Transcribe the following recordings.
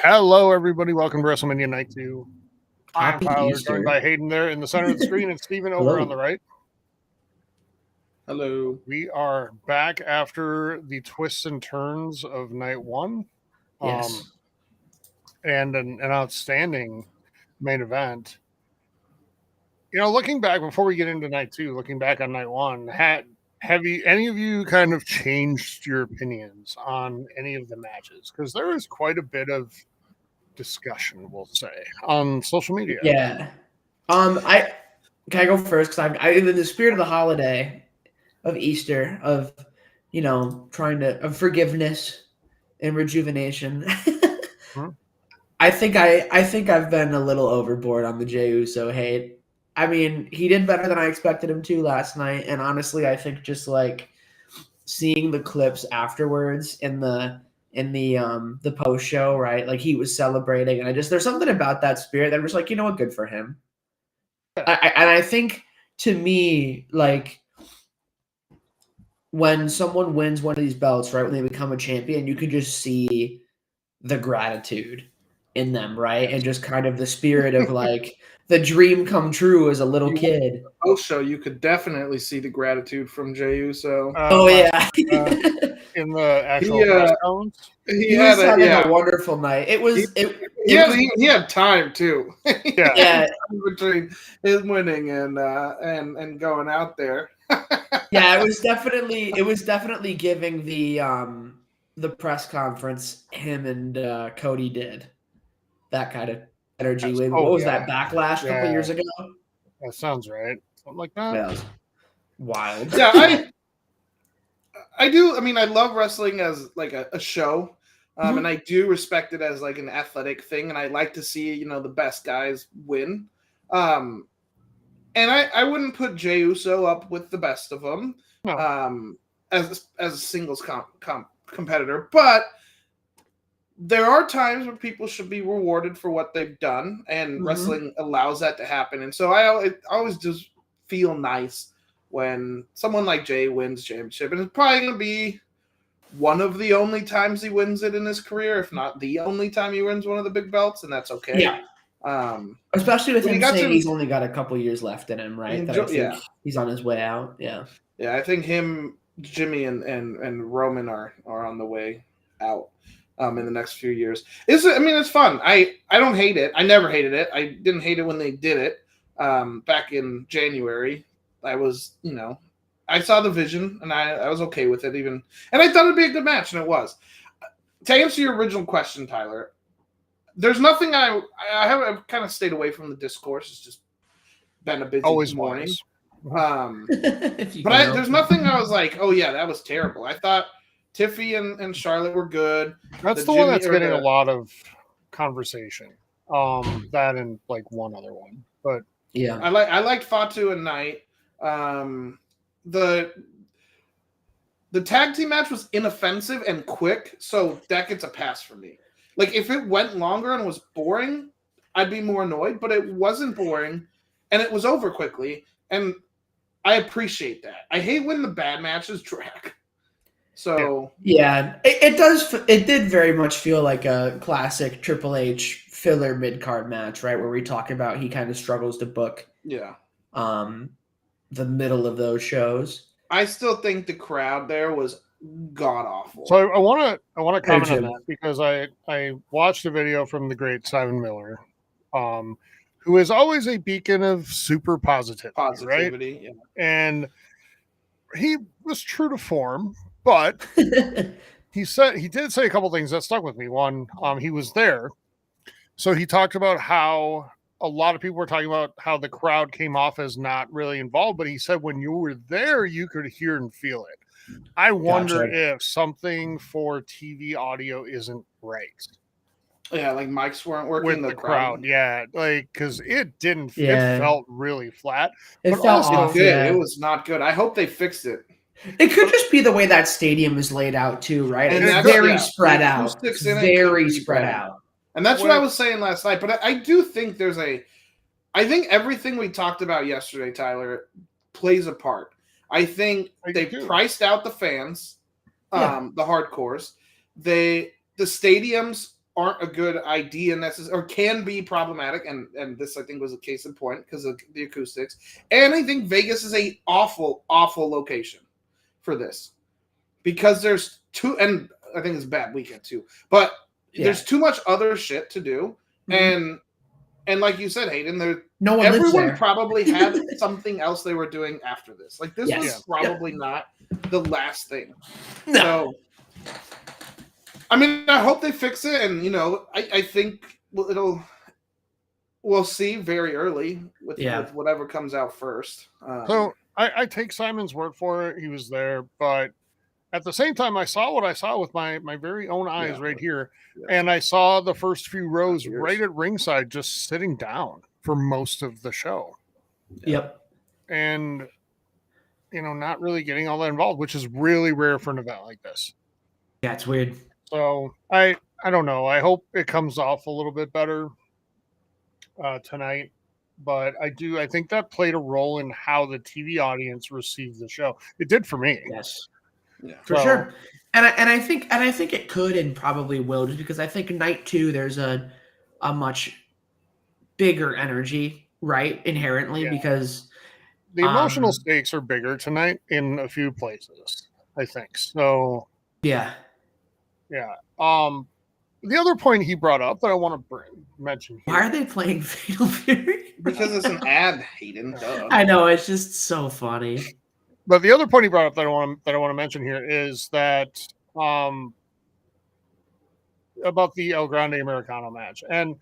Hello, everybody. Welcome to WrestleMania Night 2. I'm Happy Tyler, Easter. joined by Hayden there in the center of the screen and Steven over on the right. Hello. We are back after the twists and turns of Night 1. Yes. And an outstanding main event. You know, looking back, before we get into Night 2, looking back on Night 1, have any of you kind of changed your opinions on any of the matches? Because there was quite a bit of discussion, we'll say, on social media. Yeah. Can I go first? Because I in the spirit of the holiday of Easter, of of forgiveness and rejuvenation. I think I've been a little overboard on the Jey Uso hate. I mean, he did better than I expected him to last night, and honestly, I think just like seeing the clips afterwards in the post show, right? Like he was celebrating, and there's something about that spirit that was like, you know what, good for him. I think to me, like when someone wins one of these belts, right, when they become a champion, you can just see the gratitude in them, right? And just kind of the spirit of like the dream come true as a little kid. Post show, you could definitely see the gratitude from Jey Uso. Yeah. In the actual press conference. He was having a wonderful night. He had time too. Yeah. Between his winning and going out there. Yeah, it was definitely giving the press conference him and Cody did. That kind of energy. What was that Backlash a couple years ago? That sounds right. Something like that. Yeah, wild. Yeah, I do. I mean, I love wrestling as like a show, and I do respect it as like an athletic thing, and I like to see the best guys win. And I wouldn't put Jey Uso up with the best of them as a singles competitor, but there are times where people should be rewarded for what they've done, and wrestling allows that to happen. And so I always just feel nice when someone like Jey wins championship, and it's probably going to be one of the only times he wins it in his career, if not the only time he wins one of the big belts, and that's okay. Yeah. Especially with him saying he's only got a couple years left in him, right? I think he's on his way out. Yeah. Yeah, I think him, Jimmy, and Roman are on the way out in the next few years. It's fun. I don't hate it. I never hated it. I didn't hate it when they did it back in January. I was, I saw the vision, and I was okay with it even. And I thought it'd be a good match, and it was. To answer your original question, Tyler, there's nothing I've kind of stayed away from the discourse. It's just been a busy morning. There's nothing I was like, oh yeah, that was terrible. I thought Tiffany and Charlotte were good. That's the one that's getting a lot of conversation. That and like one other one, but yeah, I liked Fatu and Knight. The tag team match was inoffensive and quick, so that gets a pass for me. Like if it went longer and was boring, I'd be more annoyed. But it wasn't boring, and it was over quickly, and I appreciate that. I hate when the bad matches drag. So yeah, it does. It did very much feel like a classic Triple H filler mid card match, right? Where we talk about he kind of struggles to book. Yeah. The middle of those shows. I still think the crowd there was god awful. So I want to comment on that because I watched a video from the great Simon Miller, who is always a beacon of super positivity, right? Yeah. And he was true to form, but he did say a couple things that stuck with me. One, he was there, so he talked about how a lot of people were talking about how the crowd came off as not really involved, but he said when you were there, you could hear and feel it. I wonder if something for TV audio isn't right. Yeah, like mics weren't working. With the crowd. Yeah, like because it didn't. Yeah. It felt really flat. It felt off. Yeah. It was not good. I hope they fixed it. It could just be the way that stadium is laid out too, right? And it's very spread out. Very spread out. And that's what I was saying last night. But I do think I think everything we talked about yesterday, Tyler, plays a part. I think they priced out the fans, the hardcores. The stadiums aren't a good idea or can be problematic, and this I think was a case in point because of the acoustics. And I think Vegas is a awful location for this because there's and I think it's a bad weekend too, but there's too much other shit to do, and like you said, Hayden, everyone probably had something else they were doing after this. Like this was probably not the last thing. No. So, I mean, I hope they fix it, and I think we'll see very early with whatever comes out first. So I take Simon's word for it. He was there, but at the same time, I saw what I saw with my very own eyes right here, and I saw the first few rows right at ringside just sitting down for most of the show. Yep. And not really getting all that involved, which is really rare for an event like this. Yeah, it's weird. So I don't know. I hope it comes off a little bit better tonight, but I think that played a role in how the TV audience received the show. It did for me. Yes, for sure. And I think it could and probably will, just because I think night 2 there's a much bigger energy, right, inherently, because the emotional stakes are bigger tonight in a few places, I think. So yeah. The other point he brought up that I want to mention here. Why are they playing Fatal Fury? Because it's an ad, Hayden. Duh. I know, it's just so funny. But the other point he brought up that I want to mention here is that about the El Grande Americano match. And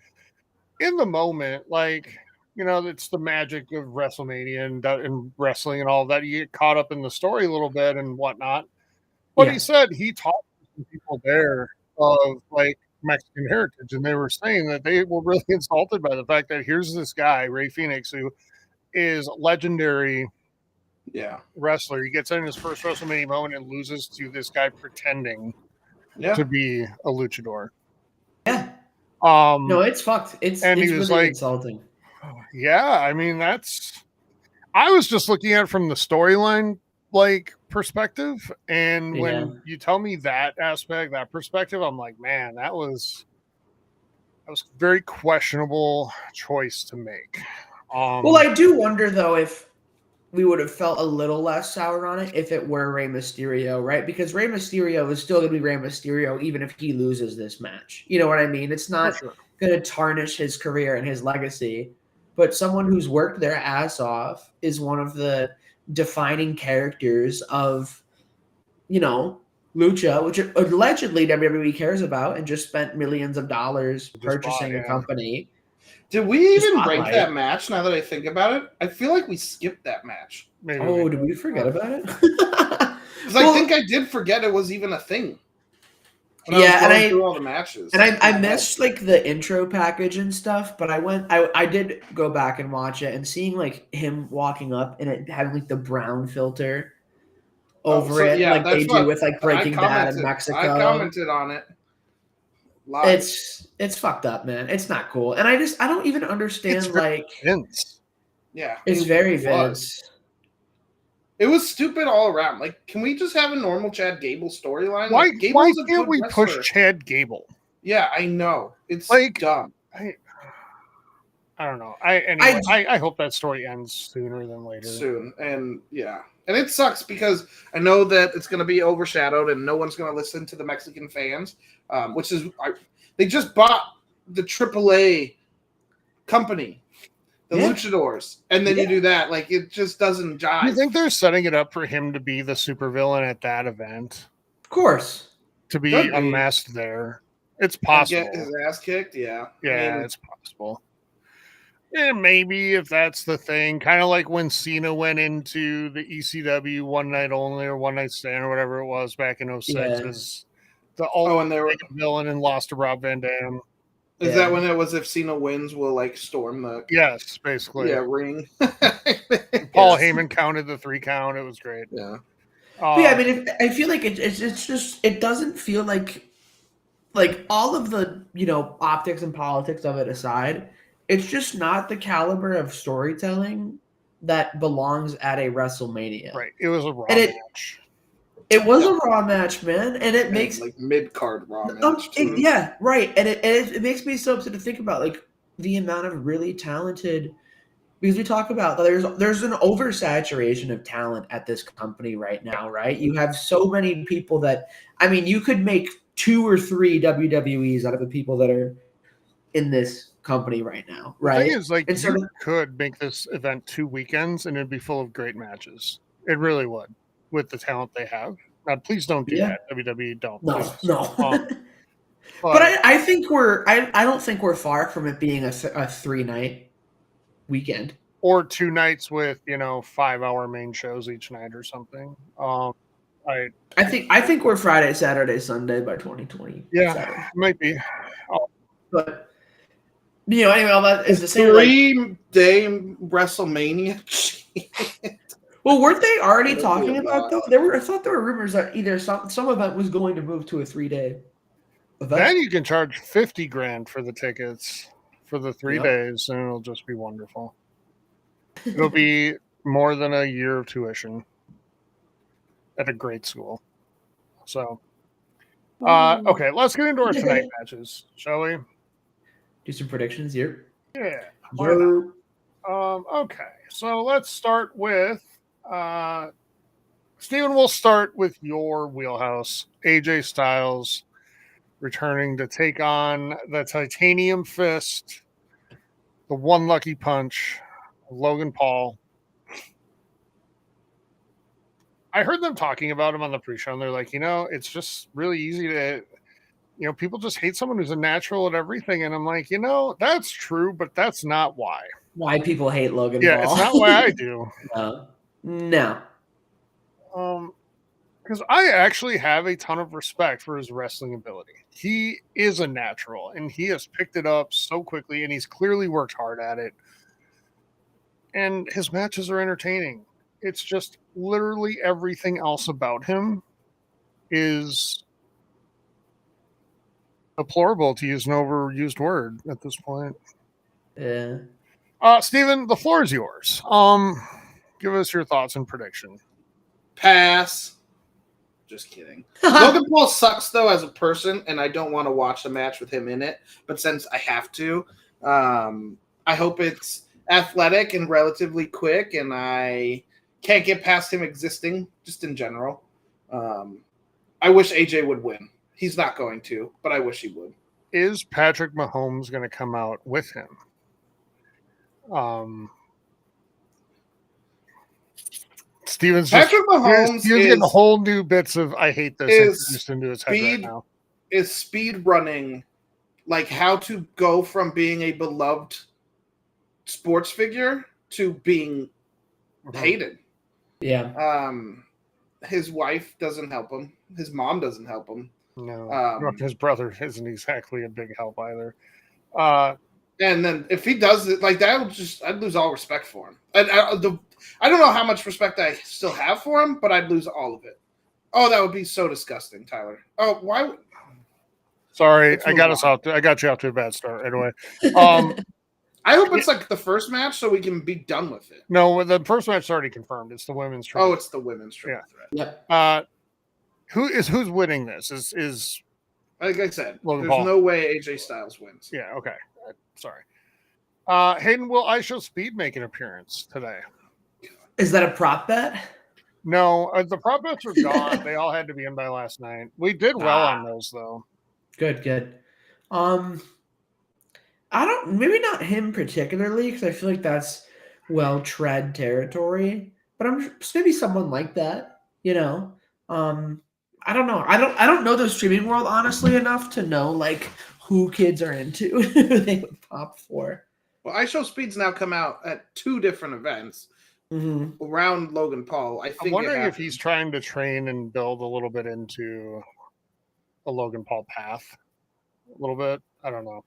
in the moment, like, it's the magic of WrestleMania and wrestling and all that. You get caught up in the story a little bit and whatnot. But he said he talked to some people there of like Mexican heritage, and they were saying that they were really insulted by the fact that here's this guy, Rey Fénix, who is legendary wrestler. He gets in his first WrestleMania moment and loses to this guy pretending to be a luchador. Yeah. No, it's fucked. It's really like, insulting. Yeah, I mean, I was just looking at it from the storyline perspective, and when you tell me that perspective, I'm like, man, that was a very questionable choice to make. Well, I do wonder though if we would have felt a little less sour on it if it were Rey Mysterio, right? Because Rey Mysterio is still going to be Rey Mysterio even if he loses this match. You know what I mean? It's not going to tarnish his career and his legacy, but someone who's worked their ass off is one of the defining characters of, lucha, which allegedly WWE cares about and just spent millions of dollars purchasing a company. Did we even break that match now that I think about it? I feel like we skipped that match. Maybe did we forget about it? Because I think I did forget it was even a thing. And I through all the matches. And I missed the intro package and stuff, but I did go back and watch it, and seeing him walking up and it having the brown filter over it, they do with Breaking Bad in Mexico. I commented on it. Live. It's fucked up, man. It's not cool, and I don't even understand. It's very Vince. Yeah, it's very Vince. It was stupid all around. Can we just have a normal Chad Gable storyline? Why can't we push Chad Gable? Yeah, I know. It's dumb. I don't know. I hope that story ends sooner than later. Soon, and it sucks because I know that it's going to be overshadowed and no one's going to listen to the Mexican fans, which is they just bought the AAA company, the Luchadors, and then you do that. It just doesn't jive. You think they're setting it up for him to be the supervillain at that event? Of course. To be unmasked there. It's possible. And get his ass kicked? Yeah. Yeah, it's possible. And maybe if that's the thing, kind of like when Cena went into the ECW one night only or one night stand or whatever it was back in 06 as the ultimate villain and lost to Rob Van Dam. Is that when it was if Cena wins, we'll storm the basically ring. Paul Heyman counted the 3 count. It was great. Yeah. I mean, I feel like it's just it doesn't feel like all of the optics and politics of it aside. It's just not the caliber of storytelling that belongs at a WrestleMania. Right. It was a Raw match. It was a Raw match, man, and it makes like mid-card Raw match. Yeah, right, and it makes me so upset to think about like the amount of really talented. Because we talk about there's an oversaturation of talent at this company right now, right? You have so many people that you could make 2 or 3 WWEs out of the people that are in this company right now, right? The thing is, like, And so you could make this event 2 weekends and it'd be full of great matches. It really would, with the talent they have. Now, please don't do that. WWE, don't. No, please. no. But I think I don't think we're far from it being a 3-night weekend. Or 2 nights with 5-hour main shows each night or something. I think we're Friday, Saturday, Sunday by 2020. Yeah, might be. But anyway, all that is to say, 3-day WrestleMania. Well, weren't they already talking about though? I thought there were rumors that either some event was going to move to a 3-day event. Then you can charge $50,000 for the tickets for the 3 days, and it'll just be wonderful. It'll be more than a year of tuition at a great school. So, okay, let's get into our tonight matches, shall we? Do some predictions here. Yeah. Okay, so let's start with Steven. We'll start with your wheelhouse. AJ Styles returning to take on the Titanium Fist, the One Lucky Punch, Logan Paul. I heard them talking about him on the pre-show, and they're like, it's just really easy to, people just hate someone who's a natural at everything. And I'm like, that's true, but that's not why. Why people hate Logan Paul. Yeah, it's not why I do. No. Because I actually have a ton of respect for his wrestling ability. He is a natural, and he has picked it up so quickly, and he's clearly worked hard at it. And his matches are entertaining. It's just literally everything else about him is deplorable, to use an overused word at this point. Yeah. Steven, the floor is yours. Give us your thoughts and prediction. Pass. Just kidding. Logan Paul sucks, though, as a person, and I don't want to watch a match with him in it. But since I have to, I hope it's athletic and relatively quick, and I can't get past him existing, just in general. I wish AJ would win. He's not going to, but I wish he would. Is Patrick Mahomes going to come out with him? Steven's getting a whole new bits of I hate this introduced into his head right now. Is speed running like how to go from being a beloved sports figure to being hated? Yeah. His wife doesn't help him. His mom doesn't help him. No. His brother isn't exactly a big help either. And then if he does it like that, I'd lose all respect for him. I don't know how much respect I still have for him, but I'd lose all of it. Oh, that would be so disgusting, Tyler. Oh, why? Sorry, I got you off to a bad start right away. I hope it's like the first match so we can be done with it. No, the first match is already confirmed. It's the women's triple. Oh, it's the women's triple threat. Yep. Who's winning this? Is like I said, Logan there's Paul. No way AJ Styles wins. Yeah, okay. Sorry. Hayden, will I Show Speed make an appearance today? Is that a prop bet? No, the prop bets are gone. They all had to be in by last night. We did well on those, though. Good. Maybe not him particularly, because I feel like that's well-tread territory, but maybe someone like that, I don't know. I don't know the streaming world honestly enough to know like who kids are into, who they would pop for. Well, I Show Speed's now come out at 2 different events around Logan Paul. I'm wondering if he's trying to train and build a little bit into a Logan Paul path. A little bit. I don't know.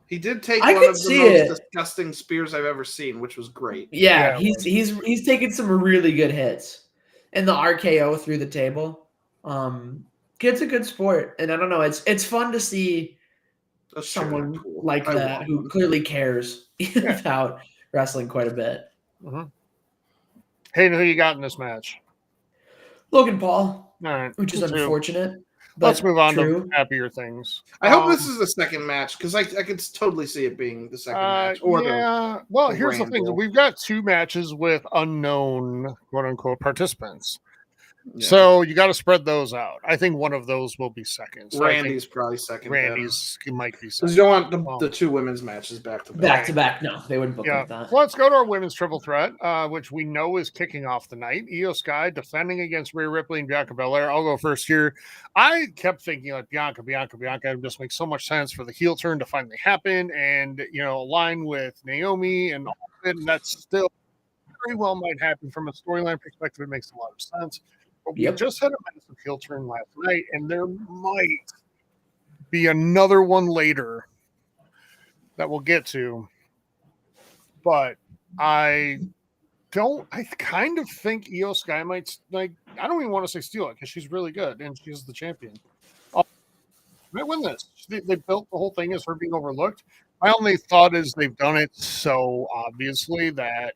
He did take one of the most disgusting spears I've ever seen, which was great. Yeah, he's taken some really good hits. And the RKO through the table. Kid's a good sport. And I don't know, it's fun to see someone like that who clearly cares about wrestling quite a bit. Mm-hmm. Hey, who you got in this match? Logan Paul. All right. which is Me too. unfortunate. Let's But move on true. to happier things. I hope this is the second match because I could totally see it being the second match. Or yeah. Well, the here's the thing: Ramble. we've got 2 matches with unknown "quote unquote" participants. Yeah. So you got to spread those out. I think one of those will be second. So Randy's probably second. Randy's might be second. Because you don't want the 2 women's matches back to back. Back to back. No, they wouldn't book like that. Let's go to our women's triple threat, which we know is kicking off the night. Io Sky defending against Rhea Ripley and Bianca Belair. I'll go first here. I kept thinking like Bianca. It just makes so much sense for the heel turn to finally happen and, align with Naomi and all of it. And that's still very well might happen from a storyline perspective. It makes a lot of sense. But we just had a massive heel turn last night, and there might be another one later that we'll get to. But I kind of think Io Sky might, I don't even want to say steal it because she's really good and she's the champion. Might win this. They built the whole thing as her being overlooked. My only thought is they've done it so obviously that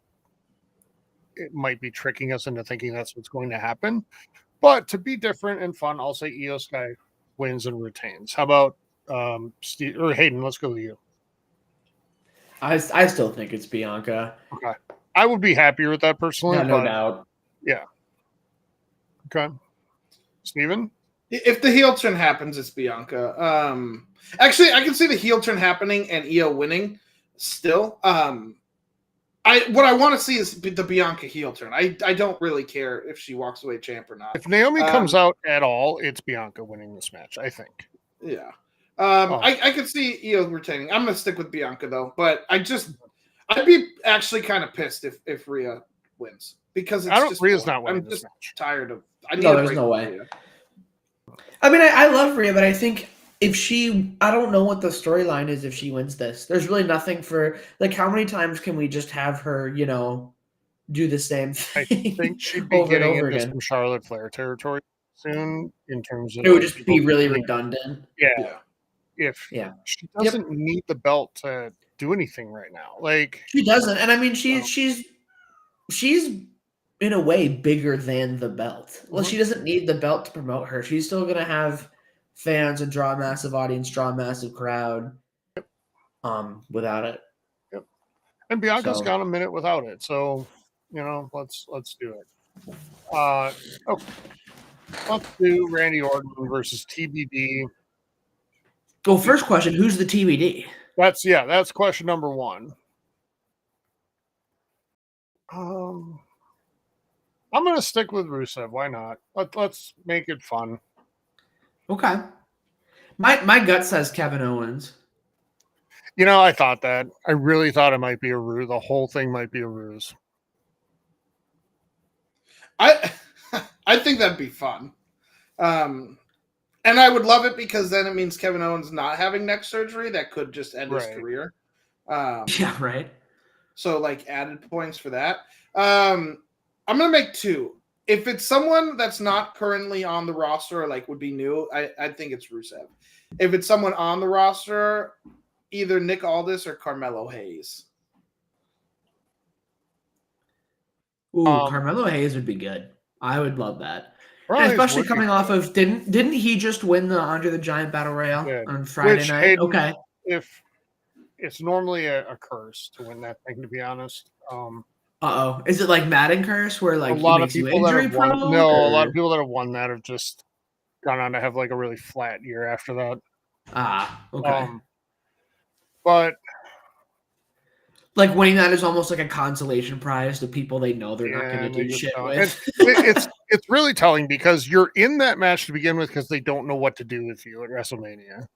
it might be tricking us into thinking that's what's going to happen. But to be different and fun, I'll say Io Sky wins and retains. How about Steve or Hayden? Let's go with you. I still think it's Bianca. Okay. I would be happier with that personally. No doubt. Yeah. Okay. Steven? If the heel turn happens, it's Bianca. Actually, I can see the heel turn happening and Io winning still. What I want to see is the Bianca heel turn. I don't really care if she walks away champ or not. If Naomi comes out at all, it's Bianca winning this match, I think. Yeah. I could see Io retaining. I'm going to stick with Bianca, though. But I'd be actually kind of pissed if Rhea wins. Because Rhea's not winning this match. Tired of... there's no way. Rhea. I mean, I love Rhea, but I think I don't know what the storyline is if she wins this. There's really nothing for, how many times can we just have her, do the same thing? I think she'd be getting into some Charlotte Flair territory soon in terms of... It would just be really redundant. Yeah. If she doesn't need the belt to do anything right now. She doesn't. And I mean, she's in a way bigger than the belt. Well, she doesn't need the belt to promote her. She's still going to have fans and draw a massive audience, draw a massive crowd without it. Yep. And Bianca's gone a minute without it. So, let's do it. Let's do Randy Orton versus TBD. Well, first question, who's the TBD? That's question number 1. I'm going to stick with Rusev. Why not? Let's make it fun. Okay. My gut says Kevin Owens. I thought that. I really thought it might be a ruse. The whole thing might be a ruse. I think that'd be fun. And I would love it because then it means Kevin Owens not having neck surgery. That could just end his career. Yeah, right. So, added points for that. I'm going to make 2. If it's someone that's not currently on the roster or, would be new, I think it's Rusev. If it's someone on the roster, either Nick Aldis or Carmelo Hayes. Ooh, Carmelo Hayes would be good. I would love that. And especially coming off of didn't he just win the Andre the Giant Battle Royale on Friday night? Hayden, okay. If it's normally a curse to win that thing, to be honest. Is it like Madden curse where a lot of people that have won? No, a lot of people that have won that have just gone on to have a really flat year after that. Okay. But winning that is almost like a consolation prize to people they know they're not going to do shit with. It's really telling because you're in that match to begin with because they don't know what to do with you at WrestleMania.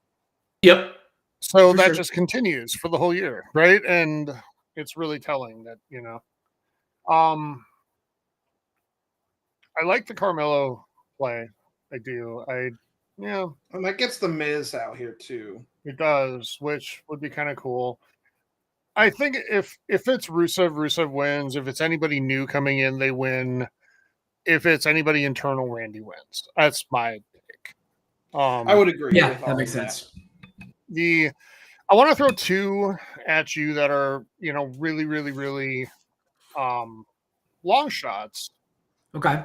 Yep. So that just continues for the whole year, right? And it's really telling that, I like the Carmelo play. I do. And that gets the Miz out here too. It does, which would be kind of cool. I think if it's Rusev wins. If it's anybody new coming in, they win. If it's anybody internal, Randy wins. That's my pick. I would agree. Yeah, that makes sense. I want to throw 2 at you that are, really, really, really long shots. Okay.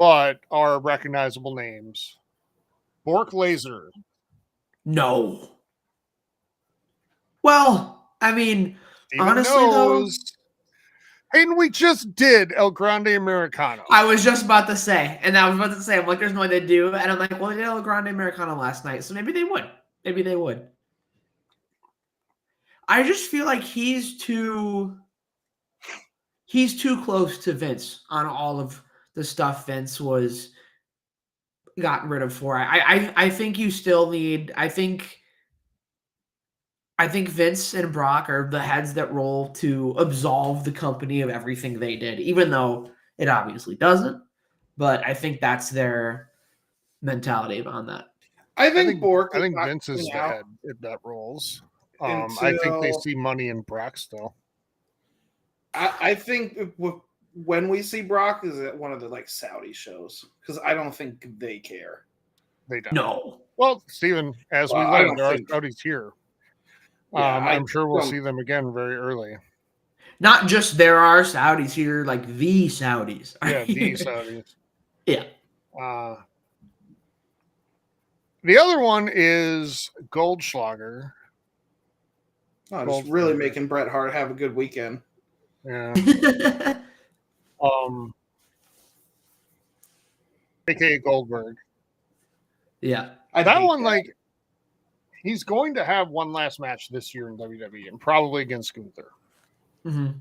but are recognizable names. Bork Laser. No. Well, I mean, Steven honestly, knows. And we just did El Grande Americano. I was just about to say, I'm like, there's no way they do. And I'm like, well, they did El Grande Americano last night, so maybe they would. Maybe they would. I just feel like he's too close to Vince on all of the stuff Vince was gotten rid of for. I think you still need. I think Vince and Brock are the heads that roll to absolve the company of everything they did, even though it obviously doesn't. But I think that's their mentality on that. I think Bork. I think Vince is the head if that rolls. I think they see money in Brock still. I think when we see Brock is at one of the like Saudi shows because I don't think they care. They don't. No. Well, Steven, as we learned, there are Saudis here. Yeah, I'm sure we'll see them again very early. Not just there are Saudis here, like the Saudis. Yeah, the Saudis. Yeah. The other one is Goldschlager. Oh, just really making Bret Hart have a good weekend. Yeah. AKA Goldberg. Yeah. That one, like, he's going to have one last match this year in WWE and probably against Gunther. Mm-hmm.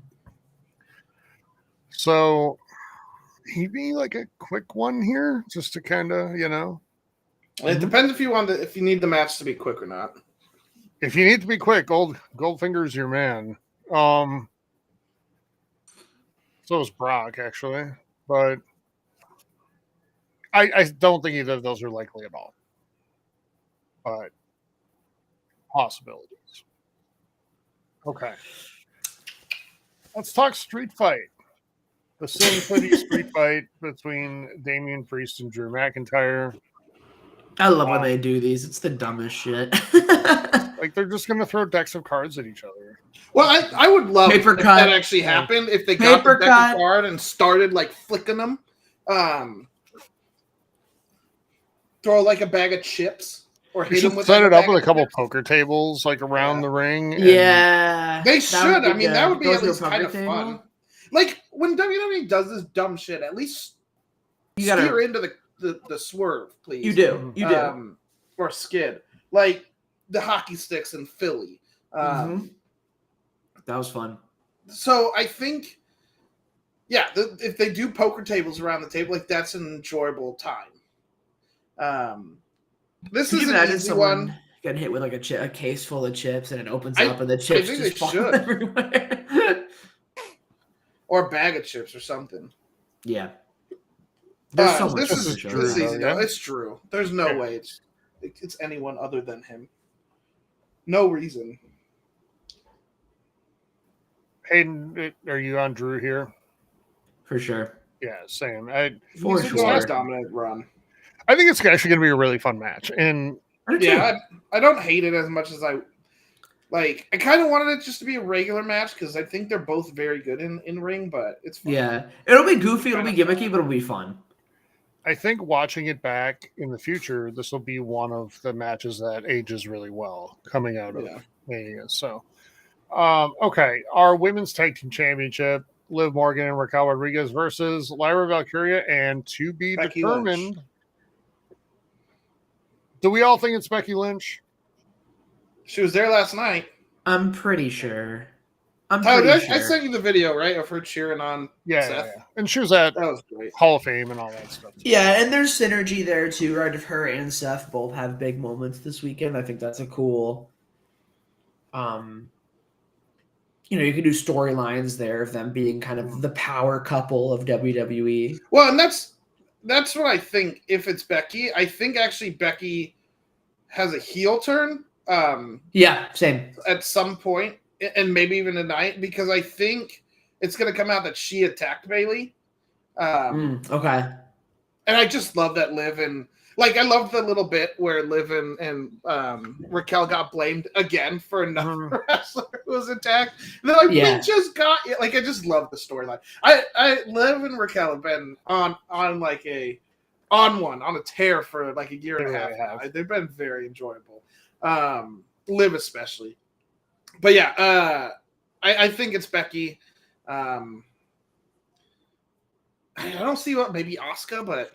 So he'd be like a quick one here just to kind of, It depends if you need the match to be quick or not. If you need to be quick, Goldfinger's your man. So is Brock, actually. But I don't think either of those are likely at all. But possibilities. Okay. Let's talk street fight. The Sin City street fight between Damian Priest and Drew McIntyre. I love when they do these. It's the dumbest shit. Like they're just going to throw decks of cards at each other. Well, I would love if that actually Yeah. happened. If they got the deck of card and started like flicking them. Throw like a bag of chips or hit them with set like it a up bag with a of couple chips. poker tables like around the ring. Yeah. They should. I mean, that would be Go at through a least kind of poker fun. table? Like when WWE does this dumb shit, at least steer into the swerve, please. You do. You do. Or skid. Like the hockey sticks in Philly. That was fun. So I think, if they do poker tables around the table, like that's an enjoyable time. This is an easy one. Getting hit with like a case full of chips and it opens up and the chips just fall everywhere. Or a bag of chips or something. Yeah. There's so much. This is easy though. It's Drew. There's no way it's anyone other than him. No reason. Hayden, are you on Drew here? For sure. Yeah, same. For sure. Dominant run. I think it's actually going to be a really fun match. And yeah, I don't hate it as much as I like. I kind of wanted it just to be a regular match because I think they're both very good in ring, but it's fun. Yeah. It'll be goofy, it'll be gimmicky, but it'll be fun. I think watching it back in the future, this will be one of the matches that ages really well coming out of Mania. So, okay, our women's tag team championship: Liv Morgan and Raquel Rodriguez versus Lyra Valkyria and to be Becky determined. Lynch. Do we all think it's Becky Lynch? She was there last night. I'm pretty sure. I sent you the video, right, of her cheering on Seth. Yeah. And she was at that was great. Hall of Fame and all that stuff. Yeah, and there's synergy there too, right? If her and Seth both have big moments this weekend, I think that's a cool. You can do storylines there of them being kind of the power couple of WWE. Well, and that's what I think. If it's Becky, I think actually Becky has a heel turn. Yeah, same. At some point, and maybe even tonight, because I think it's going to come out that she attacked Bayley. Okay. And I just love that Liv and Like, I loved the little bit where Liv and Raquel got blamed again for another wrestler who was attacked. And they're like, we just got it. Like, I just love the storyline. I Liv and Raquel have been on a tear for like a year and a half now. They've been very enjoyable. Liv especially. But yeah, I think it's Becky. I don't see what maybe Asuka, but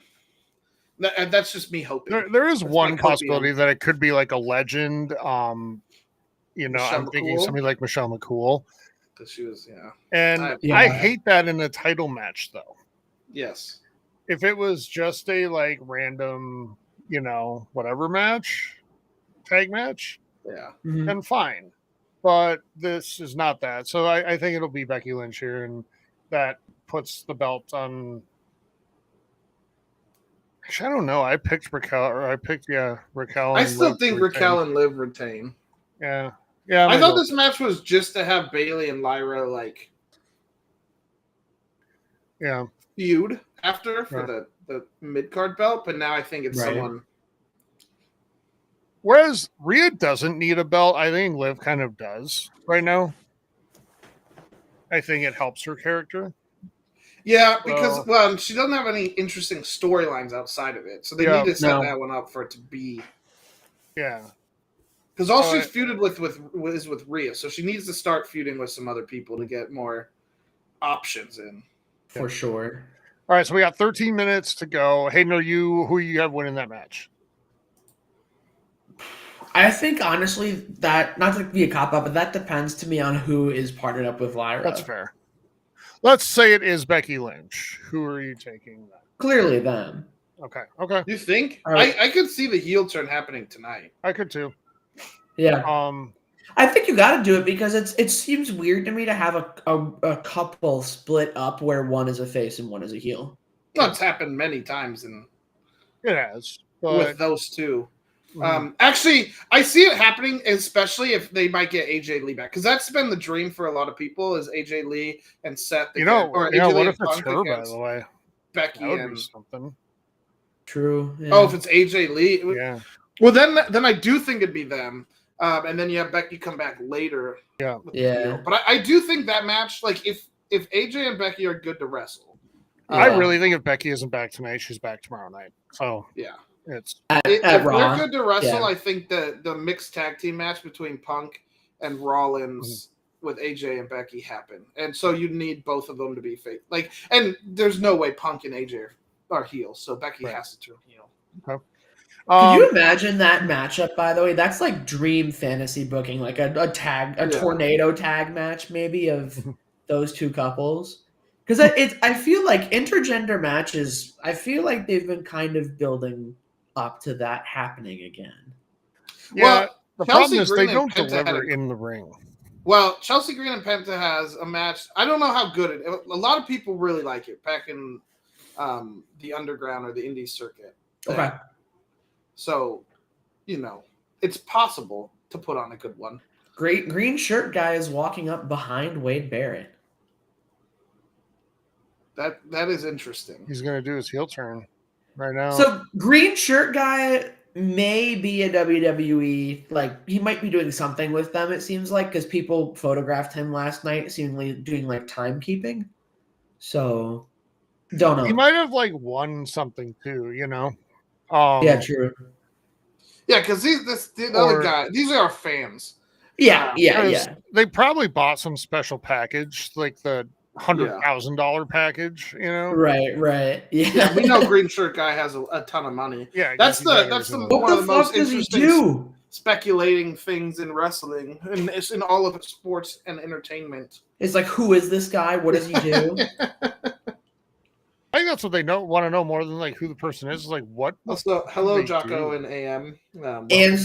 that's just me hoping. There is one possibility that it could be like a legend. I'm thinking somebody like Michelle McCool. Because she was, And I hate that in a title match, though. Yes. If it was just a like random, whatever match, tag match, then fine. But this is not that. So I think it'll be Becky Lynch here, and that puts the belt on. Actually, I don't know. I picked Raquel, Raquel. I still think Raquel and Liv retain. Yeah. I thought this match was just to have Bayley and Lyra feud after for the mid card belt, but now I think it's someone. Whereas Rhea doesn't need a belt, I think Liv kind of does right now. I think it helps her character. Yeah, because she doesn't have any interesting storylines outside of it, so they need to set that one up for it to be. Yeah, because all she's feuded with is with Rhea, so she needs to start feuding with some other people to get more options in. For sure. All right, so we got 13 minutes to go. Hayden, who you have winning that match? I think honestly that, not to be a cop out, but that depends to me on who is partnered up with Lyra. That's fair. Let's say it is Becky Lynch. Who are you taking? Clearly them. Okay. You think? I could see the heel turn happening tonight. I could too. Yeah. I think you got to do it because it seems weird to me to have a couple split up where one is a face and one is a heel. Well, it's happened many times, and it has with those two. Actually, I see it happening, especially if they might get AJ Lee back, because that's been the dream for a lot of people is AJ Lee and Seth. What if it's her, by the way? Becky and something. True. Yeah. Oh, if it's AJ Lee, yeah. Well, then I do think it'd be them, and then you have Becky come back later. Yeah. But I do think that match, like if AJ and Becky are good to wrestle, I really think if Becky isn't back tonight, she's back tomorrow night. So yeah. It's if they're good to wrestle, I think the mixed tag team match between Punk and Rollins with AJ and Becky happen, and so you need both of them to be fake. And there's no way Punk and AJ are heels, so Becky has to turn heel. Okay. Can you imagine that matchup? By the way, that's like dream fantasy booking, like a tornado tag match, maybe of those two couples. Because I feel like intergender matches. I feel like they've been kind of building up to that happening again. Yeah, well, the problem is they don't deliver in the ring. Well, Chelsea Green and Penta has a match. I don't know how good it is. A lot of people really like it back in the underground or the indie circuit. Okay. So, it's possible to put on a good one. Great green shirt guy is walking up behind Wade Barrett. That is interesting. He's going to do his heel turn right now. So green shirt guy may be a WWE, he might be doing something with them, it seems like, because people photographed him last night, seemingly doing timekeeping. So, don't know. He might have won something too, yeah, true. Yeah, because the other guy, these are our fans. Yeah. They probably bought some special package, like the $100,000 package, Right. Yeah, we know Green Shirt Guy has a ton of money. Yeah, that's one of the most interesting speculating things in wrestling and it's in all of sports and entertainment. It's like, who is this guy? What does he do? I think that's what they want to know more than who the person is. What? Also, hello, Jocko and AM. And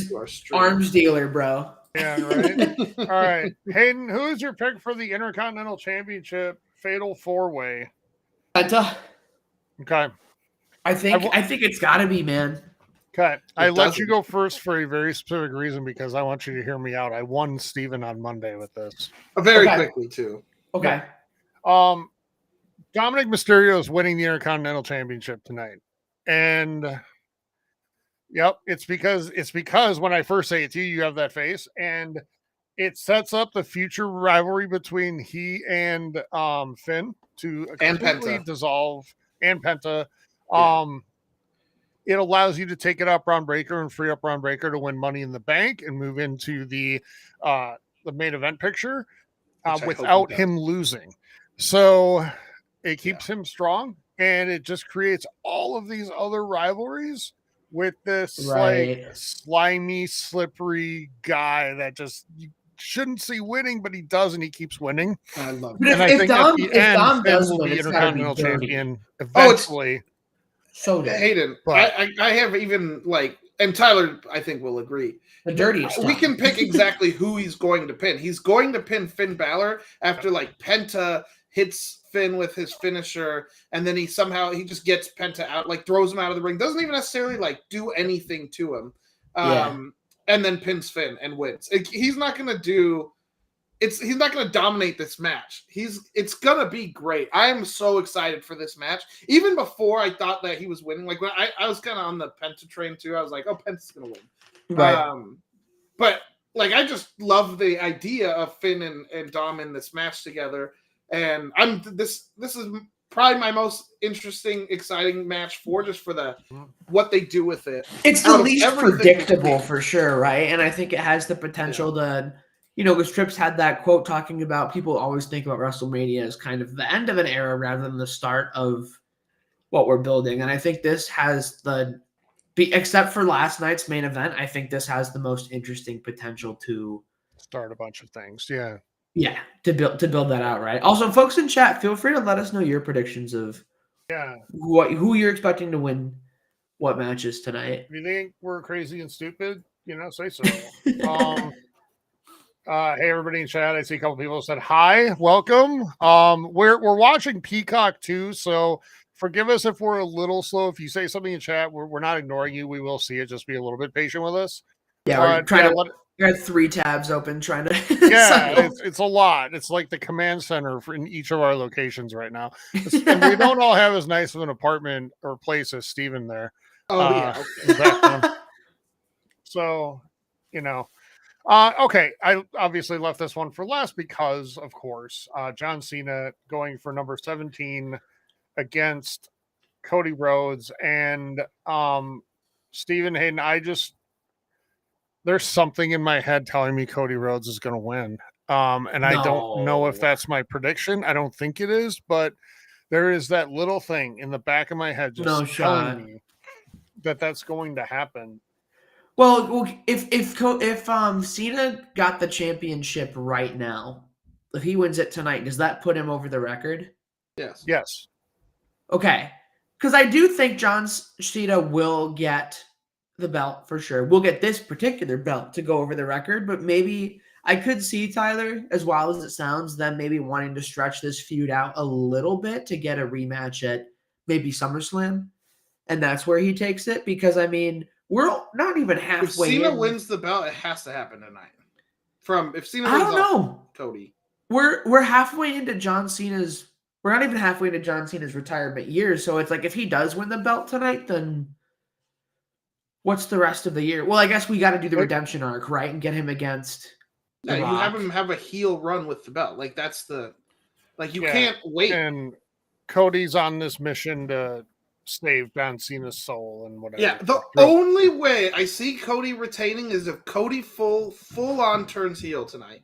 arms dealer, bro. Yeah, right. All right, Hayden, who is your pick for the Intercontinental Championship Fatal 4-Way? Penta. Okay. I think it's got to be, man. Okay. I let you go first for a very specific reason because I want you to hear me out. I won Steven on Monday with this. Very quickly, too. Okay. Dominic Mysterio is winning the Intercontinental Championship tonight. And Yep. It's because when I first say it to you, you have that face, and it sets up the future rivalry between he and Finn to And completely Penta. dissolve, and Penta. Yeah. It allows you to take it up Braun Breaker and free up Braun Breaker to win Money in the Bank and move into the main event picture Which I hope he without does. him losing. So it keeps Yeah. him strong, and it just creates all of these other rivalries with this like Right. slimy, slippery guy that just you shouldn't see winning, but he does, and he keeps winning. I love But it. And I if think at Dom the if end, Dom Finn does will win, be it's gotta be Intercontinental dirty. Champion Oh, it's eventually. So dirty. Hayden. But I have even like, and Tyler, I think will agree. The dirtiest We stuff. can pick exactly who he's going to pin. He's going to pin Finn Balor after like Penta hits Finn with his finisher, and then he just gets Penta out, like throws him out of the ring. Doesn't even necessarily like do anything to him. Yeah. And then pins Finn and wins. He's not going to do. He's not going to dominate this match. It's going to be great. I am so excited for this match. Even before I thought that he was winning, like when I was kind of on the Penta train too. I was like, oh, Penta's going to win. Right. But like I just love the idea of Finn and Dom in this match together. And this is probably my most interesting, exciting match for what they do with it. It's the Out of least everything predictable we've seen. for sure, right? And I think it has the potential to, because Trips had that quote talking about people always think about WrestleMania as kind of the end of an era rather than the start of what we're building. And I think this has except for last night's main event, I think this has the most interesting potential to start a bunch of things. Yeah. Yeah, to build that out, right? Also, folks in chat, feel free to let us know your predictions of who you're expecting to win what matches tonight. If you think we're crazy and stupid, say so. Hey, everybody in chat. I see a couple people said hi, welcome. We're watching Peacock too, so forgive us if we're a little slow. If you say something in chat, we're not ignoring you. We will see it. Just be a little bit patient with us. Yeah, we're trying to. We got 3 tabs open trying to. Yeah, it's a lot. It's like the command center in each of our locations right now. And we don't all have as nice of an apartment or place as Steven there. Oh yeah. So, okay. I obviously left this one for last because, of course, John Cena going for number 17 against Cody Rhodes and Stephen Hayden. There's something in my head telling me Cody Rhodes is going to win. And I don't know if that's my prediction. I don't think it is, but there is that little thing in the back of my head just telling me that that's going to happen. Well, if Cena got the championship right now, if he wins it tonight, does that put him over the record? Yes. Yes. Okay. Because I do think John Cena will get the belt for sure. We'll get this particular belt to go over the record, but maybe I could see Tyler, as wild as it sounds, them maybe wanting to stretch this feud out a little bit to get a rematch at maybe SummerSlam, and that's where he takes it. Because I mean, we're not even halfway. If Cena wins the belt, it has to happen tonight. If Cena I wins, don't know, Cody. We're halfway into John Cena's. We're not even halfway into John Cena's retirement years, so it's like if he does win the belt tonight, then what's the rest of the year? Well, I guess we got to do the redemption arc, right, and get him against. Yeah, you have him have a heel run with the belt. Like that's you can't wait. And Cody's on this mission to save John Cena's soul and whatever. Yeah, the only way I see Cody retaining is if Cody full on turns heel tonight.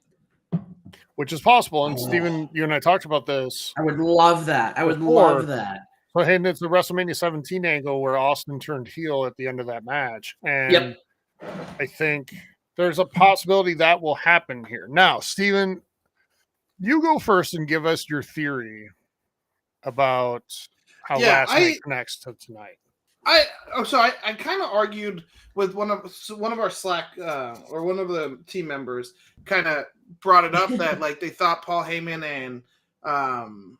Which is possible. And Steven, you and I talked about this. I would love that. Love that. So, hey, it's the WrestleMania 17 angle where Austin turned heel at the end of that match. And I think there's a possibility that will happen here. Now, Steven, you go first and give us your theory about how last night connects to tonight. I kind of argued with one of our Slack or one of the team members kind of brought it up that like they thought Paul Heyman and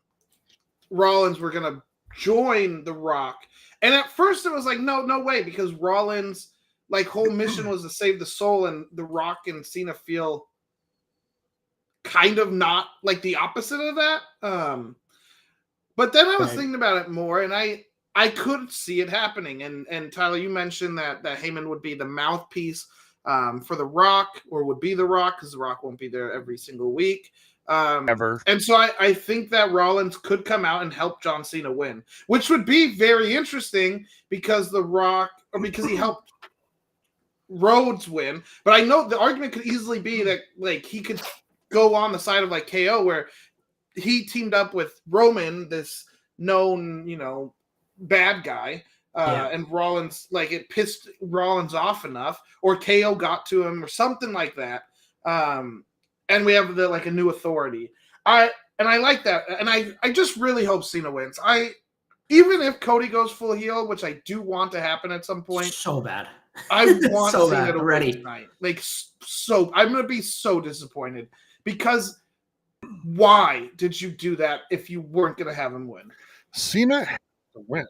Rollins were gonna join The Rock, and at first it was like no way, because Rollins like whole mission was to save the soul, and The Rock and Cena feel kind of not like the opposite of that. But then I was thinking about it more, and I I could see it happening. And Tyler, you mentioned that Heyman would be the mouthpiece for The Rock, or would be The Rock, because The Rock won't be there every single week. Ever. And so I think that Rollins could come out and help John Cena win, which would be very interesting because because he helped Rhodes win. But I know the argument could easily be that like he could go on the side of like KO, where he teamed up with Roman, this known, bad guy, and Rollins, like, it pissed Rollins off enough, or KO got to him or something like that. And we have a new authority. I like that. And I just really hope Cena wins. Even if Cody goes full heel, which I do want to happen at some point. So bad. I want so Cena bad. to Ready. win tonight. Like, so I'm going to be so disappointed, because why did you do that if you weren't going to have him win? Cena has to win.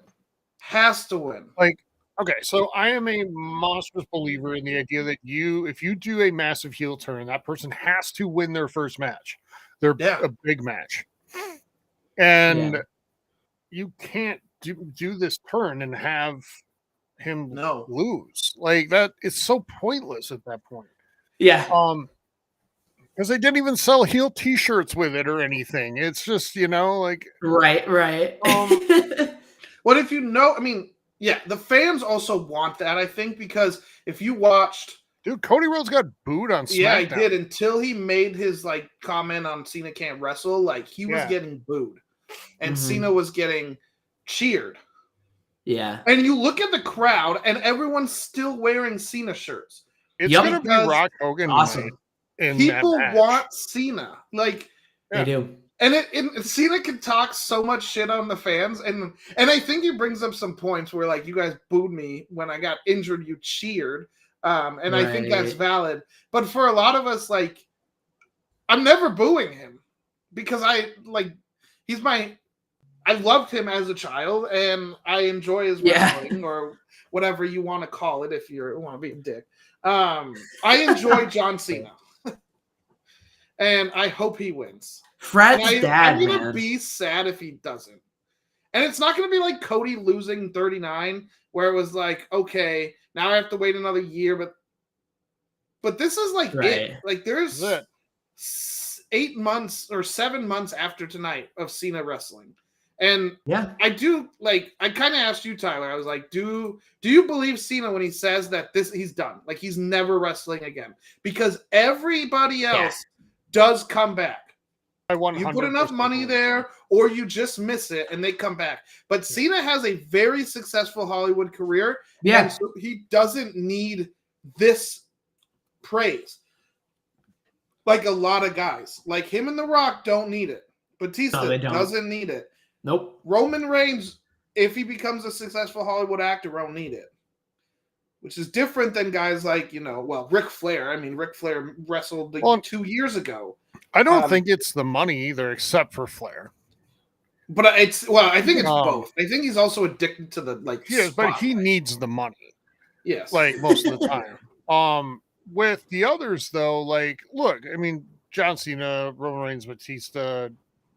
Has to win. Like, okay, so I am a monstrous believer in the idea that if you do a massive heel turn, that person has to win their first match. A big match. And you can't do this turn and have him lose. Like, that is so pointless at that point. Yeah. Because they didn't even sell heel t-shirts with it or anything. It's just, like... Right. What if the fans also want that, I think, because if you watched... Dude, Cody Rhodes got booed on SmackDown. Yeah, he did, until he made his, comment on Cena can't wrestle. He was getting booed. And Cena was getting cheered. Yeah. And you look at the crowd, and everyone's still wearing Cena shirts. It's going to be Rock Hogan. Awesome. People want Cena. They do. And Cena can talk so much shit on the fans, and I think he brings up some points where, you guys booed me when I got injured, you cheered, and I think that's valid. But for a lot of us, I'm never booing him, because I loved him as a child, and I enjoy his wrestling, or whatever you want to call it if you want to be a dick. I enjoy John Cena, and I hope he wins. Fred's dad, I'm going to be sad if he doesn't. And it's not going to be like Cody losing 39, where it was okay, now I have to wait another year. But this is it. There's 8 months or 7 months after tonight of Cena wrestling. And I do, I kind of asked you, Tyler, I was like, do you believe Cena when he says that he's done? He's never wrestling again? Because everybody else does come back. You put enough money there, or you just miss it and they come back. But Cena has a very successful Hollywood career. Yeah. And so he doesn't need this praise. Like a lot of guys. Like him and The Rock don't need it. Batista doesn't need it. Nope. Roman Reigns, if he becomes a successful Hollywood actor, won't need it. Which is different than guys like, Ric Flair. I mean, Ric Flair wrestled 2 years ago. I don't think it's the money either, except for Flair. But I think it's both. I think he's also addicted to the Yes, but he needs the money. Yes, most of the time. With the others though, look, I mean, John Cena, Roman Reigns, Batista,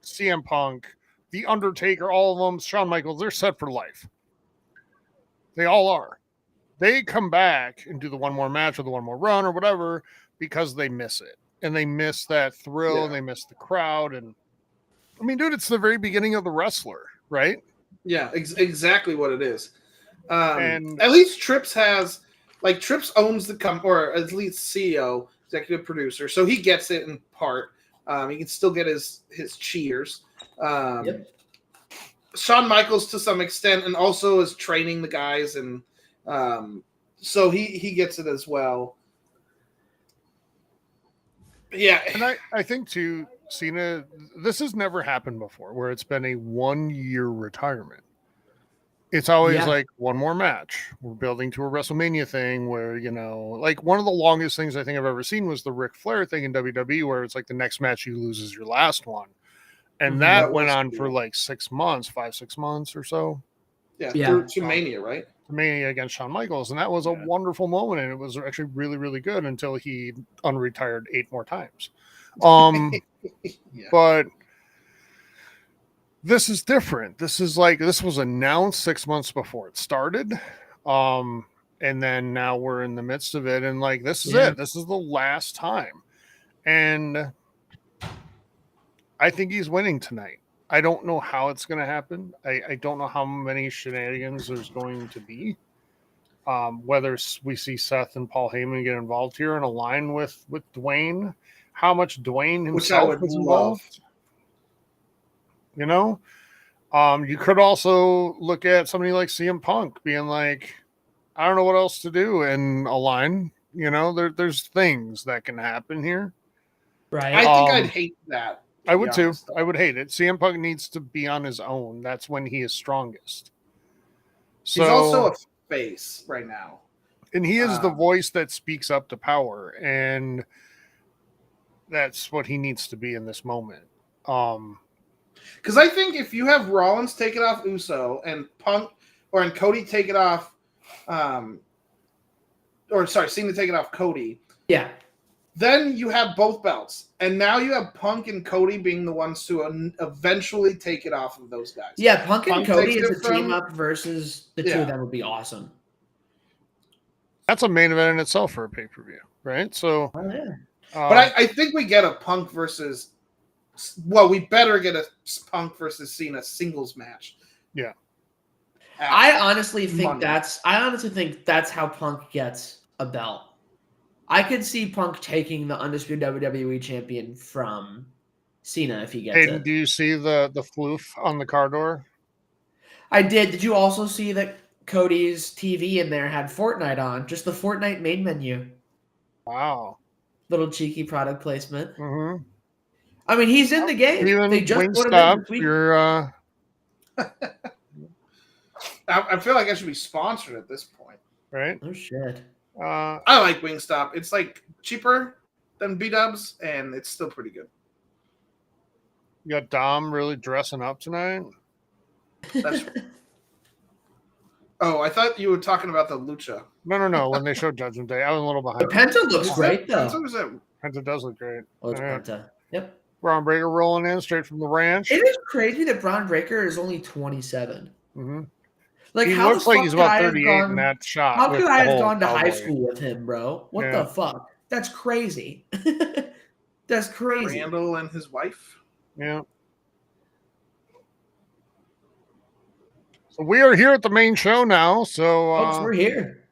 CM Punk, The Undertaker, all of them, Shawn Michaels, they're set for life. They all are. They come back and do the one more match or the one more run or whatever because they miss it. And they miss that thrill, and they miss the crowd. And I mean, dude, it's the very beginning of the wrestler, right? Yeah, exactly what it is. And at least Trips has, Trips owns the company, or at least CEO, executive producer, so he gets it in part. He can still get his cheers. Shawn Michaels to some extent, and also is training the guys, and so he gets it as well. Yeah. And I think too, Cena, this has never happened before where it's been a 1 year retirement. It's always one more match. We're building to a WrestleMania thing where, one of the longest things I think I've ever seen was the Ric Flair thing in WWE, where it's the next match you lose is your last one. And that went on for 6 months, 5-6 months or so. Yeah. Through to Mania, right? Mania against Shawn Michaels, and that was a wonderful moment, and it was actually really, really good until he unretired 8 more times. But This is different. This was announced 6 months before it started. And then now we're in the midst of it, and like this is it. This is the last time. And I think he's winning tonight. I don't know how it's going to happen. I don't know how many shenanigans there's going to be. Whether we see Seth and Paul Heyman get involved here and align with Dwayne, how much Dwayne himself is involved. You know, you could also look at somebody like CM Punk being like, I don't know what else to do and align. You know, there's things that can happen here. Right. I think I'd hate that. I would too. I would hate it. CM Punk needs to be on his own. That's when he is strongest. So, he's also a face right now. And he is the voice that speaks up to power. And that's what he needs to be in this moment. Because I think if you have Rollins take it off Uso and Punk and Cody take it off, Cena take it off Cody. Yeah. Then you have both belts. And now you have Punk and Cody being the ones to eventually take it off of those guys. Yeah, Punk and Cody as a team up versus the two of them would be awesome. That's a main event in itself for a pay-per-view, right? So, but I think we get a Punk versus... Well, we better get a Punk versus Cena singles match. Yeah. I honestly think that's how Punk gets a belt. I could see Punk taking the undisputed WWE champion from Cena if he gets it. Do you see the floof on the car door? I did. Did you also see that Cody's TV in there had Fortnite on? Just the Fortnite main menu. Wow. Little cheeky product placement. Mm-hmm. I mean, he's in the game. Even they just put him in between. I feel like I should be sponsored at this point. Right? Oh, shit. I like Wingstop. It's like cheaper than B-Dubs, and it's still pretty good. You got Dom really dressing up tonight? That's Oh, I thought you were talking about the Lucha. No. When they showed Judgment Day, I was a little behind. The Penta looks great, though. Penta does look great. Oh, it's Penta. Yep. Braun Breaker rolling in straight from the ranch. It is crazy that Braun Breaker is only 27. Mm-hmm. Like, he how looks like he's about 38 in that shot. How could I have gone to high school with him, bro? What Yeah. the fuck? That's crazy. That's crazy. Randall and his wife. Yeah. So we are here at the main show now. So folks, we're here.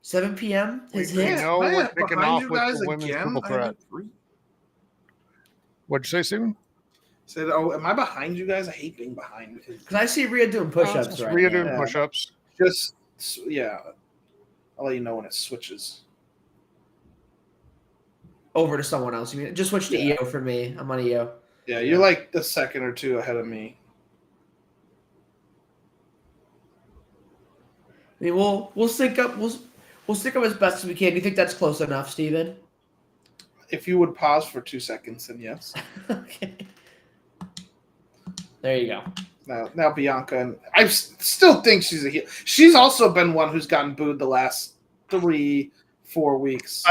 7 p.m. His hit. know we're kicking off with the women's triple threat. What'd you say, Steven? Said, am I behind you guys? I hate being behind. Because I see Rhea doing push-ups right Rhea now. doing push-ups. Just, yeah. I'll let you know when it switches. Over to someone else. You mean just switch to EO for me. I'm on EO. Yeah, you're like a second or two ahead of me. I mean, we'll sync up. We'll sync up as best as we can. Do you think that's close enough, Steven? If you would pause for 2 seconds, then yes. Okay. There you go. Now Bianca, and I still think she's a heel. She's also been one who's gotten booed the last 3-4 weeks.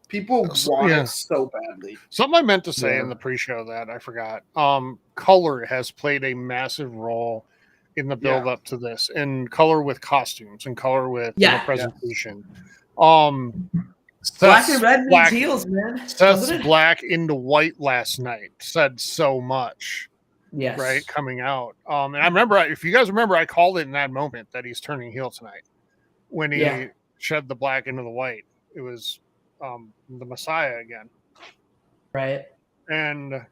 People want it so badly. Something I meant to say in the pre-show that I forgot. Color has played a massive role in the build up to this, and color with costumes and color with presentation. Black and red means heels, man. Seth's black into white last night said so much. Yes. Right, coming out. And I remember, if you guys remember, I called it in that moment that he's turning heel tonight when he shed the black into the white. It was the Messiah again. Right. And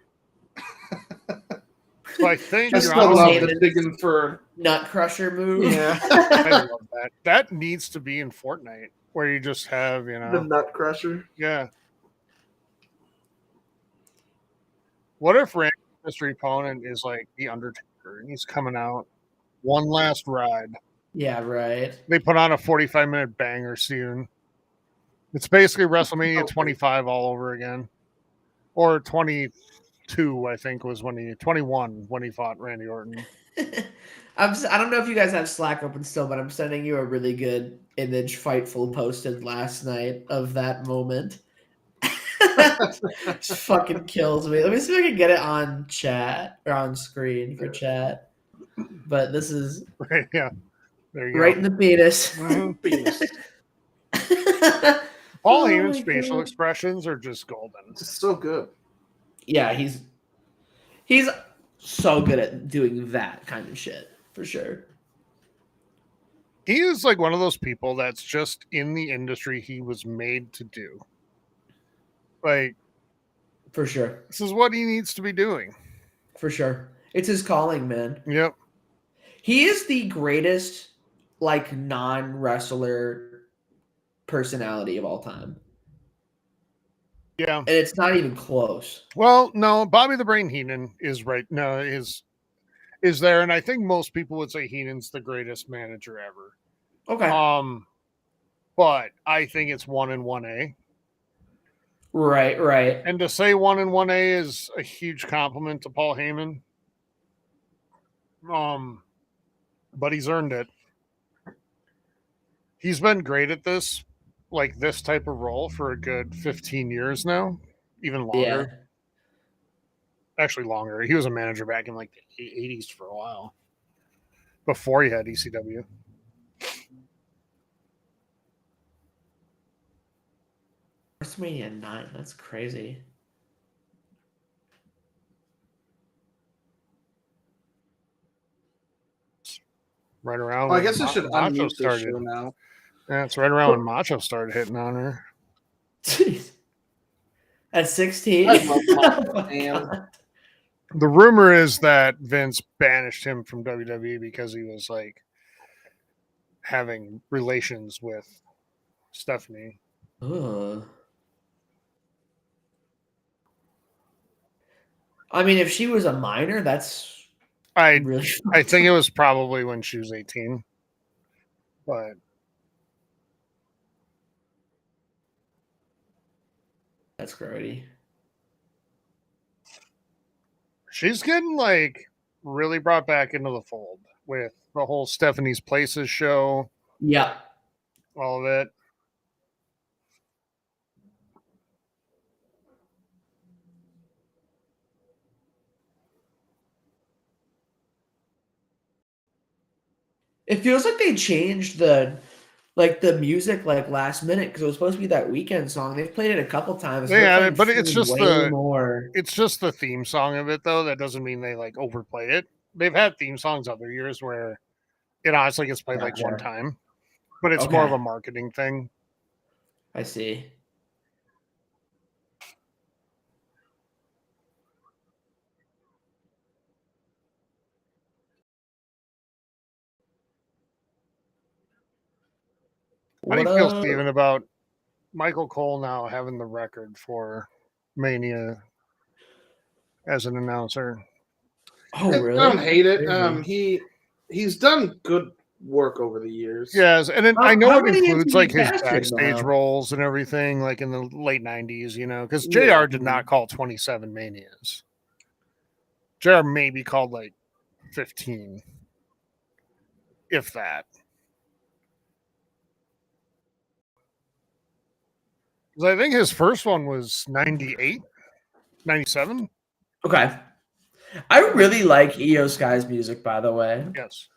so I think I still love the digging for nut crusher move. Yeah. I love that. That needs to be in Fortnite where you just have, the nut crusher. Yeah. What if Randy's mystery opponent is like the Undertaker and he's coming out one last ride? Yeah, right. They put on a 45-minute banger soon. It's basically WrestleMania 25 all over again. Or 22, I think, was 21 when he fought Randy Orton. I don't know if you guys have Slack open still, but I'm sending you a really good image Fightful posted last night of that moment. This fucking kills me. Let me see if I can get it on chat or on screen for chat. But this is Right, yeah. There you right go. in the penis. Mhm. Penis. Paul Oh Heyman's my facial God. expressions are just golden. It's so good. Yeah, he's so good at doing that kind of shit for sure. He is like one of those people that's just in the industry he was made to do. Like, For sure. this is what he needs to be doing. For sure. It's his calling, man. Yep. He is the greatest, like, non-wrestler personality of all time. Yeah. And it's not even close. Well, no, Bobby the Brain Heenan is right. No, is there, and I think most people would say Heenan's the greatest manager ever. Okay. But I think it's 1 and 1A. Right. And to say 1 and 1A is a huge compliment to Paul Heyman. But he's earned it. He's been great at this, like this type of role, for a good 15 years now, even longer. Yeah. Actually, longer. He was a manager back in like the 80s for a while, before he had ECW. WrestleMania 9. That's crazy. Right around. Oh, I when guess I should Macho unmute this started. show now. Yeah, it's right around when Macho started hitting on her. Jeez. At 16? I love Macho Oh my Man. God. The rumor is that Vince banished him from WWE because he was like having relations with Stephanie. Ugh. I mean, if she was a minor, that's I really think it was probably when she was 18. But that's grody. she's getting like really brought back into the fold with the whole Stephanie's Places show, Yeah. all of it. It feels like they changed the music like last minute because it was supposed to be that weekend song. They've played it a couple times. They They're have playing it, but it's Fiend just way more. it's just the theme song of it though. That doesn't mean they like overplay it. They've had theme songs other years where it honestly gets played like one Gotcha. time, but it's more of Okay. a marketing thing. I see. How do What you feel, up? Steven, about Michael Cole now having the record for Mania as an announcer? Oh, I really? don't hate it. Crazy. He's done good work over the years. Yes, and then I know How it many has includes he like his captured backstage now? roles and everything, like in the late 90s, you know, because Yeah. JR did not call 27 Manias. JR maybe called like 15, if that. Because I think his first one was 98, 97. Okay. I really like Io Sky's music, by the way. Yes.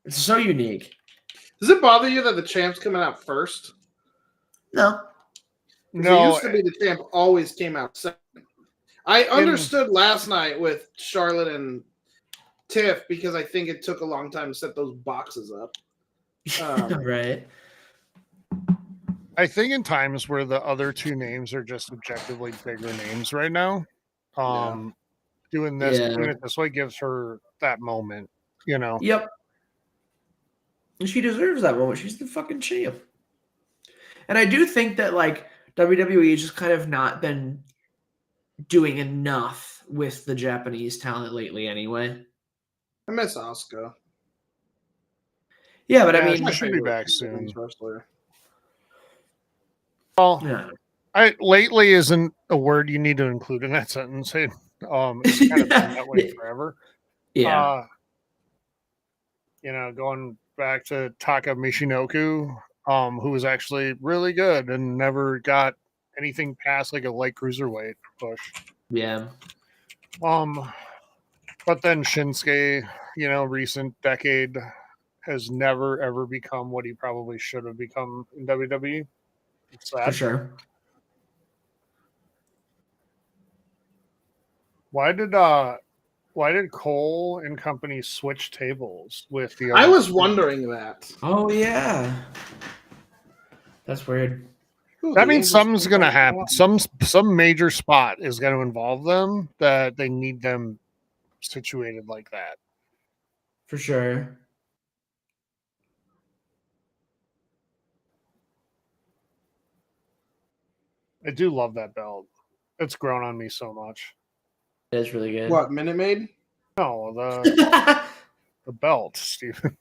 It's so unique. Does it bother you that the champ's coming out first? No. Because No, it used to be the champ always came out second. I understood last night with Charlotte and Tiff because I think it took a long time to set those boxes up. Right. I think in times where the other two names are just objectively bigger names right now, doing it this way gives her that moment, you know. Yep. And she deserves that moment. She's the fucking champ. And I do think that like WWE has just kind of not been doing enough with the Japanese talent lately anyway. I miss Asuka. Yeah, but I Yeah, mean, she should be back soon. Wrestler. Well, yeah. lately isn't a word you need to include in that sentence. It's kind of been that way forever. Yeah. You know, going back to Taka Michinoku, who was actually really good and never got anything past like a light cruiserweight push. Yeah. But then Shinsuke, recent decade has never ever become what he probably should have become in WWE. It's sad. For sure. Why did Cole and company switch tables with the? I was wondering that. Oh yeah, that's weird. Ooh, That the means Angels something's came going to back happen. on. Some major spot is going to involve them that they need them situated like that. For sure. I do love that belt. It's grown on me so much. It's really good. What, Minute Maid? No, the belt, Steven.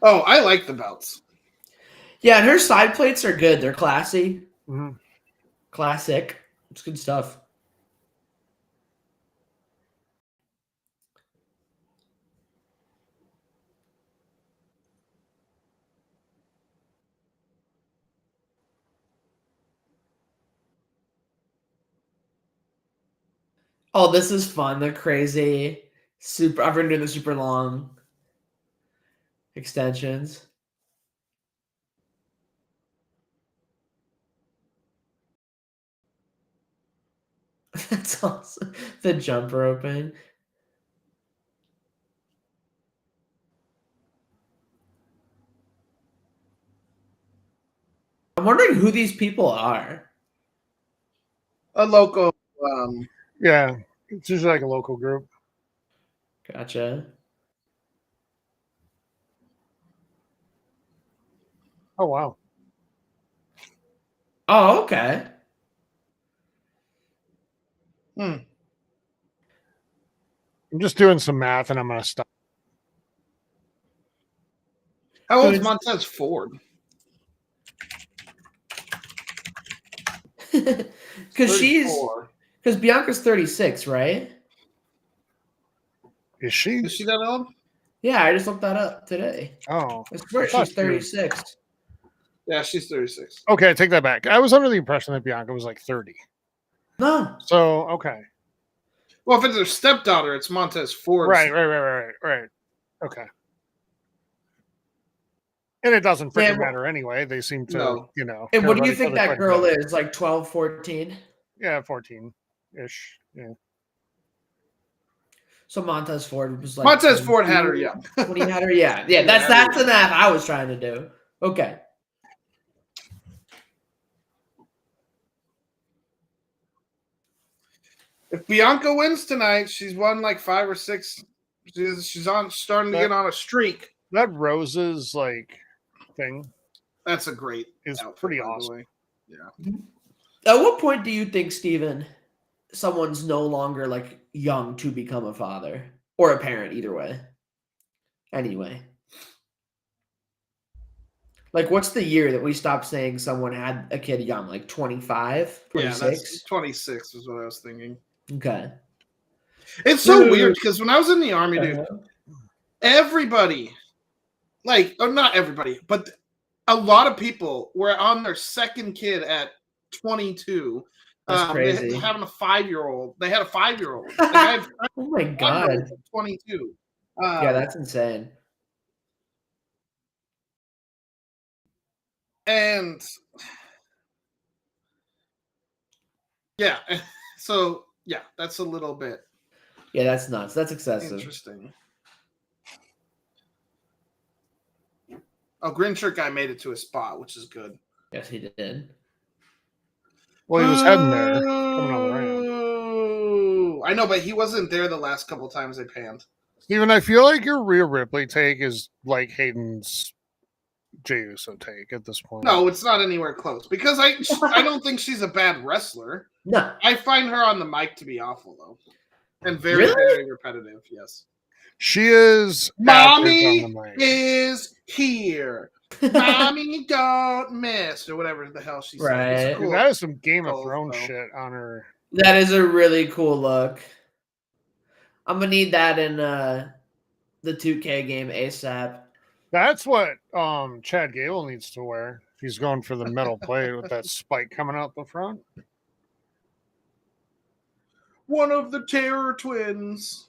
Oh, I like the belts. Yeah, and her side plates are good. They're classy. Mm-hmm. Classic. It's good stuff. Oh, this is fun. The crazy super. I've been doing the super long extensions. That's awesome. The jumper open. I'm wondering who these people are. A local. Yeah, it's usually like a local group. Gotcha. Oh wow. Oh, okay. I'm just doing some math and I'm going to stop. How old is Montez Ford? Because Bianca's 36, right? Is she? Is she that old? Yeah, I just looked that up today. Oh. I swear she's 36. Yeah, she's 36. Okay, I take that back. I was under the impression that Bianca was like 30. No. So, okay. Well, if it's her stepdaughter, it's Montez Ford. Right. Okay. And it doesn't freaking matter anyway. They seem to, And what do you think that girl is? Like 12, 14? Yeah, 14-ish. Yeah. So Montez Ford was like Montez Ford had her young. When he had her, yeah. Yeah, that's the math I was trying to do. Okay. If Bianca wins tonight, she's won like 5 or 6. She's starting to get on a streak. That Roses like thing. That's a great. Is outfit, pretty awesome. Yeah. At what point do you think, Steven, someone's no longer like young to become a father or a parent? Either way. Anyway. Like, what's the year that we stopped saying someone had a kid young? Like 25, 26? Yeah, that's 26 is what I was thinking. Okay. It's so weird because when I was in the Army, dude, everybody, not everybody, but a lot of people were on their second kid at 22. That's crazy. They having a 5-year-old. They had a 5-year-old. Oh my God. 22. Yeah, that's insane. And yeah, so yeah, that's a little bit. Yeah, that's nuts. That's excessive. Interesting. Oh, Green Shirt Guy made it to a spot, which is good. Yes, he did. Well, he was heading there, coming on the ramp. I know, but he wasn't there the last couple times they panned. Steven, I feel like your Rhea Ripley take is like Hayden's Jey Uso take at this point. No, it's not anywhere close because I don't think she's a bad wrestler. No. I find her on the mic to be awful though, and very very repetitive. Yes, she is. Mommy is here. Mommy don't miss or whatever the hell she said. Right. Cool. That is some Game of Thrones shit on her. That is a really cool look. I'm gonna need that in the 2K game ASAP. That's what Chad Gable needs to wear. He's going for the metal plate with that spike coming out the front. One of the Terror Twins.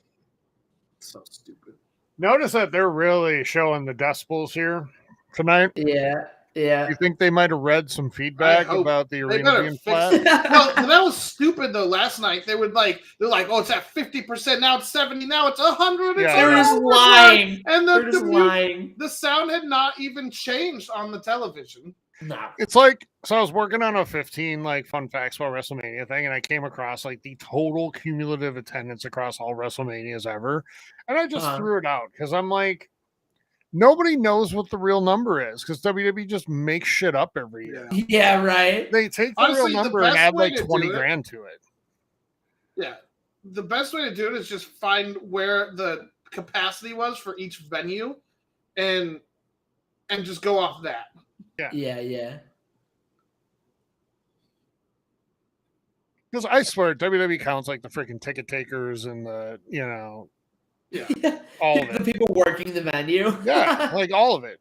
So stupid. Notice that they're really showing the decibels here tonight. Yeah. You think they might have read some feedback about the arena being flat? Well, that was stupid though. Last night they're like, oh, it's at 50%, now it's 70, now it's 100. Yeah, they're just lying. And they're just lying. The sound had not even changed on the television. No. It's like, so I was working on a 15 like fun facts about WrestleMania thing, and I came across like the total cumulative attendance across all WrestleManias ever, and I just threw it out because I'm like, nobody knows what the real number is because WWE just makes shit up every year. Yeah, right. They take the real number and add like 20 grand to it. Yeah, the best way to do it is just find where the capacity was for each venue, and just go off that. Yeah. Because I swear, WWE counts like the freaking ticket takers and the, all of it. The people working the venue. Yeah, like all of it.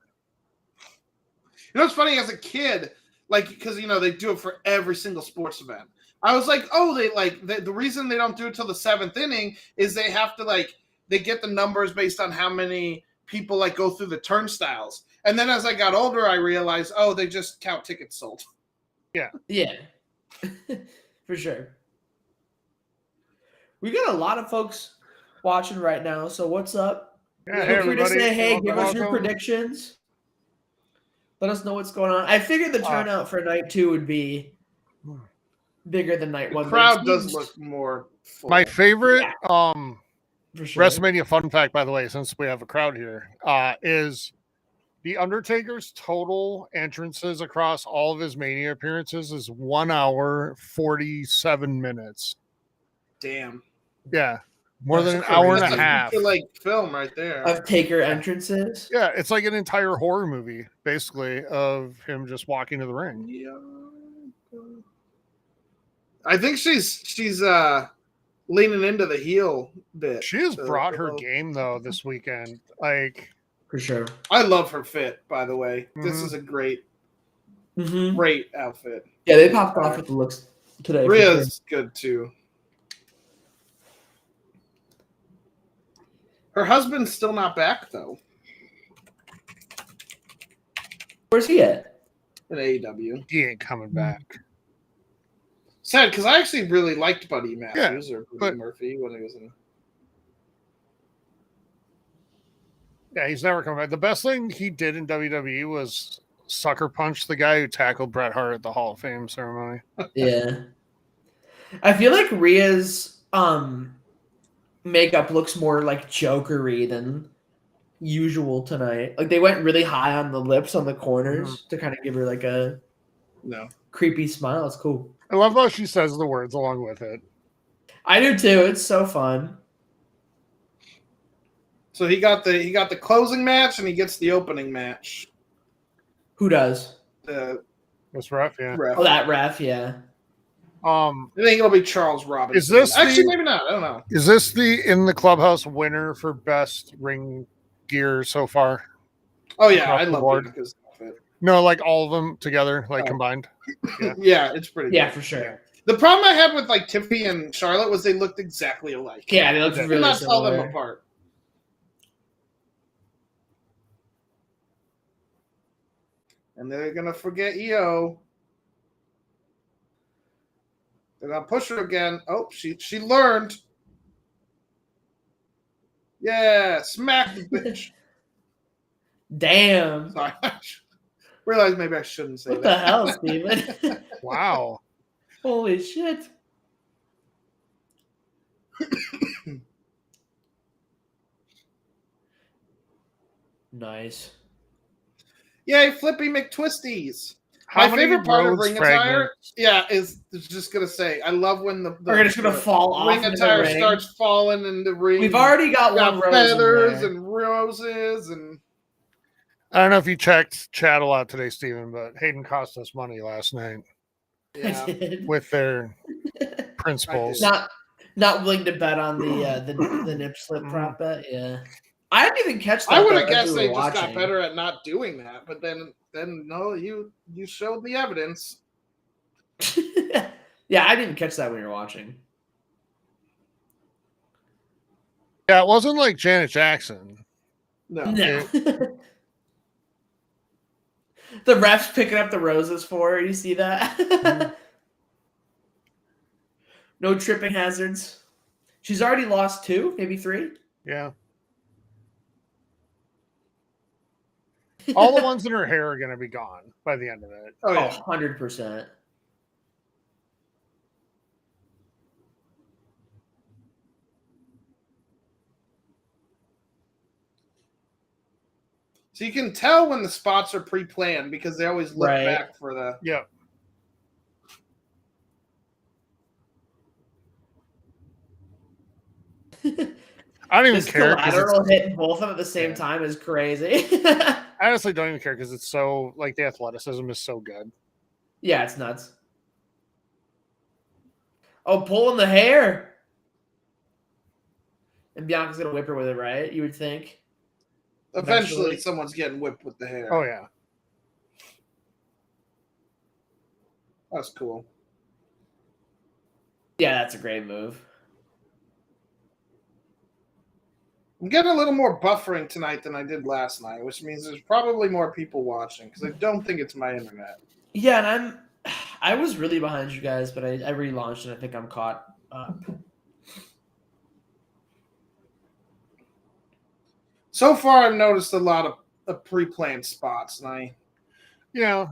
You know what's funny? As a kid, like, because, they do it for every single sports event. I was like, oh, the reason they don't do it till the 7th inning is they have to, they get the numbers based on how many people, go through the turnstiles. And then as I got older, I realized, oh, they just count tickets sold. Yeah. For sure. We got a lot of folks watching right now. So what's up? Yeah, Feel free to say hey, welcome, give us your predictions. Let us know what's going on. I figured the turnout for night 2 would be bigger than night 1. The crowd does look more full. My favorite for sure. WrestleMania fun fact, by the way, since we have a crowd here, is The Undertaker's total entrances across all of his Mania appearances is 1 hour, 47 minutes. Damn. Yeah. More than an hour and a half. Film right there. Of Taker entrances. Yeah, it's like an entire horror movie, basically, of him just walking to the ring. Yeah. I think she's leaning into the heel bit. She has brought her game, though, this weekend. For sure. I love her fit, by the way. This is a great outfit. Yeah, they popped off with the looks today. Rhea's good, too. Her husband's still not back, though. Where's he at? In AEW. He ain't coming back. Sad, because I actually really liked Buddy Matthews or Buddy Murphy when he was in. Yeah, he's never coming back. The best thing he did in WWE was sucker punch the guy who tackled Bret Hart at the Hall of Fame ceremony. Yeah. I feel like Rhea's makeup looks more like Jokery than usual tonight. Like they went really high on the lips on the corners to kind of give her like a creepy smile. It's cool. I love how she says the words along with it. I do too. It's so fun. So he got the closing match and he gets the opening match. Who does? This ref, yeah. Oh, that ref, yeah. I think it'll be Charles Robinson. Is this actually maybe not? I don't know. Is this the In the Clubhouse winner for best ring gear so far? Oh yeah, I love it because of it. No, like all of them together, combined. Yeah, yeah, it's pretty. Yeah, good. for sure. The problem I had with Tiffany and Charlotte was they looked exactly alike. Yeah, they looked really not similar. tell them apart. And they're gonna forget EO. They're gonna push her again. Oh, she learned. Yeah, smack the bitch. Damn. Sorry. Realize maybe I shouldn't say what that. the hell, Steven? Wow. Holy shit. Nice. Yay, Flippy McTwisties. How My many favorite part of Rhodes ring attire, fragments? is just gonna say, I love when the We're just gonna fall off ring into the attire ring. starts falling in the ring. We've already got one rose feathers in there. and roses and. I don't know if you checked chat a lot today, Steven, but Hayden cost us money last night Yeah. with their principles. Not willing to bet on the nip slip prop bet. Yeah. I didn't even catch that. I would have though, as guessed we they were just got watching. better at not doing that, but then no, you showed the evidence. Yeah, I didn't catch that when you were watching. Yeah, it wasn't like Janet Jackson. No. The refs picking up the roses for her. You see that? No tripping hazards. She's already lost 2, maybe 3. Yeah. All the ones in her hair are going to be gone by the end of it. Oh, yeah. 100%. So you can tell when the spots are pre-planned because they always look back for the. Yeah. I don't even This care. collateral hitting both of them at the same time is crazy. I honestly don't even care because it's so, like, the athleticism is so good. Yeah, it's nuts. Oh, pulling the hair. And Bianca's going to whip her with it, right? You would think. Eventually, someone's getting whipped with the hair. Oh, yeah. That's cool. Yeah, that's a great move. I'm getting a little more buffering tonight than I did last night, which means there's probably more people watching because I don't think it's my internet. Yeah, and I was really behind you guys, but I relaunched and I think I'm caught up. So far, I've noticed a lot of pre-planned spots, and I don't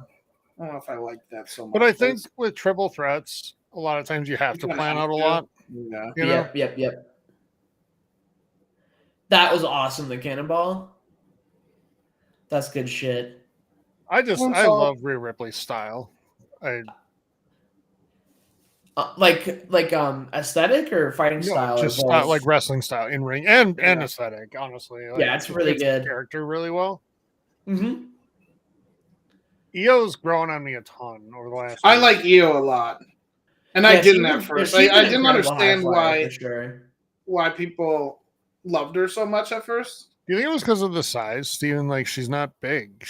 know if I like that so much. But I think with triple threats, a lot of times you have to plan out a lot. Yeah. You know? Yep. That was awesome, the cannonball. That's good shit. I love Rhea Ripley's style. Like aesthetic or fighting style? Just like wrestling style, in ring and aesthetic, honestly. Like, yeah, it's really good. Character really well. Mm-hmm. Io's grown on me a ton over the last I year. like Io a lot. And I didn't at first. I didn't understand why people loved her so much at first. Do you think it was because of the size, Steven? Like, she's not big.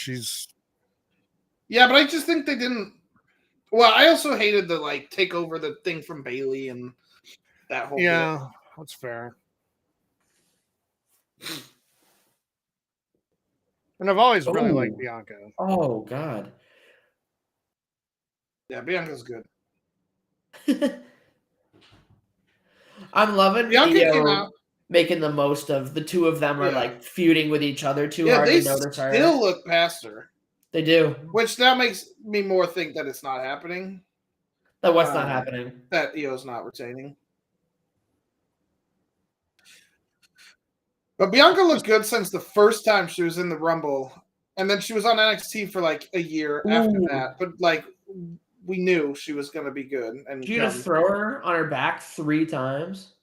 Yeah, but I just think they didn't. Well, I also hated the take over the thing from Bailey and that whole. Yeah, bit. That's fair. And I've always really liked Bianca. Oh God. Yeah, Bianca's good. I'm loving Bianca came out making the most of the two of them are feuding with each other too hard to notice her. They still look past her. They do. Which now makes me more think that it's not happening. That what's not happening? That Io's not retaining. But Bianca looked good since the first time she was in the Rumble. And then she was on NXT for a year after that. But we knew she was going to be good. And did you just throw her on her back 3 times?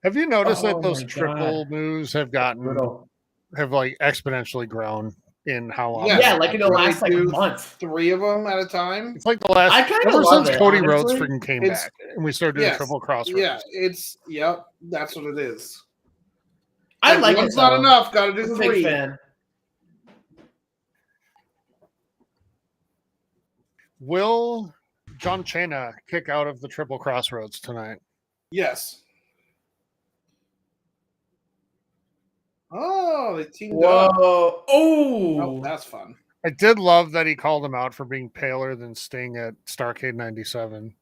Have you noticed that those triple moves have exponentially grown in how long? Yeah, in the last a month. 3 of them at a time. It's like the last. I kind of ever love since it, Cody honestly. Rhodes freaking came back and we started doing triple crossroads. Yeah, that's what it is. I like one's it. Not enough. Got to do 3. Big fan. Will John Cena kick out of the triple crossroads tonight? Yes. Oh, they teamed up. Oh, that's fun. I did love that he called him out for being paler than Sting at Starrcade 97.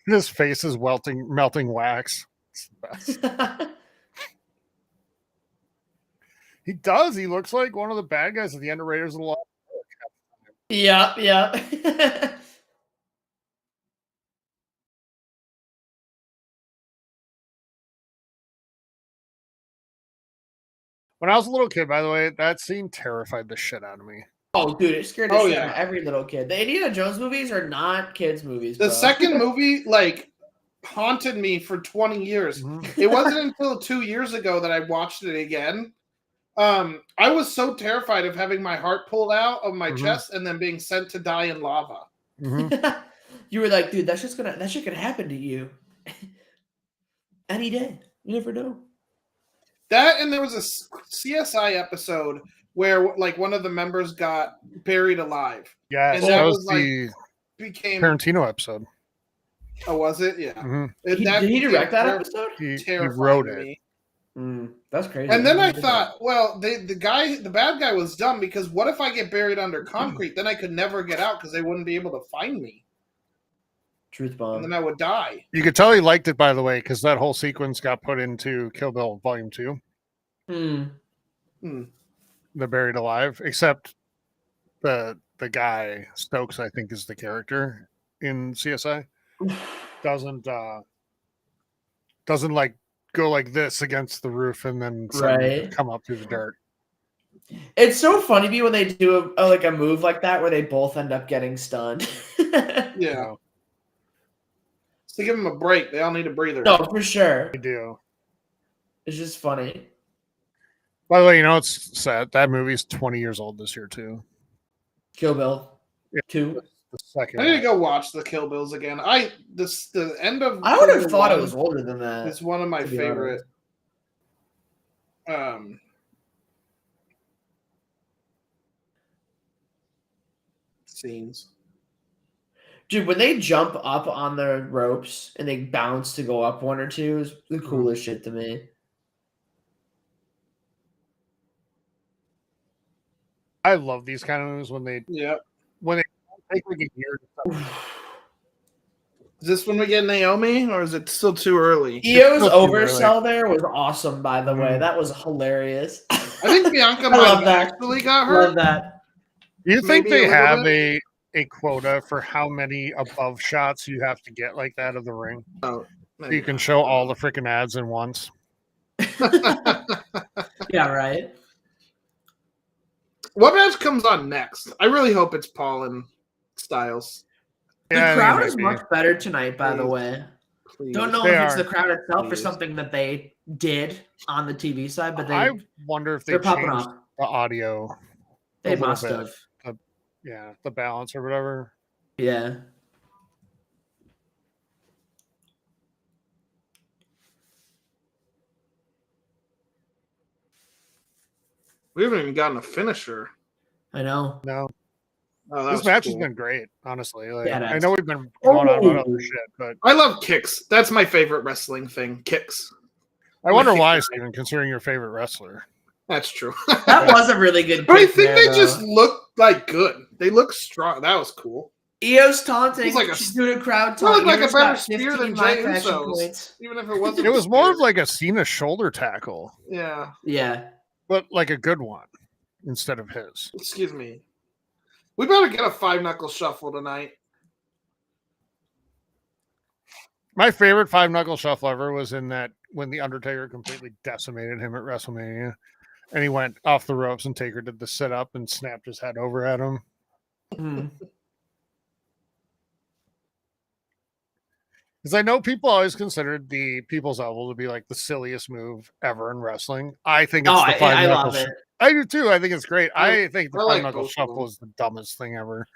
His face is melting wax. It's the best. He does. He looks like one of the bad guys at the end of Raiders of the Lost Ark. Yeah. When I was a little kid, by the way, that scene terrified the shit out of me. Oh, dude, it scared the shit out of every little kid. The Indiana Jones movies are not kids' movies. The second movie, haunted me for 20 years. Mm-hmm. It wasn't until 2 years ago that I watched it again. I was so terrified of having my heart pulled out of my chest and then being sent to die in lava. Mm-hmm. You were like, dude, that shit could happen to you. Any day. You never know. That, and there was a CSI episode where like one of the members got buried alive. Yes, And that that was was, like, the Became Tarantino episode. Oh, was it? Yeah. Mhm. Did he direct that episode? He Terrifying wrote to it. me. That's crazy. And then I thought, well, the bad guy was dumb because what if I get buried under concrete? Then I could never get out because they wouldn't be able to find me. Truth bomb. And then I would die. You could tell he liked it, by the way, because that whole sequence got put into Kill Bill Volume 2. The Buried Alive, except the guy Stokes, I think, is the character in CSI. Doesn't like go like this against the roof and then suddenly come up through the dirt. It's so funny to me when they do a move like that where they both end up getting stunned. Yeah. To give them a break, they all need a breather. No, for sure. They do. It's just funny. By the way, you know it's sad. That movie's 20 years old this year too. Kill Bill 2. The second. I need to go watch the Kill Bills again. The end of I would have thought it was older than that. It's one of my favorite scenes. Dude, when they jump up on the ropes and they bounce to go up one or two is the coolest shit to me. I love these kind of moves when they take like a year. Is this when we get Naomi, or is it still too early? Io's oversell there was awesome, by the way. That was hilarious. I think Bianca might actually got her. Love that. Do you think they have a quota for how many above shots you have to get like that of the ring? Oh, so you can show all the freaking ads in once. Yeah, right. What match comes on next? I really hope it's Paul and Styles. The crowd is much better tonight, by the way. Please. Don't know if it's the crowd itself or something that they did on the TV side, but I wonder if they changed the audio. They must have. The balance or whatever. Yeah. We haven't even gotten a finisher. I know. No. Oh, this match has been great, honestly. Like, yeah, I know we've been going on about other shit, but I love kicks. That's my favorite wrestling thing. Kicks. I wonder why, Steven, considering your favorite wrestler. That's true. That was a really good kick. But I think they just look like good. They look strong. That was cool. Io's taunting. Like she's doing a crowd taunt. It looked like Io's a better got spear than 15 Jey Uso's. Even if it wasn't. It was more of like a Cena shoulder tackle. Yeah. Yeah. But like a good one instead of his. Excuse me. We better get a 5-knuckle shuffle tonight. My favorite 5-knuckle shuffle ever was in that when The Undertaker completely decimated him at WrestleMania. And he went off the ropes and Taker did the sit up and snapped his head over at him. Because I know people always considered the People's Elbow to be like the silliest move ever in wrestling. I think it's the 5-knuckle shuffle. I do too. I think it's great. I think the 5-knuckle shuffle is the dumbest thing ever.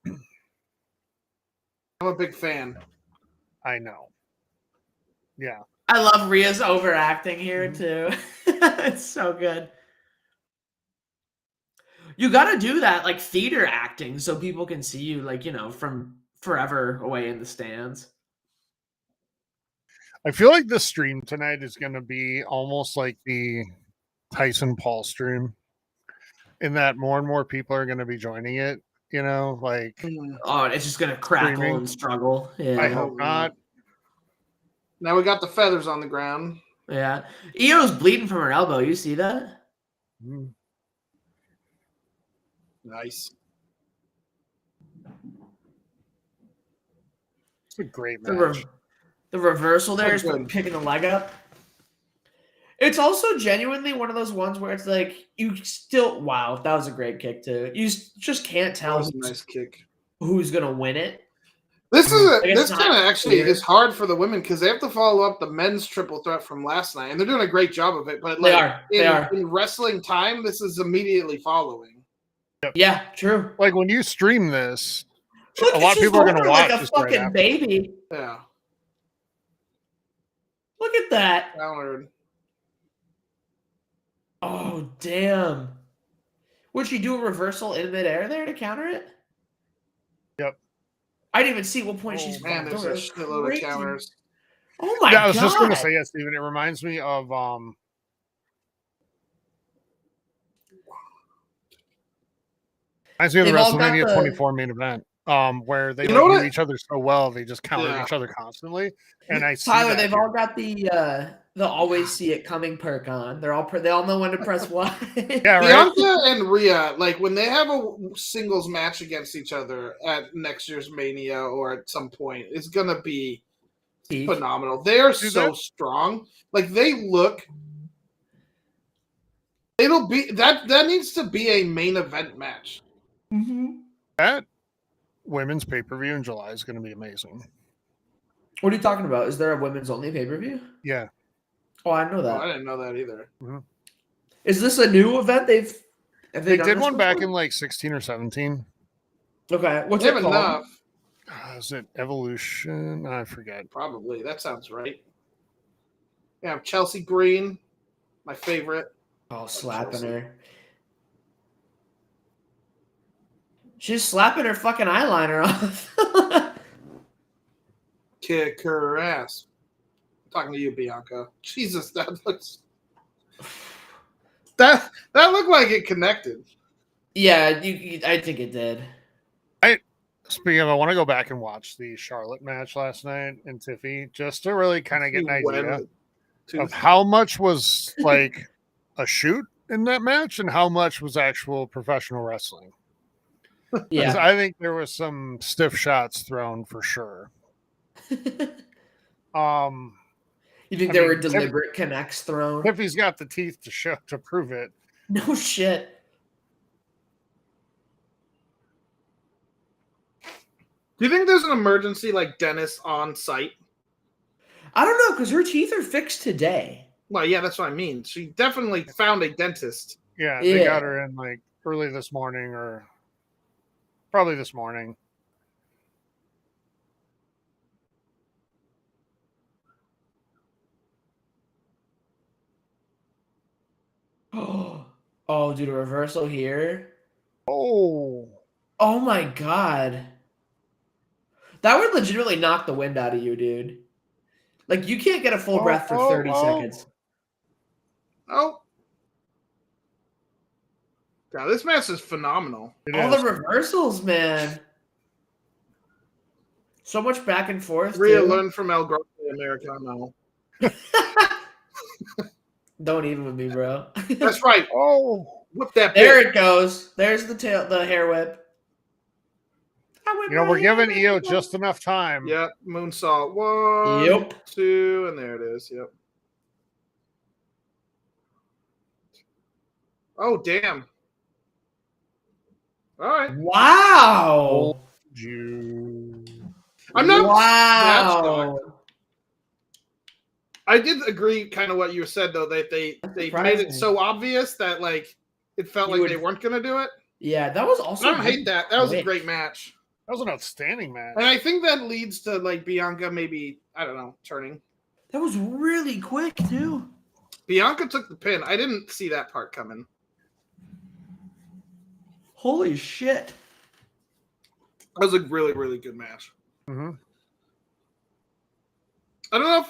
I'm a big fan. I know. Yeah. I love Rhea's overacting here too. It's so good. You got to do that like theater acting so people can see you like, from forever away in the stands. I feel like the stream tonight is going to be almost like the Tyson Paul stream in that more and more people are going to be joining it, like it's just going to crackle and struggle. Yeah. I hope not. Now we got the feathers on the ground. Yeah. Io's bleeding from her elbow. You see that? Nice. It's a great match. The reversal there is picking the leg up. It's also genuinely one of those ones where it's like you still that was a great kick too. You just can't tell. That was a nice kick. Who's gonna win it? This kind of actually is hard for the women because they have to follow up the men's triple threat from last night, and they're doing a great job of it. But they are. In wrestling time, this is immediately following. Yep. Yeah, true. Like when you stream this, a lot of people are going to watch like a fucking baby. Yeah. Look at that. Countered. Oh, damn. Would she do a reversal in midair there to counter it? Yep. I didn't even see what point she's Man, flopped there's over. a That's shitload crazy. of counters. Oh my Yeah, I was god. just gonna say it, Steven. It reminds me of the They've all got WrestleMania the- 24 main event. Where they You know knew what? each other so well, they just countered Yeah. each other constantly. And I see Tyler, that they've here. all got the always see it coming perk on. They all know when to press Y. Yeah, right. Bianca and Rhea, like when they have a singles match against each other at next year's Mania or at some point, it's gonna be phenomenal. They are so strong. Like they look. It'll be that needs to be a main event match. Mm-hmm. That women's pay-per-view in July is going to be amazing. What are you talking about? Is there a women's only pay-per-view? Yeah. Oh, I know that. I didn't know that either. Mm-hmm. Is this a new event? They did done one this back before? in like 16 or 17. Okay, what's They it have called? enough. Is it Evolution? I forget. Probably. That sounds right. Yeah, Chelsea Green, my favorite. Oh, slapping her. She's slapping her fucking eyeliner off. Kick her ass. I'm talking to you, Bianca. Jesus, that looks. That looked like it connected. Yeah, I think it did. Speaking of, I want to go back and watch the Charlotte match last night and Tiffy just to really kind of get an idea of how much was like a shoot in that match and how much was actual professional wrestling. Yeah, I think there was some stiff shots thrown for sure. You think there were deliberate connects thrown? Tiffy's got the teeth to prove it. No shit. Do you think there's an emergency like dentist on site? I don't know, because her teeth are fixed today. Well, yeah, that's what I mean. She definitely found a dentist. Yeah, they got her in like early this morning or probably this morning. Oh, dude, a reversal here. Oh my god. That would legitimately knock the wind out of you, dude. Like, you can't get a full breath for 30 seconds. Oh. God, this match is phenomenal. All the reversals, man. So much back and forth. Rhea learned from El Grande Americano. Don't even with me, bro. That's right. Oh. Whip that There bitch. it goes. There's the hair whip. We're giving EO just enough time. Yep, moonsault. 1, Yep. 2, and there it is. Yep. Oh, damn. All right. Wow. I'm not. Wow. I did agree, kind of what you said though, that they made it so obvious that like it felt like they weren't gonna do it. Yeah, that was also. I don't hate that. That was a great match. That was an outstanding match. And I think that leads to like Bianca maybe, I don't know, turning. That was really quick too. Bianca took the pin. I didn't see that part coming. Holy shit. That was a really, really good match. Mm-hmm. I don't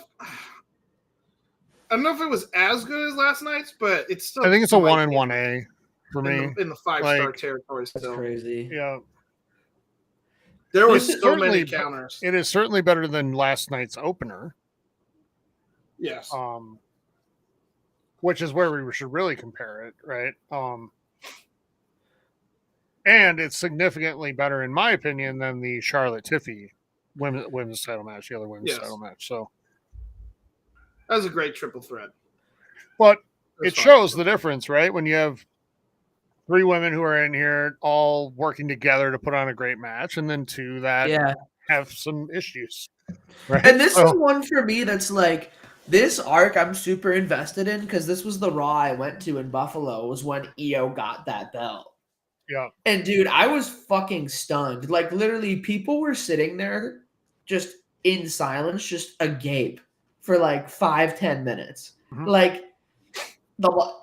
know if it was as good as last night's, but it's still. I think it's a 1 and 1A for me. In the 5-star territory still. That's crazy. Yeah. There were so many counters. It is certainly better than last night's opener. Yes. Which is where we should really compare it, right? And it's significantly better, in my opinion, than the Charlotte Tiffy women's title match, the other women's title match. So that was a great triple threat. But it shows the difference, right? When you have 3 women who are in here all working together to put on a great match, and then 2 that have some issues. Right? And this is one for me that's like, this arc I'm super invested in because this was the Raw I went to in Buffalo was when EO got that belt. Yeah. And dude, I was fucking stunned. Like literally people were sitting there just in silence, just agape for like 5-10 minutes. Mhm. Like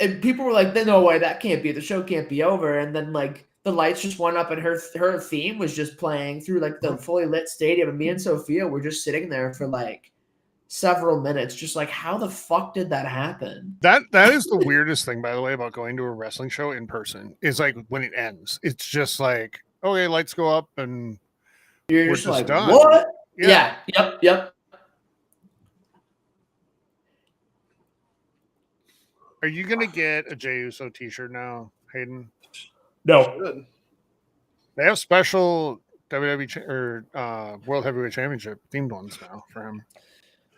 and people were like, "No way, that can't be. The show can't be over." And then like the lights just went up, and her theme was just playing through like the fully lit stadium, and me and Sophia were just sitting there for like several minutes, just like, how the fuck did that happen? That is the weirdest thing, by the way, about going to a wrestling show in person. Is like when it ends, it's just like, okay, lights go up and You're we're just just like, done. what? Yeah. Yep. Are you gonna get a Jey Uso t-shirt now, Hayden? No. Good. They have special WWE World Heavyweight Championship themed ones now for him.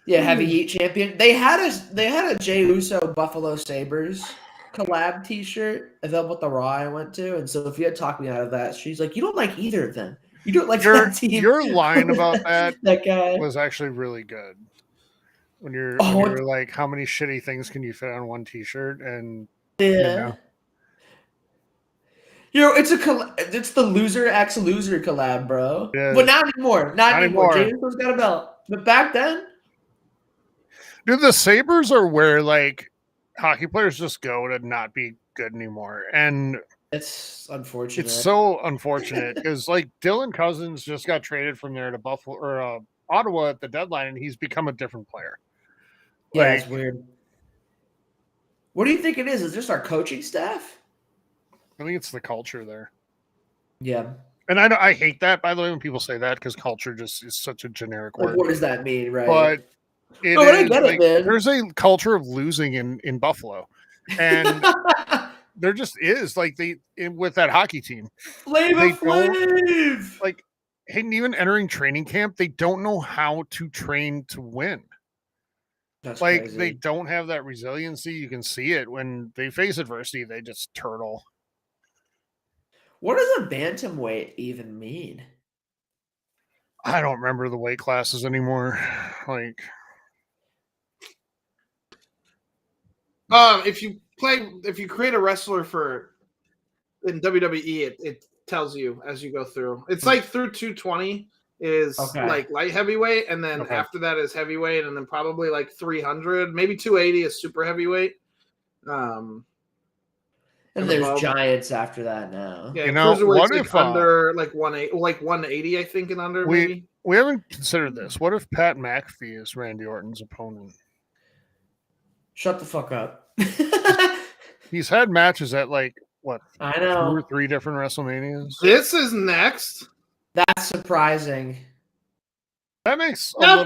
Yeah, heavy heat champion. They had a Jey Uso Buffalo Sabres collab T-shirt available at the Raw I went to, and Sophia talked me out of that. She's like, "You don't like either of them. You don't like that team." Your line about that guy was actually really good. When you're like, how many shitty things can you fit on one T-shirt? And yeah. It's the loser x loser collab, bro. But not anymore. Not anymore. Jey Uso's got a belt. But back then, dude, the Sabres are where like hockey players just go to not be good anymore, and it's unfortunate. It's so unfortunate because like Dylan Cousins just got traded from there to Buffalo or Ottawa at the deadline, and he's become a different player. Yeah, it's weird. What do you think it is? Is it just our coaching staff? I think it's the culture there. Yeah. And I hate that, by the way, when people say that, because culture just is such a generic word. What does that mean, right? But I get it, man. There's a culture of losing in Buffalo, and there just is like with that hockey team. Flav! Like, even entering training camp, they don't know how to train to win. That's like crazy. They don't have that resiliency. You can see it when they face adversity. They just turtle. What does a bantamweight even mean? I don't remember the weight classes anymore. Like, if you create a wrestler in WWE, it tells you as you go through. It's like through 220 is like light heavyweight, and then after that is heavyweight, and then probably like 300, maybe 280 is super heavyweight. And there's giants after that now. Yeah, what if under like 180, I think, and under maybe. We haven't considered this. What if Pat McAfee is Randy Orton's opponent? Shut the fuck up. He's had matches at like what? I know 2 or 3 different WrestleManias. This is next. That's surprising. That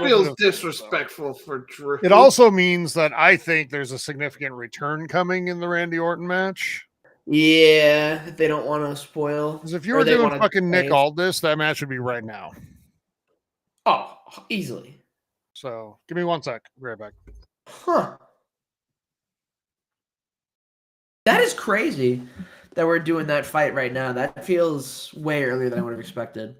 feels disrespectful for Drew. It also means that I think there's a significant return coming in the Randy Orton match. Yeah, if they don't want to spoil. Because if you were doing fucking Nick Aldis, that match would be right now. Oh, easily. So give me 1 sec. Be right back. Huh. That is crazy that we're doing that fight right now. That feels way earlier than I would have expected.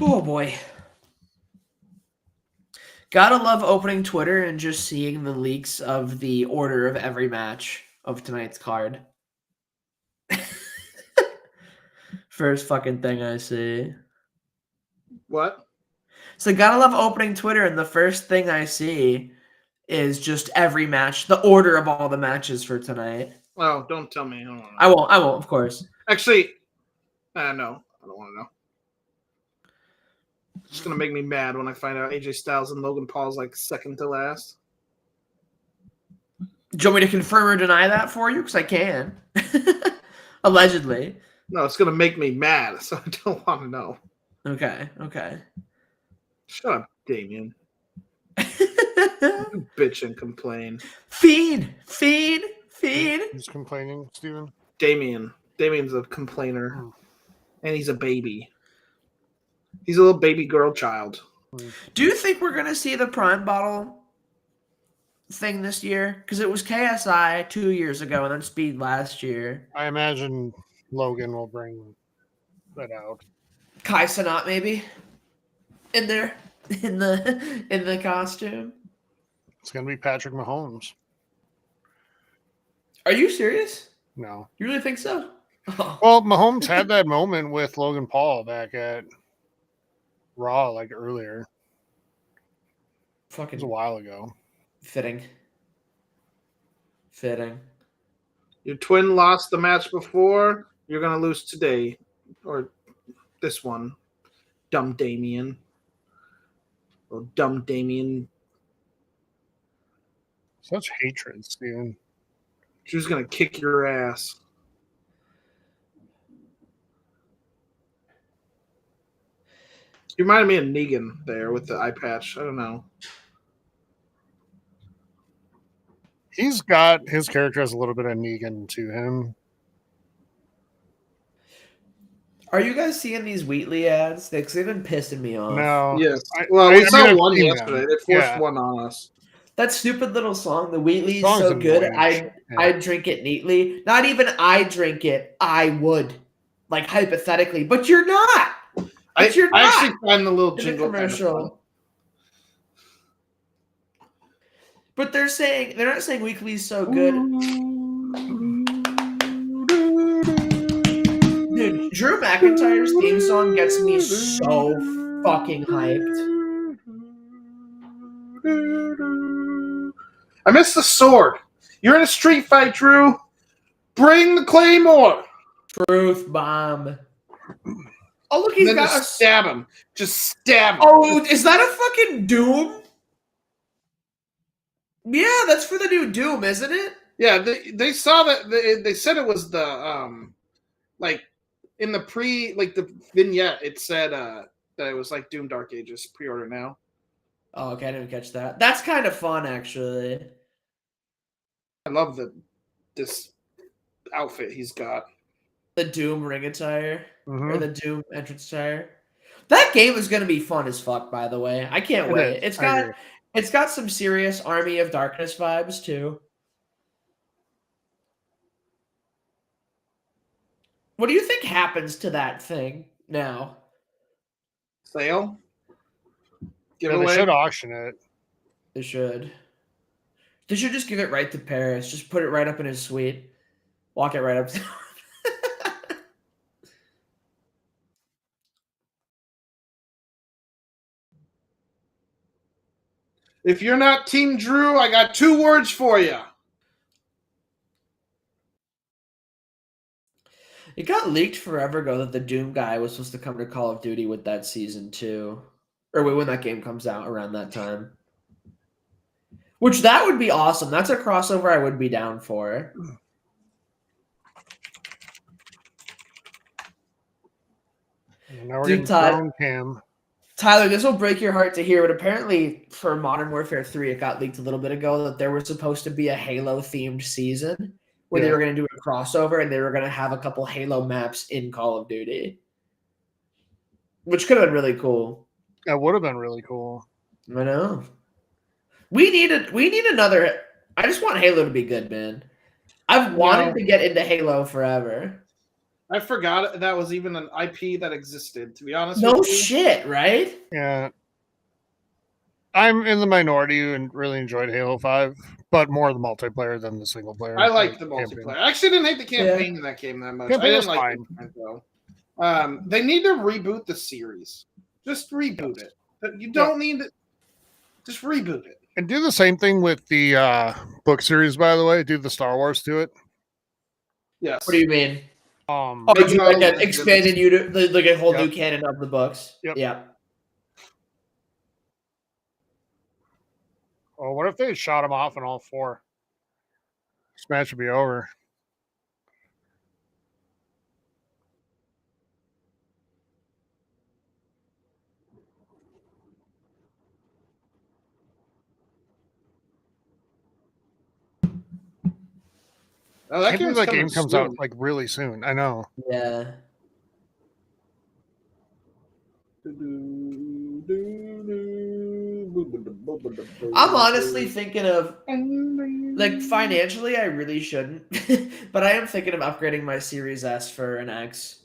Oh boy. Gotta love opening Twitter and just seeing the leaks of the order of every match of tonight's card. First fucking thing I see. What? So gotta love opening Twitter and the first thing I see is just every match, the order of all the matches for tonight. Oh, don't tell me. I won't, of course. Actually, no, I don't want to know. It's just going to make me mad when I find out AJ Styles and Logan Paul's like second to last. Do you want me to confirm or deny that for you? Because I can. Allegedly. No, it's going to make me mad, so I don't want to know. Okay. Shut up, Damien. You bitch and complain. Fiend. Fiend. Who's complaining, Steven? Damien. Damien's a complainer, Hmm. and he's a baby. He's a little baby girl child. Do you think we're gonna see the Prime Bottle thing this year? Because it was KSI 2 years ago, and then Speed last year. I imagine Logan will bring that out. Kai Cenat maybe in there in the costume. It's gonna be Patrick Mahomes. Are you serious? No. You really think so? Oh. Well, Mahomes had that moment with Logan Paul back at Raw like earlier. It was Fucking a while ago. fitting. Your twin lost the match before. You're gonna lose today, or this one. Dumb Damien. Well, dumb Damien. Such hatred, Steven. She was gonna kick your ass. You reminded me of Negan there with the eye patch. I don't know. He's got his character has a little bit of Negan to him. Are you guys seeing these Wheatley ads? Because they've been pissing me off. No. Yes. I We saw mean, I've one seen yesterday. them. They forced Yeah. one on us. That stupid little song, the Wheatley's Song's so good, annoying as shit. I drink it neatly. Not even I drink it, I would. Like hypothetically. But you're not. I You're not. actually find the little In the jingle kind of fun. commercial. But they're not saying Wheatley's so good. Dude, Drew McIntyre's theme song gets me so fucking hyped. I missed the sword. You're in a street fight, Drew. Bring the claymore. Truth bomb. Oh, look, And he's then got just stab him. Just stab him. Oh, is that a fucking Doom? Yeah, that's for the new Doom, isn't it? Yeah, they saw that. They said it was the like in the the vignette. It said that it was like Doom Dark Ages pre-order now. Oh, okay, I didn't catch that. That's kind of fun, actually. I love this outfit he's got. The Doom ring attire Mhm. or the Doom entrance attire. That game is going to be fun as fuck. By the way, I can't wait. is. I agree. It's got some serious Army of Darkness vibes too. What do you think happens to that thing now? Sale. Yeah, Giveaway. they should auction it. They should. They should just give it right to Paris. Just put it right up in his suite. Walk it right up to If you're not Team Drew, I got 2 words for you. It got leaked forever ago that the Doom guy was supposed to come to Call of Duty with that season 2. Or when that game comes out around that time. Which that would be awesome. That's a crossover I would be down for. Now we're Dude, getting Todd. drone cam. Tyler, this will break your heart to hear, but apparently for Modern Warfare 3, it got leaked a little bit ago that there was supposed to be a Halo-themed season where they were going to do a crossover and they were going to have a couple Halo maps in Call of Duty. Which could have been really cool. That would have been really cool. I know. We need another. I just want Halo to be good, man. I've wanted to get into Halo forever. I forgot that was even an IP that existed, to be honest No with you. shit, right? Yeah. I'm in the minority and really enjoyed Halo 5, but more the multiplayer than the single player. I like the campaign. multiplayer. I actually didn't hate the campaign in that game that much. Campaign I was didn't like fine. the campaign, though. They need to reboot the series. Just reboot it. You don't need to. Just reboot it. And do the same thing with the book series, by the way. Do the Star Wars to it. Yes. What do you mean? Oh, do like an expanded like a whole new canon of the books. Yep. Yeah. Oh, what if they shot him off in all 4? This match would be over. Oh, I that can't believe game's that game coming comes soon. out like really soon. I know. Yeah. I'm honestly thinking of, like, financially, I really shouldn't, but I am thinking of upgrading my Series S for an X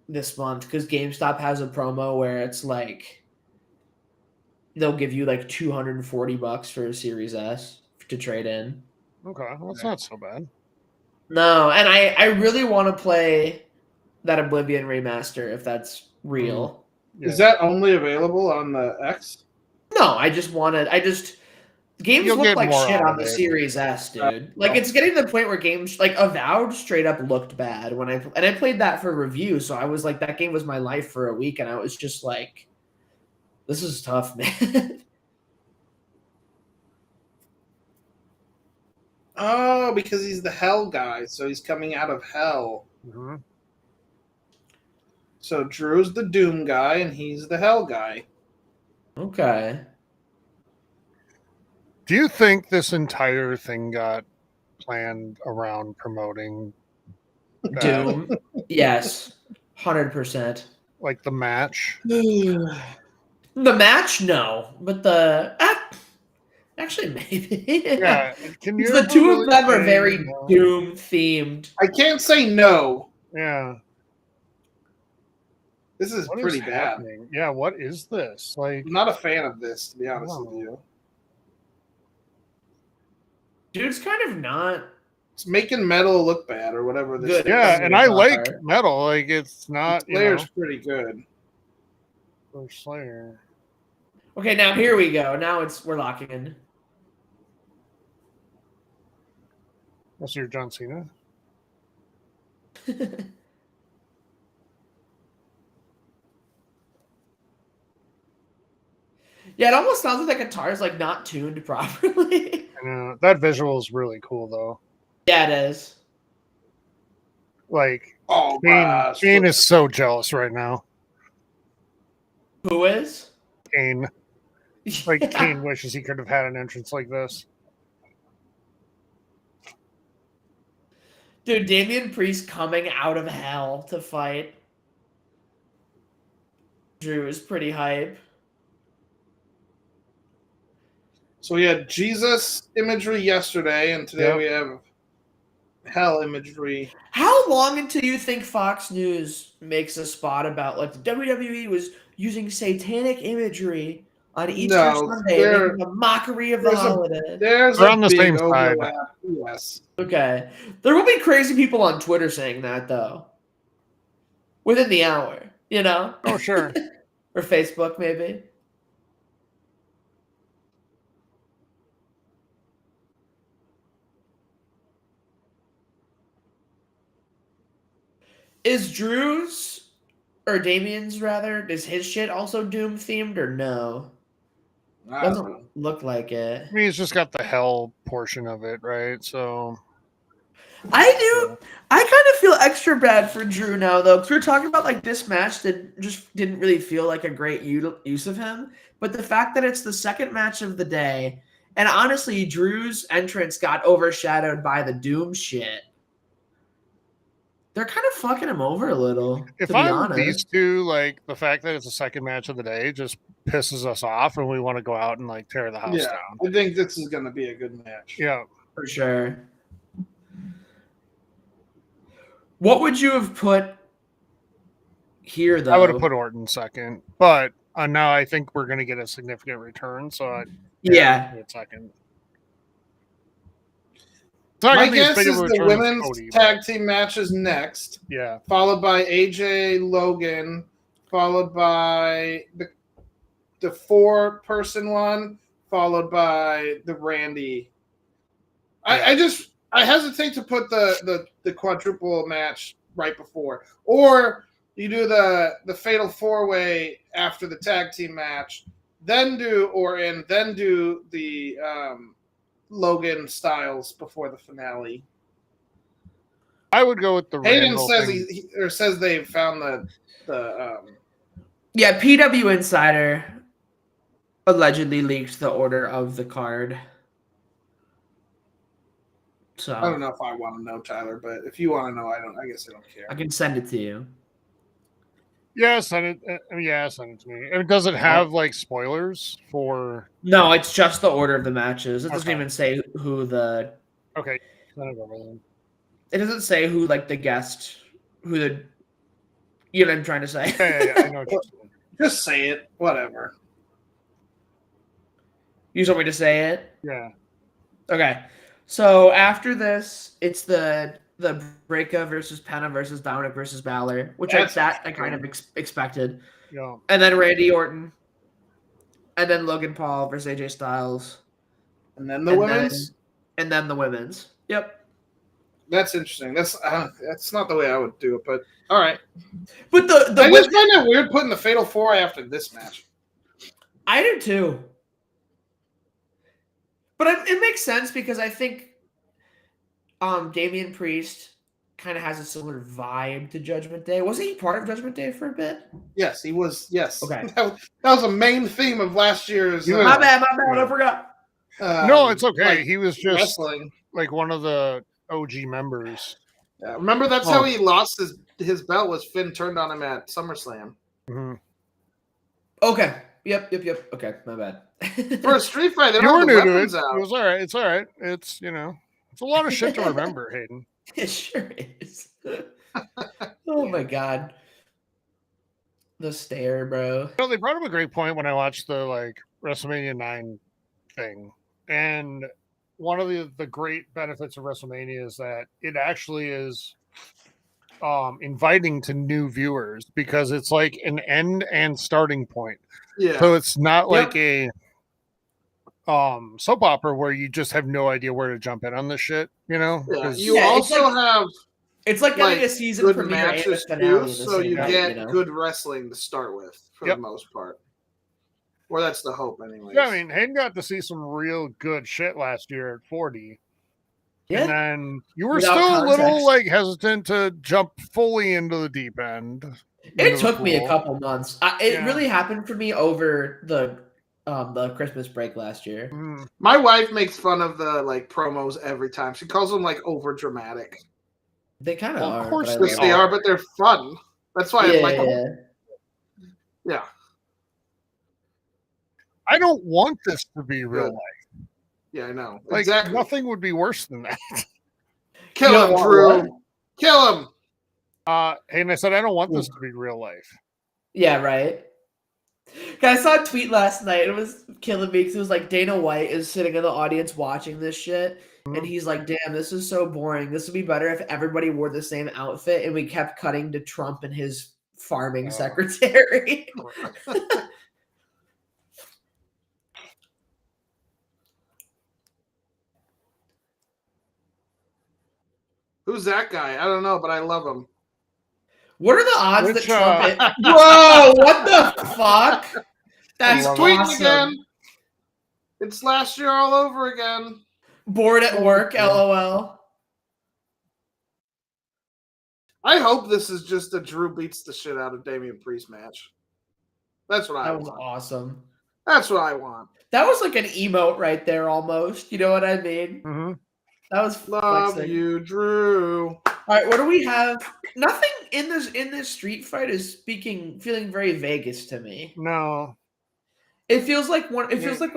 this month because GameStop has a promo where it's like they'll give you like $240 for a Series S to trade in. Okay, well, that's not so bad. No, and I really want to play that Oblivion remaster if that's real. Yeah. Is that only available on the X? No, games You'll look get like more shit out on of the it. Series S, dude. Like it's getting to the point where games like Avowed straight up looked bad when I played that for review, so I was like that game was my life for a week and I was just like this is tough, man. Oh, because he's the Hell guy, so he's coming out of Hell. Mm-hmm. So Drew's the Doom guy, and he's the Hell guy. Okay. Do you think this entire thing got planned around promoting that, Doom. Yes. 100%. like the match? The match, no. But actually maybe. Yeah. Can you The ever two really of them are say very no? Doom themed. I can't say no. Yeah. This is What pretty is bad. happening? Yeah. What is this? Like, I'm not a fan of this, to be honest with No. you. Dude, it's kind of not It's making metal look bad, or whatever this good. is. yeah, and I It's not like hard. metal. Like, it's not, Flair's pretty good. for Slayer. Okay, now here we go. Now we're locking in. That's your John Cena. Yeah, it almost sounds like the guitar is like not tuned properly. I know that visual is really cool though. Yeah, it is. Like, Oh, Kane is so jealous right now. Who is? Kane. Like, Yeah. Kane wishes he could have had an entrance like this. Dude, Damian Priest coming out of hell to fight Drew is pretty hype. So we had Jesus imagery yesterday, and today we have Hell imagery. How long until you think Fox News makes a spot about like the WWE was using satanic imagery on Easter Sunday, making a mockery of the holiday? There's They're a on the big same side. overlap. Yes. Okay. There will be crazy people on Twitter saying that though. Within the hour, you know? Oh, sure. Or Facebook maybe. Is Drew's or Damien's rather, is his shit also Doom themed or no? Doesn't look like it. I mean, he's just got the hell portion of it, right? So I kind of feel extra bad for Drew now though, because we were talking about like this match that just didn't really feel like a great use of him. But the fact that it's the second match of the day, and honestly, Drew's entrance got overshadowed by the Doom shit. They're kind of fucking him over a little. if to be I'm honest. these two, like the fact that it's the second match of the day just pisses us off, and we want to go out and like tear the house down. I think this is going to be a good match. Yeah, for sure. What would you have put here, though? I would have put Orton second, but now I think we're going to get a significant return. So yeah, second. My guess is the women's tag team match is next. Yeah. Followed by AJ Logan, followed by the 4-person one, followed by the Randy. Yeah. I hesitate to put the quadruple match right before. Or you do the fatal 4-way after the tag team match, then do Orton, then do the Logan Styles before the finale. I would go with the Hayden says says they found the yeah, PW Insider allegedly leaked the order of the card. So I don't know if I want to know, Tyler, but if you want to know, I guess I don't care. I can send it to you. Yeah, send it. Send it to me. I mean, does it have like spoilers for? No, it's just the order of the matches. It doesn't Okay. even say who the. Okay, send it over then. It doesn't say who like the guest, who the. You know what I'm trying to say? Yeah, I know what you're saying. Just say it. Whatever. You just want me to say it? Yeah. Okay. So after this, it's the Breaker versus Penta versus Dominic versus Balor, which I kind of expected. Yeah. And then Randy Orton. And then Logan Paul versus AJ Styles. And then the women's? And then the women's. Yep. That's interesting. That's not the way I would do it, but all right. But I just find it weird putting the Fatal 4 after this match. I do too. But it makes sense because I think Damian Priest kind of has a similar vibe to Judgment Day. Wasn't he part of Judgment Day for a bit? Yes, he was. Yes. Okay. That was a main theme of last year's. My bad. I forgot. No, it's okay. Like, he was just wrestling. like one of the OG members. Yeah, remember, that's how he lost his belt, was Finn turned on him at SummerSlam. Mm-hmm. Okay. Yep. Okay, my bad. For a street fight, they You don't were have the new to it. weapons out. It was all right. It's all right. It's it's a lot of shit to remember, Hayden. It sure is. Oh my god. The stare, bro. They brought up a great point when I watched the like WrestleMania 9 thing. And one of the great benefits of WrestleMania is that it actually is inviting to new viewers because it's like an end and starting point. Yeah. So it's not like a soap opera where you just have no idea where to jump in on this shit, Yeah. 'Cause- You also have It's like getting a season good premiere and a matches finale. too, so you night, get good wrestling to start with for the most part. Or that's the hope, anyways. Yeah, I mean, Hayden got to see some real good shit last year at 40. Yeah. And then you were Without still a little context. like hestant to jump fully into the deep end. It took me a couple months. It Yeah. really happened for me over the Christmas break last year. Mm. My wife makes fun of the like promos every time. She calls them like over dramatic. They kind of Well, are. of course but I Yes, love they them. are, but they're fun. That's why I like them. Yeah. Yeah. I don't want this to be real Good. life. Yeah, I know. Like Exactly. nothing would be worse than that. Kill You him, don't want Drew. what? Kill him. Hayden, I said I don't want this to be real life. Yeah, right. I saw a tweet last night. It was killing me because it was like Dana White is sitting in the audience watching this shit. And he's like, damn, this is so boring. This would be better if everybody wore the same outfit and we kept cutting to Trump and his farming secretary. Who's that guy? I don't know, but I love him. What are the odds Which, that Trump... Whoa, what the fuck? That's He's tweeting awesome. again. It's last year all over again. Bored at work, LOL. I hope this is just a Drew beats the shit out of Damian Priest match. That's what I That was want. awesome. That's what I want. That was like an emote right there almost. You know what I mean? Mm-hmm. That was Love flexing. you, Drew. All right, what do we have? Nothing in this street fight is feeling very Vegas to me. No. It feels like when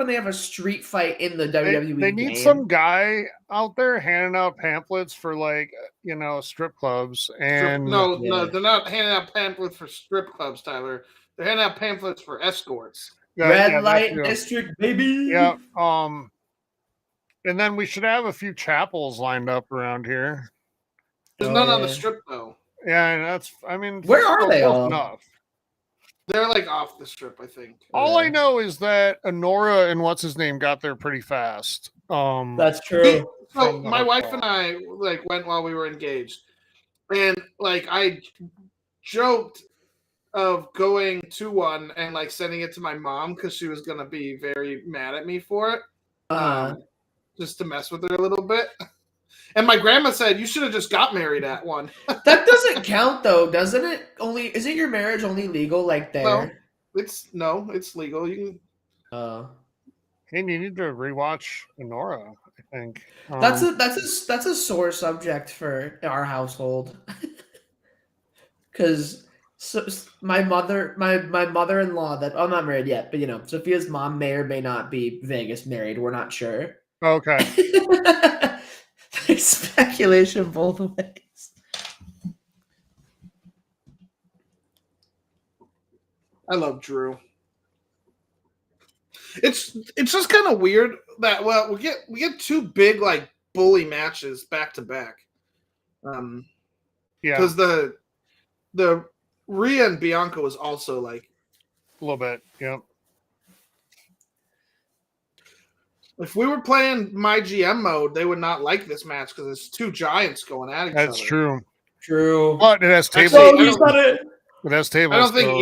they have a street fight in the WWE. They need game. some guy out there handing out pamphlets for like, strip clubs and No, they're not handing out pamphlets for strip clubs, Tyler. They're handing out pamphlets for escorts. Red light district, baby. Yeah. And then we should have a few chapels lined up around here. There's none on the strip though. Yeah, and Where are they all? Enough. They're like off the strip, I think. All I know is that Honora and what's his name got there pretty fast. That's true. So my wife and I like went while we were engaged, and like I joked of going to one and like sending it to my mom because she was gonna be very mad at me for it, just to mess with her a little bit. And my grandma said you should have just got married at one. That doesn't count though, doesn't it? Isn't your marriage only legal like there? No, it's legal. You can. Hey, you need to rewatch Honora. I think. That's a sore subject for our household. Because my mother-in-law that I'm not married yet, but Sophia's mom may or may not be Vegas married. We're not sure. Okay. There's speculation both ways. I love Drew. It's just kind of weird that we get two big like bully matches back to back. Yeah. Because the Rhea and Bianca was also like a little bit. Yep. If we were playing my GM mode, they would not like this match because it's two giants going at each other. That's true. True. But it has tables. So he's got it. It has tables. I don't think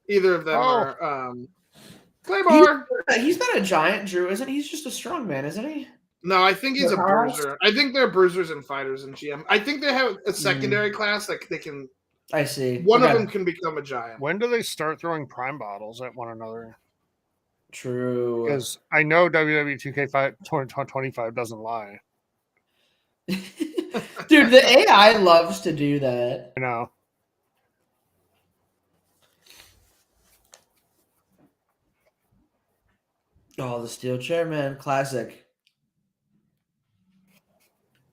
either of them are Claymore. He's not a giant, Drew, isn't he? He's just a strong man, isn't he? No, I think he's a bruiser. I think they're bruisers and fighters in GM. I think they have a secondary class that they can. I see. One of them can become a giant. When do they start throwing prime bottles at one another? True. Because I know WWE 2K25 doesn't lie. Dude, the AI loves to do that. I know. Oh, the steel chair, man. Classic.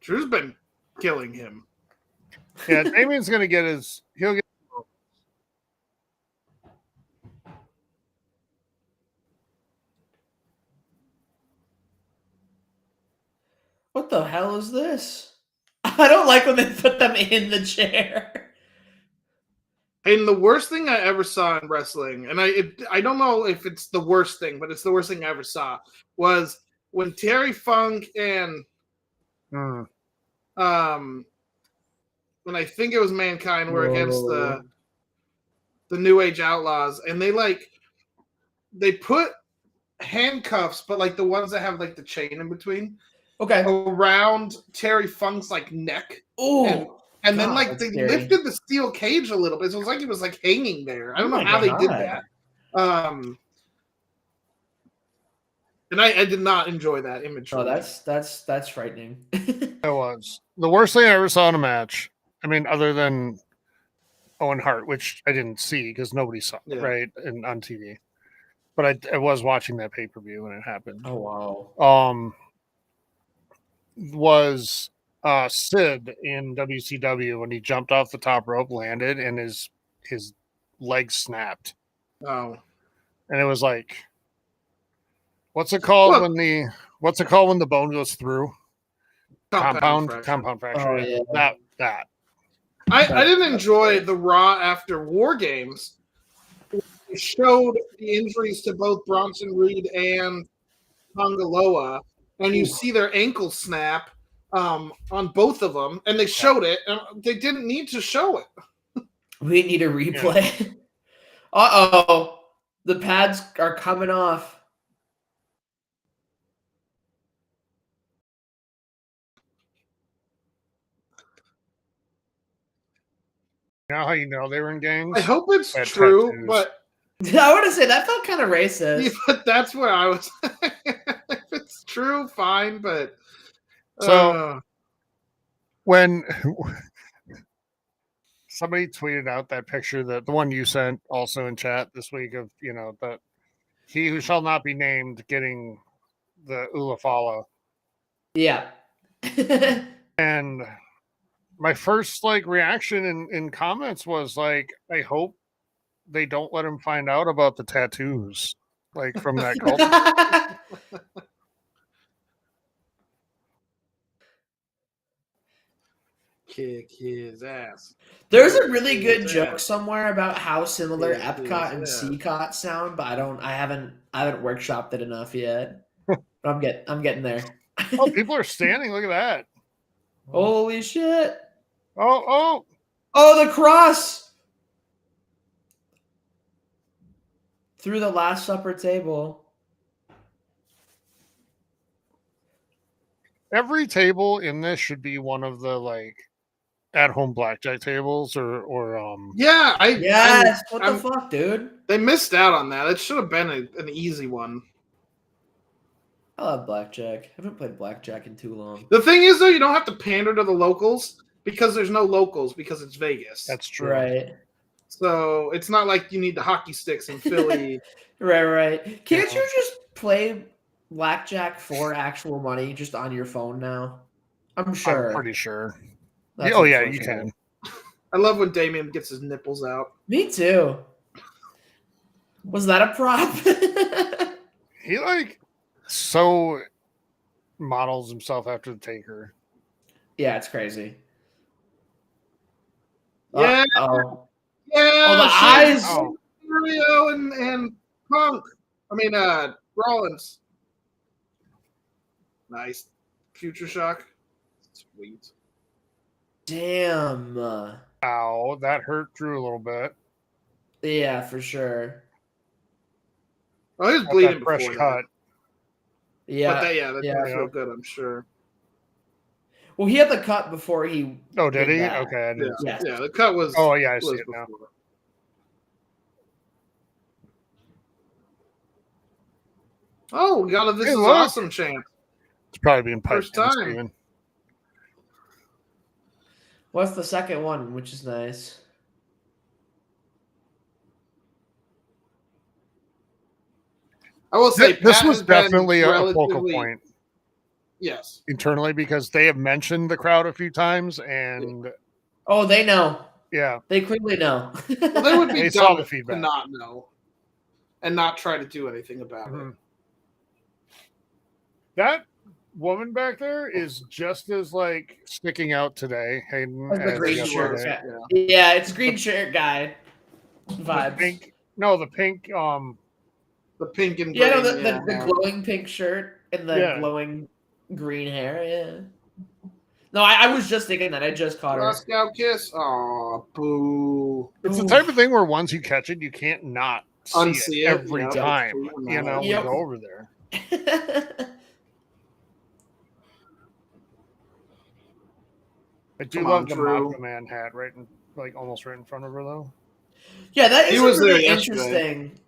Drew's been killing him. Yeah, Damien's going to get he'll get. What the hell is this? I don't like when they put them in the chair. And the worst thing I ever saw in wrestling, and I don't know if it's the worst thing, but it's the worst thing I ever saw, was when Terry Funk and when I think it was Mankind were against the New Age Outlaws, and they put handcuffs, but like the ones that have like the chain in between, around Terry Funk's like neck. Oh. And then, like, they lifted the steel cage a little bit. So it was like it was, like, hanging there. I don't know how they did that. And I did not enjoy that imagery. Oh, that's frightening. It was. The worst thing I ever saw in a match, I mean, other than Owen Hart, which I didn't see because nobody saw it, right, on TV. But I was watching that pay-per-view when it happened. Oh, wow. Was... Sid in WCW when he jumped off the top rope, landed, and his leg snapped. Oh, and it was like, what's it called when the bone goes through? Compound fracture. Oh, yeah. That. I didn't enjoy the Raw after War Games. It showed the injuries to both Bronson Reed and Tongaloa, and you see their ankle snap. On both of them, and they showed it, and they didn't need to show it. We need a replay. Yeah. Uh-oh. The pads are coming off. You know how you know they were in gangs? I hope it's true, tattoos. But I want to say that felt kind of racist. Yeah, but that's where I was. If it's true, fine, but so when somebody tweeted out that picture, the one you sent also in chat this week of, that he who shall not be named getting the Ulafala. Yeah. And my first reaction in comments was like, I hope they don't let him find out about the tattoos from that culture. Kick his ass. There's a really good joke somewhere about how similar Epcot and CCOT sound, but I haven't workshopped it enough yet. But I'm getting there. Oh, people are standing. Look at that. Holy shit. Oh, the cross through the Last Supper table. Every table in this should be one of the at-home blackjack tables or yeah, what the fuck, dude? They missed out on that. It should have been an easy one. I love blackjack. I haven't played blackjack in too long. The thing is, though, you don't have to pander to the locals because there's no locals because it's Vegas. That's true. Right. So it's not like you need the hockey sticks in Philly. Right. Can't Yeah. you just play blackjack for actual money just on your phone now? I'm sure. I'm pretty sure. That's Oh yeah, you unfortunate. can. I love when Damien gets his nipples out. Me too. Was that a prop? He like so models himself after the Taker. Yeah, it's crazy. Yeah. Oh. Yeah. Oh, the shit. eyes. Oh, Mario and Punk. I mean, Rollins. Nice. Future Shock. Sweet. Damn. ow, that hurt Drew a little bit. Yeah, for sure. Oh, he was Got bleeding that fresh before cut. that. Yeah. But that's yeah. real good, I'm sure. Well, he had the cut before he. Oh, did he? that. Okay, I didn't. Yeah. Yes. Yeah, the cut was. Oh yeah, I see was it now. before. Oh, we got a "This Hey, is look. awesome" chant. It's probably being piped First in, time. Steven. What's the second one, which is nice? I will say This Pat was has been definitely a focal relatively- point Yes. internally because they have mentioned the crowd a few times, and Oh, they know. yeah, They clearly know. Well, they would be They saw dumb the to feedback. not know and not try to do anything about it. Mhm. That woman back there is just as like sticking out today, Hayden, Like the as green yesterday. shirt. Yeah. Yeah, it's green shirt guy The vibes. pink, no, the pink. The pink and Yeah, green. no, the yeah. glowing pink shirt and the Yeah. glowing green hair. Yeah. No, I was just thinking that. I just caught her. Moscow kiss. Oh, boo. It's the Oof. type of thing where once you catch it, you can't not see Unsee it it, every yeah, time. true. You know, Yep. we go over there. I do Come love on, the Drew. Macho Man hat, almost right in front of her though. Yeah, that He is was a really there yesterday. interesting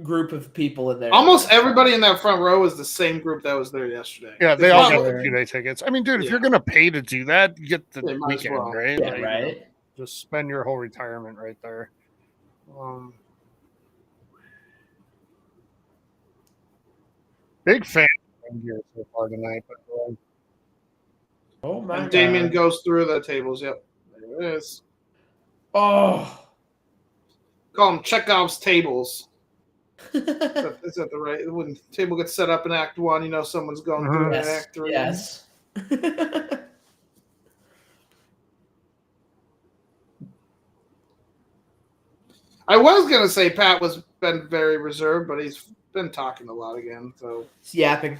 group of people in there. Almost everybody in that front row is the same group that was there yesterday. Yeah, they It's all not- got the 2-day tickets. I mean, dude, if Yeah. you're gonna pay to do that, you get the Yeah, might as weekend, well. right? Yeah, Like, right. just spend your whole retirement right there. Big fan of here so far tonight, but Oh my And Damien god. goes through the tables. Yep. There it is. Oh. Call them Chekhov's tables. Is that the right? When the table gets set up in Act 1, you know someone's going through in yes. Act 3. Yes. I was gonna say Pat was been very reserved, but he's been talking a lot again. So It's yapping.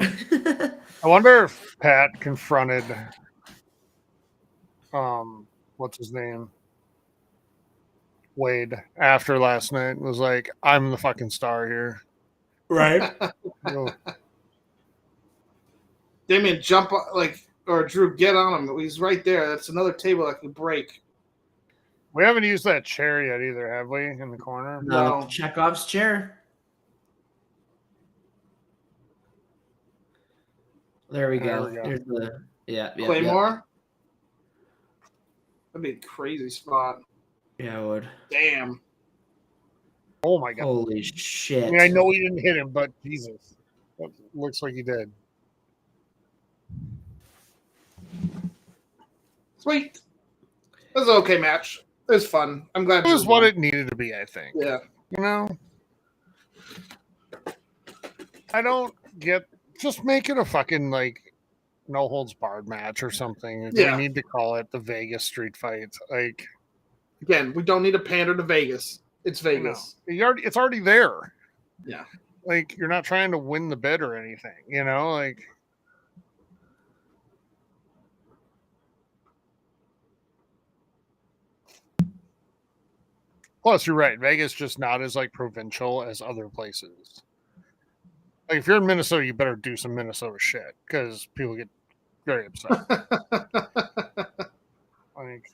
I wonder if Pat confronted what's his name? Wade after last night and was like, I'm the fucking star here. Right. Oh, Damien jump or Drew get on him. He's right there. That's another table that could break. we haven't used that chair yet either, have we? In the corner? No, No. Chekhov's chair. There we There go. we go. Here's the Claymore. That'd be a crazy spot. Yeah, I would. Damn. Oh my god. Holy shit. I mean, I know he didn't hit him, but Jesus. That looks like he did. Sweet. It was an okay match. It was fun. I'm glad It was Drew what won. it needed to be, I think. Yeah. You know? I don't get just make it a fucking like no holds barred match or something. Do Yeah. we need to call it the Vegas street fight? Like Again, we don't need to pander to Vegas. It's Vegas. it's already there. Yeah. Like you're not trying to win the bid or anything, you know? Like plus you're right, Vegas just not as like provincial as other places. Like if you're in Minnesota, you better do some Minnesota shit because people get very upset. Like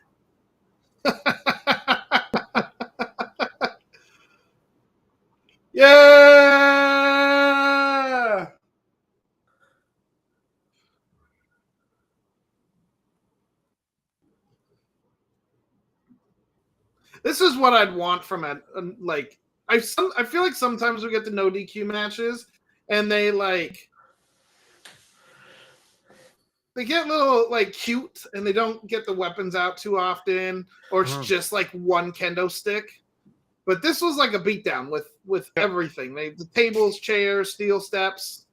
Yeah. is what I'd want from a like. I feel like sometimes we get the no DQ matches, and they get a little like cute, and they don't get the weapons out too often, or it's just like one kendo stick. But this was like a beatdown with everything. The tables, chairs, steel steps.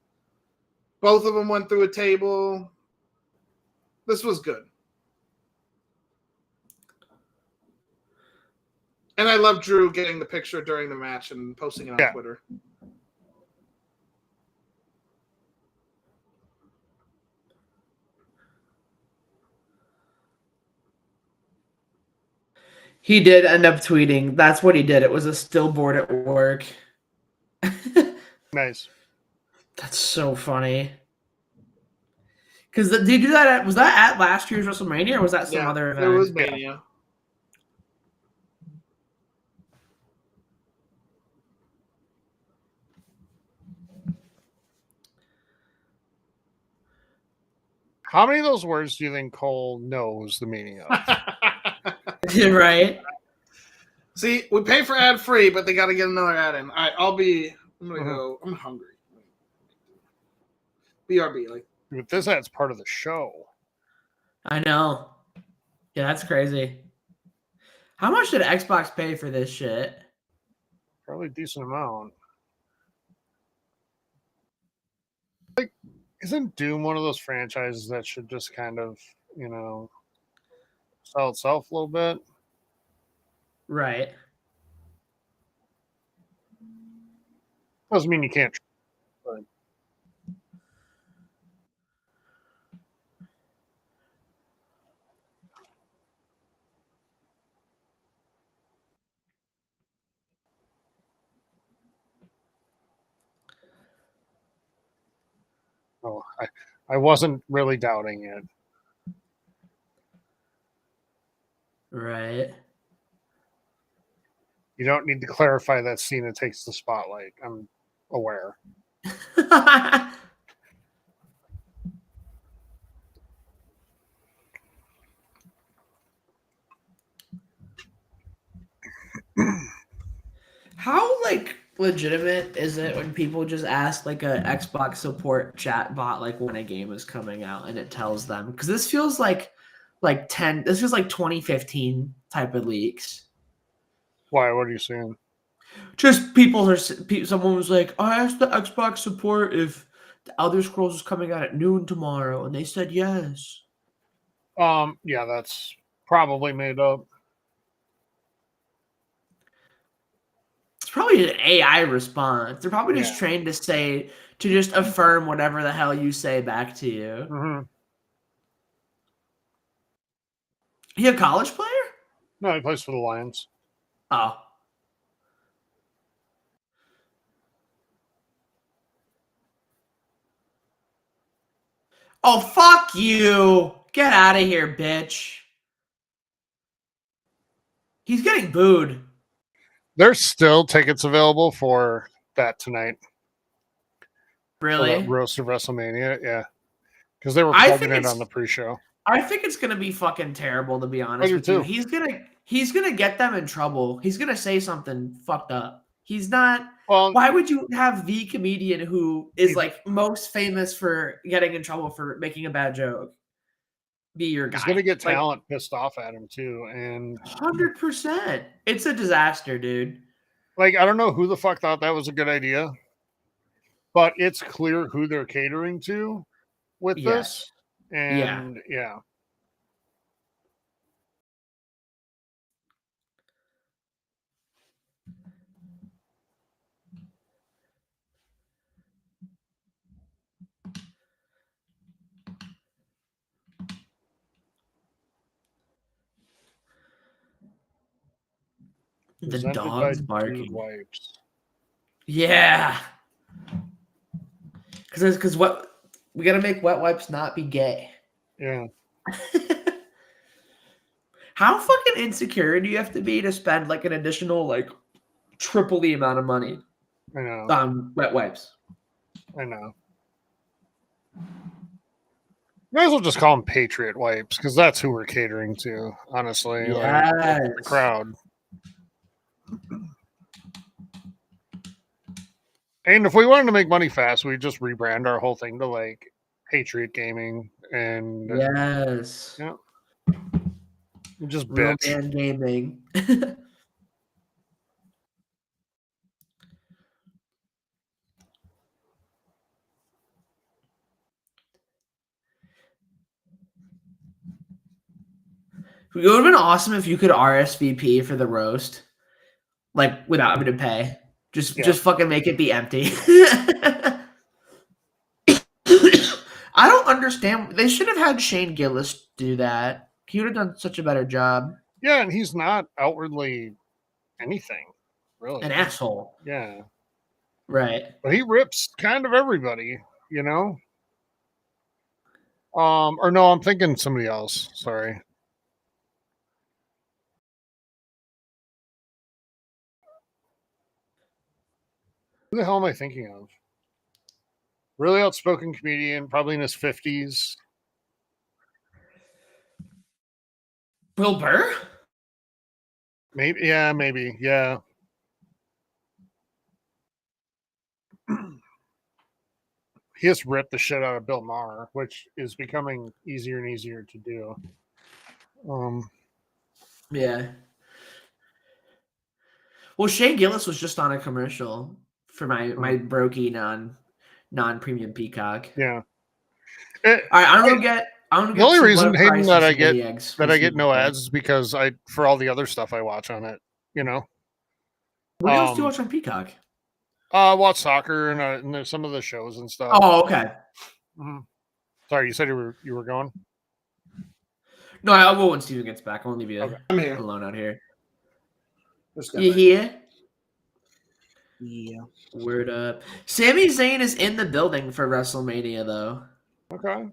Both of them went through a table. This was good. And I love Drew getting the picture during the match and posting it on Twitter. He did end up tweeting. That's what he did. It was a stillboard at work. Nice. That's so funny. Because did you do that? Was that at last year's WrestleMania, or was that some other event? It was Mania. How many of those words do you think Cole knows the meaning of? Right. See, we pay for ad free, but they got to get another ad in. I'm gonna go. I'm hungry. BRB, like. But this ad's part of the show. I know. Yeah, that's crazy. How much did Xbox pay for this shit? Probably a decent amount. Like, isn't Doom one of those franchises that should just kind of, sell itself a little bit? Right. Doesn't mean you can't. But I wasn't really doubting it. Right. You don't need to clarify that Cena takes the spotlight. I'm aware. How legitimate is it when people just ask a Xbox support chat bot when a game is coming out and it tells them? Because this feels like 2015 type of leaks. Why? What are you saying? Just someone was like, I asked the Xbox support if the Elder Scrolls is coming out at noon tomorrow, and they said yes. Yeah, that's probably made up. It's probably an AI response. They're probably just trained to just affirm whatever the hell you say back to you. Mm-hmm. He a college player? No, he plays for the Lions. Oh. Oh, fuck you. Get out of here, bitch. He's getting booed. There's still tickets available for that tonight. Really? For that roast of WrestleMania, yeah. Because they were plugging it on the pre-show. I think it's gonna be fucking terrible, to be honest with you. He's gonna get them in trouble. He's gonna say something fucked up. He's not. Well, why would you have the comedian who is most famous for getting in trouble for making a bad joke be your guy? He's gonna get talent pissed off at him too, and 100%. It's a disaster, dude. I don't know who the fuck thought that was a good idea, but it's clear who they're catering to with this. And yeah. The dog's barking. Wipes. Yeah. Because what we gotta make wet wipes not be gay. Yeah. How fucking insecure do you have to be to spend an additional triple the amount of money? I know. On wet wipes. I know. Might as well just call them Patriot Wipes because that's who we're catering to. Honestly, yeah, the crowd. And if we wanted to make money fast, we'd just rebrand our whole thing to like Patriot Gaming and Yes. yeah, just Real bitch. man gaming. It would have been awesome if you could RSVP for the roast, like without having to pay. Just fucking make it be empty. I don't understand. They should have had Shane Gillis do that. He would have done such a better job. Yeah, and he's not outwardly anything, really. An asshole. Yeah. Right. But he rips kind of everybody, you know? Or no, I'm thinking somebody else. Sorry. Who the hell am I thinking of? Really outspoken comedian, probably in his 50s. Bill Burr? Maybe, yeah. He has ripped the shit out of Bill Maher, which is becoming easier and easier to do. Yeah. Well, Shane Gillis was just on a commercial for my brokey non-premium Peacock. Yeah. All right, I'm gonna get. The only reason, Hayden, that I get no eggs. ads is because for all the other stuff I watch on it, you know. What else do you watch on Peacock? I watch soccer and there's some of the shows and stuff. Oh, okay. Mm-hmm. Sorry, you said you were going? No, I will when Steven gets back. I won't leave you alone out here. You here? Yeah. Word up. Sami Zayn is in the building for WrestleMania, though. Okay.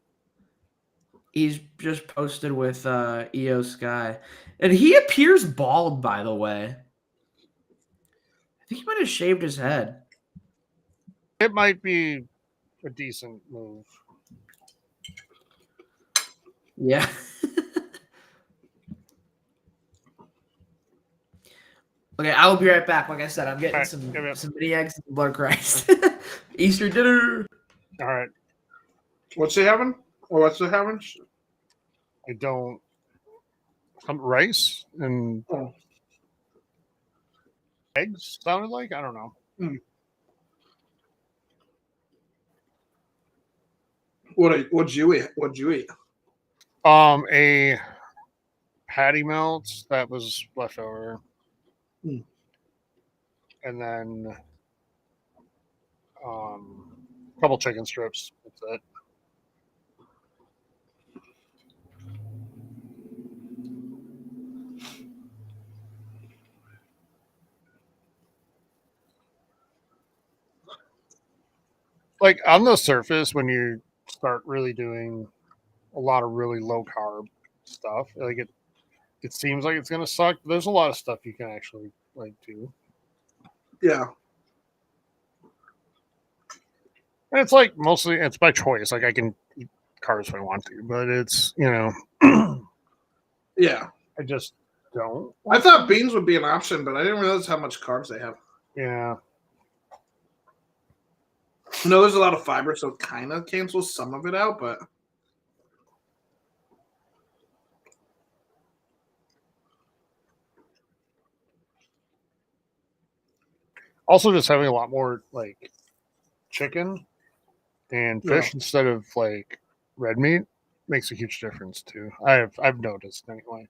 He's just posted with EO Sky. And he appears bald, by the way. I think he might have shaved his head. It might be a decent move. Yeah. Okay, I will be right back. Like I said, I'm getting some mini eggs and blood Christ. Easter dinner. All right. What's he having? Or what's he having? I don't. Some rice and eggs sounded like? I don't know. What'd you eat? What'd you eat? A patty melt that was left over. And then a couple chicken strips. That's it. Like on the surface, when you start really doing a lot of really low carb stuff, like it seems like it's gonna suck. But there's a lot of stuff you can actually like do. Yeah. And it's like mostly it's by choice. Like I can eat carbs if I want to, but it's Yeah. I just don't. I thought beans would be an option, but I didn't realize how much carbs they have. Yeah. I know there's a lot of fiber, so it kind of cancels some of it out, but also just having a lot more like chicken and fish instead of like red meat makes a huge difference too. I've noticed anyway.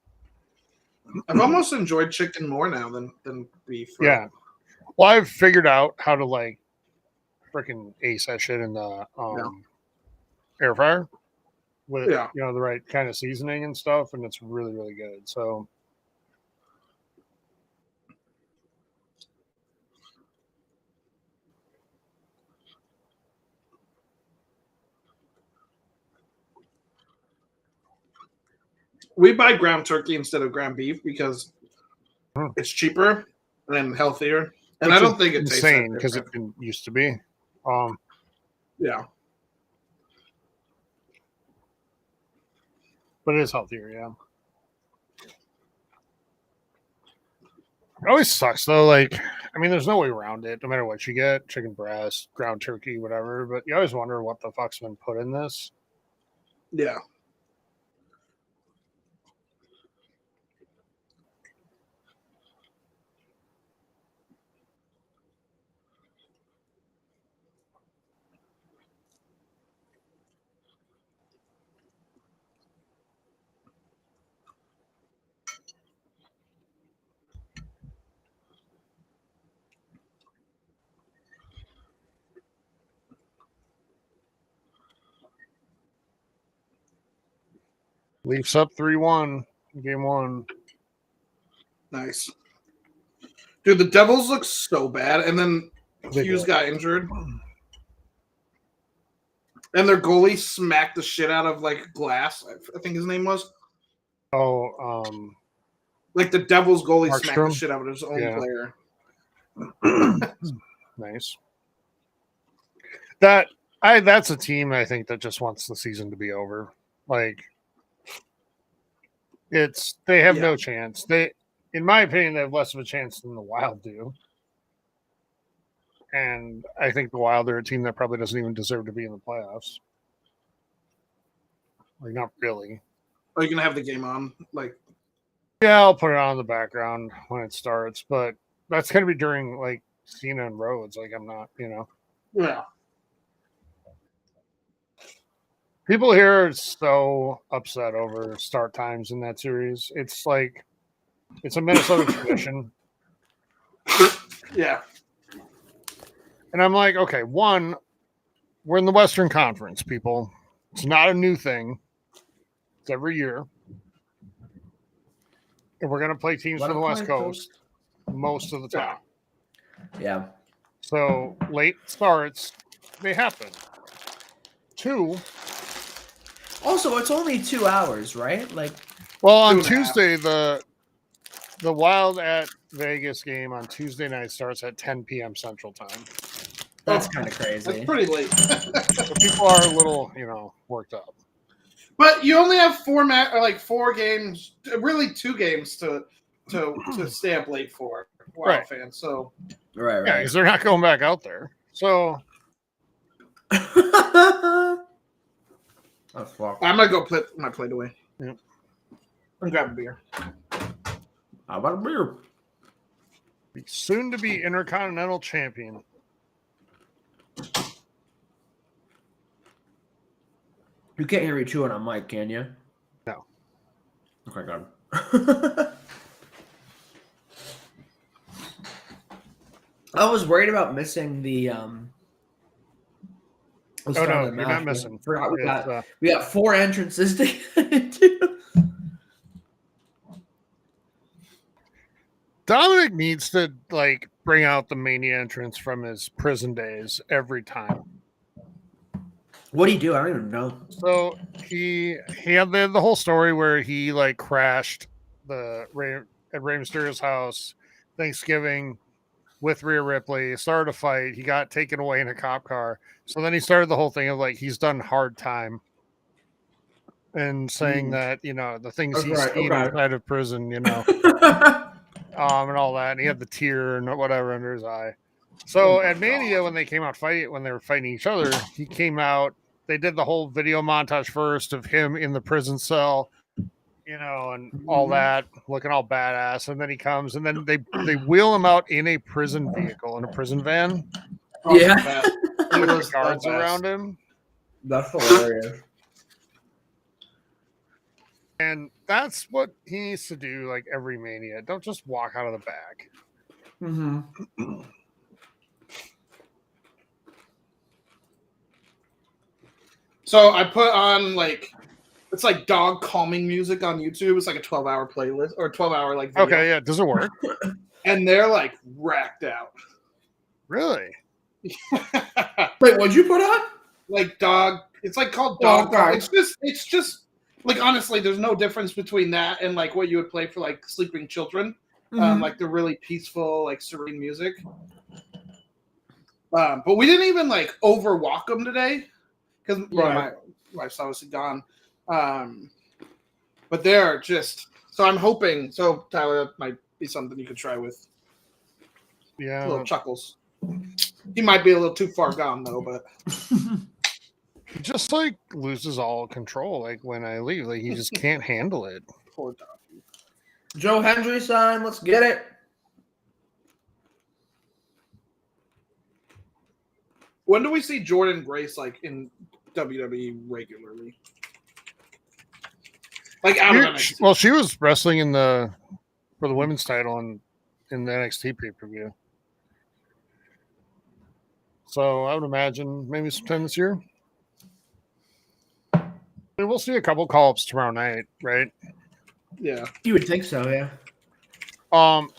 I've almost enjoyed chicken more now than beef. Right? Yeah. Well, I've figured out how to like freaking ace that shit in the air fryer with the right kind of seasoning and stuff, and it's really, really good. So we buy ground turkey instead of ground beef because it's cheaper and healthier. And I don't think it's insane because it used to be. Yeah. But it is healthier, yeah. It always sucks though. Like, I mean, there's no way around it. No matter what you get, chicken breast, ground turkey, whatever. But you always wonder what the fuck's been put in this. Yeah. Leafs up 3-1, game one. Nice. Dude, the Devils look so bad, and then They Hughes do. got injured. And their goalie smacked the shit out of like Glass, I think his name was. Oh, Like the Devils goalie smacked the Markstrom? shit out of his own player. Nice. That's a team I think that just wants the season to be over. Like, they have no chance. They, in my opinion, they have less of a chance than the Wild do. And I think the Wild are a team that probably doesn't even deserve to be in the playoffs. Like, not really. Are you gonna have the game on? Like, yeah, I'll put it on in the background when it starts, but that's gonna be during like Cena and Rhodes. Like, I'm not, yeah. People here are so upset over start times in that series. It's like it's a Minnesota tradition. Yeah. And I'm like, okay, one, we're in the Western Conference, people. It's not a new thing. It's every year. And we're going to play teams from the West Coast most of the time. Yeah. So late starts, they happen. Two. Also, it's only 2 hours, right? Like, well, on Tuesday, the Wild at Vegas game on Tuesday night starts at 10 p.m. Central Time. That's kind of crazy. That's pretty late. So people are a little, worked up. But you only have 4 games, really 2 games to stay up late for Wild fans. So right. Yeah, because they're not going back out there. So oh, fuck. I'm gonna go put my plate away. Yeah. And grab a beer. How about a beer? Soon to be Intercontinental Champion. You can't hear me chewing on mic, can you? No. Okay, good. I was worried about missing the no, you're not missing. Forgot we got 4 entrances to get into. Dominic needs to bring out the Mania entrance from his prison days every time. What do you do? I don't even know. So he had the whole story where he crashed at Rey Mysterio's house Thanksgiving with Rhea Ripley, started a fight. He got taken away in a cop car. So then he started the whole thing of he's done hard time and saying that, the things he's seen inside of prison, and all that. And he had the tear and whatever under his eye. So at Mania, when they came out when they were fighting each other, he came out. They did the whole video montage first of him in the prison cell, and all that, looking all badass. And then he comes, and then they wheel him out in a prison vehicle, in a prison van. Yeah. With guards around him. That's hilarious. And that's what he needs to do, every Mania. Don't just walk out of the back. Mm-hmm. So I put on it's dog calming music on YouTube. It's a 12-hour playlist or 12-hour video. Okay, yeah. Does it work? And they're racked out. Really? Wait, what'd you put on? Dog. It's called dog. It's just honestly, there's no difference between that and what you would play for sleeping children. Mm-hmm. The really peaceful, serene music. But we didn't even overwalk them today because my wife's obviously gone. But they're just so I'm hoping. So Tyler, that might be something you could try with Yeah. Little chuckles. He might be a little too far gone though, but he just like loses all control. Like when I leave, like he just can't handle it. poor Donkey. Joe Hendry sign. Let's get it. When do we see Jordan Grace like in WWE regularly? Like out of NXT. Well, she was wrestling for the women's title in the NXT pay-per-view. So I would imagine maybe sometime this year. We'll see a couple call-ups tomorrow night, right? Yeah. You would think so, yeah.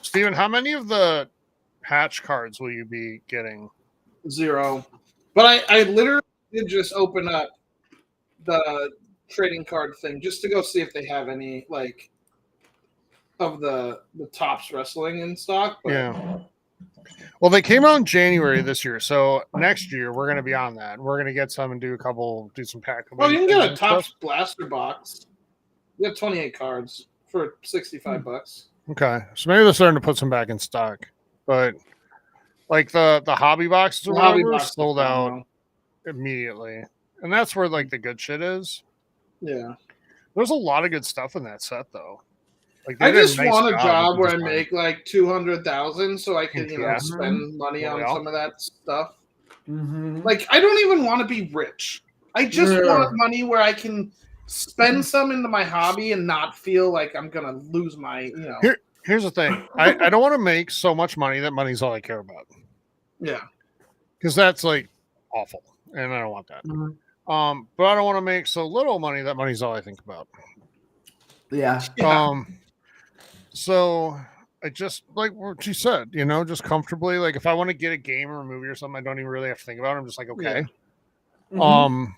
Steven, how many of the patch cards will you be getting? 0. But I literally did just open up the trading card thing just to go see if they have any like of the tops wrestling in stock. But Yeah. Well, they came out in January this year, so next year we're going to be on that. We're going to get some and do some pack. Oh, you can get a Topps blaster box. You have 28 cards for $65. Okay, so maybe they're starting to put some back in stock, but like the hobby boxes or whatever sold out immediately, and that's where like the good shit is. Yeah, there's a lot of good stuff in that set though. Like I just want a job where I make like 200,000, so I can spend money on some of that stuff. Mm-hmm. Like I don't even want to be rich. I just want money where I can spend some into my hobby and not feel like I'm gonna lose my. Here's the thing. I don't want to make so much money that money's all I care about. Yeah, because that's like awful, and I don't want that. Mm-hmm. But I don't want to make so little money that money's all I think about. Yeah. So I just like what you said, just comfortably. Like if I want to get a game or a movie or something, I don't even really have to think about it. I'm just like, okay. Yeah. Mm-hmm.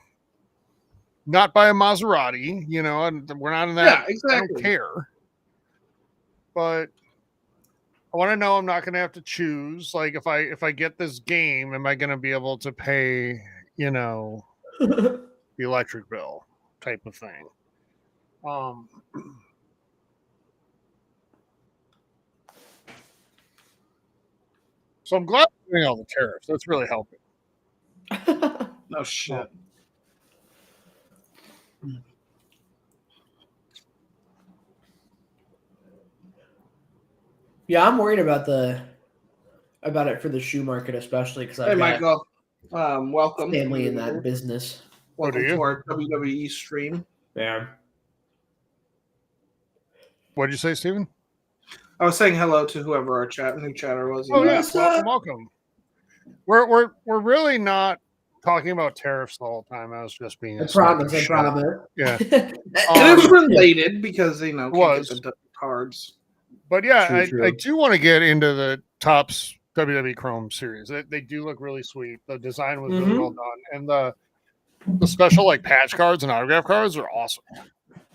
Not by a Maserati, and we're not in that. Yeah, exactly. I don't care. But I want to know I'm not going to have to choose. Like if I get this game, am I going to be able to pay, the electric bill type of thing? So I'm glad we're doing all the tariffs. That's really helping. No shit. Yeah, I'm worried about it for the shoe market, especially because I've got Michael, welcome. Family in that business. Welcome to our WWE stream. Yeah. What did you say, Steven? I was saying hello to whoever our new chatter was. Oh yeah, welcome. We're really not talking about tariffs the whole time. I was just being. I promise. Yeah. It is related because it can't was get the cards. But yeah, true. I do want to get into the Topps WWE Chrome series. They do look really sweet. The design was really well done, and the special like patch cards and autograph cards are awesome.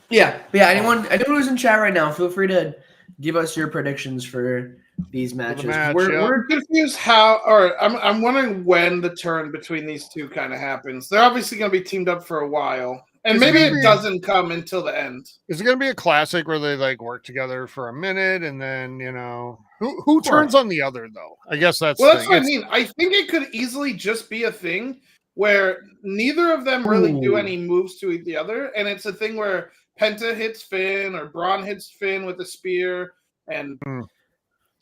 Yeah. Anyone who's in chat right now, feel free to give us your predictions for these matches. We're confused I'm wondering when the turn between these two kind of happens. They're obviously going to be teamed up for a while. And maybe it doesn't come until the end. Is it going to be a classic where they like work together for a minute and then, who turns on the other though? I guess that's what I mean. I think it could easily just be a thing where neither of them really do any moves to the other. And it's a thing where Penta hits Finn or Braun hits Finn with a spear and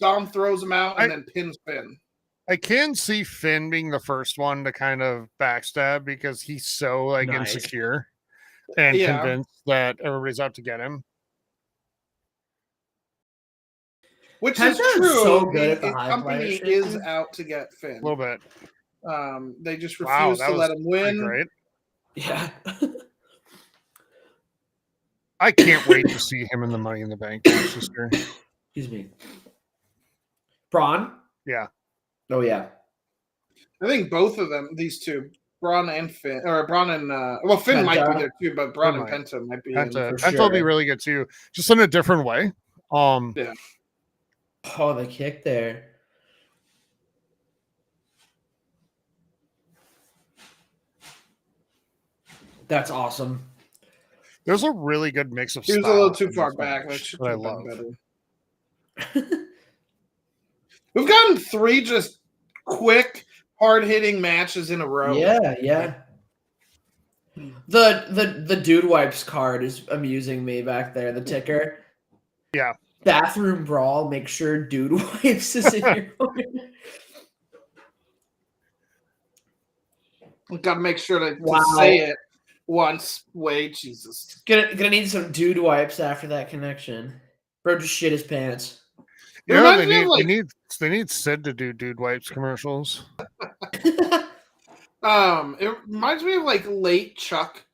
Dom throws him out and then pins Finn. I can see Finn being the first one to kind of backstab because he's so insecure. And convinced that everybody's out to get him. Which is true. So good the company is out to get Finn. A little bit. They just refuse to let him win. Great. Yeah. I can't wait to see him in the Money in the Bank match this year. Excuse me. Braun? Yeah. Oh, yeah. I think both of them, these two, Braun and Finn, or Braun and Finn Penta might be there too, but Braun and Penta might be. Penta will be really good too, just in a different way. Yeah. Oh, the kick there. That's awesome. There's a really good mix of. He was a little too far back. That I love. We've gotten 3 just quick, hard-hitting matches in a row. Yeah. The dude wipes card is amusing me back there. The ticker. Yeah. Bathroom brawl. Make sure dude wipes is in your corner. We've got to make sure to Wow. say it once. Wait, Jesus. Gonna need some dude wipes after that connection. Bro just shit his pants. It Yeah, reminds me of, like, they need Sid to do dude wipes commercials. it reminds me of like late Chuck,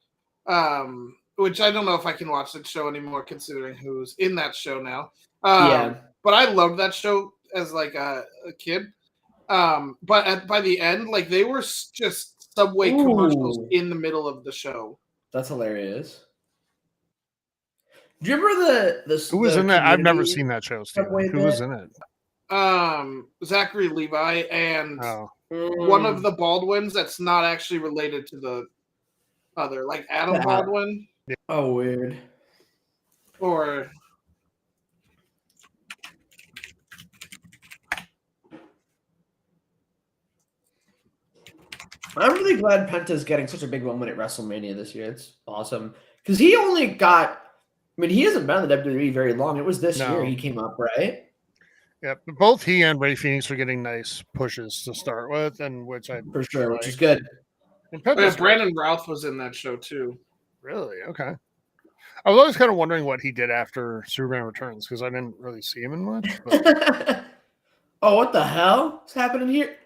which I don't know if I can watch that show anymore considering who's in that show now. Yeah. But I loved that show as like a kid. But by the end, like they were just Subway commercials in the middle of the show. That's hilarious. Do you remember the Who was in that? I've never Community seen that show, Steven. Subway Who was bit? in it? Zachary Levi and Oh, one of the Baldwins that's not actually related to the other, like Adam Yeah. Baldwin Oh, weird. or I'm really glad Penta's getting such a big moment at WrestleMania this year. It's awesome. Because he only got, I mean, he hasn't been in the WWE very long. It was this No. year he came up, right? yeah. Both he and Ray Phoenix are getting nice pushes to start with, and which I For sure, which like. is good. And yeah, Penta's Brandon Routh was in that show too. really okay. I was always kind of wondering what he did after Superman Returns because I didn't really see him in much. But Oh, what the hell? What's happening here?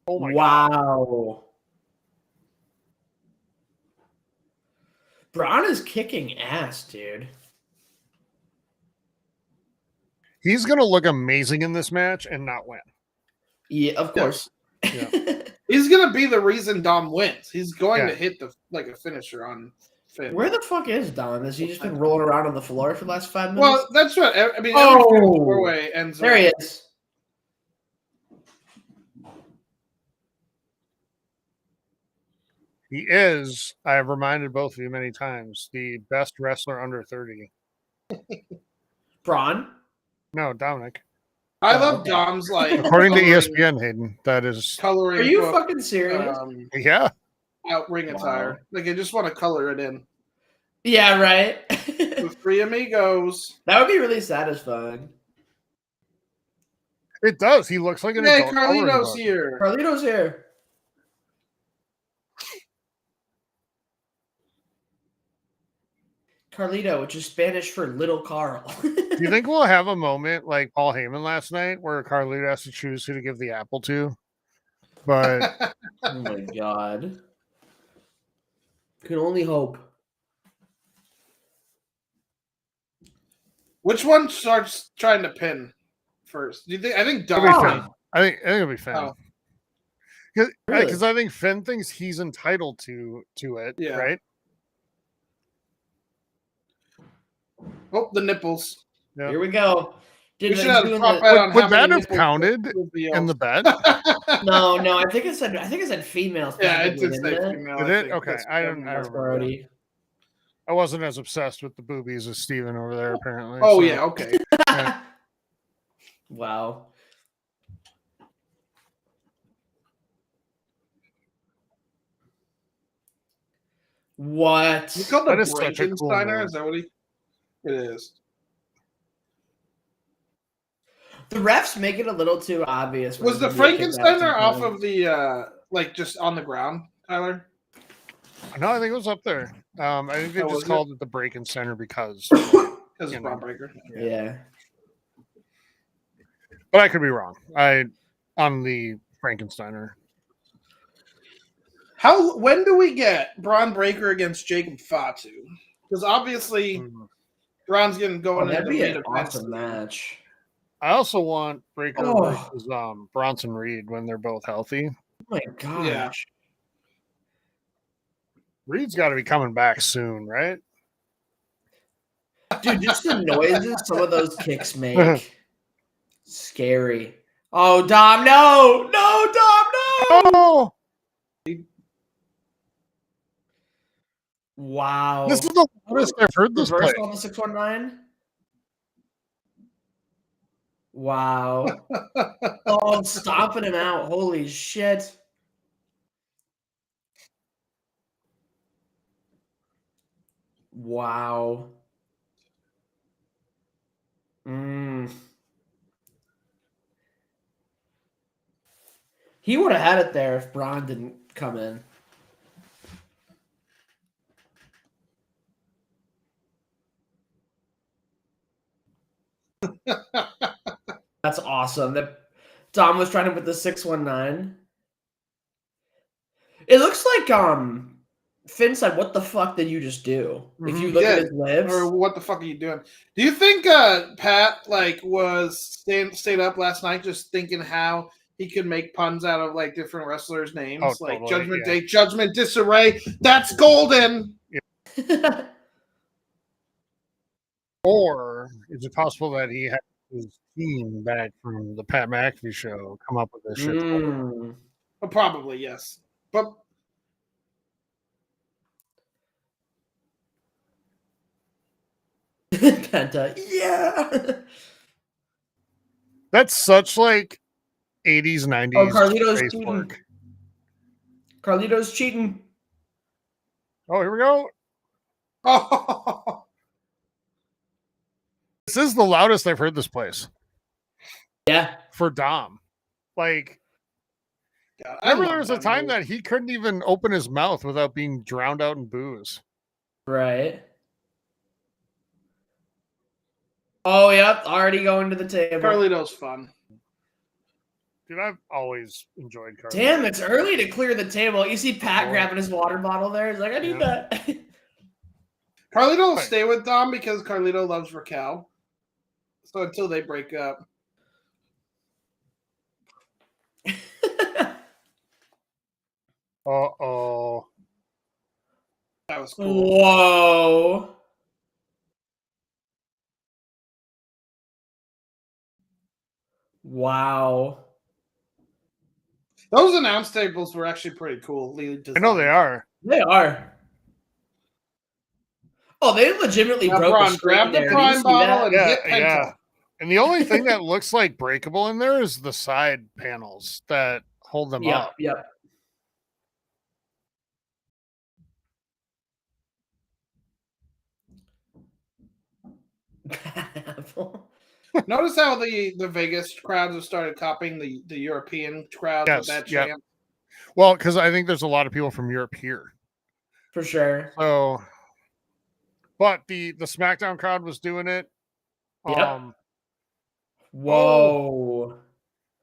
oh my Wow. Braun is kicking ass, dude. he's gonna look amazing in this match and not win. Yeah, of course. Yeah. He's gonna be the reason Dom wins. He's going Yeah. to hit a finisher on Finn. Where the fuck is Dom? Has he just been rolling around on the floor for the last 5 minutes? Well, that's what I mean. Oh! Every four-way ends. There he is. He is, I have reminded both of you many times, the best wrestler under 30. Braun? No, Dominic. I Oh, love okay. Dom's like According to coloring- ESPN, Hayden, that is. Coloring Are you book, fucking serious? Yeah. out ring attire. Like I just want to color it in. Yeah, right. With 3 amigos. That would be really satisfying. It does. He looks like an Hey, adult coloring Carlito's book. here. Carlito's here. Carlito, which is Spanish for little Carl. Do you think we'll have a moment like Paul Heyman last night where Carlito has to choose who to give the apple to? But Oh my god. Can only hope. Which one starts trying to pin first? Do you think? I think it'll be Dom. Finn. I think it'll be Finn. Oh. Because I think Finn thinks he's entitled to it, Yeah. right? Oh, the nipples. Yeah. Here we go. We Did should I have do a prop the- bet on Would how that many have nipples counted revealed. in the bet? No, I think I said female. Yeah, it specifically, did say didn't it? female. Did I it? think. Okay, That's- I don't That's remember. already. I wasn't as obsessed with the boobies as Steven over there, apparently. Oh so- yeah, okay. Yeah. Wow. What? You called That it is such a cool Frankensteiner? move. Is that what he? It is. The refs make it a little too obvious. when Was the it's gonna be a kick out Frankensteiner off sometimes. of the like just on the ground, Tyler? No, I think it was up there. I think they Oh, just was it? called it the break-in center because, Because You it's know. Braun Breaker. Yeah. but I could be wrong. On the Frankensteiner. When do we get Braun Breaker against Jacob Fatu? Because obviously Braun's getting Oh, going that'd into be the main an event. awesome match. I also want Breaker Oh. versus Bronson Reed when they're both healthy. Oh my gosh. Yeah. Reed's got to be coming back soon, right? Dude, just the noises some of those kicks make. Scary. Oh, Dom, no! No, Dom, no! Oh, Wow. this is the loudest I've heard this play. Reversal on the 619. Wow. Oh, stomping him out. Holy shit. Wow. He would have had it there if Braun didn't come in. That's awesome. That Dom was trying to put the 619. It looks like Finn said, "What the fuck did you just do?" If you look at his lips, or what the fuck are you doing? Do you think Pat was stayed up last night just thinking how he could make puns out of like different wrestlers' names, like totally, Judgment Day, Judgment Disarray? That's golden. Or is it possible that he had his team back from the Pat McAfee show come up with this shit? Probably, yes. But Penta, yeah. That's such like 80s, 90s. Oh, Carlito's face cheating. work. Carlito's cheating. Oh, here we go. oh, This is the loudest I've heard this place Yeah. for Dom. Like, God, remember there was a time that he couldn't even open his mouth without being drowned out in booze. Right. Oh, yep. Already going to the table. Carlito's fun. Dude, I've always enjoyed Carlito. Damn, it's early to clear the table. You see Pat grabbing his water bottle there. He's like, I need that. Carlito will stay with Dom because Carlito loves Raquel. So until they break up. Uh-oh. That was cool. Whoa. Wow. Those announce tables were actually pretty cool. I know they are. They are. Oh, they legitimately broke Braun the screen grabbed the there. prime Did you see bottle that? and hit Penta. Yeah. And the only thing that looks like breakable in there is the side panels that hold them up. Yep. Notice how the Vegas crowds have started copying the European crowds with that chant. Well, because I think there's a lot of people from Europe here. For sure. So, but the SmackDown crowd was doing it. Yep. Whoa.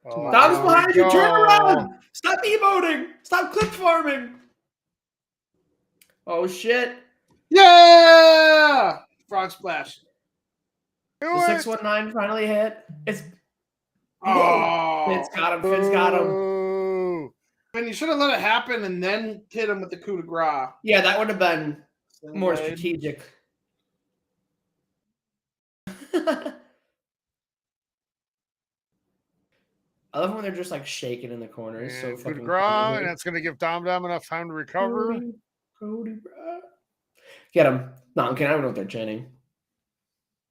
Oh, Dom's behind you. Turn around. Stop emoting. Stop clip farming. Oh, shit. Yeah! Frog splash. The 619 finally hit. It's Finn's got him. Finn's got him. And you should have let it happen and then hit him with the coup de grace. Yeah, that would have been more strategic. I love when they're just like shaking in the corners. So coup de fucking grace, and that's going to give Dom enough time to recover. Cody, get him. No, okay, I don't know what they're chanting.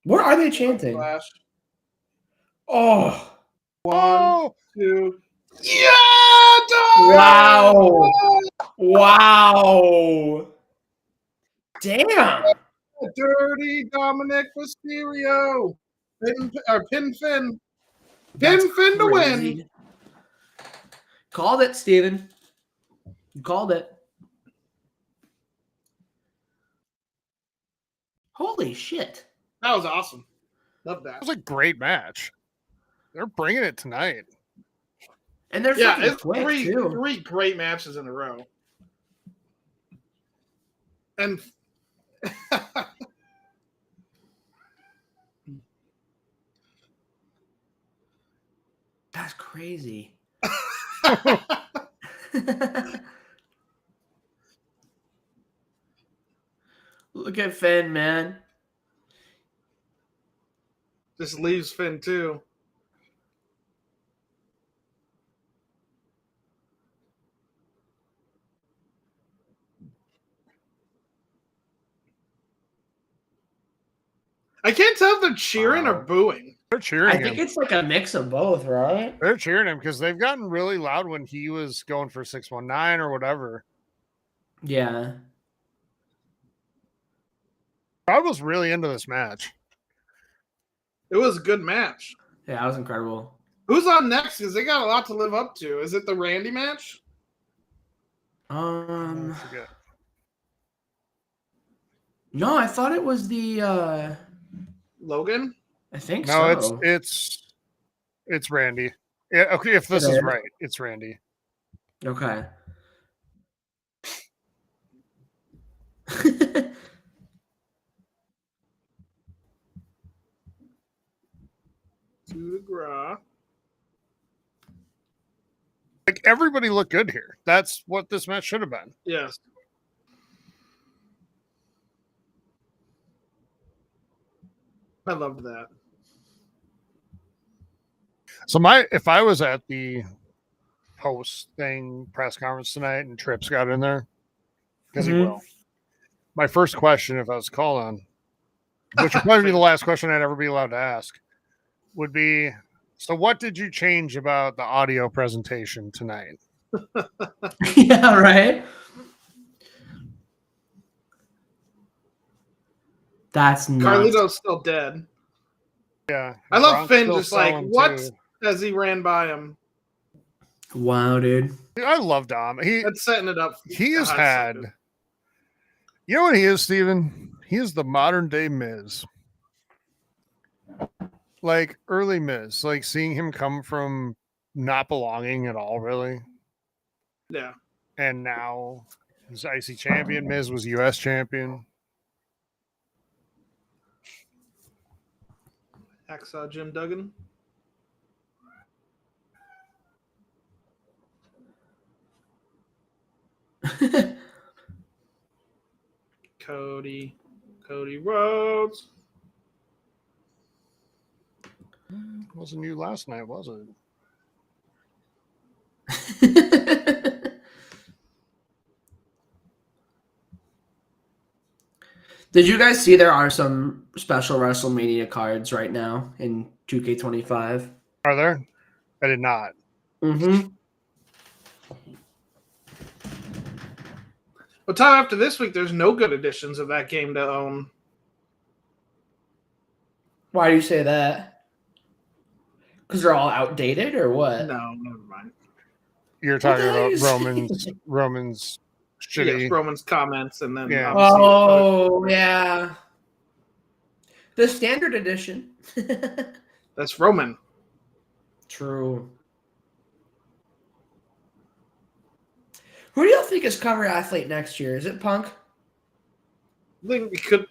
What are they chanting? Oh. 1, 2. Yeah! Dom! Wow. Damn. Dirty Dominic Mysterio. Pin Finn. Pin Finn to win. Called it, Steven. You called it. Holy shit. That was awesome. Love that. It was a great match. They're bringing it tonight. And they're it's quick, three great matches in a row. And that's crazy. Look at Finn, man. Just leaves Finn too. I can't tell if they're cheering or booing. They're cheering I think him. it's like a mix of both, right? They're cheering him because they've gotten really loud when he was going for 619 or whatever. Yeah. I was really into this match. It was a good match. Yeah, that was incredible. Who's on next? Because they got a lot to live up to. Is it the Randy match? I forget. No, I thought it was the Logan? I think No, so. it's Randy. Yeah, okay, if this is right, it's Randy. Okay. To the gras. Like everybody looked good here. That's what this match should have been. Yes. I loved that. So if I was at the post thing press conference tonight and Trips got in there, because he will. My first question, if I was called on, which would probably be the last question I'd ever be allowed to ask, would be, so what did you change about the audio presentation tonight? Yeah, right. That's nuts. Carlito's still dead. Yeah. I love Finn still just like, selling, what? too. As he ran by him. Wow, dude. I love Dom. That's setting it up. He has had, you know what he is, Steven? He is the modern day Miz. Like early Miz. Like seeing him come from not belonging at all, really. Yeah. And now he's IC champion. Miz was US champion. Hacksaw Jim Duggan. Cody Rhodes. Wasn't you last night, was it? Did you guys see there are some special WrestleMania cards right now in 2K25? Are there? I did not. Mm-hmm. But time after this week, there's no good editions of that game to own. Why do you say that? Because they're all outdated or what? No, never mind. You're talking about Roman's shitty. Yes, Roman's comments and then Yeah. Oh, yeah. The standard edition. That's Roman. True. Who do y'all think is cover athlete next year? Is it Punk? I think we could.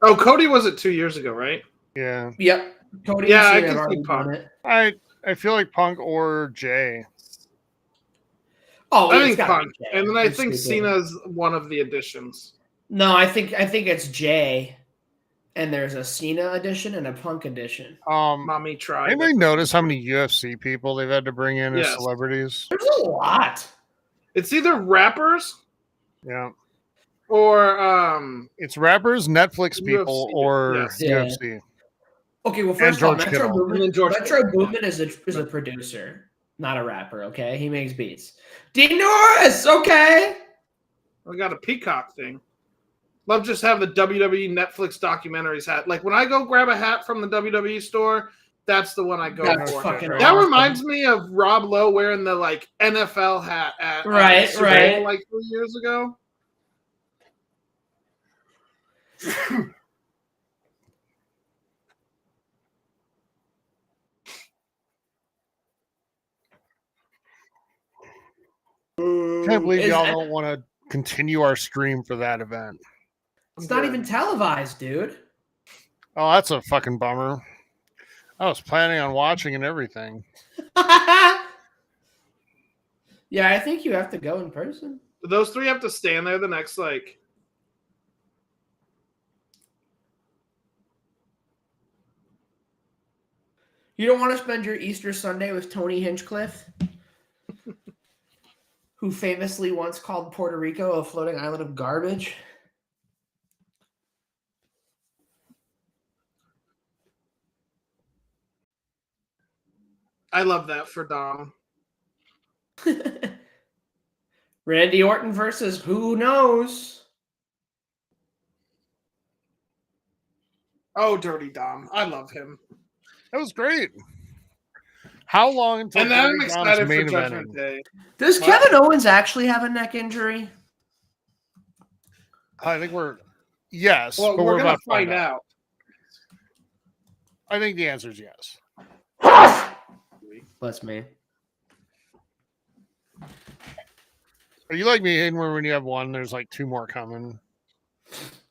Oh, Cody was it 2 years ago, right? Yeah. Yep. Cody Yeah, and I Cena have can see already Punk. done it. I feel like Punk or Jay. Oh, I it's think gotta Punk, be Jay. and then I I'm think stupid. Cena's one of the additions. No, I think it's Jay, and there's a Cena edition and a Punk edition. Mommy tried. Anybody notice how many UFC people they've had to bring in as Yes. celebrities? There's a lot. It's either rappers Yeah. or It's rappers, Netflix people, UFC, or yes. Yeah. UFC. Okay, well, first of all, George Metro Kittle. And then Boomin, George Metro Kittle. Boomin is a producer, not a rapper. Okay, he makes beats. Dean Norris. Okay. I got a Peacock thing. Love just have the WWE Netflix documentaries hat. Like when I go grab a hat from the WWE store, that's the one I go That's for. fucking That awesome. reminds me of Rob Lowe wearing the like NFL hat at Right, Super right. Bowl, like 3 years ago. Can't believe y'all don't want to continue our stream for that event. It's not even televised, dude. Oh, that's a fucking bummer. I was planning on watching and everything. Yeah, I think you have to go in person. Those three have to stand there the next like. You don't want to spend your Easter Sunday with Tony Hinchcliffe, who famously once called Puerto Rico a floating island of garbage. I love that for Dom. Randy Orton versus who knows? Oh, Dirty Dom. I love him. That was great. How long until And then I'm Dirty Dom's excited for main Judgment eventing? Day. Does What? Kevin Owens actually have a neck injury? I think yes, Well, but we're we're gonna about to find out. I think the answer is yes. Bless me. Are you like me, Hayden, where when you have one, there's like two more coming?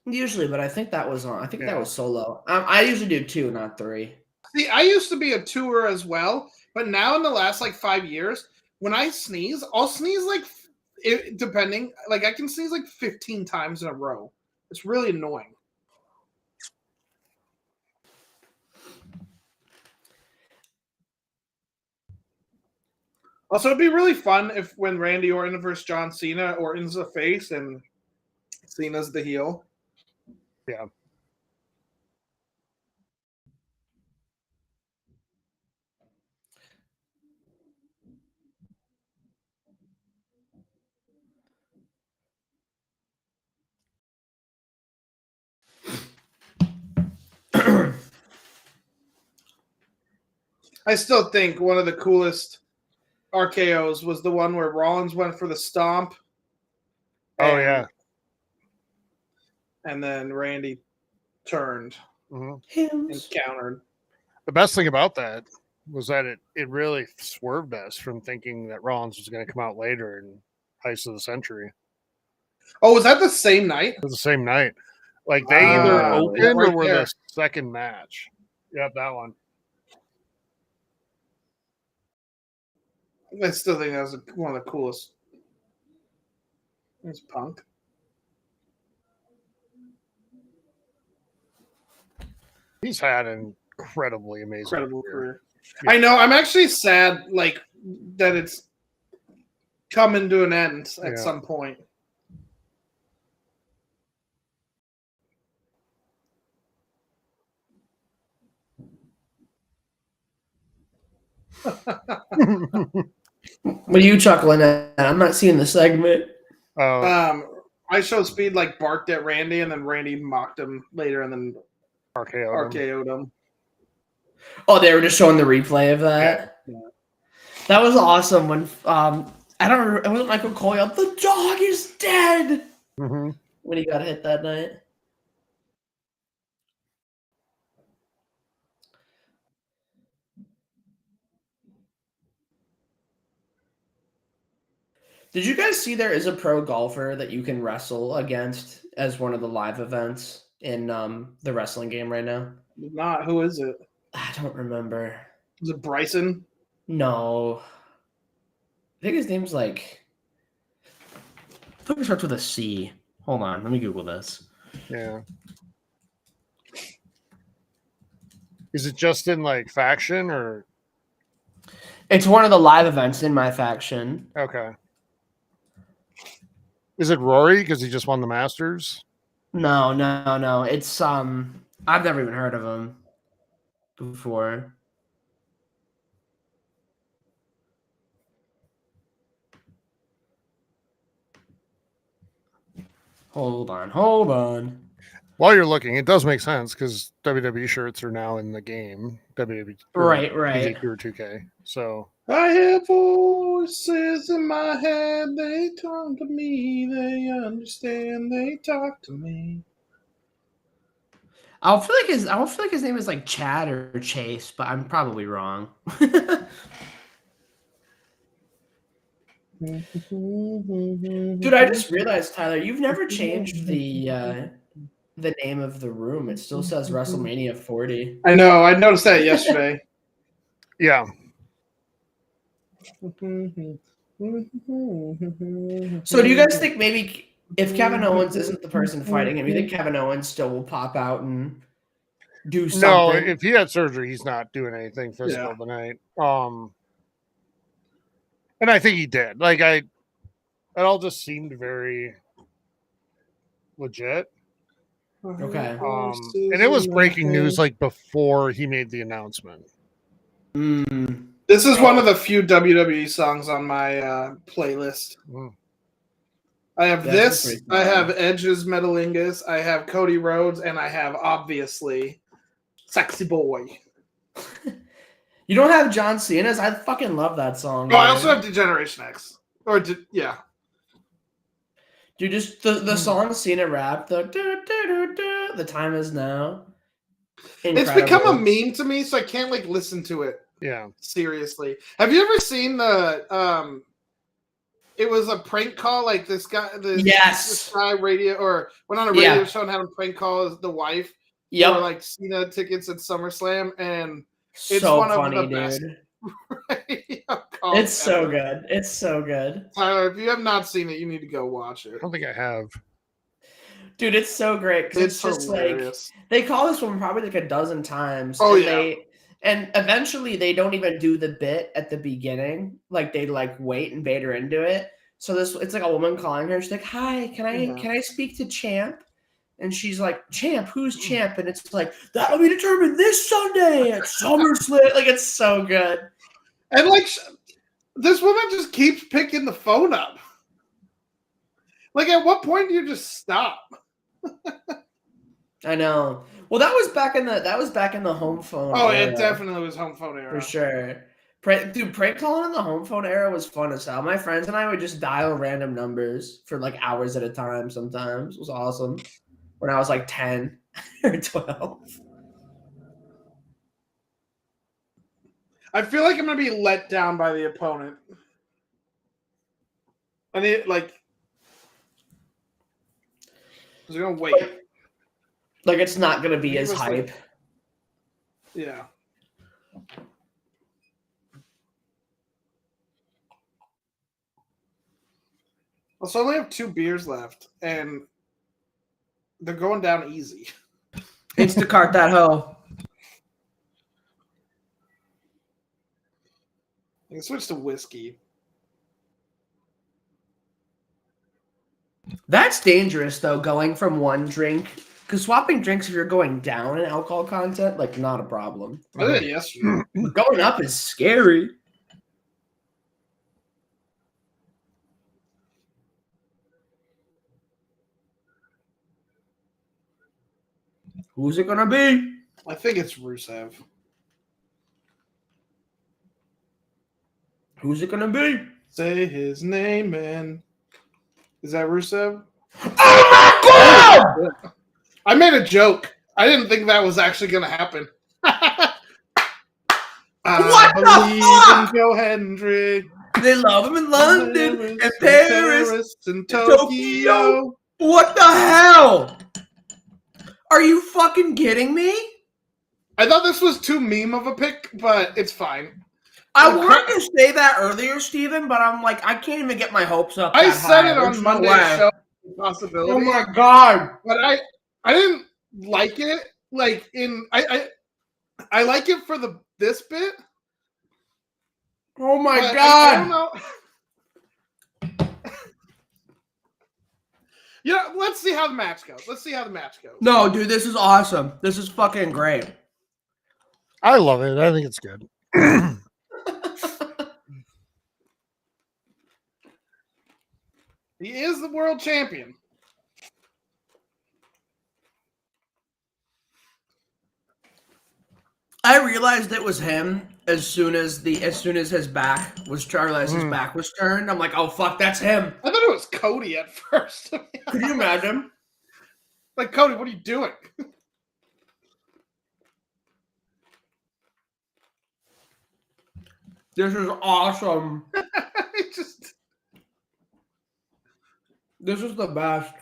Usually, but I think that was on. I think that Yeah. was solo. I usually do 2, not 3. See, I used to be a tour as well, but now in the last like 5 years, when I sneeze, I'll sneeze like depending, like I can sneeze like 15 times in a row. It's really annoying. Also, it'd be really fun if when Randy Orton versus John Cena, Orton's the face and Cena's the heel. Yeah. I still think one of the coolest RKOs was the one where Rollins went for the stomp. Oh, yeah. And then Randy turned and countered. The best thing about that was that it really swerved us from thinking that Rollins was going to come out later in Heist of the Century. Oh, was that the same night? It was the same night. Like they either opened or were the second match. Yep, that one. I still think that was one of the coolest. It's Punk. He's had an incredibly amazing Incredible career. Yeah. I know. I'm actually sad, like that it's coming to an end at some point. What are you chuckling at? I'm not seeing the segment. I showed Speed like barked at Randy, and then Randy mocked him later, and then RKO'd him. Oh, they were just showing the replay of that. Yeah. That was awesome. When I don't remember, it wasn't Michael Cole yelled, "The dog is dead" when he got hit that night. Did you guys see there is a pro golfer that you can wrestle against as one of the live events in the wrestling game right now? Not. Who is it? I don't remember. Is it Bryson? No. I think his name's like... I think it starts with a C. Hold on. Let me Google this. Yeah. Is it just in like faction or? It's one of the live events in my faction. Okay. Is it Rory because he just won the Masters? No. It's I've never even heard of him before. Hold on. While you're looking, it does make sense because WWE shirts are now in the game. WWE Right. PG2 or 2K. So I hear voices in my head. They talk to me. They understand. They talk to me. I feel like his name is like Chad or Chase, but I'm probably wrong. Dude, I just realized, Tyler, you've never changed the name of the room. It still says WrestleMania 40. I know. I noticed that yesterday. yeah. So do you guys think maybe if Kevin Owens isn't the person fighting him, you think Kevin Owens still will pop out and do something? No, if he had surgery, he's not doing anything physical tonight. And I think he did. Like it all just seemed very legit. Okay. And it was breaking news like before he made the announcement. This is one of the few WWE songs on my playlist. I have this. I have Edge's Metalingus. I have Cody Rhodes, and I have obviously Sexy Boy. You don't have John Cena's? I fucking love that song. Oh, I also have Degeneration X. Yeah. Dude, just the song Cena rap, the time is now. Incredible. It's become a meme to me, so I can't like listen to it. Yeah. Seriously. Have you ever seen the it was a prank call, like this guy this guy radio or went on a radio show and had a prank call the wife for like Cena tickets at SummerSlam, and it's so one funny, of the best. It's so good. It's so good. Tyler, if you have not seen it, you need to go watch it. I don't think I have. Dude, it's so great because it's just hilarious. Like they call this one probably like a dozen times. Oh, and eventually they don't even do the bit at the beginning. Like they like wait and bait her into it. So it's like a woman calling her. She's like, "Hi, can I speak to Champ?" And she's like, "Champ, who's Champ?" And it's like, "That'll be determined this Sunday at SummerSlam." Like it's so good. And like this woman just keeps picking the phone up. Like at what point do you just stop? I know. Well, that was back in the home phone. Oh, era. it definitely was home phone era for sure. Prank calling in the home phone era was fun as hell. My friends and I would just dial random numbers for like hours at a time. Sometimes it was awesome. When I was like 10 or 12. I feel like I'm gonna be let down by the opponent. I need like. I was gonna wait. Like it's not gonna be as hype. Yeah. Also, I only have 2 beers left, and they're going down easy. Instacart that hoe. I can switch to whiskey. That's dangerous, though, going from one drink. Because swapping drinks, if you're going down in alcohol content, like, not a problem. I did it yesterday. Going up is scary. Who's it going to be? I think it's Rusev. Who's it going to be? Say his name, man. Is that Rusev? Oh my God! I made a joke. I didn't think that was actually going to happen. What the fuck? In Joe Hendry. They love him in London and Paris and Tokyo. What the hell? Are you fucking kidding me? I thought this was too meme of a pick, but it's fine. I wanted to say that earlier, Steven, but I'm like, I can't even get my hopes up. I said it on Monday's show. Possibility. Oh my God. But I didn't like it. Like I like it for this bit. Oh my God. I don't know. Yeah, let's see how the match goes. No, dude, this is awesome. This is fucking great. I love it. I think it's good. He is the world champion. I realized it was him as soon as his back was turned. I'm like, oh fuck, that's him. I thought it was Cody at first. Could you imagine? Like, Cody, what are you doing? This is awesome. This is the best.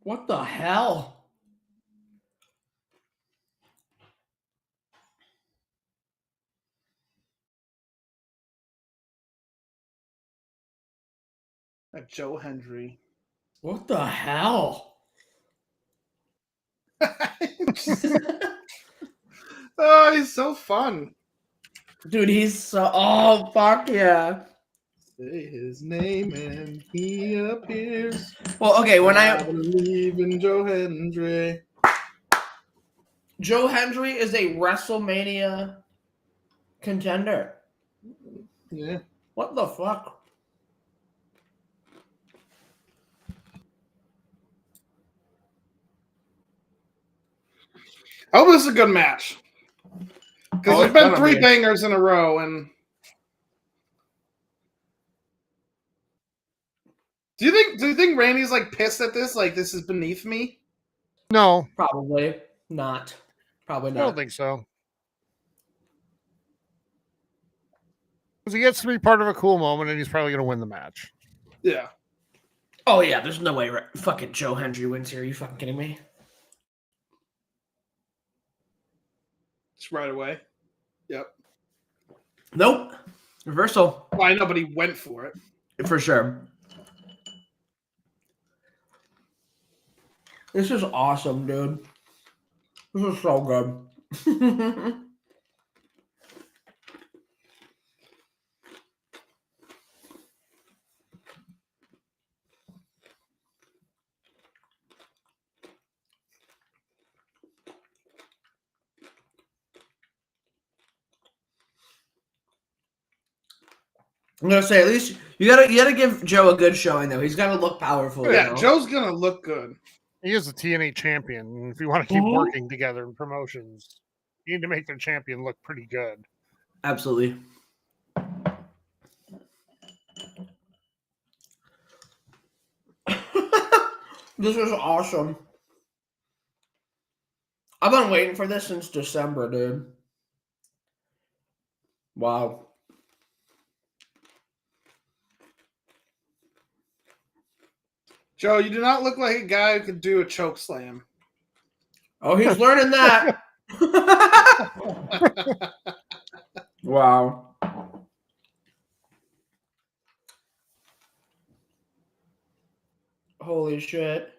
What the hell? Joe Hendry. What the hell? Oh, he's so fun. Dude, he's so... Oh, fuck yeah. Say his name and he appears. Well, okay, when I believe in Joe Hendry. Joe Hendry is a WrestleMania contender. Yeah. What the fuck? I hope this is a good match. Because there's been 3 bangers in a row, and do you think Randy's like pissed at this? Like this is beneath me? No, Probably not. Probably I not. don't think so. Because he gets to be part of a cool moment, and he's probably going to win the match. Yeah. Oh yeah, there's no way fucking Joe Hendry wins here. Are you fucking kidding me? Just right away. Yep. Nope. Reversal. Well, I know, but he went for it. For sure. This is awesome, dude. This is so good. I'm gonna say at least you gotta give Joe a good showing though. He's gotta look powerful. Yeah, you know? Joe's gonna look good. He is the TNA champion. And if you want to keep working together in promotions, you need to make their champion look pretty good. Absolutely. This is awesome. I've been waiting for this since December, dude. Wow. Joe, you do not look like a guy who could do a choke slam. Oh, he's learning that. Wow. Holy shit.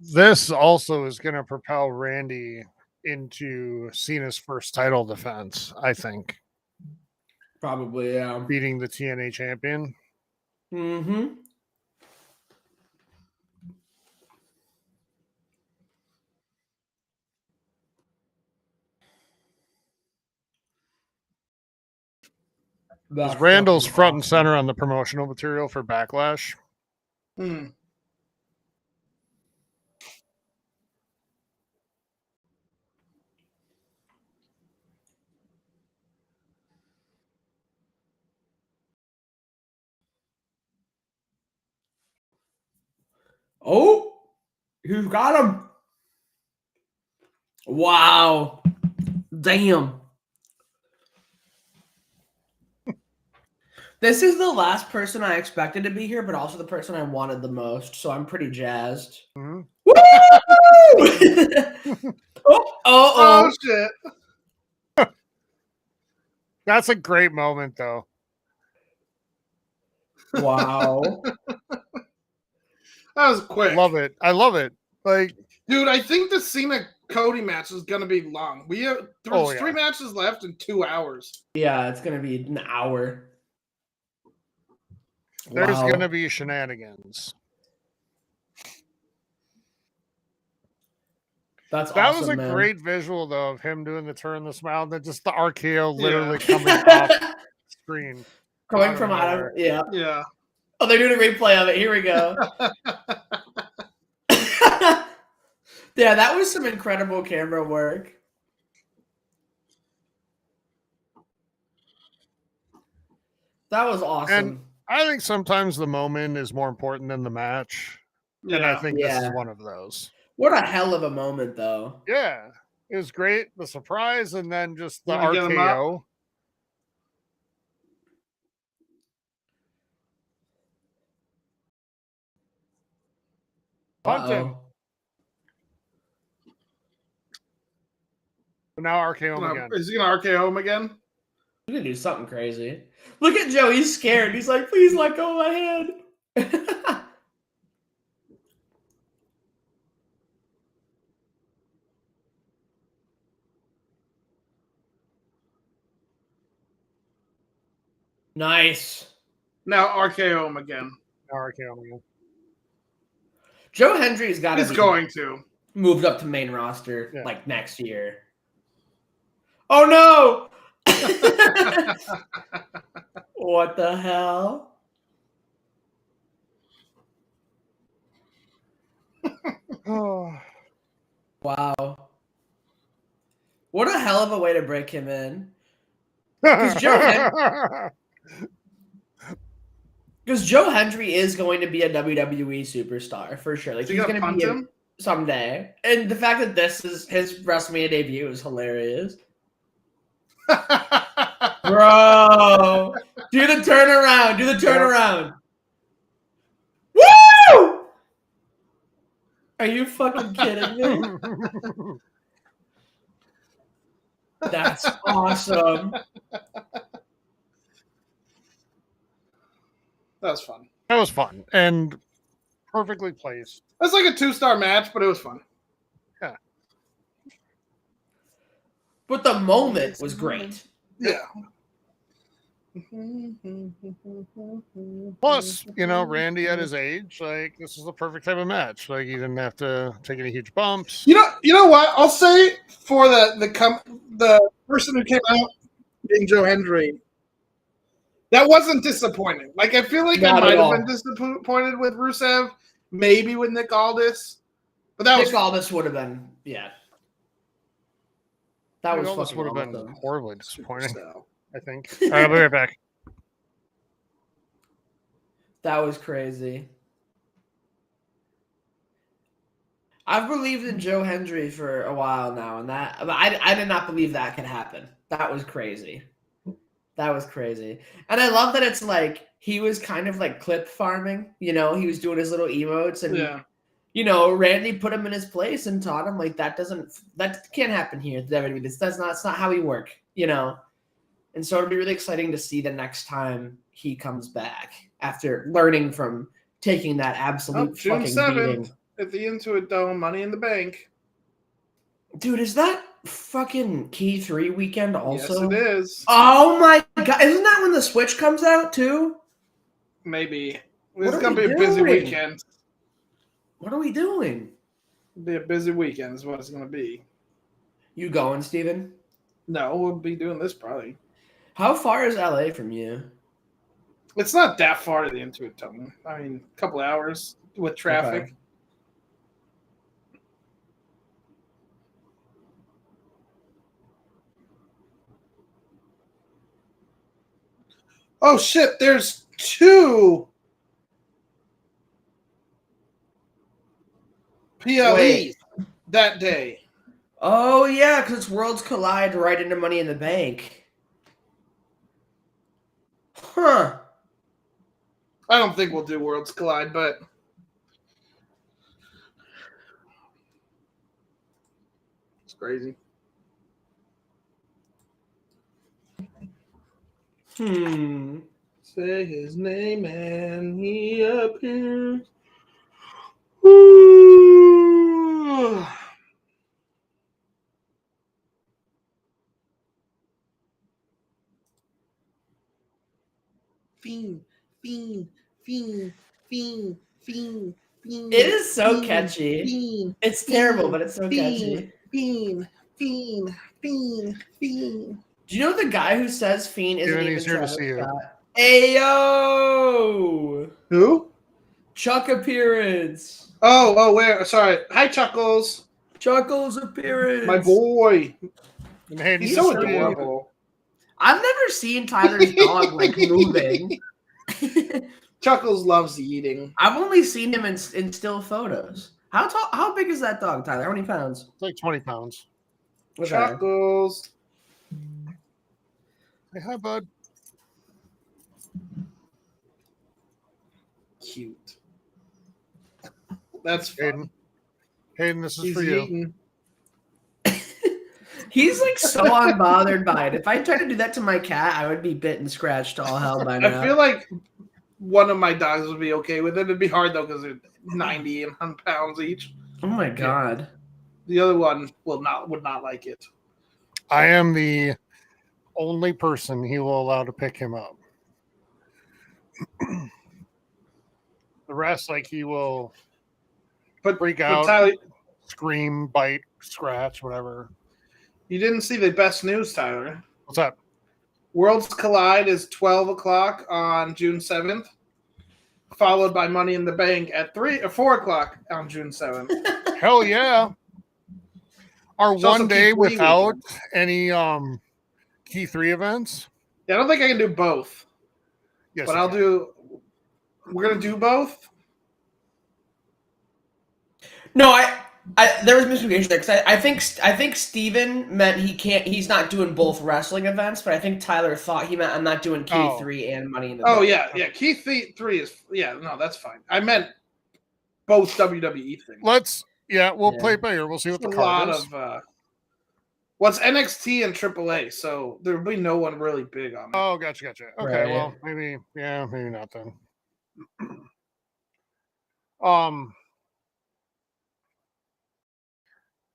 This also is going to propel Randy into Cena's first title defense, I think. Probably, yeah. Beating the TNA champion. Mm-hmm. Because Randall's front and center on the promotional material for Backlash. Hmm. Oh, you've got him. Wow. Damn. This is the last person I expected to be here, but also the person I wanted the most. So I'm pretty jazzed. Mm-hmm. Woo! Oh, shit. That's a great moment, though. Wow. That was quick. Love it. I love it. Like, dude, I think the Cena Cody match is gonna be long. We have three matches left in 2 hours. Yeah, it's gonna be an hour. There's gonna be shenanigans. That was a great visual, though, of him doing the turn, the smile, then just the RKO literally coming off screen. Coming from out of yeah. Oh, they're doing a replay of it. Here we go. Yeah, that was some incredible camera work. That was awesome. And I think sometimes the moment is more important than the match. Yeah. And I think this is one of those. What a hell of a moment, though. Yeah. It was great. The surprise and then just the RKO. Punt him. Now RKO him again. Is he going to RKO him again? He's going to do something crazy. Look at Joe. He's scared. He's like, please let go of my hand. Nice. Now RKO him again. RKO. Joe Hendry's got to He's be going to. moved up to main roster Yeah. like next year. Oh no! What the hell? Oh. Wow. What a hell of a way to break him in. Because Joe Hendry is going to be a WWE superstar for sure. Like Is he he's going to punt be him? someday. And the fact that this is his WrestleMania debut is hilarious. Bro, do the turnaround. Do the turnaround. Woo! Are you fucking kidding me? That's awesome. That was fun. That was fun and perfectly placed. That's like a 2-star match, but it was fun. Yeah. But the moment was great. Yeah. Plus, Randy at his age, like this is the perfect type of match. Like he didn't have to take any huge bumps. You know what? I'll say for the person who came out being Joe Hendry, that wasn't disappointing. Like I feel like Not I might at have been disappointed with Rusev, maybe with Nick Aldis, but that Nick was Aldis would have been, yeah. That was Aldis fucking would have been awesome. horribly disappointing. so. I think. All right, I'll be right back. That was crazy. I've believed in Joe Hendry for a while now, and I did not believe that could happen. That was crazy. That was crazy. And I love that it's like he was kind of like clip farming, he was doing his little emotes and Yeah. Randy put him in his place and taught him like that can't happen here at WWE. That's not how we work, And so it'll be really exciting to see the next time he comes back after learning from taking that absolute June fucking 7th beating. at the Intuit Dome, Money in the Bank. Dude, is that fucking Key 3 weekend also? Yes, it is. Oh my god. Isn't that when the Switch comes out too? Maybe. What It's are going to we be a busy doing? weekend. What are we doing? It'll be a busy weekend is what it's going to be. You going, Steven? No, we'll be doing this probably. How far is LA from you? It's not that far to the Intuit Dome. I mean, a couple hours with traffic. Okay. Oh shit, there's 2 PLEs Wait. that day. Oh yeah, because it's Worlds Collide right into Money in the Bank. Huh. I don't think we'll do Worlds Collide, but it's crazy. Say his name and he appears. Ooh. Fiend. It is so catchy. It's terrible, but it's so catchy. Fiend. Do you know the guy who says Fiend isn't even He's here to Travis see you. Scott? Ayo! Who? Chuck appearance. Oh, where? Sorry. Hi, Chuckles. Chuckles appearance. My boy. And Hayden, He's He's so so adorable. I've never seen Tyler's dog like moving. Chuckles loves eating. I've only seen him in still photos. How big is that dog, Tyler? How many pounds? It's like 20 pounds. Okay. Chuckles. Hey, hi, bud. Cute. That's fun. Hayden, this is He's for you. eating. He's like so unbothered by it. If I tried to do that to my cat, I would be bit and scratched all hell by now. I feel like one of my dogs would be okay with it. It'd be hard though because they're 90 and 100 pounds each. Oh my god. The other one would not like it. I am the only person he will allow to pick him up. The rest, like he will But freak but out, Tyler, scream, bite, scratch, whatever. you didn't see the best news, Tyler. What's up? Worlds Collide is 12 o'clock on June 7th, followed by Money in the Bank at 3 or 4 o'clock on June 7th. Hell yeah. Our It's also one day T3 without weekend. any key 3 events. Yeah, I don't think I can do both, Yes, but you I'll can. do. We're gonna do both. No, there was miscommunication there because I think Steven meant he's not doing both wrestling events, but I think Tyler thought he meant I'm not doing K3 and Money in the Oh Bank. yeah. Key 3 is no, that's fine. I meant both WWE things. We'll play it by ear. We'll see what the There's a card lot is. of what's NXT and AAA, so there'll be no one really big on it. Oh, gotcha. Okay, Right. well, maybe not then.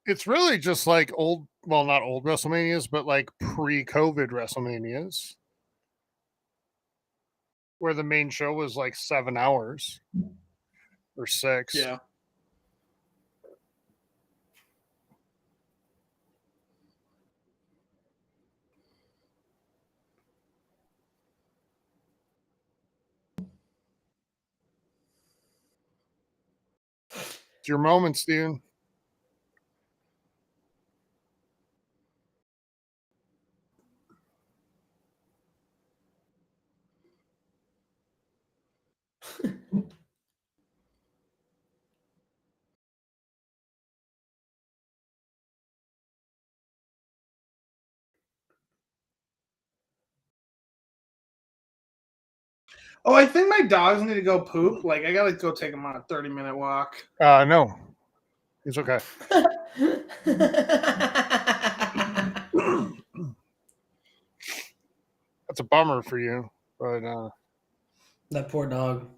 It's really just like not old WrestleManias, but like pre-COVID WrestleManias, where the main show was like 7 hours or 6. Yeah. It's your moment, Steven. Oh, I think my dogs need to go poop. Like, I gotta go take them on a 30-minute walk. No. It's okay. That's a bummer for you, but that poor dog.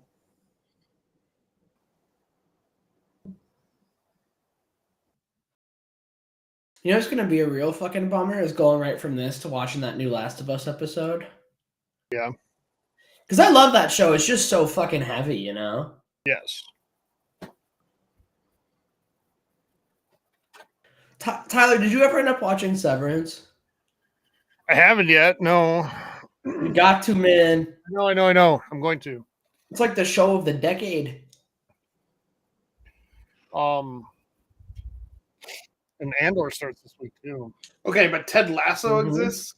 You know what's gonna be a real fucking bummer is going right from this to watching that new Last of Us episode. Yeah. Because I love that show. It's just so fucking heavy, you know? Yes. Tyler, did you ever end up watching Severance? I haven't yet. No. You got to, man. I know. I'm going to. It's like the show of the decade. And Andor starts this week too. Okay, but Ted Lasso exists?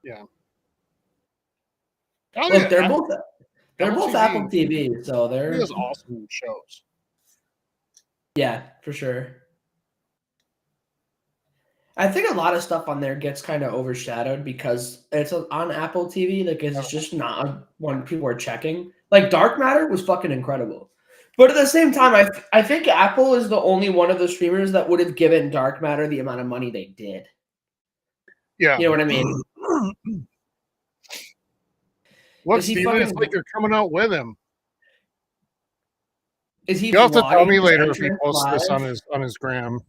Yeah. Look, they're both TV. Apple TV, so they're He has awesome shows. Yeah, for sure. I think a lot of stuff on there gets kind of overshadowed because it's on Apple TV. Like, it's just not one people are checking. Like, Dark Matter was fucking incredible. But at the same time, I think Apple is the only one of the streamers that would have given Dark Matter the amount of money they did. Yeah. You know what I mean? Look, Steven, it's like you're coming out with him. Is he? You'll have to tell me later if he posts this on his gram.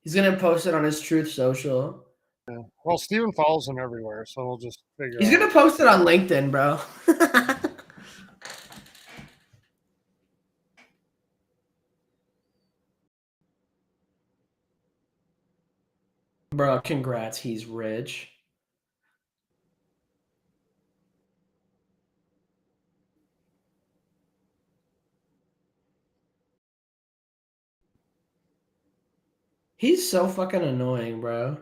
He's gonna post it on his Truth Social. Yeah. Well, Steven follows him everywhere, so we'll just figure. He's gonna post it on LinkedIn, bro. Bro, congrats, he's rich. He's so fucking annoying, bro.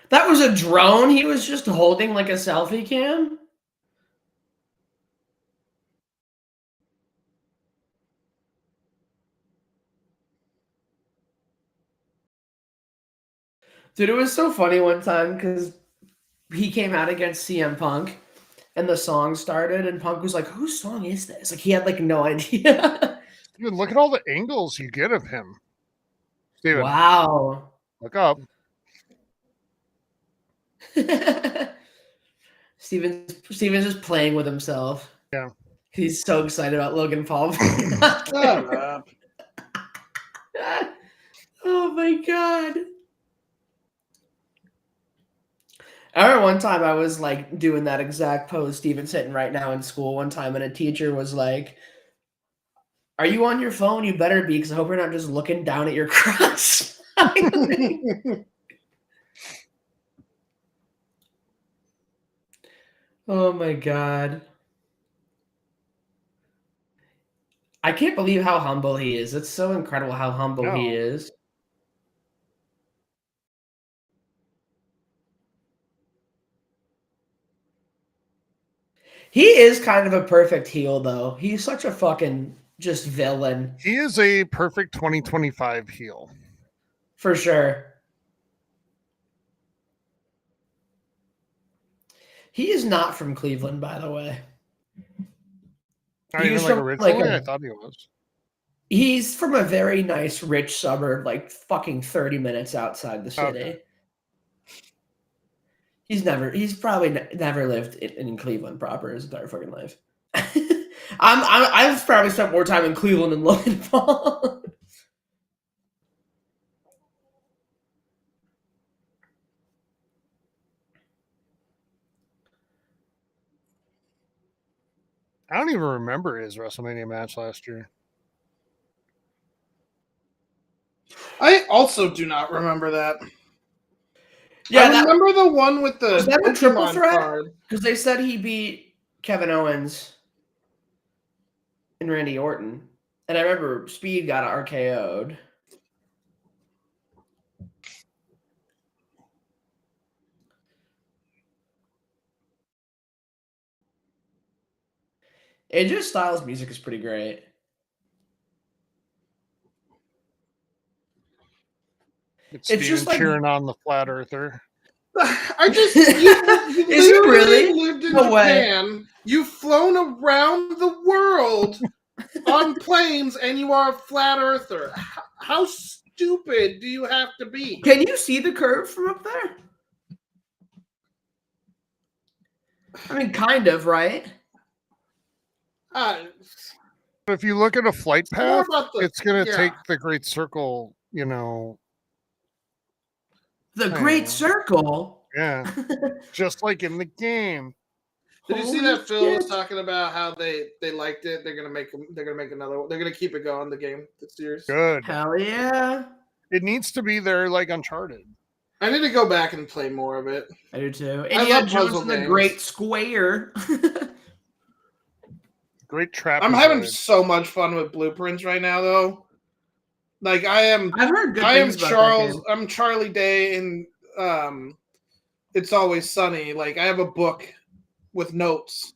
That was a drone he was just holding like a selfie cam? Dude, it was so funny one time because he came out against CM Punk and the song started and Punk was like, whose song is this? Like, he had like no idea. Dude, look at all the angles you get of him. Steven, wow. look up. Steven's just playing with himself. Yeah. He's so excited about Logan Paul. Shut up. Oh my god. I remember one time I was like doing that exact pose Steven's hitting right now in school one time, and a teacher was like, "Are you on your phone? You better be, because I hope you're not just looking down at your cross." Oh my god. I can't believe how humble he is. It's so incredible how humble he No. is. He is kind of a perfect heel, though. He's such a fucking just villain. He is a perfect 2025 heel. For sure. He is not from Cleveland, by the way. Not He even was like from, originally. like, I thought he was. He's from a very nice, rich suburb, like fucking 30 minutes outside the city. Okay. He's probably never lived in Cleveland proper his entire fucking life. I've probably spent more time in Cleveland than Logan Paul. I don't even remember his WrestleMania match last year. I also do not remember that. Yeah, I remember the one with the was that a triple Pokemon threat? card. Because they said he beat Kevin Owens and Randy Orton. And I remember Speed got RKO'd. AJ Styles' music is pretty great. It's It's just like cheering on the flat earther. I just you Is it really? lived in No way. Japan. You've flown around the world on planes, and you are a flat earther. How stupid do you have to be? Can you see the curve from up there? I mean, kind of, right? If you look at a flight path, it's going to yeah. take the Great Circle, you know. The Great Circle? Yeah. Just like in the game. Did you see Holy that Phil was shit. talking about how they liked it? They're gonna make another one. They're gonna keep it going. The game, the series. Good. Hell yeah. It needs to be there like Uncharted. I need to go back and play more of it. I do too. I Indiana love Jones puzzle and the games. Great Square. Great trap. I'm having so much fun with Blueprints right now, though. Like I've heard good things about Charles. That game. I'm Charlie Day in It's Always Sunny. Like I have a book with notes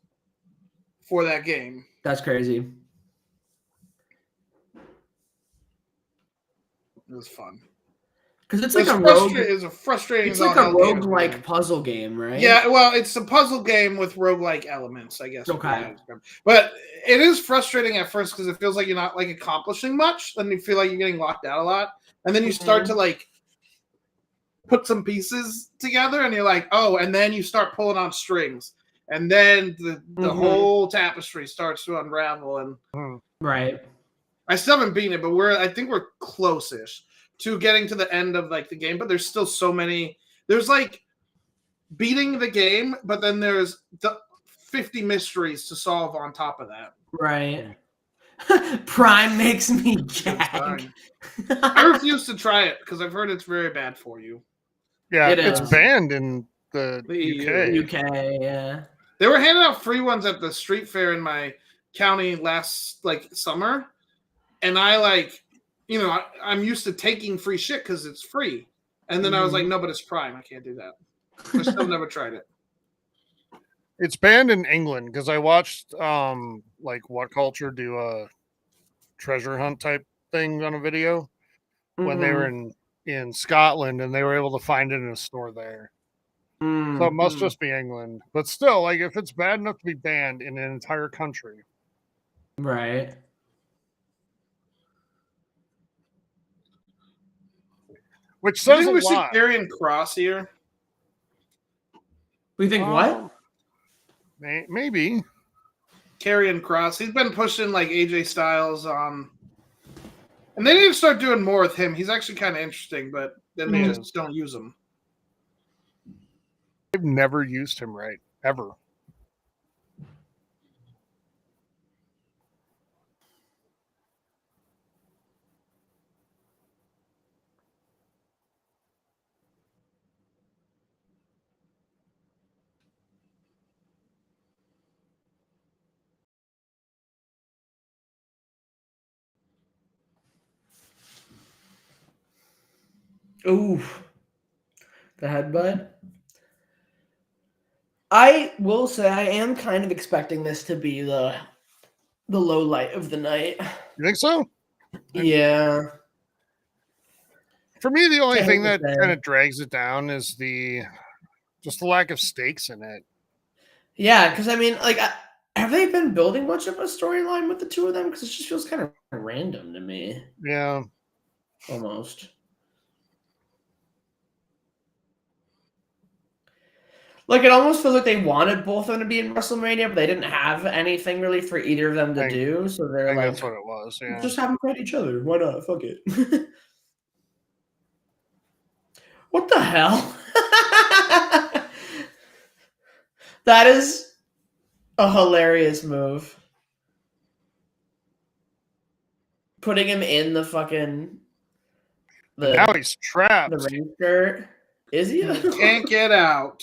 for that game. That's crazy. It was fun. Because it's like a rogue. It's a frustrating. It's like a roguelike puzzle game, right? Yeah, well, it's a puzzle game with roguelike elements, I guess. Okay. But it is frustrating at first because it feels like you're not like accomplishing much, then you feel like you're getting locked out a lot, and then you start to like put some pieces together, and you're like, oh, and then you start pulling on strings, and then the whole tapestry starts to unravel, and right. I still haven't beaten it, but I think we're close-ish to getting to the end of like the game, but there's still so many. There's like beating the game, but then there's the 50 mysteries to solve on top of that. Right. Prime makes me gag. I refuse to try it because I've heard it's very bad for you. Yeah, it's banned in the UK. UK, yeah. They were handing out free ones at the street fair in my county last like summer, and I like. You know, I'm used to taking free shit because it's free. And then I was like, no, but it's Prime. I can't do that. I still never tried it. It's banned in England because I watched like What Culture do a treasure hunt type thing on a video when they were in Scotland, and they were able to find it in a store there. So it must just be England. But still, like if it's bad enough to be banned in an entire country. Right. Which says a we lot. should Karrion Kross here. We think what? Maybe. Karrion Kross. He's been pushing like AJ Styles on. And they need to start doing more with him. He's actually kind of interesting, but then they just don't use him. They've never used him right, ever. Ooh, the headbutt. I will say I am kind of expecting this to be the low light of the night. You think so? Yeah. For me, the only I hate thing to that say. kind of drags it down is just the lack of stakes in it. Yeah, because I mean, like, have they been building much of a storyline with the two of them? Because it just feels kind of random to me, Yeah. almost. Like, it almost feels like they wanted both of them to be in WrestleMania, but they didn't have anything really for either of them to do. So I they're think like, that's what it was. Yeah. just have them fight each other. Why not? Fuck it. What the hell? That is a hilarious move. Putting him in the fucking Now he's trapped. the ring skirt. Is he? Can't get out.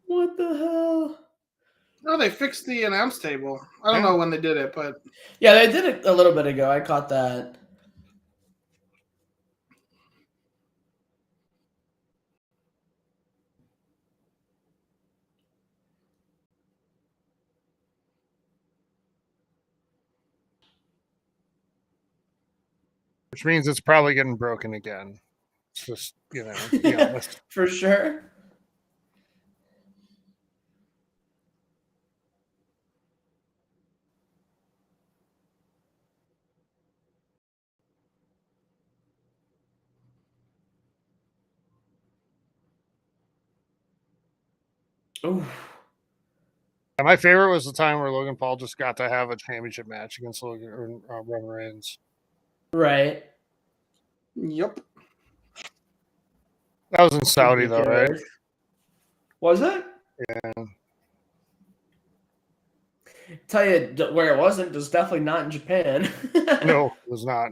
What the hell? No, they fixed the announce table. I don't Yeah. know when they did it, but Yeah, they did it a little bit ago. I caught that. Which means it's probably getting broken again. It's just, be honest. For sure. Ooh. And my favorite was the time where Logan Paul just got to have a championship match against Roman Reigns. Right. yep. That was in Saudi, though, right? Ridiculous. Was it? Yeah. Tell you where it wasn't. It was definitely not in Japan. No, it was not.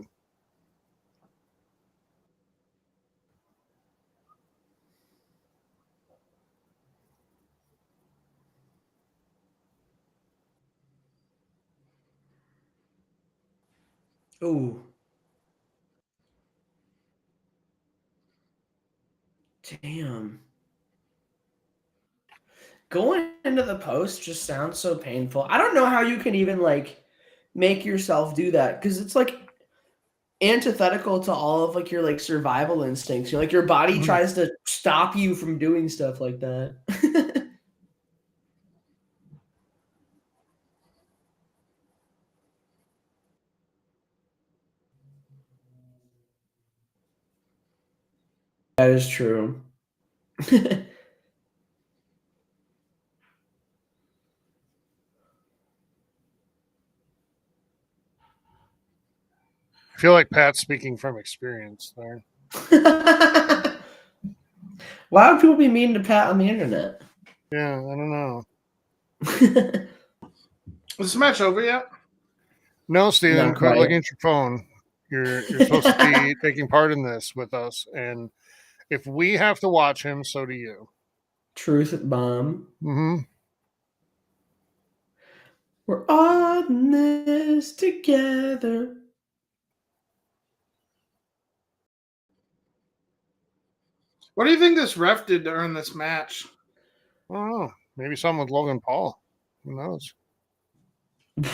Ooh. Damn. Going into the post just sounds so painful. I don't know how you can even like make yourself do that because it's like antithetical to all of like your like survival instincts. Like your body Mhm. tries to stop you from doing stuff like that. That is true. I feel like Pat's speaking from experience there. Why would people be mean to Pat on the internet? Yeah, I don't know. Is this match over yet? No, Steven, Not quit quite. looking at your phone. You're supposed to be taking part in this with us, and if we have to watch him, so do you. Truth bomb. Mm-hmm. We're on this together. What do you think this ref did to earn this match? I don't know. Maybe something with Logan Paul. Who knows?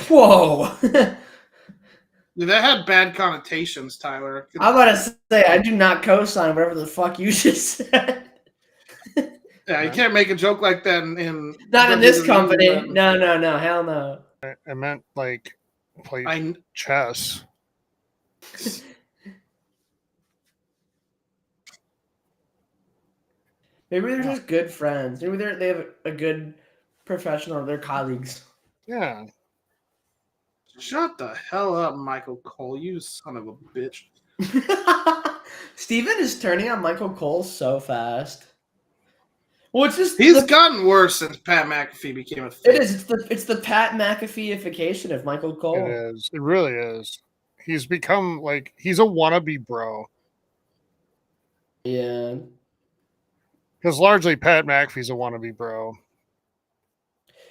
Whoa. Dude, that had bad connotations, Tyler. I'm about to say, I do not co-sign whatever the fuck you just said. Yeah, you can't make a joke like that in Not in this WWE, company. but No, hell no. I meant like play chess. Maybe they're just good friends. Maybe they have a good professional. They're colleagues. Yeah. Shut the hell up, Michael Cole, you son of a bitch. Steven is turning on Michael Cole so fast. Well, it's just He's gotten worse since Pat McAfee became a It thing. is. It's the Pat McAfee-ification of Michael Cole. It is. It really is. He's become like he's a wannabe bro. Yeah. Because largely Pat McAfee's a wannabe bro.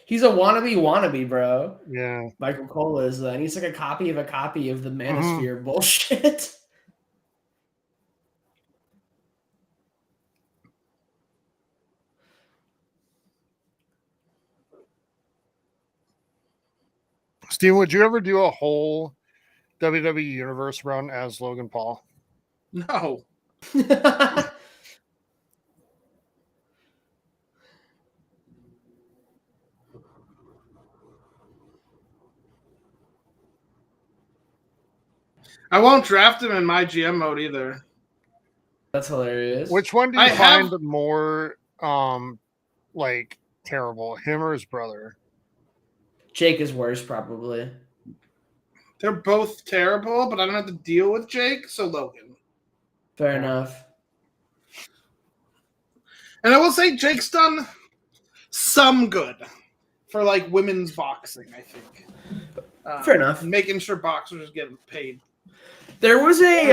He's a wannabe, bro. Yeah. Michael Cole is, and he's like a copy of the Mm-hmm. Manosphere bullshit. Steven, would you ever do a whole WWE Universe run as Logan Paul? No. I won't draft him in my GM mode either. That's hilarious. Which one do you find more like terrible, him or his brother? Jake is worse, probably. They're both terrible, but I don't have to deal with Jake, so Logan. Fair enough. And I will say Jake's done some good for like women's boxing, I think. Fair enough. Making sure boxers get paid. There was a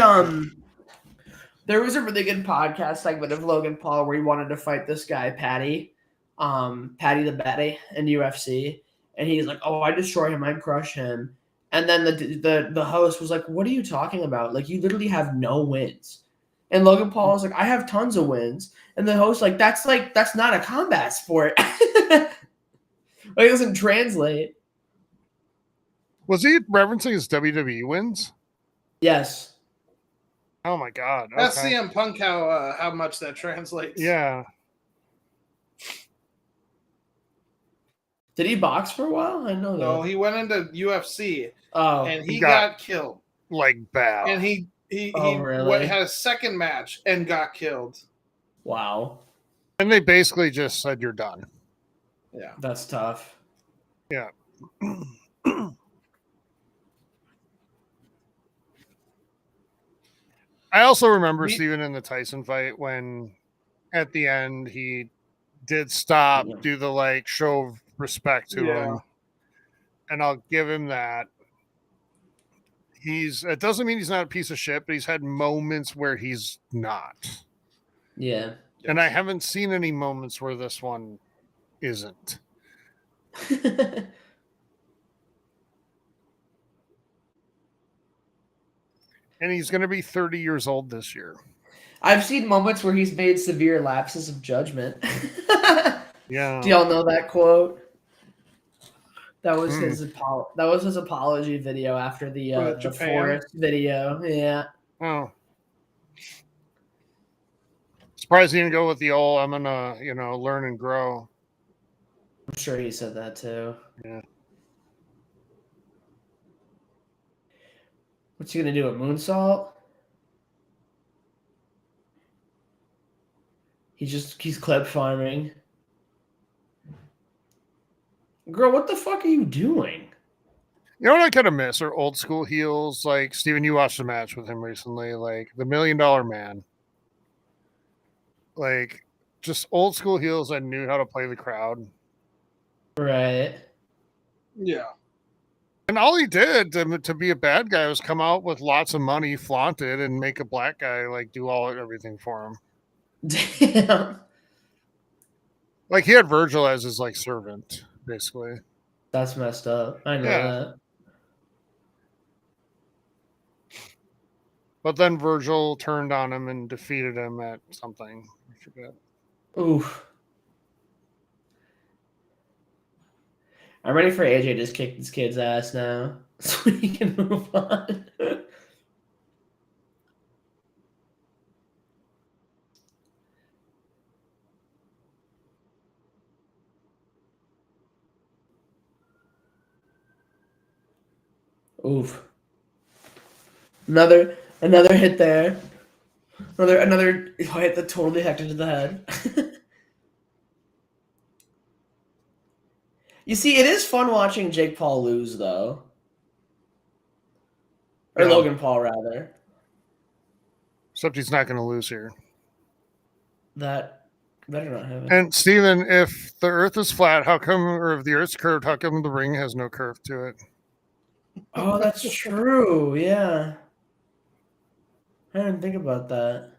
really good podcast segment of Logan Paul where he wanted to fight this guy, Patty the Batty in UFC. And he's like, oh, I'd destroy him, I'd crush him. And then the host was like, what are you talking about? Like, you literally have no wins. And Logan Paul was like, I have tons of wins. And the host that's not a combat sport. Like, it doesn't translate. Was he referencing his WWE wins? Yes. Oh my god. Okay. That's CM Punk how much that translates. Yeah. Did he box for a while? I know that. No, he went into UFC. Oh. And he got killed. Like bad. And he really? had a second match and got killed. Wow. And they basically just said you're done. Yeah. That's tough. Yeah. I also remember Steven in the Tyson fight when at the end he did stop, do the like show of respect to him. And I'll give him that. It doesn't mean he's not a piece of shit, but he's had moments where he's not. Yeah. And I haven't seen any moments where this one isn't. And he's going to be 30 years old this year. I've seen moments where he's made severe lapses of judgment. Yeah. Do y'all know that quote? That was his apology video after the Forest video. Yeah. Oh. Surprised he didn't go with the old, I'm gonna, learn and grow. I'm sure he said that too. Yeah. What's he gonna do? A moonsault? He's clip farming. Girl, what the fuck are you doing? You know what I kind of miss are old school heels. Like, Steven, you watched a match with him recently, like the $1 Million Man. Like, just old school heels that knew how to play the crowd. Right. Yeah. And all he did to be a bad guy was come out with lots of money, flaunt it, and make a black guy like do everything for him. Damn. Like, he had Virgil as his like servant, basically. That's messed up. I know that. But then Virgil turned on him and defeated him at something. I forget. Oof. I'm ready for AJ to just kick this kid's ass now so we can move on. Oof. Another hit there. Another hit that totally hacked into the head. You see, it is fun watching Jake Paul lose, though. Or Logan Paul, rather. Except he's not going to lose here. That better not happen. And Steven, if the Earth is flat, how come, or if the Earth's curved, how come the ring has no curve to it? Oh, that's true. Yeah. I didn't think about that.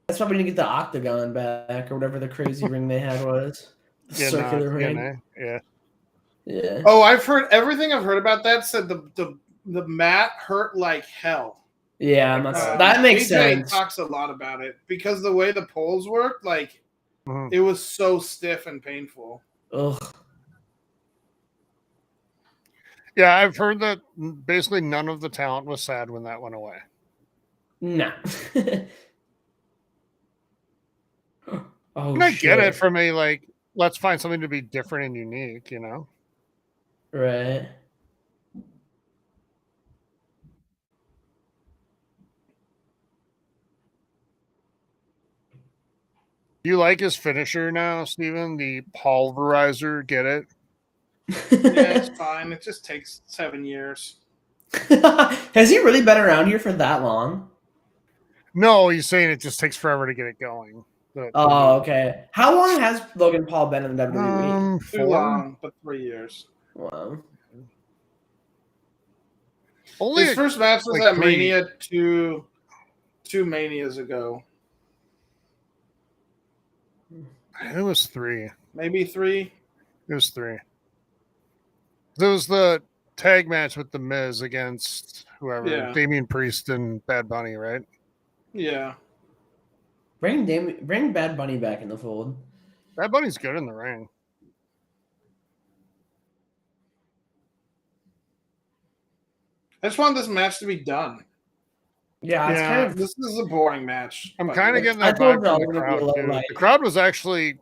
That's why we didn't get the octagon back or whatever the crazy ring they had was. The circular ring. Yeah. Yeah. Oh, I've heard everything I've heard about that said the mat hurt like hell. Yeah, that makes AJ sense. talks a lot about it because the way the poles worked, like it was so stiff and painful. Ugh. Yeah, I've heard that basically none of the talent was sad when that went away. No. Oh, and I shit. get it from a, like, let's find something to be different and unique, you know? Right. Do you like his finisher now, Steven? The pulverizer, get it? Yeah, it's fine. It just takes 7 years. Has he really been around here for that long? No, he's saying it just takes forever to get it going. Oh, okay. How long has Logan Paul been in the WWE? Too long, but 3 years. Wow. Only his first match was like at Mania two Manias ago. It was 3. Maybe 3. It was 3. There was the tag match with The Miz against whoever. Yeah. Damian Priest and Bad Bunny, right? Yeah. Bring Bad Bunny back in the fold. Bad Bunny's good in the ring. I just want this match to be done. Yeah, it's kind of. This is a boring match. I'm kind of getting that vibe from the crowd, too. Light. The crowd was actually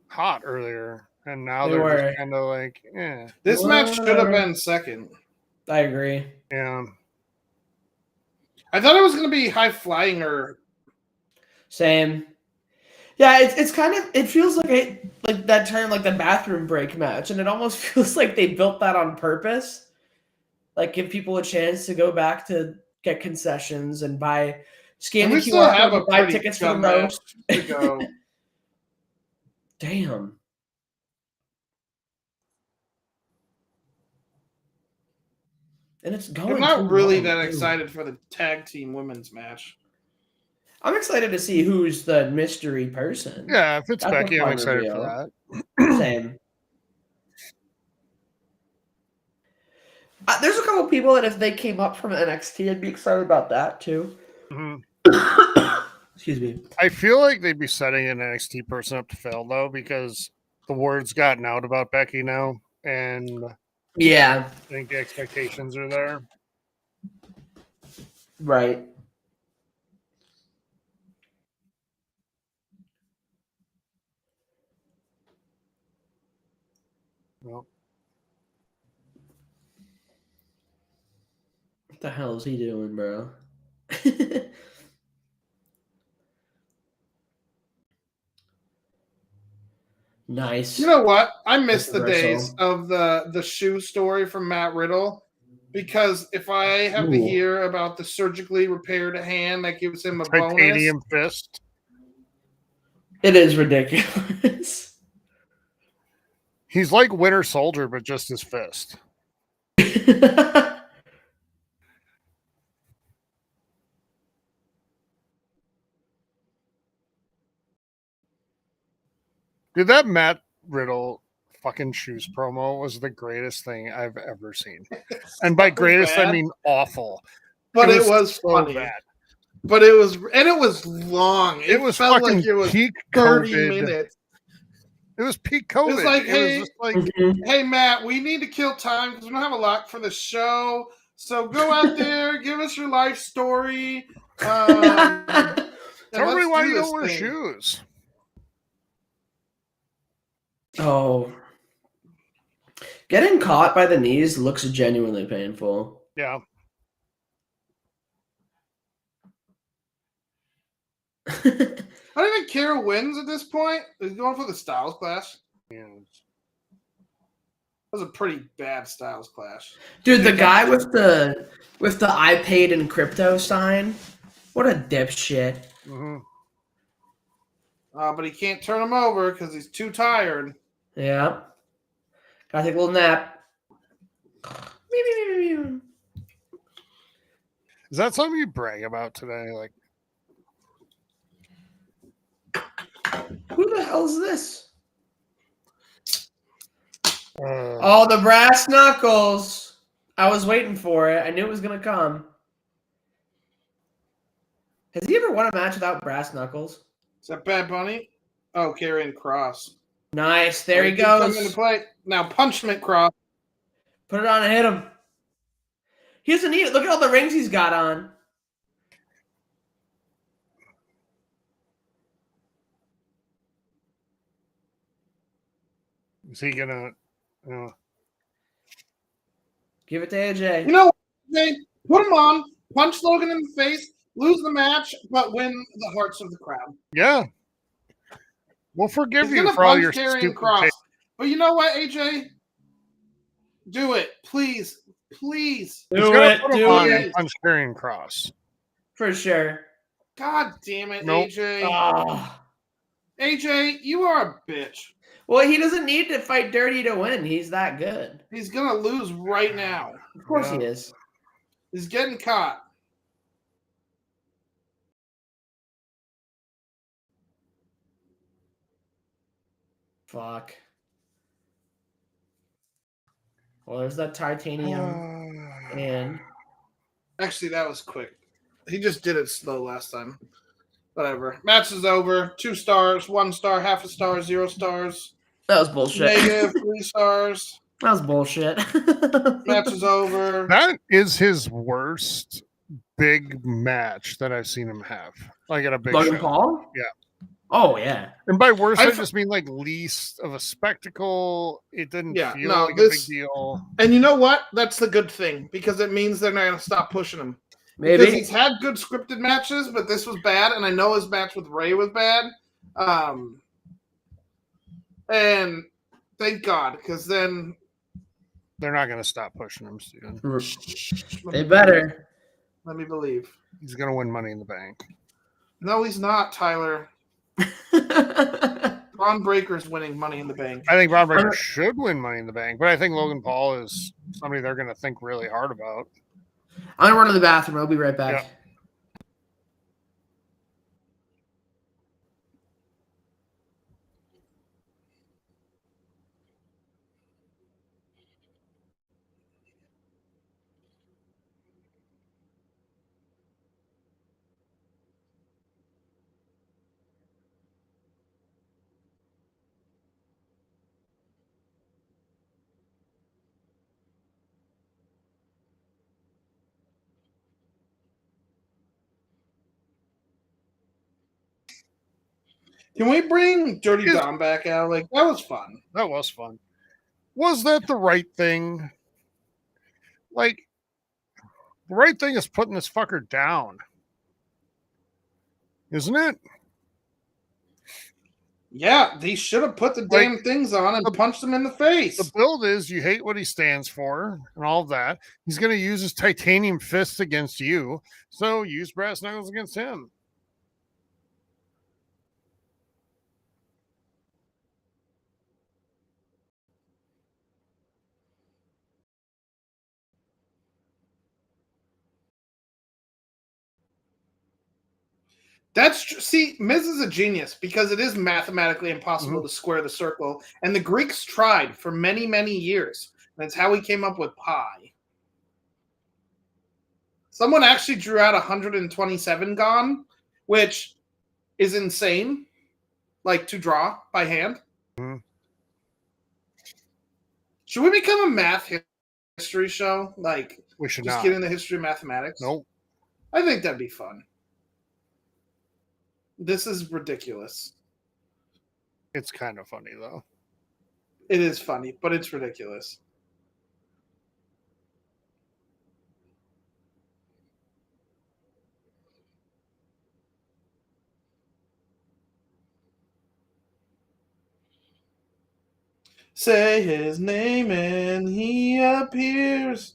hot earlier, and now they're just kind of like, eh. This match should have been second. I agree. Yeah. I thought it was going to be high flying or. Same. Yeah, it's kind of, it feels like that term, like the bathroom break match, and it almost feels like they built that on purpose. Like, give people a chance to go back to get concessions and buy scanning QR code and buy tickets for the roast. To go. Damn. And it's going. I'm not really that excited for the tag team women's match. I'm excited to see who's the mystery person. Yeah, if it's Becky, I'm excited for that. Same. There's a couple people that if they came up from NXT, I'd be excited about that too. Mm-hmm. Excuse me. I feel like they'd be setting an NXT person up to fail though, because the word's gotten out about Becky now, and yeah, I think the expectations are there. Right. Well, what the hell is he doing, bro? Nice. You know what? I miss the days of the shoe story from Matt Riddle, because if I have to hear about the surgically repaired hand that gives him a titanium fist, it is ridiculous. He's like Winter Soldier, but just his fist. Dude, that Matt Riddle fucking shoes promo was the greatest thing I've ever seen. And by greatest, I mean awful. But it was so funny. Bad. But it was long. It was felt like it was peak 30 COVID. Minutes. It was peak COVID. It was like, hey, Matt, we need to kill time because we don't have a lot for the show. So go out there, give us your life story. Tell me why you don't wear shoes. Oh. Getting caught by the knees looks genuinely painful. Yeah. I don't even care who wins at this point. He's going for the Styles Clash. Yeah. was a pretty bad Styles Clash. Dude, the guy with the I paid in crypto sign, what a dipshit. Mm-hmm. But he can't turn him over because he's too tired. Yeah. Gotta take a little nap. Is that something you brag about today? Like, who the hell is this? uh, Oh, the brass knuckles. I was waiting for it. I knew it was gonna come. Has he ever won a match without brass knuckles? Is that Bad Bunny? Oh, Karrion Kross. Nice. There he Come into goes. play. Now punch him at Kross. Put it on and hit him. He doesn't need it. Look at all the rings he's got on. is he gonna? Give it to AJ. You know what, AJ? Put him on, punch Logan in the face, lose the match, but win the hearts of the crowd. Yeah. We'll forgive He's you gonna for all punch your Karrion stupid Kross. takes. But you know what, AJ? Do it, please, please. He's Do gonna it. put him Do on it. and punch Karrion Kross. For sure. God damn it, Nope. AJ. Oh. AJ, you are a bitch. Well, he doesn't need to fight dirty to win. He's that good. He's gonna lose right now. Of course Yeah. he is. He's getting caught. Fuck. Well, there's that titanium. And Actually, that was quick. He just did it slow last time. Whatever. Match is over. 2 stars, 1 star, half a star, 0 stars. that was bullshit. Negative 3 stars. That was bullshit. Match is over. That is his worst big match that I've seen him have. Like at a big Logan show. Paul? Yeah. Oh, yeah. And by worst, I I've- just mean like least of a spectacle. It didn't Yeah, feel no, like a big this- deal. And you know what? That's the good thing because it means they're not going to stop pushing him. Because Maybe. he's had good scripted matches, but this was bad, and I know his match with Ray was bad. And thank God, because then They're not going to stop pushing him, Steven. They better. Let me believe. He's going to win Money in the Bank. No, he's not, Tyler. Braun Breaker's winning Money in the Bank. I think Braun Breaker should win Money in the Bank, but I think Logan Paul is somebody they're going to think really hard about. I'm going to run to the bathroom. I'll be right back. Yeah. Can we bring Dirty Is- Dom back out? Like, that was fun. That was fun. Was that the right thing? Like, the right thing is putting this fucker down. Isn't it? Yeah, they should have put the damn things on and punched him in the face. The build is you hate what he stands for and all of that. He's going to use his titanium fists against you. So use brass knuckles against him. See, Miz is a genius because it is mathematically impossible to square the circle, and the Greeks tried for many, many years. That's how we came up with pi. Someone actually drew out 127 gone, which is insane, like to draw by hand. Mhm. Should we become a math history show? Like, We should just not. get into history of mathematics? Nope. I think that'd be fun. This is ridiculous. It's kind of funny, though. It is funny, but it's ridiculous. Say his name and he appears.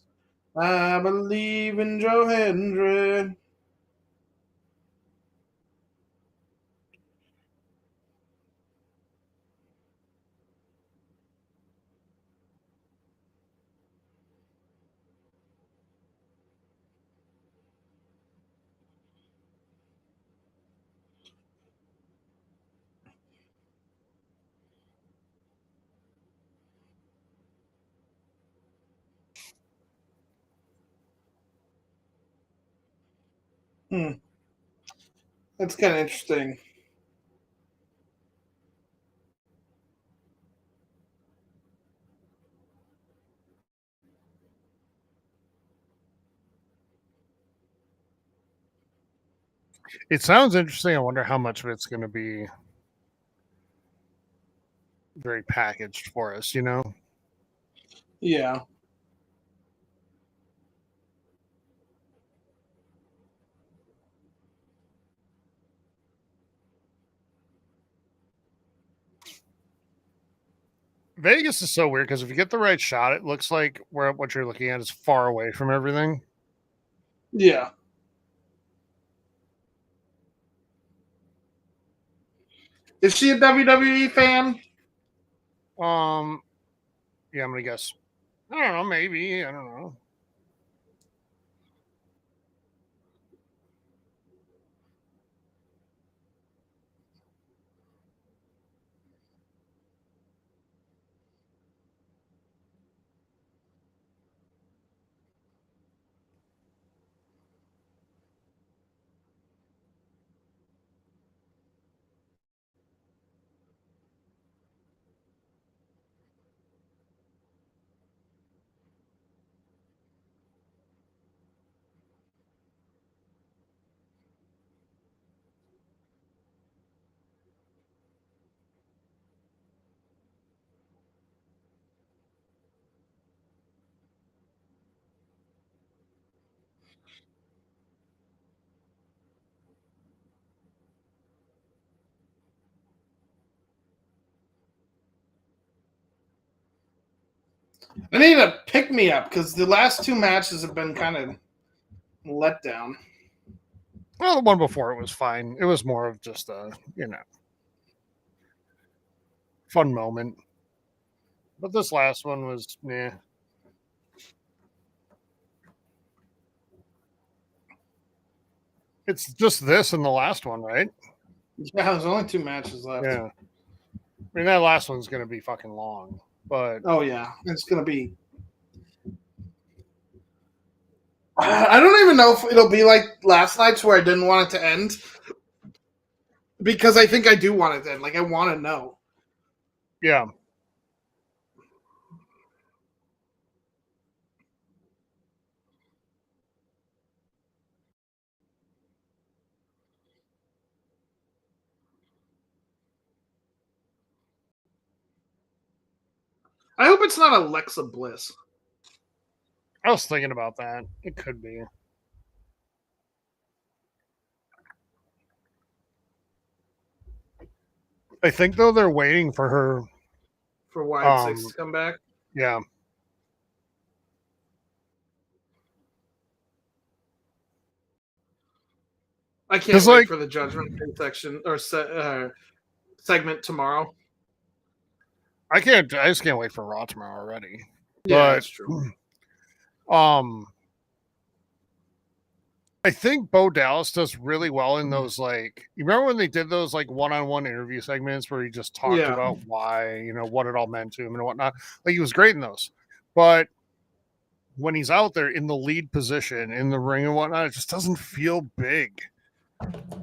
I believe in Joe Hendry. That's kind of interesting. It sounds interesting. I wonder how much of it's going to be very packaged for us, you know? Yeah. Vegas is so weird because if you get the right shot, it looks like what you're looking at is far away from everything. Yeah. Is she a WWE fan? Yeah, I'm gonna guess. I don't know, maybe. I don't know. I need a pick me up because the last two matches have been kind of let down. Well, the one before it was fine. It was more of just a, fun moment. But this last one was, meh. It's just this and the last one, right? Yeah, there's only two matches left. Yeah. I mean, that last one's going to be fucking long. But Oh, yeah. It's going to be. I don't even know if it'll be like last night's where I didn't want it to end. Because I think I do want it to end. Like, I want to know. yeah. I hope it's not Alexa Bliss. I was thinking about that. It could be. I think, though, they're waiting for her. For Wyatt Six to come back. Yeah. I can't wait for the Judgment Day section or segment tomorrow. I just can't wait for Raw tomorrow already. Yeah, that's true. I think Bo Dallas does really well in those, like, you remember when they did those like one-on-one interview segments where he just talked about why, what it all meant to him and whatnot. Like, he was great in those. But when he's out there in the lead position in the ring and whatnot, it just doesn't feel big.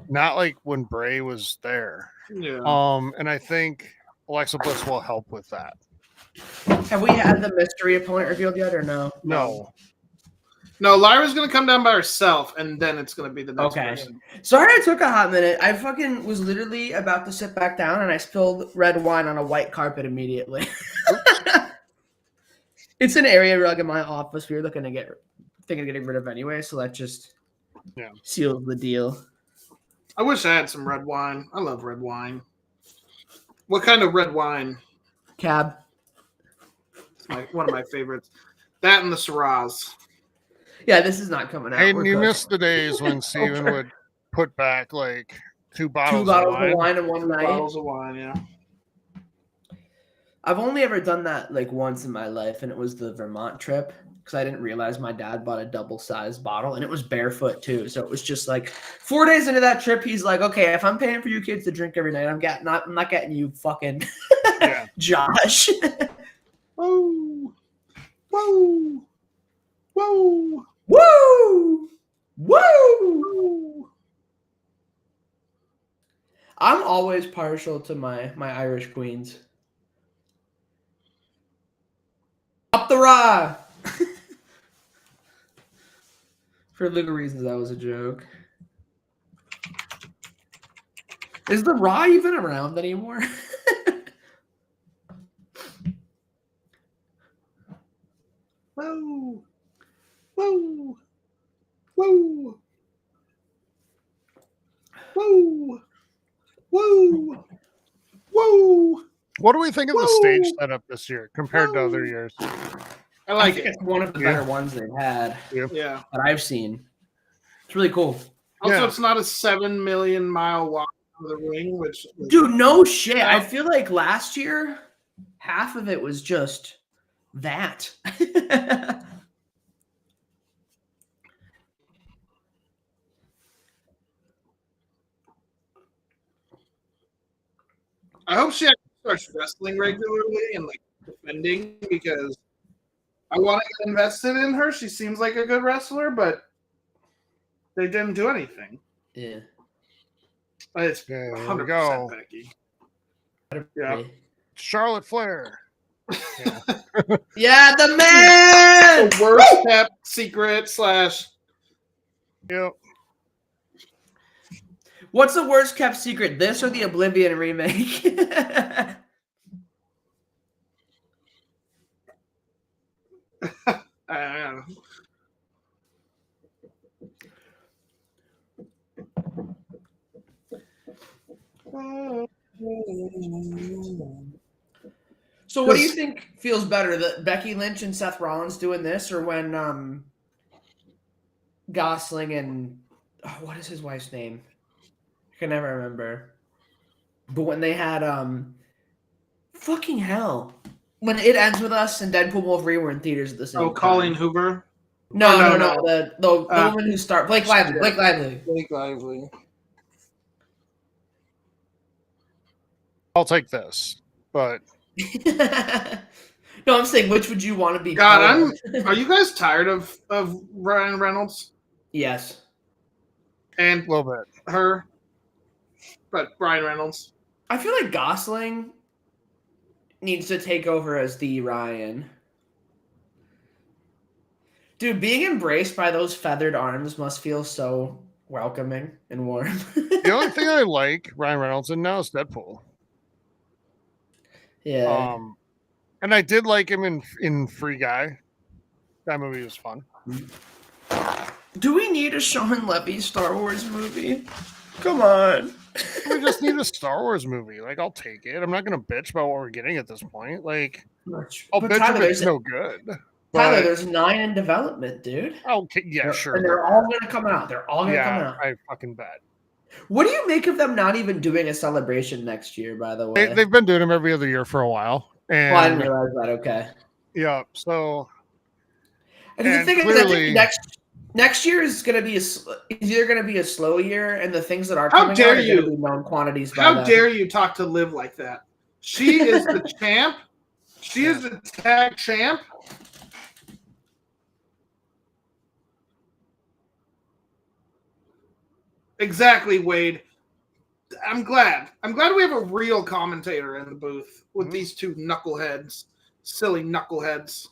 Not like when Bray was there. Yeah. And I think Alexa Bliss will help with that. Have we had the mystery opponent revealed yet or no? No, Lyra's going to come down by herself, and then it's going to be the next person. Sorry I took a hot minute. I fucking was literally about to sit back down, and I spilled red wine on a white carpet immediately. It's an area rug in my office we were thinking of getting rid of anyway, so that just seals the deal. I wish I had some red wine. I love red wine. What kind of red wine? Cab. one of my favorites. That and the Syrahs. Yeah, this is not coming out. Hayden, you missed the days when Steven would put back like two bottles of wine in one night. Bottles of wine, yeah. I've only ever done that like once in my life, and it was the Vermont trip because I didn't realize my dad bought a double-sized bottle, and it was barefoot too. So it was just like 4 days into that trip, he's like, "Okay, if I'm paying for you kids to drink every night, I'm not getting you fucking Josh." Whoa, whoa, whoa, woo, woo. I'm always partial to my Irish queens. Up the rye. For legal reasons, that was a joke. Is the rye even around anymore? whoa, whoa, whoa, whoa, whoa, whoa. What do we think of the stage setup this year compared to other years? I like think it. it's one of the better ones they've had Yeah. that I've seen. It's really cool. Also, it's not a 7 million mile walk to the ring, which Dude, no shit. I feel like last year, half of it was just that. I hope she actually starts wrestling regularly and like defending because I want to get invested in her. She seems like a good wrestler, but they didn't do anything. Yeah. It's There we 100% go. Becky. Yeah. Charlotte Flair. Yeah. Yeah, the man. The worst kept secret / Yep. What's the worst kept secret? This or the Oblivion remake? I don't know. So what do you think feels better, that Becky Lynch and Seth Rollins doing this, or when Gosling and what is his wife's name? I can never remember. But when they had fucking hell. When It Ends With Us and Deadpool Wolverine were in theaters at the same time. Colleen Hoover? No. The woman who started Blake Lively. I'll take this, but No, I'm saying, which would you want to be? God, are you guys tired of Ryan Reynolds? Yes. And a little bit. her, but Ryan Reynolds. I feel like Gosling needs to take over as the Ryan. Dude, being embraced by those feathered arms must feel so welcoming and warm. The only thing I like Ryan Reynolds in now is Deadpool. Yeah. And I did like him in Free Guy. That movie was fun. Do we need a Sean Levy Star Wars movie? Come on. We just need a Star Wars movie. Like, I'll take it. I'm not going to bitch about what we're getting at this point. Like, I'll But bitch Tyler, if it's no good. Tyler, there's 9 in development, dude. Okay, yeah, sure. And they're all going to come out. They're all going to come out. I fucking bet. What do you make of them not even doing a celebration next year, by the way? They've been doing them every other year for a while. And, I didn't realize that. Okay. Yeah, so... And the thing clearly, is, I think next year is going to be either going to be a slow year, and the things that are How coming dare out are you? going to be known quantities. How dare you talk to Liv like that? She is the champ. She is the tag champ. Exactly, Wade. I'm glad. I'm glad we have a real commentator in the booth with these two knuckleheads. Silly knuckleheads.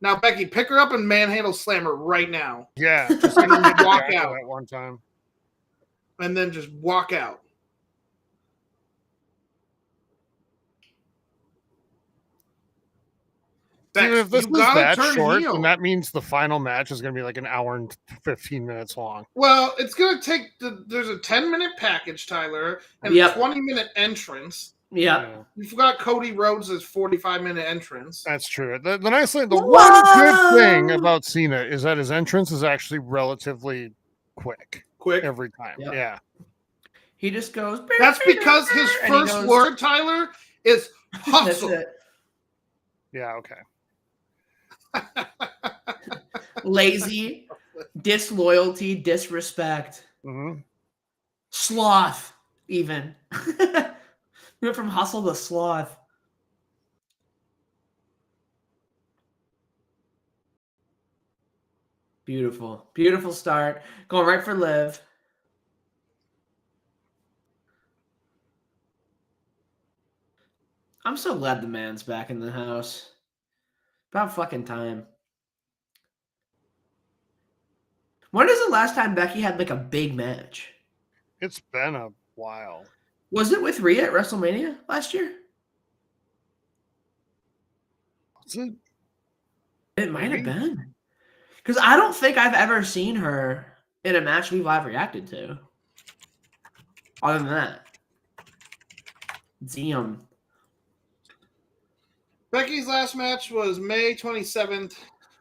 Now, Becky, pick her up and manhandle slam her right now. Yeah, just And then walk out. at one time. And then just walk out. Dude, if this you was gotta that turn short, heel. then that means the final match is going to be like an hour and 15 minutes long. Well, it's going to take there's a 10-minute package, Tyler, and Yep. a 20-minute entrance. Yeah. You forgot Cody Rhodes' 45-minute entrance. That's true. The nice thing, the Whoa! one good thing about Cena is that his entrance is actually relatively quick every time. Yep. Yeah. He just goes. That's because his first word, Tyler, is hustle. That's it. Yeah, okay. Lazy, disloyalty, disrespect, sloth, even. We went from hustle to sloth. Beautiful. Beautiful start. Going right for Liv. I'm so glad the man's back in the house. About fucking time. When is the last time Becky had like a big match? It's been a while. Was it with Rhea at WrestleMania last year? Was it? It might have been. Because I don't think I've ever seen her in a match we've live reacted to. Other than that. Damn. Becky's last match was May 27th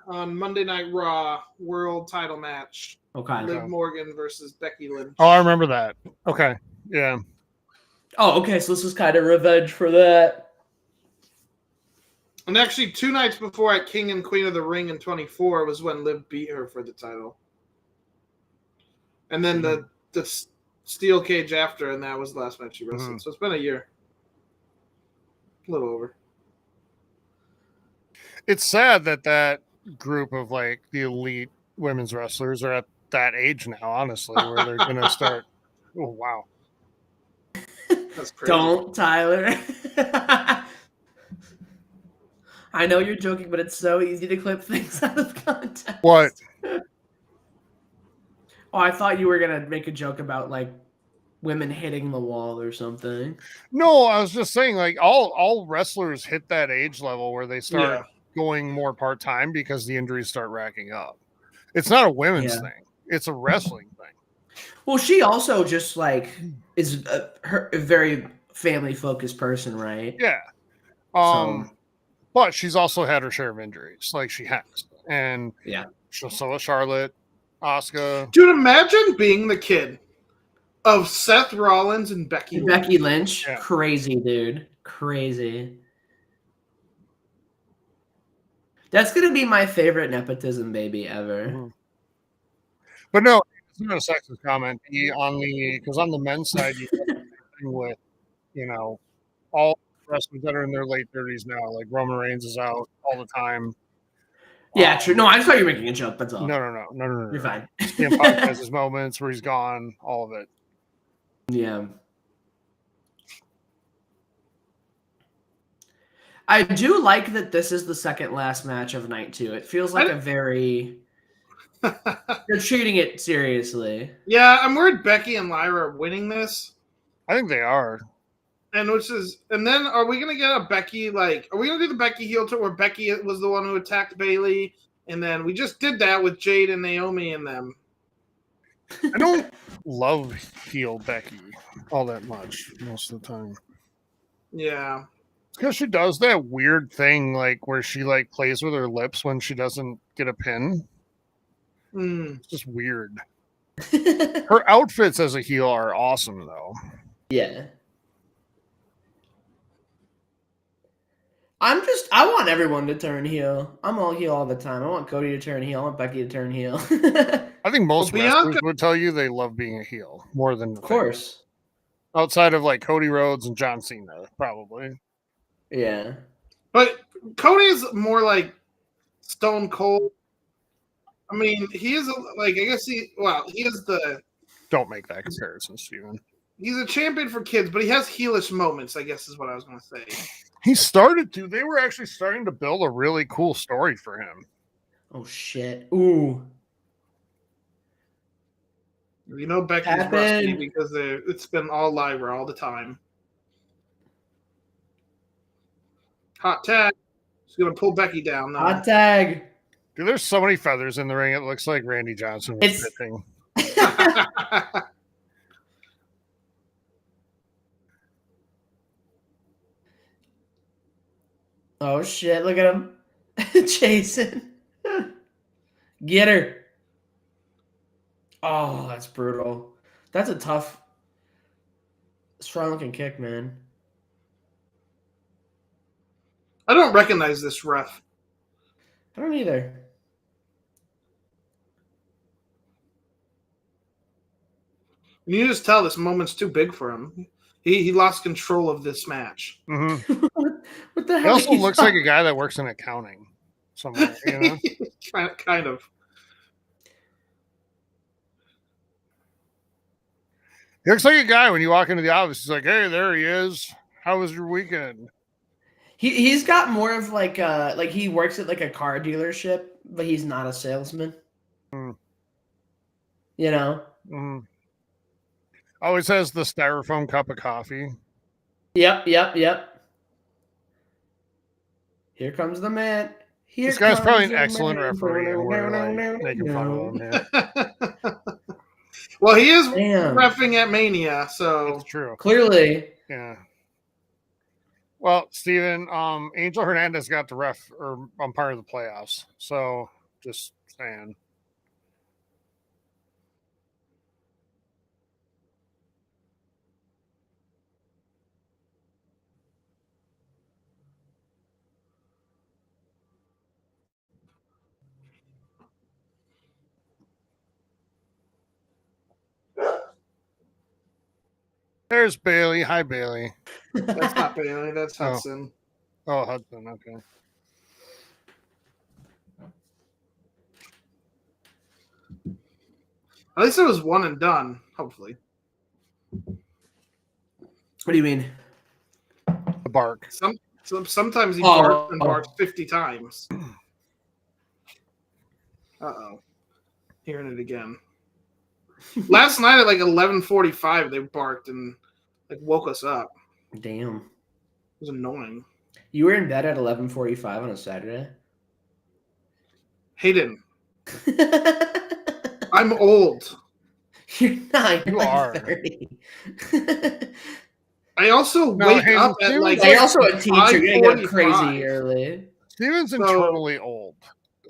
on Monday Night Raw World Title match. Okay. Liv Morgan versus Becky Lynch. Oh, I remember that. Okay. Yeah. Oh, okay. So this was kind of revenge for that. And actually, 2 nights before at King and Queen of the Ring in 24 was when Liv beat her for the title. And then the steel cage after, and that was the last match she wrestled. So it's been a year. A little over. It's sad that that group of like the elite women's wrestlers are at that age now, honestly, where they're going to start. Oh, wow. That's crazy. Don't, Tyler. I know you're joking, but it's so easy to clip things out of context. What? Oh, I thought you were going to make a joke about like women hitting the wall or something. No, I was just saying like all wrestlers hit that age level where they start going more part-time because the injuries start racking up. It's not a women's thing. It's a wrestling thing. Well, she also just like is a very family-focused person, right? Yeah. But she's also had her share of injuries, like she has. And so has Charlotte, Asuka. Dude, imagine being the kid of Seth Rollins and Becky Lynch. Becky Lynch? Yeah. Crazy, dude. Crazy. That's going to be my favorite nepotism baby ever. Mm-hmm. But no, it's not a sexist comment. Because on the men's side, you have the thing with, all wrestlers that are in their late 30s now. Like Roman Reigns is out all the time. Yeah, true. No, I just thought you were making a joke. That's all. No. You're fine. CM Punk has his moments where he's gone, all of it. Yeah. I do like that this is the second last match of night 2. It feels like a very... They're treating it seriously. Yeah, I'm worried Becky and Lyra are winning this. I think they are. And then are we gonna get a Becky are we gonna do the Becky heel turn where Becky was the one who attacked Bayley, and then we just did that with Jade and Naomi and them. I don't love heel Becky all that much most of the time. Yeah. Because she does that weird thing where she plays with her lips when she doesn't get a pin. It's just weird. Her outfits as a heel are awesome though. Yeah. I want everyone to turn heel. I'm all heel all the time. I want Cody to turn heel. I want Becky to turn heel. I think most wrestlers would tell you they love being a heel more than of course. Outside of Cody Rhodes and John Cena, probably. Yeah. But Cody's more like Stone Cold. I mean, he is he is the... Don't make that comparison, Steven. He's a champion for kids, but he has heelish moments, I guess is what I was going to say. He started to. They were actually starting to build a really cool story for him. Oh, shit. Ooh. Becky's rusty because it's been all Lyra all the time. Hot tag. She's going to pull Becky down, though. Hot tag. Dude, there's so many feathers in the ring. It looks like Randy Johnson was pitching. Oh shit! Look at him, Jason. Get her. Oh, that's brutal. That's a tough, strong looking kick, man. I don't recognize this ref. I don't either. You just tell this moment's too big for him. He lost control of this match. Mm-hmm. What the He hell? also looks like a guy that works in accounting somewhere, you know? Kind of. He looks like a guy when you walk into the office. He's like, "Hey, there he is. How was your weekend?" He's got more of like he works at like a car dealership, but he's not a salesman. Mm. You know? Mm. Always has the styrofoam cup of coffee. Yep. Here comes the man. Here This guy's probably an comes the excellent man. referee, and we're like making fun of him here. Well, he is Damn. reffing at Mania, so That's true. Clearly. Yeah. Well, Steven, Angel Hernandez got the ref or umpire of the playoffs. So just saying. There's Bailey. Hi, Bailey. that's not Bailey. That's Oh. Hudson. Oh, Hudson. Okay. At least it was one and done. Hopefully. What do you mean? The bark. Sometimes he barks and barks 50 times. Uh-oh. Hearing it again. Last night at like 11:45, they barked and like woke us up. Damn. It was annoying. You were in bed at 11:45 on a Saturday? Hayden, I'm old. You're not. You You're are. 30. I also No, wake Hayden, up at Steven's like You're also a teacher. You're gonna get up 5:45. crazy early. Steven's So- internally old.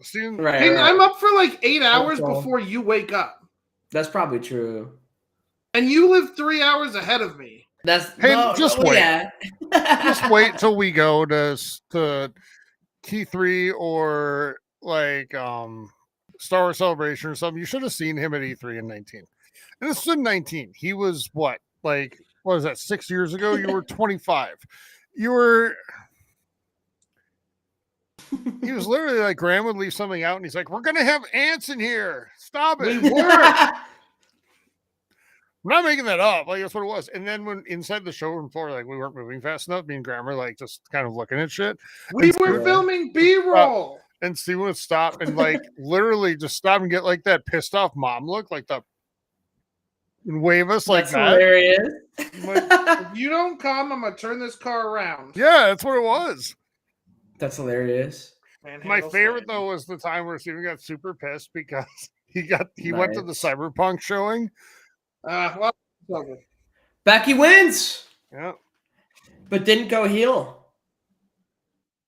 Steven, Right, Hayden, right. I'm up for like 8 hours Also- before you wake up. That's probably true. And you live 3 hours ahead of me. That's Hey, just wait. Yeah. just wait till we go to T3 or like Star Wars Celebration or something. You should have seen him at E3 in 19. And this was in 19. He was what was that, 6 years ago? You were 25. He was literally like, Graham would leave something out and he's like, "We're gonna have ants in here. Stop it." We were. I'm not making that up. Like, that's what it was. And then when inside the showroom floor, like, we weren't moving fast enough, me and Graham were like just kind of looking at shit. We And were Steven- filming B-roll. and Steven would stop and like literally just stop and get like that pissed off mom look, like and wave us like That's that. hilarious. Like, if you don't come, I'm gonna turn this car around. Yeah, that's what it was. That's hilarious. My favorite though was the time where Steven got super pissed because he went to the Nice. Cyberpunk showing. Well, it's over. Becky wins, Yeah. but didn't go heel.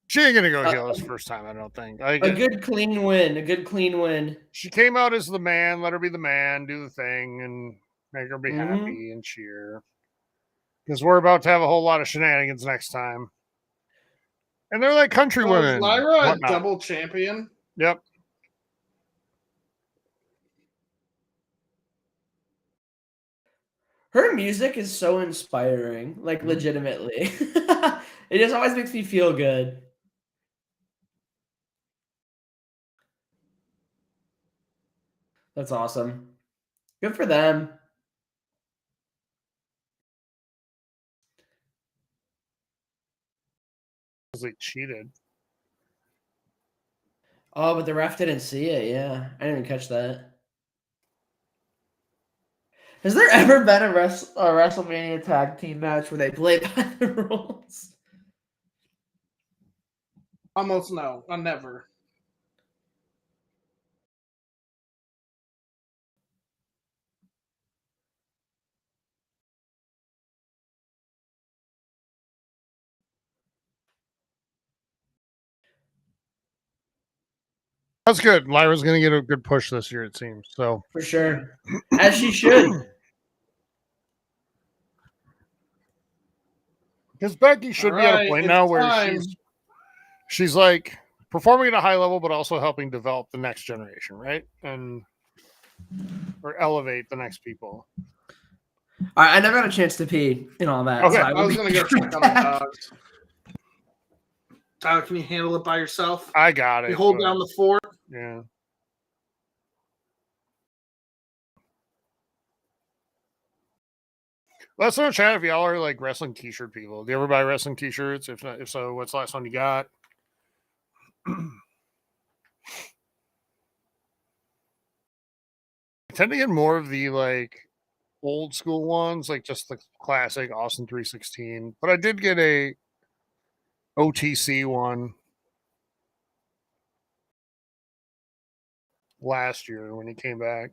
She ain't gonna go heel this first time, I don't think. A good clean win. A good clean win. She came out as the man, let her be the man, do the thing, and make her be Mhm. happy and cheer. Because we're about to have a whole lot of shenanigans next time. And they're like country So women. is Lyra a whatnot. double champion? Yep. Her music is so inspiring, like legitimately. It just always makes me feel good. That's awesome. Good for them. Because they cheated. Oh, but the ref didn't see it. Yeah, I didn't even catch that. Has there ever been a WrestleMania tag team match where they play by the rules? Almost no. I never. that's good. Lyra's going to get a good push this year, it seems. So For sure. As she should. Because Becky should be at a point now where she's like performing at a high level, but also helping develop the next generation, right? Or elevate the next people. All right, I never got a chance to pee and all that. Okay. So I was going to go check on the dogs. Tyler, can you handle it by yourself? I got it. You hold down the fort. Yeah. Let us know in chat if y'all are like wrestling t-shirt people. Do you ever buy wrestling t-shirts? If not, if so, what's the last one you got? I tend to get more of the like old school ones, like just the classic Austin 316. But I did get a OTC one last year when he came back.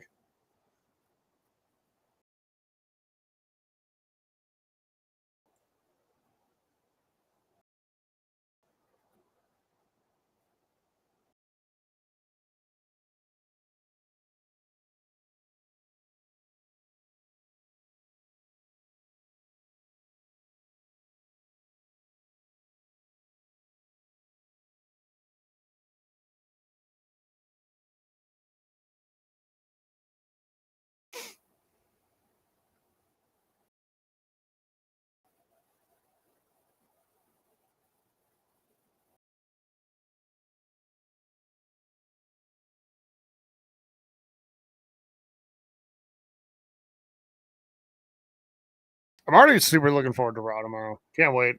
I'm already super looking forward to Raw tomorrow. Can't wait.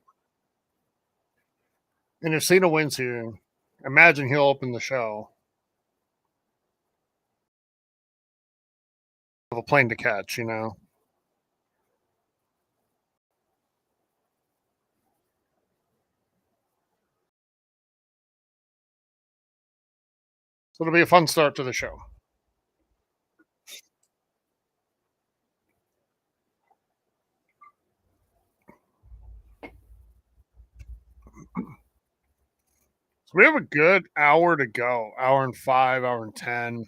And if Cena wins here, imagine he'll open the show. Of a plane to catch, you know. So it'll be a fun start to the show. So we have a good hour to go. Hour and 5, hour and 10.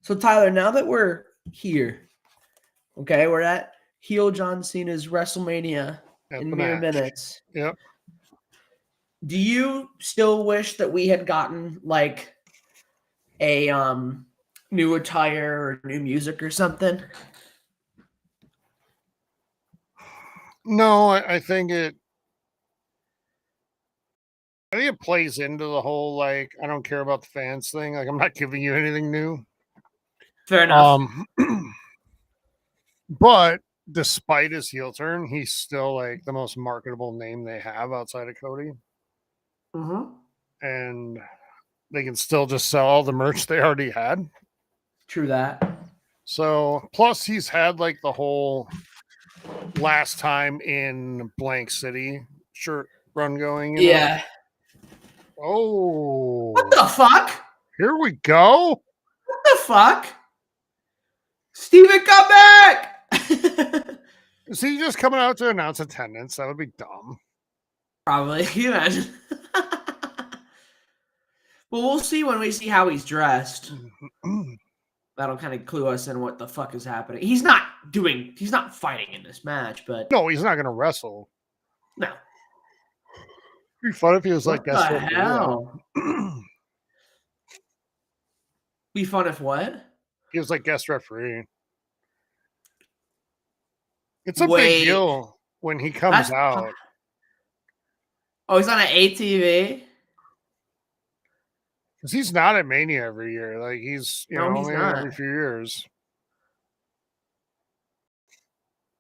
So, Tyler, now that we're here, okay, we're at heel John Cena's WrestleMania in mere minutes. Yep. Do you still wish that we had gotten like a new attire or new music or something? No, I think it plays into the whole like I don't care about the fans thing. Like I'm not giving you anything new. Fair enough. But despite his heel turn, he's still like the most marketable name they have outside of Cody. Mm-hmm. And they can still just sell all the merch they already had. True that. So plus he's had like the whole last time in blank city shirt run going. Yeah. Oh, What the fuck? Here we go. What the fuck? Steven, come back! Is he just coming out to announce attendance? That would be dumb. Probably. Can you imagine? Well, we'll see when we see how he's dressed. That'll kind of clue us in what the fuck is happening. He's not fighting in this match, but no, he's not going to wrestle. No. It'd be fun if he was What like, "Guess the what? hell?" Be fun if what? He was like guest referee. It's a Wait, big deal when he comes that's out. oh, he's on an ATV. Because he's not at Mania every year. Like he's No, he's only not. every few years.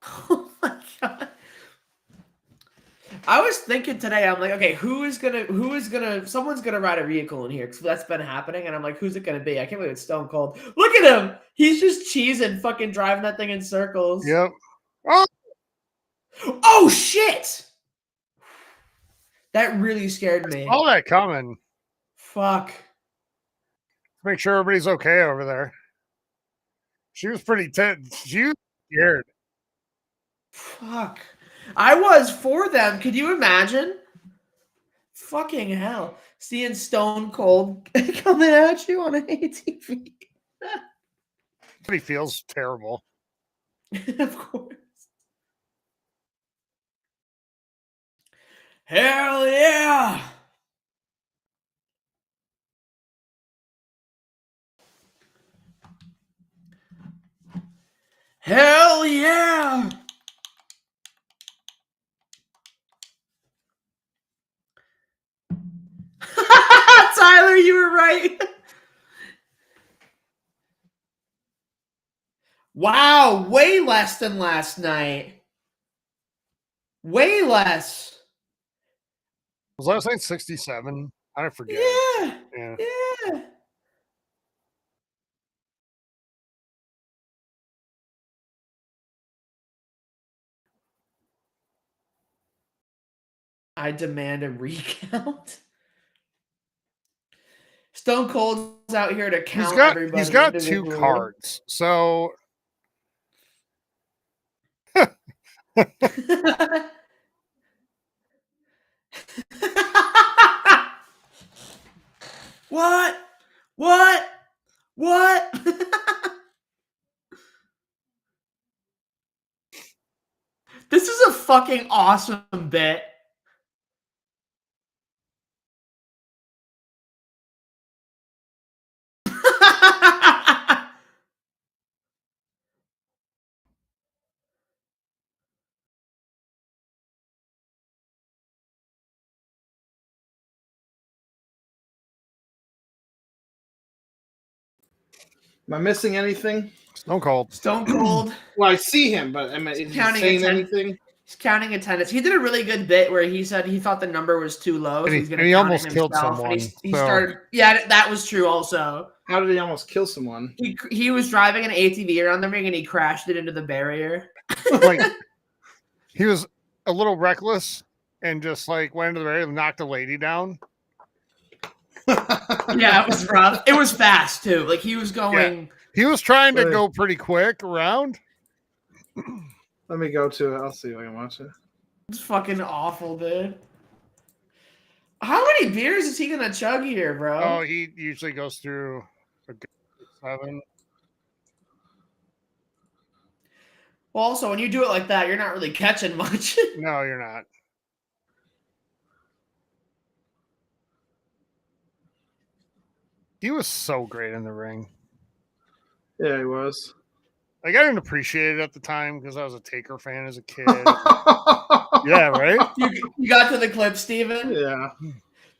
Oh my god. I was thinking today, I'm like, okay, someone's gonna ride a vehicle in here because that's been happening, and I'm like, who's it gonna be? I can't believe it's Stone Cold. Look at him, he's just cheesing, fucking driving that thing in circles. Yep. Oh, Oh shit! That really scared me. all that coming. Fuck. Make sure everybody's okay over there. She was pretty tense. She was scared. Fuck. I was for them. Could you imagine? Fucking hell. Seeing Stone Cold coming at you on an ATV. He feels terrible. Of course. Hell yeah. Hell yeah. Tyler, you were right. Wow, way less than last night. Way less. Was last night 67? I forget. Yeah. Yeah. Yeah. I demand a recount. Stone Cold's out here to count everybody. He's got two cards. So What? What? What? This is a fucking awesome bit. Am I missing anything? Stone Cold. Stone Cold. Well, I see him, but is he saying anything? He's counting attendance. He did a really good bit where he said he thought the number was too low. And so he's he almost killed someone. He started. Yeah, that was true. Also, how did he almost kill someone? He was driving an ATV around the ring and he crashed it into the barrier. Like he was a little reckless and just like went into the barrier and knocked a lady down. Yeah, it was rough. It was fast too. Like he was going. Yeah. He was trying to go pretty quick around. Let me go to it. I'll see if I can watch it. It's fucking awful, dude. How many beers is he gonna chug here, bro? Oh, he usually goes through a good 7. Well, also, when you do it like that, you're not really catching much. No, you're not. He was so great in the ring. Yeah, he was. Like, I didn't appreciate it at the time because I was a Taker fan as a kid. Yeah, right? You got to the clip, Steven? Yeah.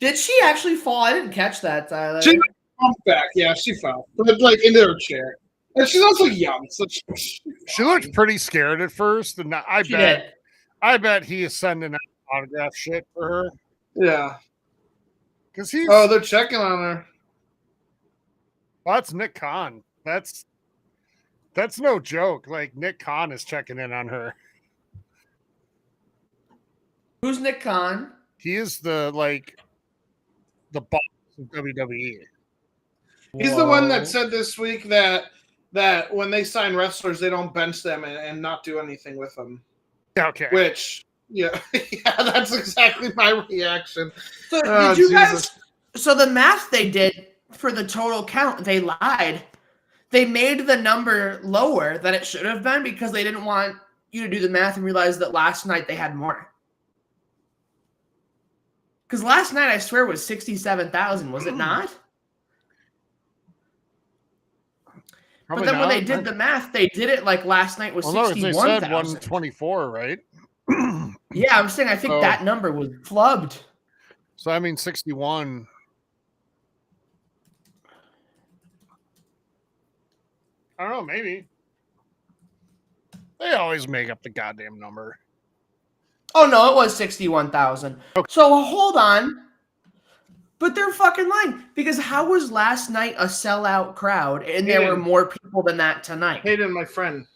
Did she actually fall? I didn't catch that, Tyler. She bumped back. Yeah, she fell. But, like, into her chair. And she's also young. So she looked pretty scared at first. And I bet he is sending out autograph shit for her. Yeah. Because he's... Oh, they're checking on her. Well, that's Nick Khan. That's no joke. Like, Nick Khan is checking in on her. Who's Nick Khan? He is the boss of WWE. He's the one that said this week that when they sign wrestlers, they don't bench them and not do anything with them. Okay. Which, yeah, that's exactly my reaction. So did you guys? So the math they did for the total count, they lied. They made the number lower than it should have been because they didn't want you to do the math and realize that last night they had more. Because last night, I swear, was 67,000, was it not? But then when they did the math, they did it like last night was well, no, they 61,000. said 124, right? Yeah, I'm saying I think that number was flubbed. So I mean 61. I don't know, maybe. They always make up the goddamn number. Oh no, it was 61,000. Okay. So hold on. But they're fucking lying. Because how was last night a sellout crowd and there were more people than that tonight? Hayden, my friend.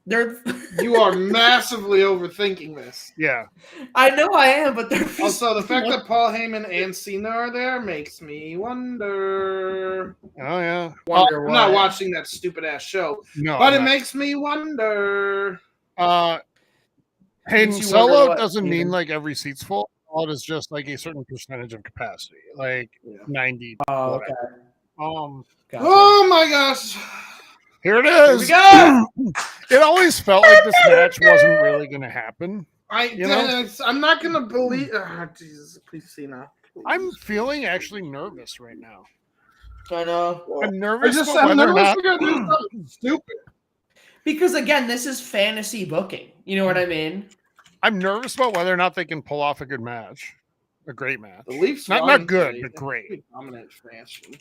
You are massively overthinking this. Yeah. I know I am, but they're also the fact that Paul Heyman and Cena are there makes me wonder. Oh yeah. Wonder I'm not watching that stupid ass show. No. But it makes me wonder. Hayden, sellout doesn't mean like every seat's full. It is just like a certain percentage of capacity, like 90. Oh, okay. Gotcha. Oh my gosh. Here it is. Here we go. It always felt like this match wasn't really going to happen. I'm not going to believe. Oh, Jesus, please, Cena. I'm feeling actually nervous right now. I know. I'm nervous. I'm nervous we're going to do something stupid. Because again, this is fantasy booking. You know what I mean? I'm nervous about whether or not they can pull off a good match, a great match. The Leafs not good, but great. Dominant fashion.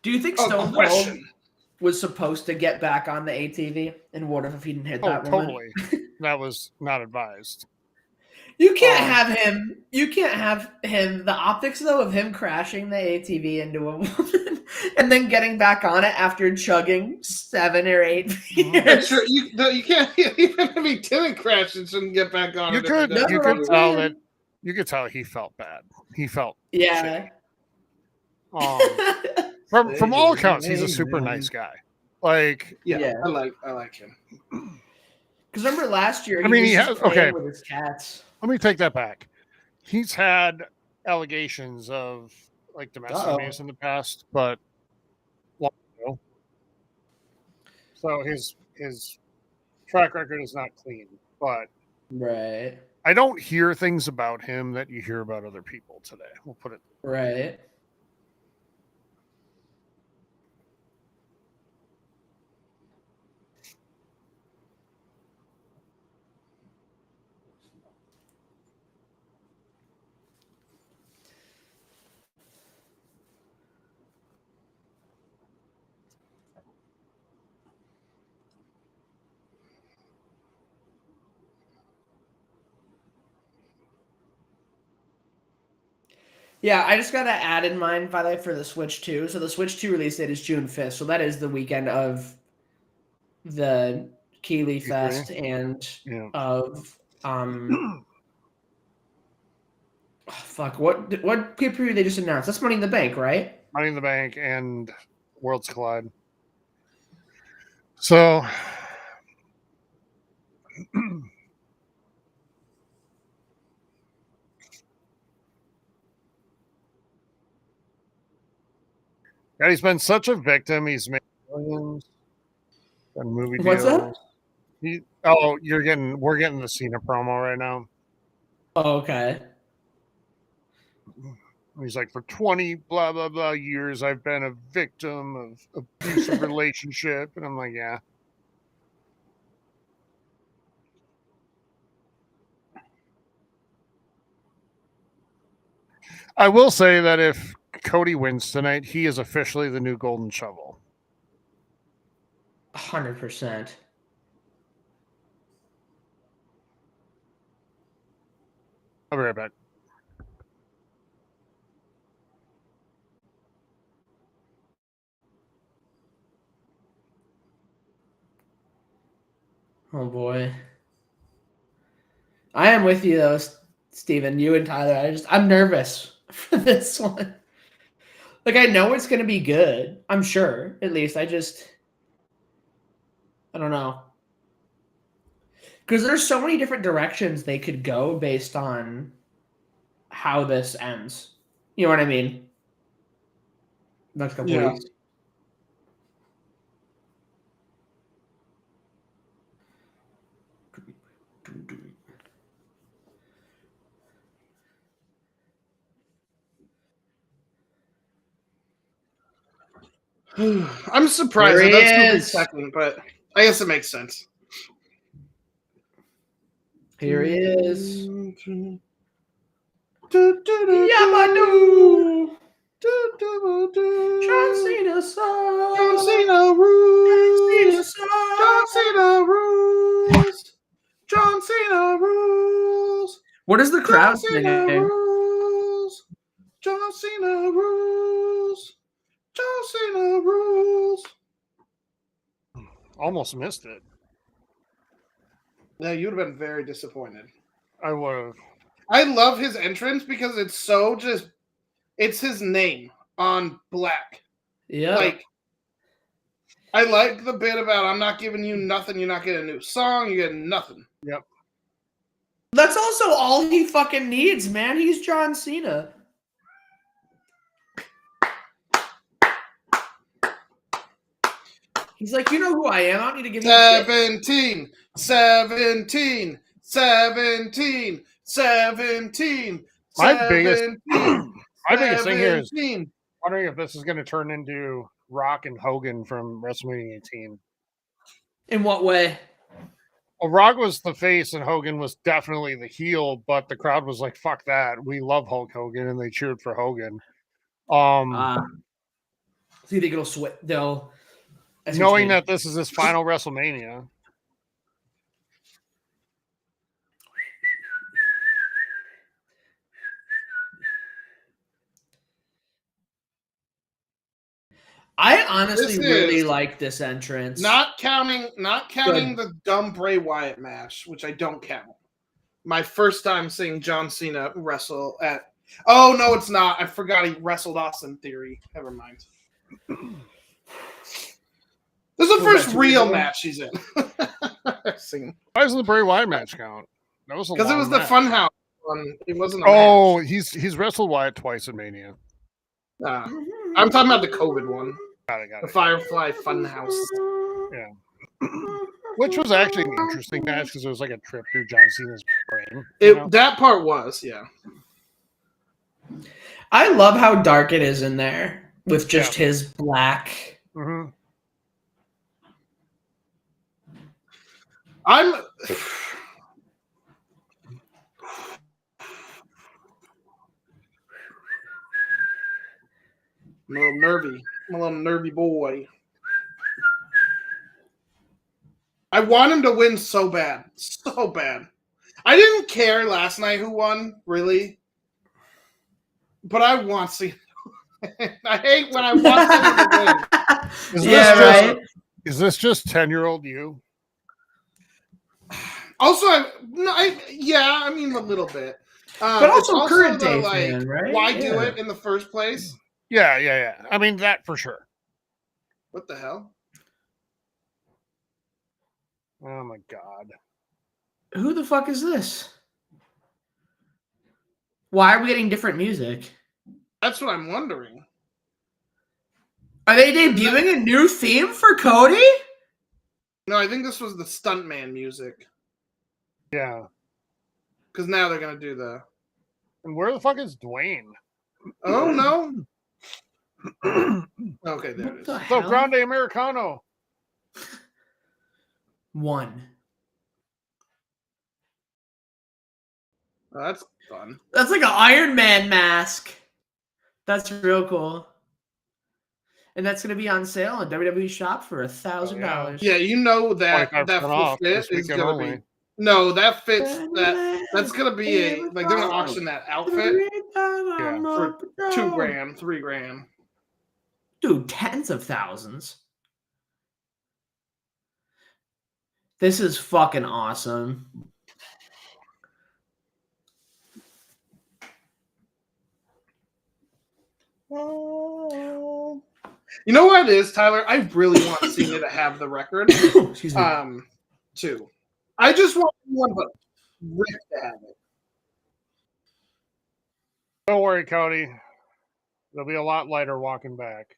Do you think Stone Cold was supposed to get back on the ATV? And what if he didn't hit that woman? Totally. That was not advised. You can't have him. You can't have him. The optics, though, of him crashing the ATV into a woman and then getting back on it after chugging 7 or 8 years. Sure, you can't even if he didn't crash and shouldn't get back on. You could tell that. You could tell he felt bad. He felt shitty. From all accounts, he's a super nice guy. Like, yeah. I like him. Because remember last year, he has with his cats. Let me take that back. He's had allegations of like domestic abuse in the past, but so his track record is not clean. But right, I don't hear things about him that you hear about other people today. We'll put it right. Yeah, I just got to add in mind, by the way, for the Switch 2. So the Switch 2 release date is June 5th. So that is the weekend of the Keighley Fest and of fuck, what pay-per-view they just announced? That's Money in the Bank, right? Money in the Bank and Worlds Collide. So God, he's been such a victim. He's made millions and movie deals. What's that? We're getting the Cena promo right now. Oh, okay. He's like, for 20 blah blah blah years, I've been a victim of abusive relationship, and I'm like, yeah. I will say that if Cody wins tonight, he is officially the new Golden Shovel. 100%. I'll be right back. Oh boy. I am with you though, Steven. You and Tyler. I'm nervous for this one. Like, I know it's gonna be good. I'm sure. At least I don't know. Because there's so many different directions they could go based on how this ends. You know what I mean? Next couple weeks. I'm surprised Here he that's gonna be is. second, but I guess it makes sense. Here he is. Yabadoo! John Cena song. John Cena John rules. Cena John song. Cena rules. John Cena rules. What is the John crowd Cena singing? rules. John Cena rules. John Cena rules. Almost missed it. Yeah, you would have been very disappointed. I would have. I love his entrance because it's so just, it's his name on black. Yeah. Like, I like the bit about I'm not giving you nothing, you're not getting a new song, you're getting nothing. Yep. That's also all he fucking needs, man. He's John Cena. He's like, you know who I am. I don't need to give you shit. 17, 17, 17, 17. My biggest thing here is 17. wondering if this is going to turn into Rock and Hogan from WrestleMania 18. In what way? Well, Rock was the face and Hogan was definitely the heel, but the crowd was like, fuck that. We love Hulk Hogan, and they cheered for Hogan. So you think it'll switch? They'll. Knowing that this is his final WrestleMania. I honestly This really is- like this entrance. Not counting the dumb Bray Wyatt match, which I don't count. My first time seeing John Cena wrestle at. Oh no, it's not. I forgot he wrestled Austin Theory. Never mind. This is the first real match he's in. Why doesn't the Bray Wyatt match count? That was Because it was the Funhouse one. It wasn't. Oh, he's wrestled Wyatt twice in Mania. I'm talking about the COVID one. Got it. The Firefly Funhouse. Yeah. Which was actually an interesting match because it was like a trip through John Cena's brain. That part was, yeah. I love how dark it is in there with just his black. Mm-hmm. I'm a little nervy. I'm a little nervy boy. I want him to win so bad. So bad. I didn't care last night who won, really. But I want Cena. I hate when I want Cena to win. Is this just 10-year-old you? Also, I mean a little bit. But also current day fan, right? Why do it in the first place? Yeah. I mean, that for sure. What the hell? Oh, my God. Who the fuck is this? Why are we getting different music? That's what I'm wondering. Are they debuting a new theme for Cody? No, I think this was the stuntman music. Yeah. Because now they're going to do the... And where the fuck is Dwayne? Oh, no. Okay, there it is. So, Grande Americano. One. Oh, that's fun. That's like an Iron Man mask. That's real cool. And that's going to be on sale on WWE Shop for $1,000. Yeah, you know that full fit is going to be... No, that fits... That's going to be a... Like, they're going to auction that outfit for $2,000, $3,000. Dude, tens of thousands. This is fucking awesome. You know what it is, Tyler? I really want Cena to have the record. Excuse me. Too. I just want one but Rick to have it. Don't worry, Cody. There'll be a lot lighter walking back.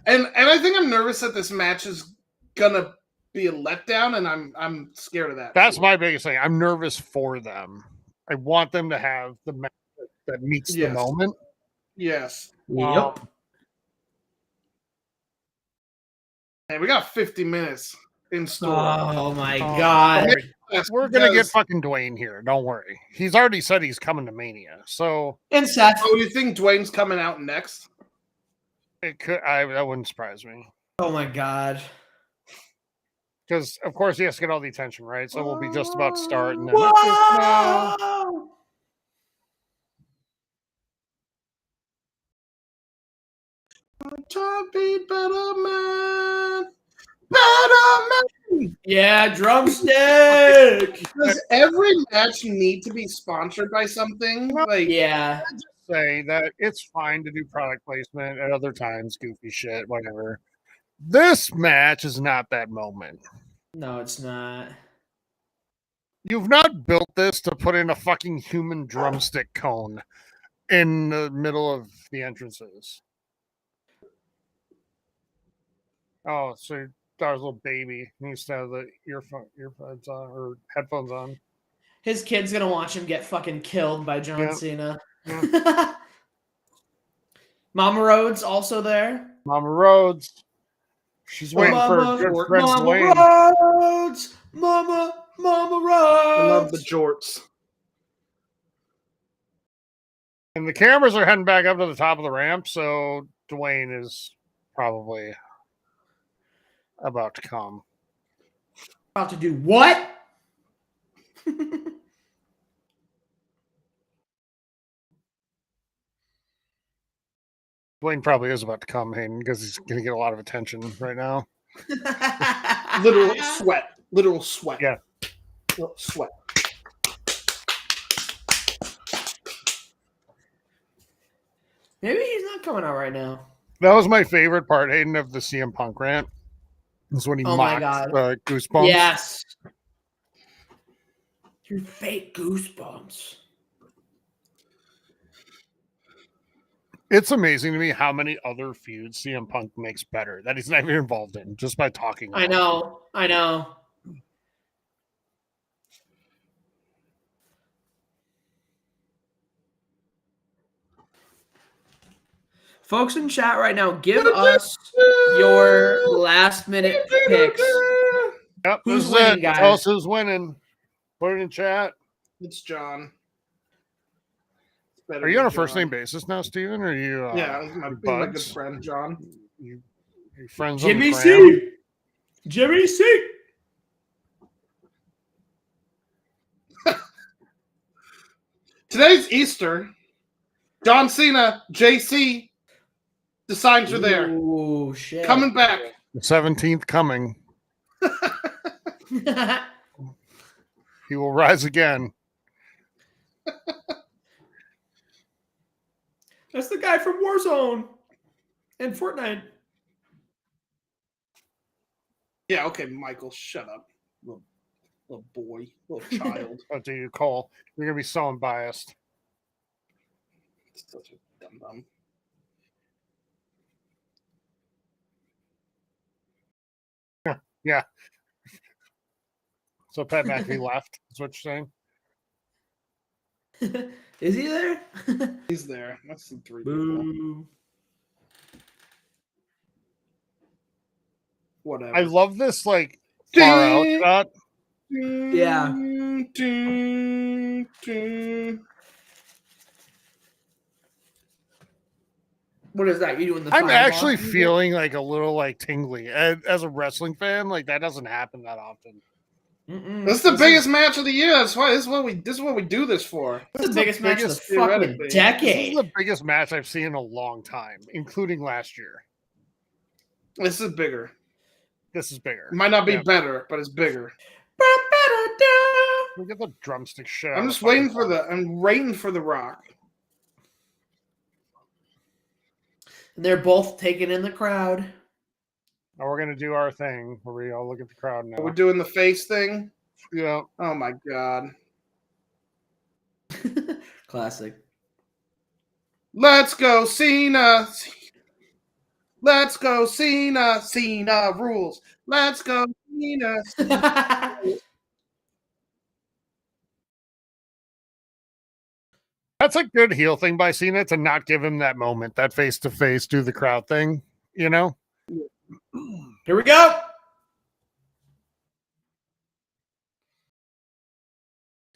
And I think I'm nervous that this match is gonna be a letdown, and I'm scared of that. That's my biggest thing. I'm nervous for them I want them to have the match that meets the moment. Yes. Yep. Hey, we got 50 minutes in store. Oh my god. We're going to get fucking Dwayne here. Don't worry. He's already said he's coming to Mania. So. And Seth. Oh, you think Dwayne's coming out next? It could. That wouldn't surprise me. Oh my god. Because, of course, he has to get all the attention, right? So we'll be just about to start. And then Whoa! Be better man. Better man. Yeah, drumstick. Does every match need to be sponsored by something? Like, yeah. I just say that it's fine to do product placement at other times, goofy shit, whatever. This match is not that moment. No, it's not. You've not built this to put in a fucking human drumstick cone in the middle of the entrances. Oh, so your daughter's little baby needs to have the earphones on or headphones on. His kid's gonna watch him get fucking killed by John Cena. Yeah. Mama Rhodes also there. Mama Rhodes. She's waiting for good friend Dwayne. Rhodes! Mama Rhodes! I love the jorts. And the cameras are heading back up to the top of the ramp, so Dwayne is probably about to come. About to do what? Dwayne probably is about to come, Hayden, because he's going to get a lot of attention right now. Literal sweat. Literal sweat. Yeah. Literal sweat. Maybe he's not coming out right now. That was my favorite part, Hayden, of the CM Punk rant. Is when he mocked Goosebumps. Yes. Your fake Goosebumps. It's amazing to me how many other feuds CM Punk makes better that he's not even involved in just by talking about I know. Folks in chat right now, give us your last minute picks. Yep, Who's winning, guys? Tell us who's winning. Put it in chat. It's John. Are you on a first name basis now, Steven? Or are you? Yeah, he's my good friend, John. You friends Jimmy on the C. Jimmy C. Today's Easter. John Cena, JC. The signs are there. Oh shit! Coming back. The 17th coming. He will rise again. That's the guy from Warzone and Fortnite. Yeah, okay, Michael, shut up. Little boy, little child. Oh, do you, Cole? You're going to be so unbiased. Such a dum-dum. Yeah. So Pat McAfee left. That's what you're saying? Is he there? He's there. That's the three people. Boo. Whatever. I love this, like, far out shot. Yeah. What is that? You doing the? I'm actually feeling like a little like tingly as a wrestling fan. Like that doesn't happen that often. This is the biggest match of the year. That's why this is what we do this for. This is the biggest match of the fucking decade. This is the biggest match I've seen in a long time, including last year. This is bigger. This is bigger. It might not be better, but it's bigger. Look at the drumstick shit. I'm just waiting for the Rock. They're both taking in the crowd. Now we're gonna do our thing where we all look at the crowd now. We're doing the face thing. Yeah. Oh my god. Classic. Let's go, Cena. Let's go, Cena. Cena rules. Let's go, Cena. That's a good heel thing by Cena to not give him that moment, that face to face, do the crowd thing. You know. Here we go.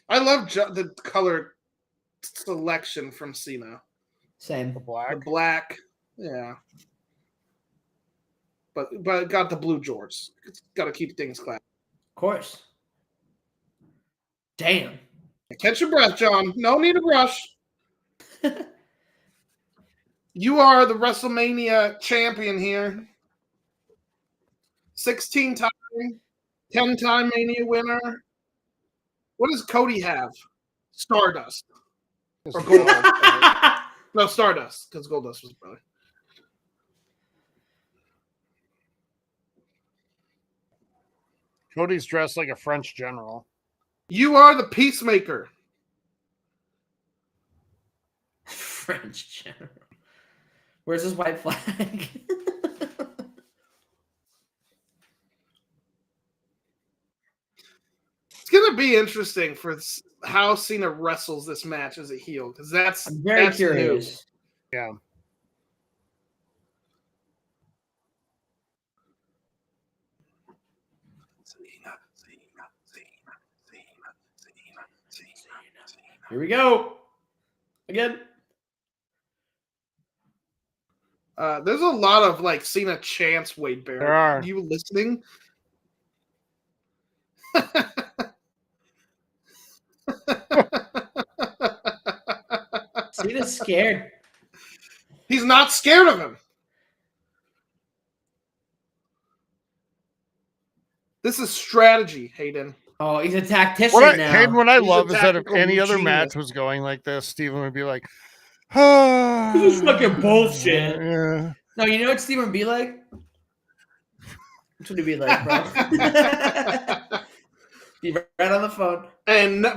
I love the color selection from Cena. Same. The black. The black, yeah. But it got the blue jorts. It's got to keep things classy. Of course. Damn. Catch your breath, John. No need to rush. You are the WrestleMania champion here. 16-time, 10-time Mania winner. What does Cody have? Stardust. Or Gold. No, Stardust, because Goldust was brother. Cody's dressed like a French general. You are the Peacemaker. French general. Where's his white flag? It's going to be interesting for how Cena wrestles this match as a heel, because I'm very curious. New. Yeah. Here we go. Again. There's a lot of like Cena chants, Wade Barrett. There are. Are you listening? Cena's scared. He's not scared of him. This is strategy, Hayden. Oh, he's a tactician now. Hayden, what I He's love a is that if tactical any other genius. match was going like this, Steven would be like, this is fucking bullshit. Yeah. No, you know what Steven would be like? That's what he'd be like, bro. Be right on the phone.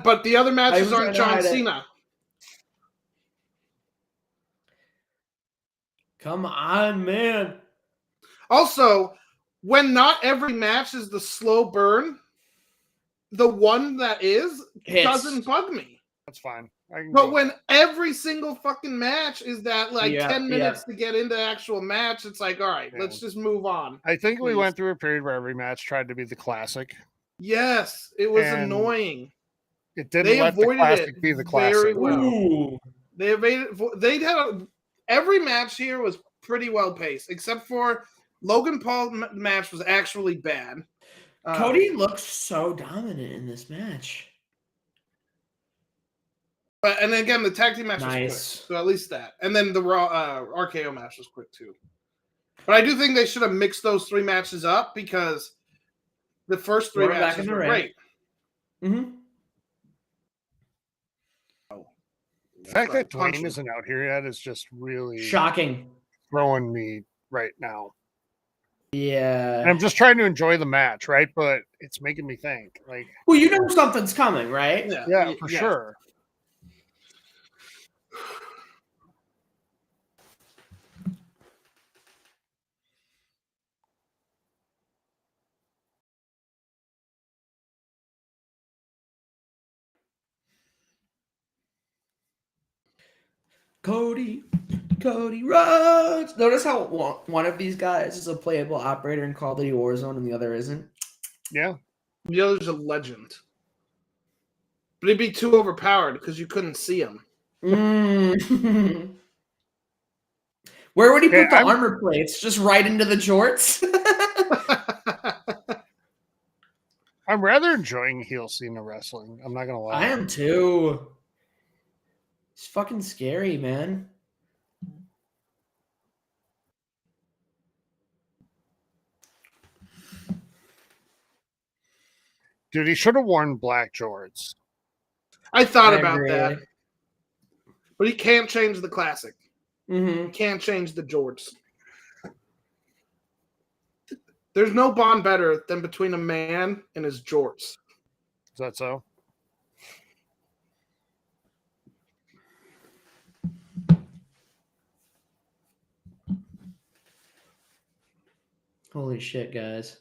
But the other matches I'm aren't trying to John hide it. Cena. Come on, man. Also, when not every match is the slow burn, the one that is Hits. doesn't bug me. That's fine. But when every single fucking match is that like 10 minutes to get into the actual match, it's like, all right, let's just move on. I think we please. went through a period where every match tried to be the classic. Yes, it was And annoying. It didn't They let the avoided classic it be the very classic. well. Ooh. Every match here was pretty well paced, except for Logan Paul match was actually bad. Cody looks so dominant in this match. But and again, the tag team match was quick, Nice. so at least that. And then the Raw RKO match was quick too. But I do think they should have mixed those three matches up because the first three matches were great. Mm-hmm. The fact that Dwayne isn't out here yet is just really shocking, throwing me right now. Yeah, and I'm just trying to enjoy the match, right? But it's making me think, like, well, you know something's coming, right? Yeah, for sure. Cody Rhodes. Notice how one of these guys is a playable operator in Call of Duty Warzone and the other isn't? Yeah. The other's a legend. But he'd be too overpowered because you couldn't see him. Mm. Where would he put the armor plates? Just right into the jorts? I'm rather enjoying heel Cena wrestling. I'm not going to lie. I am too. It's fucking scary, man. Dude, he should have worn black jorts. I thought about that. But he can't change the classic. Mm-hmm. He can't change the jorts. There's no bond better than between a man and his jorts. Is that so? Holy shit, guys.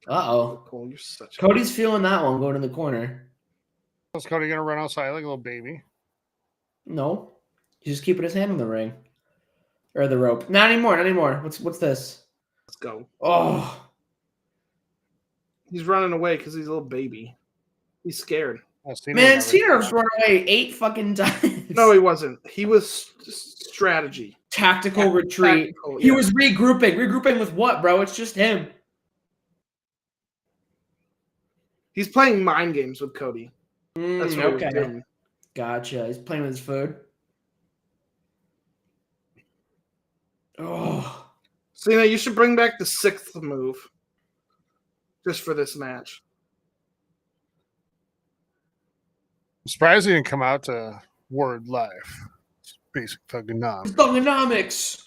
Uh-oh. Cole, you're such Cody's feeling that one going in the corner. Is Cody going to run outside like a little baby? No. He's just keeping his hand on the ring. Or the rope. Not anymore, not anymore. What's this? Let's go. Oh. He's running away because he's a little baby. He's scared. Man, Cena's run away 8 fucking times. No, he wasn't. He was strategy. Tactical retreat. Tactical, He yeah. was regrouping. Regrouping with what, bro? It's just him. He's playing mind games with Cody. That's what okay. he was doing. Gotcha. He's playing with his food. Oh. Cena, you should bring back the 6th move just for this match. I'm surprised he didn't come out to Word Life. It's basic thugonomics. Thugonomics.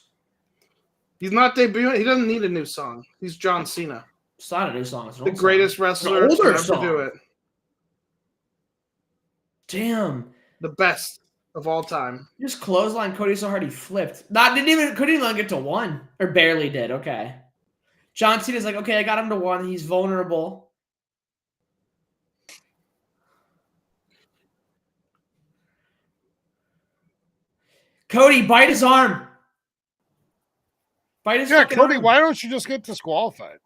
He's not debuting. He doesn't need a new song. He's John Cena. It's not a new song. It's an The old greatest song. wrestler It's an older to ever song. do it. Damn. The best of all time. He just clothesline Cody so hard he flipped. Cody didn't even get to 1. Or barely did. Okay. John Cena's like, okay, I got him to 1. He's vulnerable. Cody, bite his arm. Bite his fucking Cody, arm. why don't you just get disqualified?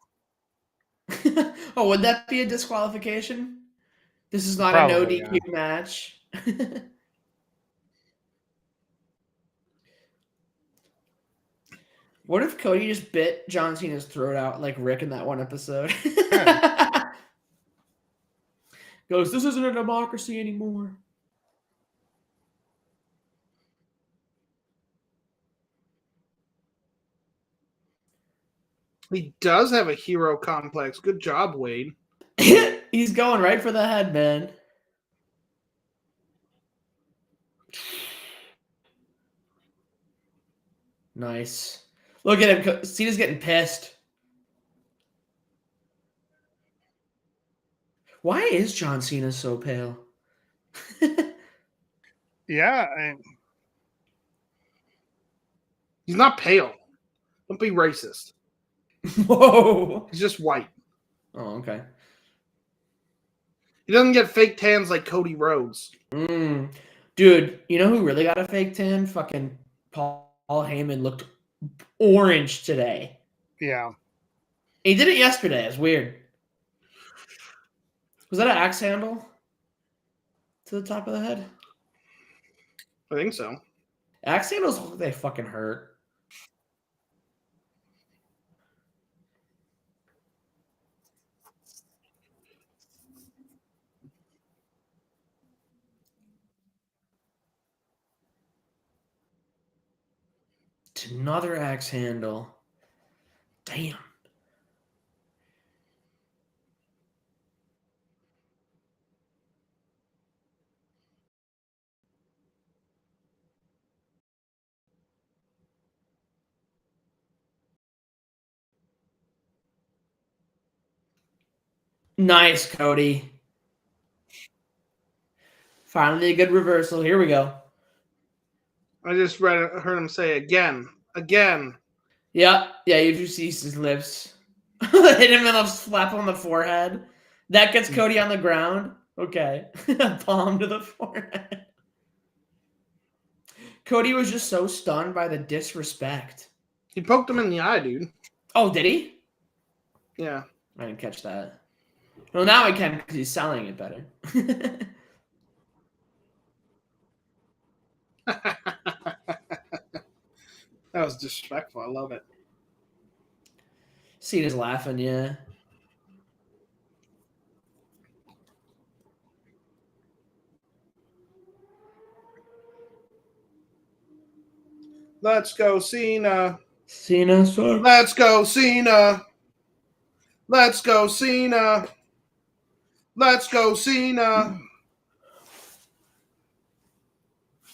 Oh, would that be a disqualification? This is not Probably, a no DQ match. What if Cody just bit John Cena's throat out like Rick in that one episode? Yeah. Goes, this isn't a democracy anymore. He does have a hero complex. Good job, Wade. He's going right for the head, man. Nice. Look at him. Cena's getting pissed. Why is John Cena so pale? Yeah. He's not pale. Don't be racist. Whoa. He's just white. Oh, okay. He doesn't get fake tans like Cody Rhodes. Dude, you know who really got a fake tan? Fucking Paul Heyman looked orange today. Yeah. He did it yesterday. It's weird. Was that an axe handle to the top of the head? I think so. Axe handles, they fucking hurt. It's another axe handle. Damn. Nice, Cody. Finally a good reversal. Here we go. I just heard him say again. Yeah, you just see his lips. Hit him in a slap on the forehead. That gets Cody on the ground. Okay. Palm to the forehead. Cody was just so stunned by the disrespect. He poked him in the eye, dude. Oh, did he? Yeah. I didn't catch that. Well, now I can because he's selling it better. That was disrespectful. I love it. Cena's laughing, yeah. Let's go, Cena. Cena, sir. Let's go, Cena. Let's go, Cena. Let's go, Cena.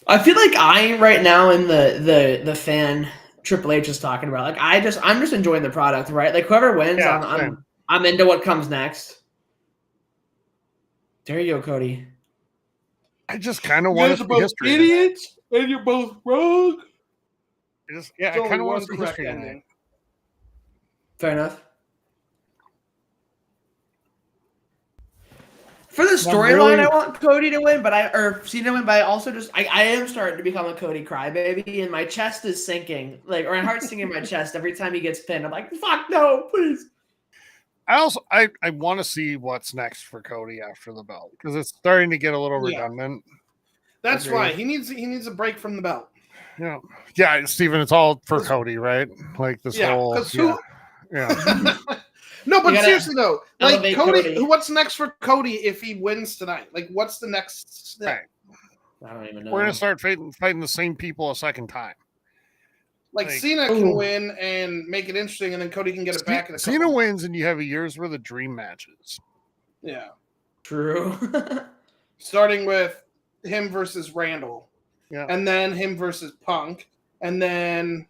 I feel like I right now in the fan Triple H is talking about. Like I'm just enjoying the product, right? Like whoever wins, Yeah, I'm into what comes next. There you go, Cody. I just kind of want to see history. Idiots, and you're both wrong. I kind of want to see history ending. Fair enough. For the storyline, really- I want Cody to win, or Cena to win, but I also I am starting to become a Cody crybaby, and my chest is sinking, or my heart's sinking in my chest every time he gets pinned. I'm like, fuck no, please. I want to see what's next for Cody after the belt because it's starting to get a little Yeah. redundant. That's why he needs a break from the belt. Yeah, Steven, it's all for Cody, right? Like this whole No, but seriously though, like Cody. What's next for Cody if he wins tonight? Like, what's the next step? I don't even know. We're gonna start fighting the same people a second time. Like Cena can win and make it interesting, and then Cody can get it back. Cena wins, and you have a year's worth of dream matches. Yeah, true. Starting with him versus Randall, and then him versus Punk, and then.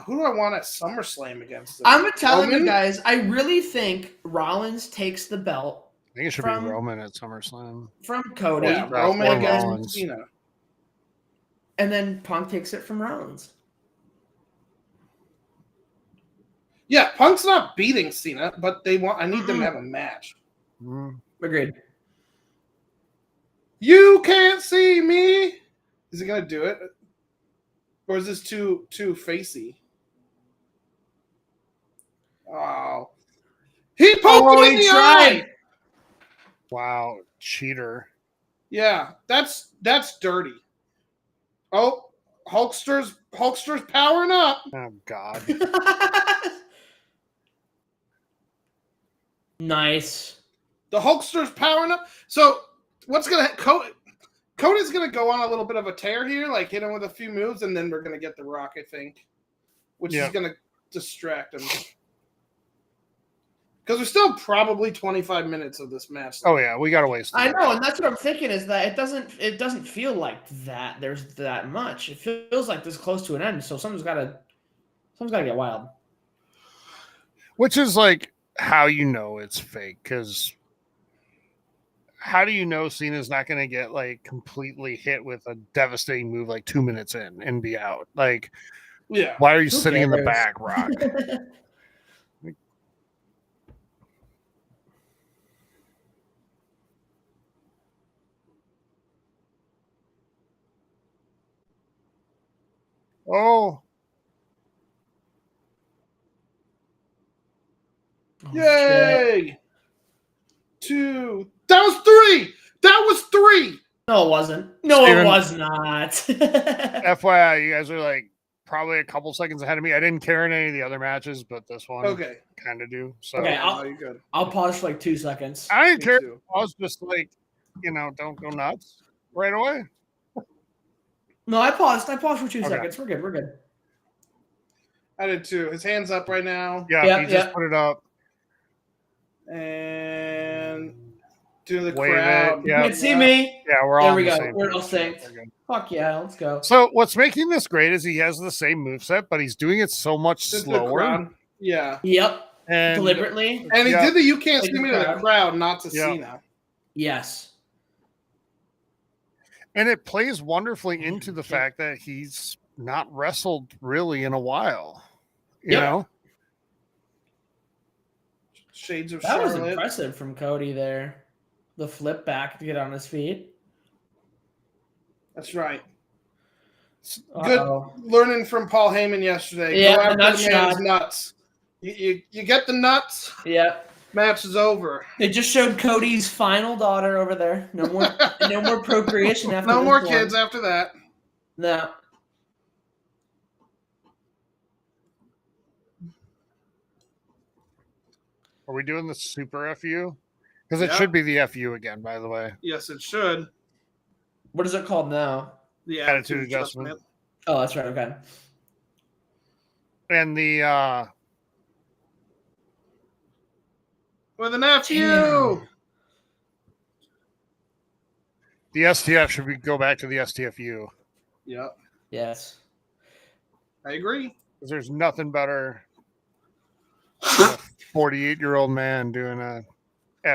Who do I want at SummerSlam against him? I'm telling you guys, I really think Rollins takes the belt. I think it should be Roman at SummerSlam. From Cody. Yeah, Roman against Cena. And then Punk takes it from Rollins. Yeah, Punk's not beating Cena, but I need them to have a match. Agreed. You can't see me. Is he gonna do it? Or is this too facey? Oh. He poked him in the eye! Wow, cheater. Yeah, that's dirty. Oh, Hulkster's powering up. Oh God. Nice. The Hulkster's powering up. So what's Cody's gonna go on a little bit of a tear here, like hit him with a few moves, and then we're gonna get the Rock, I think, which is gonna distract him. Because there's still probably 25 minutes of this match. Oh yeah, we gotta waste. I know, and that's what I'm thinking is that it doesn't feel like that. There's that much. It feels like this close to an end. So someone's gotta get wild. Which is like how you know it's fake, because how do you know Cena's not going to get like completely hit with a devastating move like 2 minutes in and be out? Like, why are you sitting in the back, Rock? Oh. Yay! 2. That was 3. That was 3. No, it wasn't. No, Steven, it was not. FYI, you guys are like probably a couple seconds ahead of me. I didn't care in any of the other matches, but this one, kind of do. So I'll pause for like 2 seconds. I didn't care. I was just like, don't go nuts right away. No, I paused. I paused for 2 seconds. We're good. We're good. I did too. His hand's up right now. Yeah, he just put it up. And do the Wave crowd. You can't see me. Yeah, we're all there. We go. We're all synced. Fuck yeah, let's go. So what's making this great is he has the same moveset, but he's doing it so much slower. Yeah. Yep. And deliberately. And he did the "you can't see me" to the crowd, not to Cena. Yes. And it plays wonderfully into the fact that he's not wrestled really in a while. You know? Shades of Charlotte. That was impressive from Cody there. The flip back to get on his feet. That's right. Good learning from Paul Heyman yesterday. Yeah, go after the man's nuts. You get the nuts. Yep. Match is over. They just showed Cody's final daughter over there. No more procreation after. No more kids after that. No. Are we doing the super FU? Because it should be the FU again, by the way. Yes, it should. What is it called now? The attitude adjustment. Oh, that's right. Okay. And the with an FU. The STF should go back to the STFU. Yep. Yes. I agree. Because there's nothing better than a 48-year-old man doing a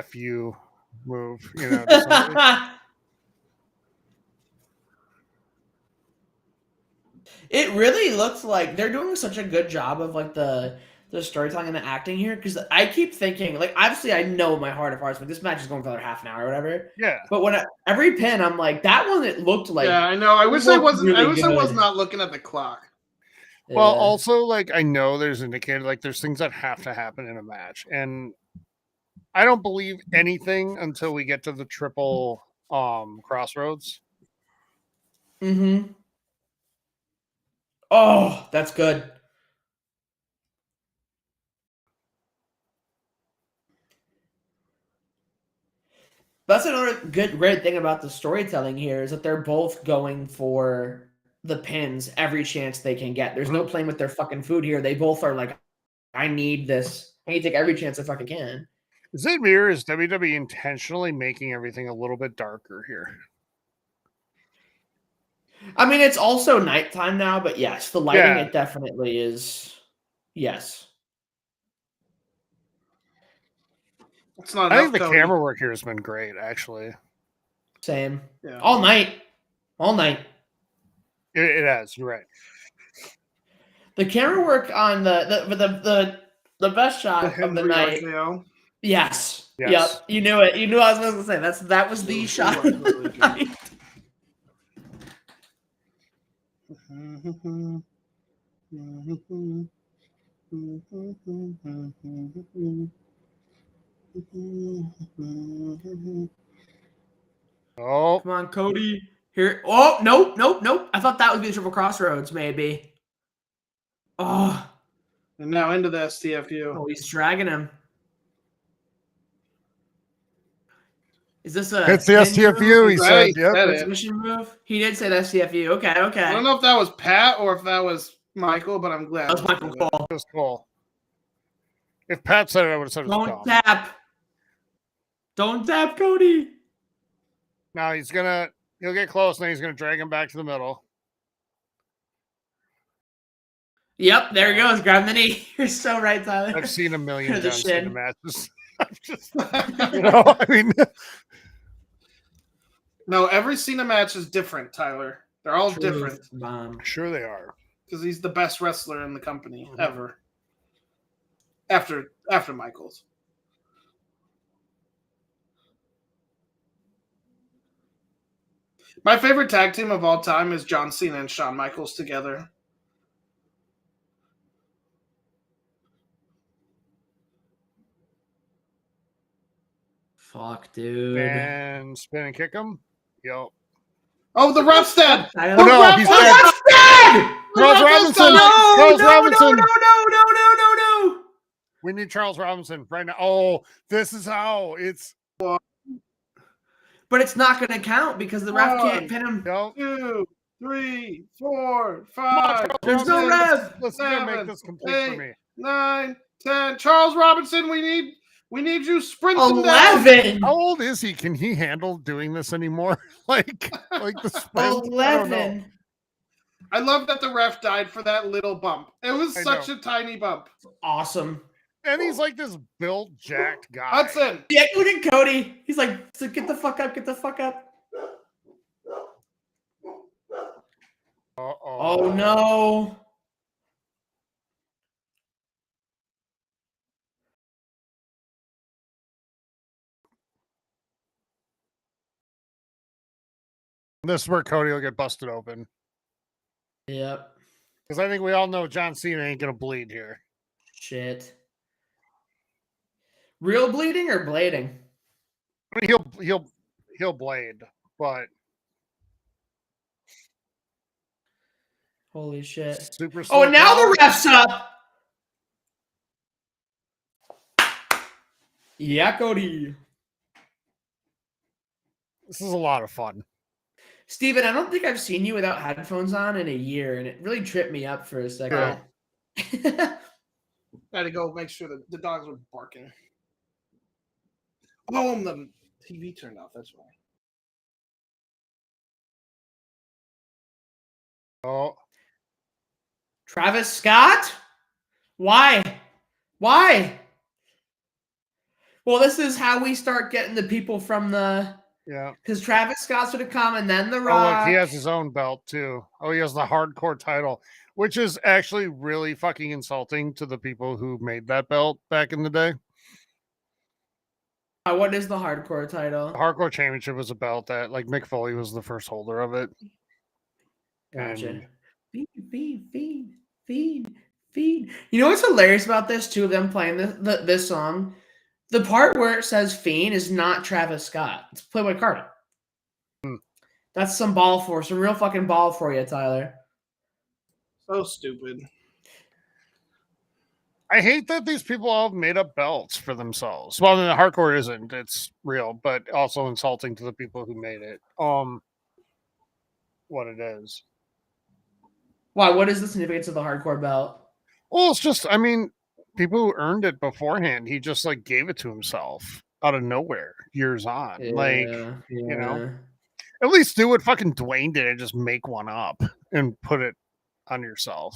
FU move, It really looks like they're doing such a good job of like the the storytelling and the acting here, because I keep thinking, like, obviously I know in my heart of hearts, but this match is going for another half an hour or whatever. Yeah. But when every pin, I'm like, that one, it looked like. Yeah, I know. I wish I wasn't. Really I wish I was good. not looking at the clock. Well, also, like, I know there's indicated, like, there's things that have to happen in a match. And I don't believe anything until we get to the triple crossroads. Mm-hmm. Oh, that's good. That's another great thing about the storytelling here is that they're both going for the pins every chance they can get. There's no playing with their fucking food here. They both are like, I need this. I need to take every chance I fucking can. Is it me or is WWE intentionally making everything a little bit darker here? I mean, it's also nighttime now, but yes, the lighting, it definitely is. Yes. It's not I enough, think the Cody. camera work here has been great, actually. Same. Yeah. All night. All night. It has. You're right. The camera work on the best shot of the night. RKO. Yes. Yes. Yep. You knew it. You knew I was going to say that was the shot. Of the night. Oh, Come on, Cody. Here. Oh, nope. I thought that would be the triple crossroads, maybe. Oh. And now into the STFU. Oh, he's dragging him. Is this a? it's the STFU. He said, "Yep." Submission move. He did say the STFU. Okay. I don't know if that was Pat or if that was Michael, but I'm glad. That was Michael Cole. It was cool. If Pat said it, I would have said it was Don't tap. Don't tap, Cody. Now he'll get close, and then he's gonna drag him back to the middle. Yep, there he goes. Grab the knee. You're so right, Tyler. I've seen a million The John Cena shin. matches. I'm just, I mean, No, every Cena match is different, Tyler. They're all different. Sure they are. Because he's the best wrestler in the company ever. After Michaels. My favorite tag team of all time is John Cena and Shawn Michaels together. Fuck, dude. And spin and kick him. Yep. Oh, the ref's dead! Oh, no, he's dead! Charles Robinson! Charles Robinson! No. We need Charles Robinson right now. Oh, this is how it's. But it's not going to count because the ref can't pin him. Nope. 2, 3, 4, 5. There's no ref. Let's make this complete for me. 9, 10. Charles Robinson, we need you sprinting 11. How old is he? Can he handle doing this anymore? like the sprint? 11. I love that the ref died for that little bump. It was such a tiny bump. Awesome. And he's like this built, jacked guy. Hudson. Yeah, look at Cody. He's like, get the fuck up, get the fuck up. Oh, no. This is where Cody will get busted open. Yep. Because I think we all know John Cena ain't going to bleed here. Shit. Real bleeding or blading? I mean, he'll blade, but holy shit. Super. Oh, and now the ref's up. Yeah, Cody. This is a lot of fun. Steven, I don't think I've seen you without headphones on in a year, and it really tripped me up for a second. Yeah. Had to go make sure that the dogs were barking. Oh, and the TV turned off. That's why. Oh. Travis Scott? Why? Well, this is how we start getting the people from the Yeah. Because Travis Scott's going to come, and then The Oh, Rock. look, he has his own belt too. Oh, he has the hardcore title, which is actually really fucking insulting to the people who made that belt back in the day. What is the hardcore title? The hardcore championship was a belt that, like, Mick Foley was the first holder of it. Gotcha. And Feed. You know what's hilarious about this, too, of them playing this song? The part where it says Fiend is not Travis Scott. It's Playboy Carter. That's some real fucking ball for you, Tyler. So stupid. I hate that these people all have made up belts for themselves. Well, the hardcore isn't. It's real, but also insulting to the people who made it. What it is. Why? What is the significance of the hardcore belt? Well, it's just, I mean, people who earned it beforehand, he just, like, gave it to himself out of nowhere years on. You know, at least do what fucking Dwayne did and just make one up and put it on yourself.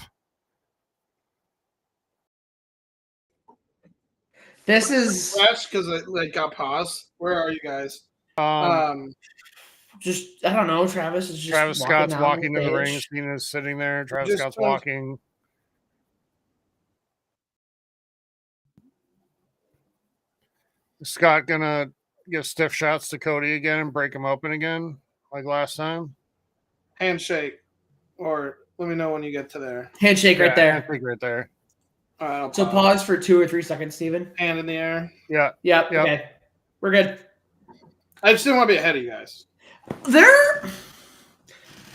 This is because it got paused. Where are you guys? just, I don't know. Travis is just Travis Scott's walking to the ring. stage. Cena's sitting there. Travis Scott's walking. Is Scott gonna give stiff shots to Cody again and break him open again like last time? Handshake, or let me know when you get to there. Handshake right there. Handshake right there. All right, So pause for 2 or 3 seconds, Steven. Hand in the air. Yeah. Yep. Okay. We're good. I just didn't want to be ahead of you guys. They're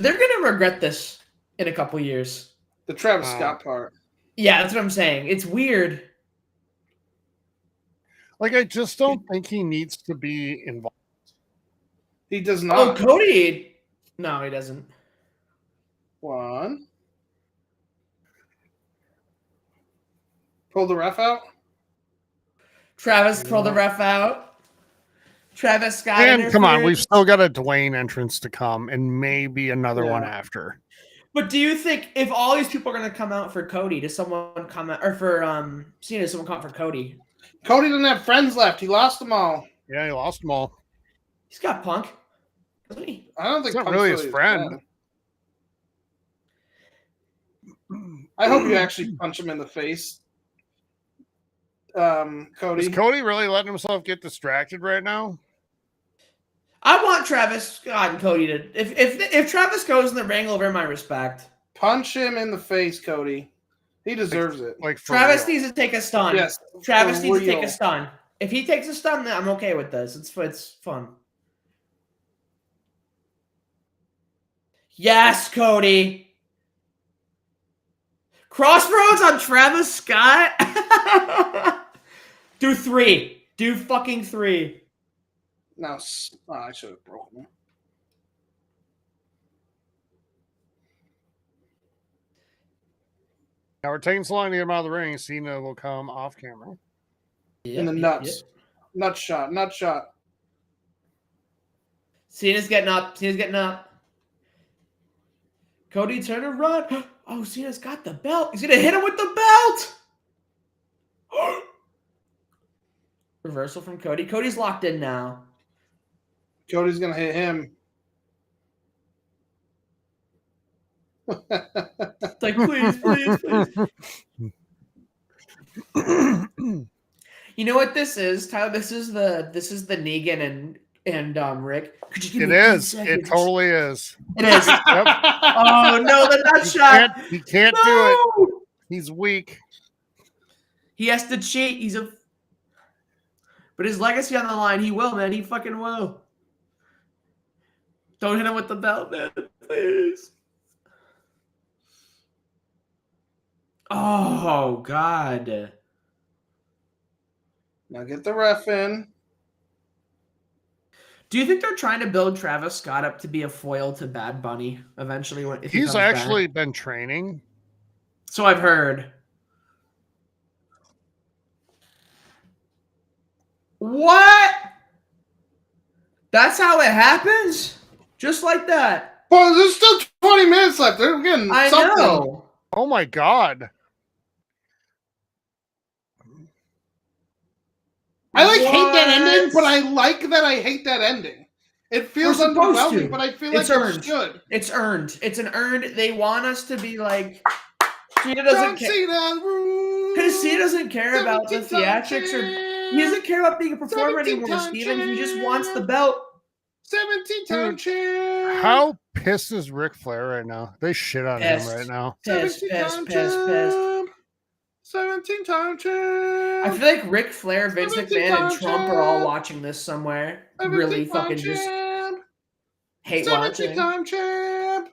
gonna regret this in a couple years. The Travis Scott part. Yeah, that's what I'm saying. It's weird. Like, I just don't think he needs to be involved. He does not. Oh, Cody. No, he doesn't. One. Pull the ref out. Travis pulled the ref out. Travis Scott. And come on, we've still got a Dwayne entrance to come and maybe another one after. But do you think if all these people are going to come out for Cody, does someone come out, or for Cena, does someone come out for Cody? Cody doesn't have friends left. He lost them all. Yeah, he lost them all. He's got Punk, doesn't he? I don't think it's not really his friend. I hope you actually punch him in the face. Cody. Is Cody really letting himself get distracted right now? I want Travis Scott and Cody to. If Travis goes in the ring, over my respect. Punch him in the face, Cody. He deserves it. Like Travis needs to take a stun. Yes, Travis needs to take a stun. If he takes a stun, then I'm okay with this. It's fun. Yes, Cody. Crossroads on Travis Scott. Do 3. Do fucking 3. No, I should have broken him. Now we're taking so long to get him out of the ring. Cena will come off camera. In the nuts. Nut shot. Cena's getting up. Cody turn and run. Oh, Cena's got the belt. He's going to hit him with the belt. Reversal from Cody. Cody's locked in now. Cody's going to hit him. It's like, please. You know what this is, Tyler? This is the Negan and Rick. Could you give me 10 seconds? It totally is. It is. Yep. Oh no, the nut shot. He can't do it. He's weak. He has to cheat. But his legacy on the line. He will, man. He fucking will. Don't hit him with the belt, man. Please. Oh, God. Now get the ref in. Do you think they're trying to build Travis Scott up to be a foil to Bad Bunny eventually? If he's actually been training. So I've heard. What? That's how it happens? Just like that? Well, there's still 20 minutes left. They're getting something. Know. Oh my God. I hate that ending, but I like that I hate that ending. It feels We're supposed underwhelming, to. but I feel like It's it earned. should. It's earned. It's an earned. They want us to be like Cena doesn't care. Because Cena doesn't care about the theatrics he doesn't care about being a performer anymore, Steven. He just wants the belt. 17-time champ. How pissed is Ric Flair right now? They shit on him right now. 17-time champ. 17-time champ. I feel like Ric Flair, Vince McMahon, and Trump are all watching this somewhere. Really fucking just hate watching. 17-time champ.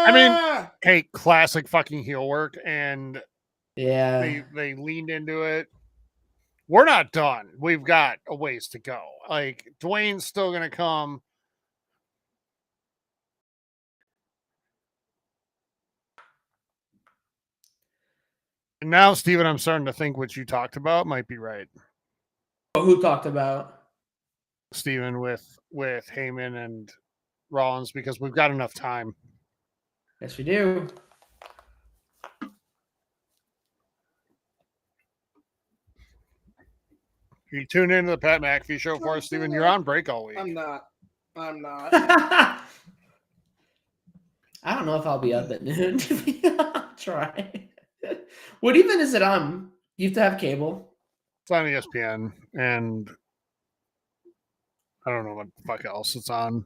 I mean, hey, classic fucking heel work, and yeah, they leaned into it. We're not done. We've got a ways to go. Like, Dwayne's still gonna come. And now, Steven, I'm starting to think what you talked about might be right. Who talked about? Steven with Heyman and Rollins, because we've got enough time. Yes, we do. You tune into the Pat McAfee show for us, Steven. You're on break all week. I'm not. I don't know if I'll be up at noon. I'll try. What even is it on? You have to have cable. It's on ESPN, and I don't know what the fuck else it's on.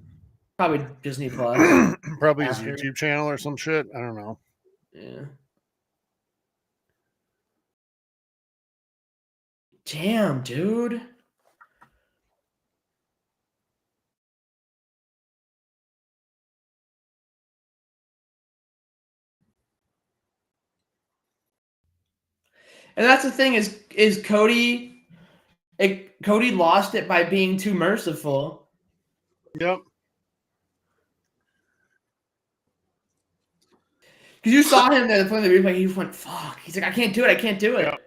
Probably Disney Plus. Probably his YouTube channel or some shit. I don't know. Yeah. Damn, dude. And that's the thing is Cody. Cody lost it by being too merciful. Yep. Because you saw him there in the replay, he went, "Fuck!" He's like, "I can't do it. I can't do it." Yep.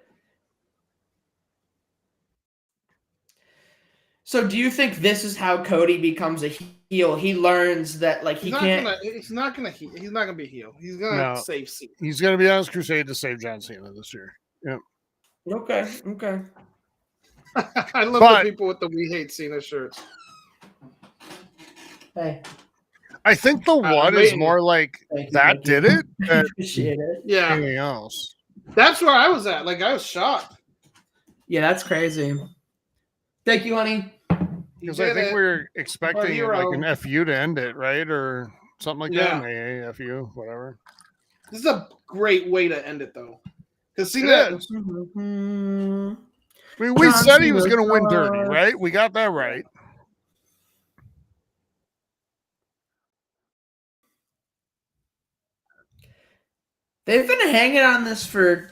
So, do you think this is how Cody becomes a heel? He learns that like he's not gonna be heel. He's gonna save Cena. He's gonna be on his crusade to save John Cena this year. Yep. Okay. I love the people with the "We Hate Cena" shirts. Hey. I think the one is more like that did it. Appreciate it. Yeah. Anything else? That's where I was at. Like, I was shocked. Yeah, that's crazy. Thank you, honey. Because I think we were expecting like an FU to end it, right? Or something like that. An AAFU, whatever. This is a great way to end it, though. Because Cena. I mean, we said he was going to win dirty, right? We got that right. They've been hanging on this for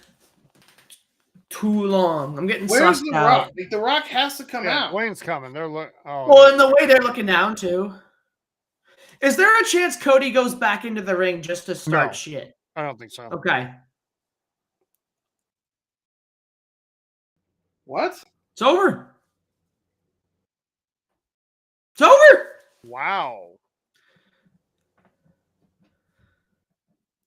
too long. I'm getting Where's sussed The out. Rock? Like, The Rock has to come out. Dwayne's coming. They're well, in the way they're looking down to. Is there a chance Cody goes back into the ring just to start shit? I don't think so. Okay. What? It's over. It's over. Wow.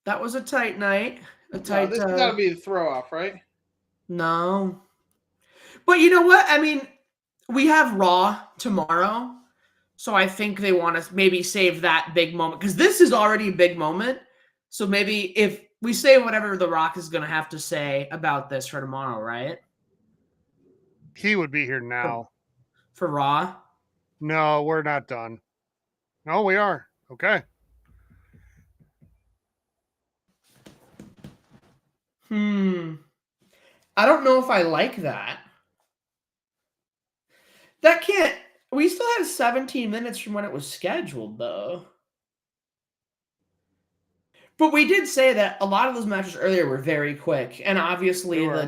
That was a tight night. This has got to be a throw off, right? No. But you know what? I mean, we have Raw tomorrow. So I think they want to maybe save that big moment. Because this is already a big moment. So maybe if we say whatever The Rock is going to have to say about this for tomorrow, right? He would be here now. For Raw? No, we're not done. No, we are. Okay. I don't know if I like that. That can't... We still have 17 minutes from when it was scheduled, though. But we did say that a lot of those matches earlier were very quick. And obviously the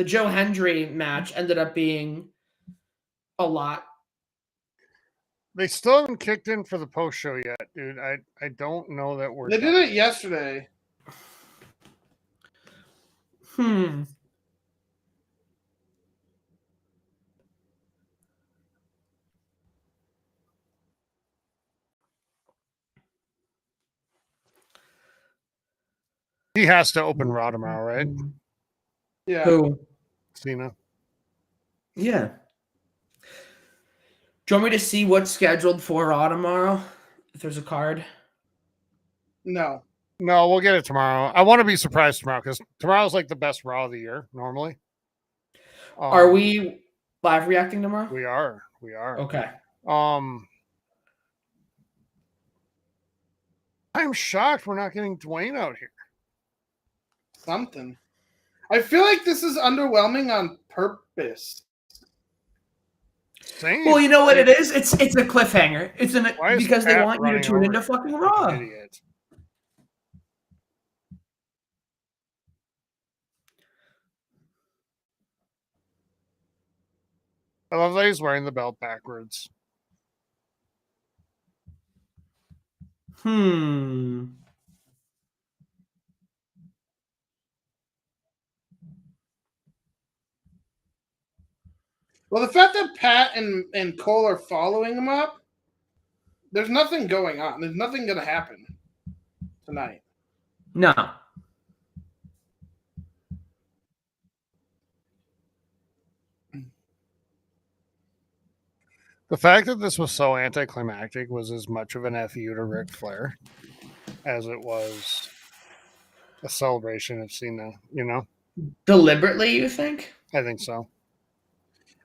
Joe Hendry match ended up being a lot. They still haven't kicked in for the post show yet, dude. I don't know that we're They did it yesterday. He has to open Raw tomorrow, right? Yeah. Who? Cena. Yeah. Do you want me to see what's scheduled for Raw tomorrow? If there's a card? No. No, we'll get it tomorrow. I want to be surprised tomorrow because tomorrow's like the best Raw of the year normally. Are we live reacting tomorrow? We are. We are. Okay. I'm shocked we're not getting Dwayne out here. Something. I feel like this is underwhelming on purpose. Same. Well, you know what it is? It's a cliffhanger. Why is because they Pat want you to running tune over into fucking like Raw. an idiot? I love that he's wearing the belt backwards. Well, the fact that Pat and Cole are following him up, there's nothing going on. There's nothing going to happen tonight. No. The fact that this was so anticlimactic was as much of an FU to Ric Flair as it was a celebration of Cena, you know? Deliberately, you think? I think so.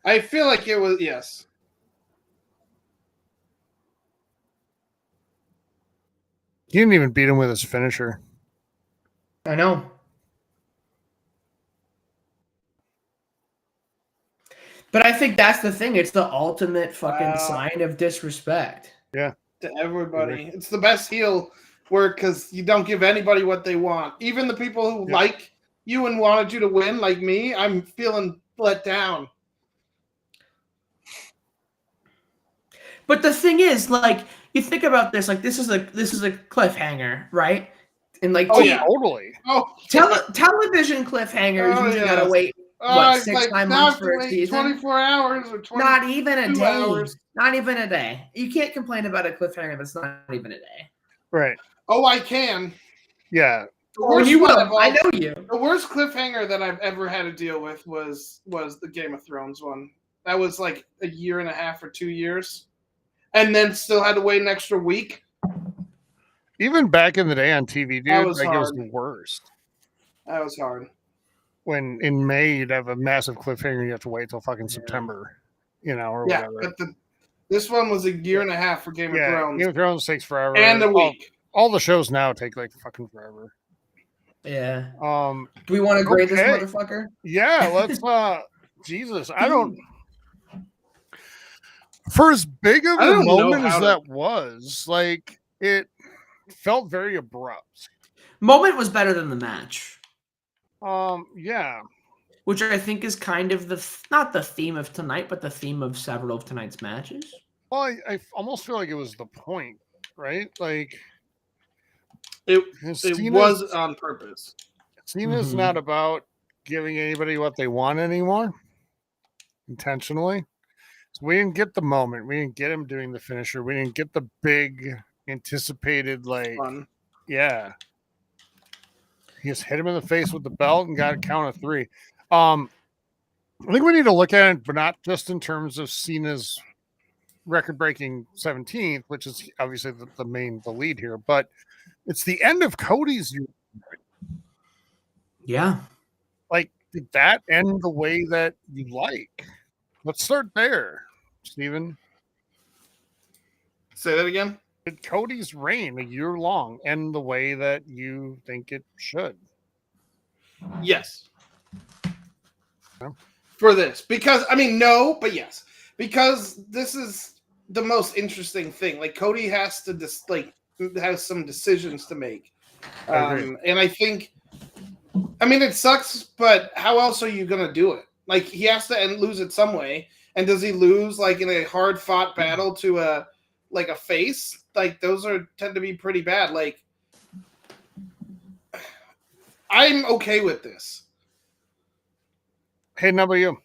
I feel like it was, yes. He didn't even beat him with his finisher. I know. But I think that's the thing. It's the ultimate fucking sign of disrespect. Yeah. To everybody. It's the best heel work because you don't give anybody what they want. Even the people who like you and wanted you to win, like me, I'm feeling let down. But the thing is, like, you think about this, like this is a cliffhanger, right? And like, totally. Television cliffhangers usually gotta wait. What, 6-9 months for a season? 24 hours or 20. Not even a day. Hours. Not even a day. You can't complain about a cliffhanger that's not even a day. Right. Oh, I can. Yeah. You will. I know you. The worst cliffhanger that I've ever had to deal with was the Game of Thrones one. That was like a year and a half or 2 years. And then still had to wait an extra week. Even back in the day on TV, dude, That was like hard. it was the worst. That was hard. When in May you'd have a massive cliffhanger, you have to wait till fucking September, you know, or whatever. But this one was a year and a half for Game of Thrones. Game of Thrones takes forever. And a week. All the shows now take like fucking forever. Yeah. Do we want to grade this motherfucker? Yeah, let's Jesus. I don't for as big of a moment as that was, like it felt very abrupt. Moment was better than the match. Yeah. Which I think is kind of not the theme of tonight, but the theme of several of tonight's matches. Well, I almost feel like it was the point, right? Like it was on purpose. Cena's not about giving anybody what they want anymore. Intentionally. So we didn't get the moment. We didn't get him doing the finisher. We didn't get the big anticipated fun. Yeah. He just hit him in the face with the belt and got a count of 3. I think we need to look at it, but not just in terms of Cena's record-breaking 17th, which is obviously the lead here, but it's the end of Cody's year. Yeah. Like, did that end the way that you like? Let's start there, Steven. Say that again. Did Cody's reign a year long end the way that you think it should? Yes. For this. Because, I mean, no, but yes. Because this is the most interesting thing. Like, Cody has to has some decisions to make. And I think, I mean, it sucks, but how else are you going to do it? Like, he has to lose it some way. And does he lose, like, in a hard-fought battle to a face? Like, those tend to be pretty bad. Like, I'm okay with this. Hey, how about you?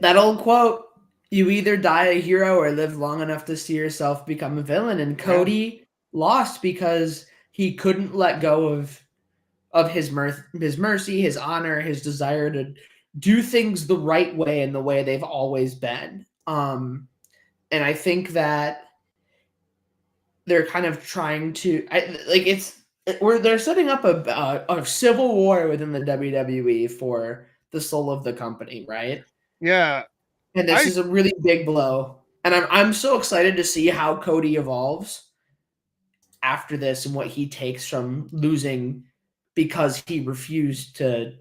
That old quote, you either die a hero or live long enough to see yourself become a villain. And Cody lost because he couldn't let go of his mercy, his honor, his desire to do things the right way and the way they've always been. And I think that they're kind of trying to they're setting up a civil war within the WWE for the soul of the company, right? Yeah. And this is a really big blow. And I'm so excited to see how Cody evolves after this and what he takes from losing because he refused to,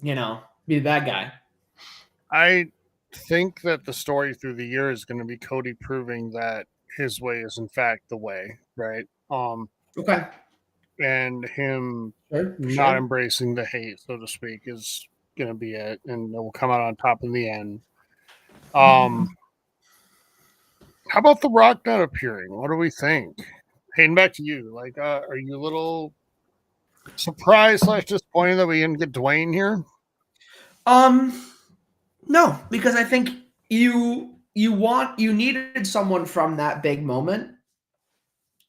be the bad guy. I think that the story through the year is going to be Cody proving that his way is in fact the way, right? Okay. And him not embracing the hate, so to speak, is going to be it, and it will come out on top in the end. How about The Rock not appearing? What do we think? Hayden, back to you. Like, are you a little surprised / disappointed that we didn't get Dwayne here? No, because I think you needed someone from that big moment,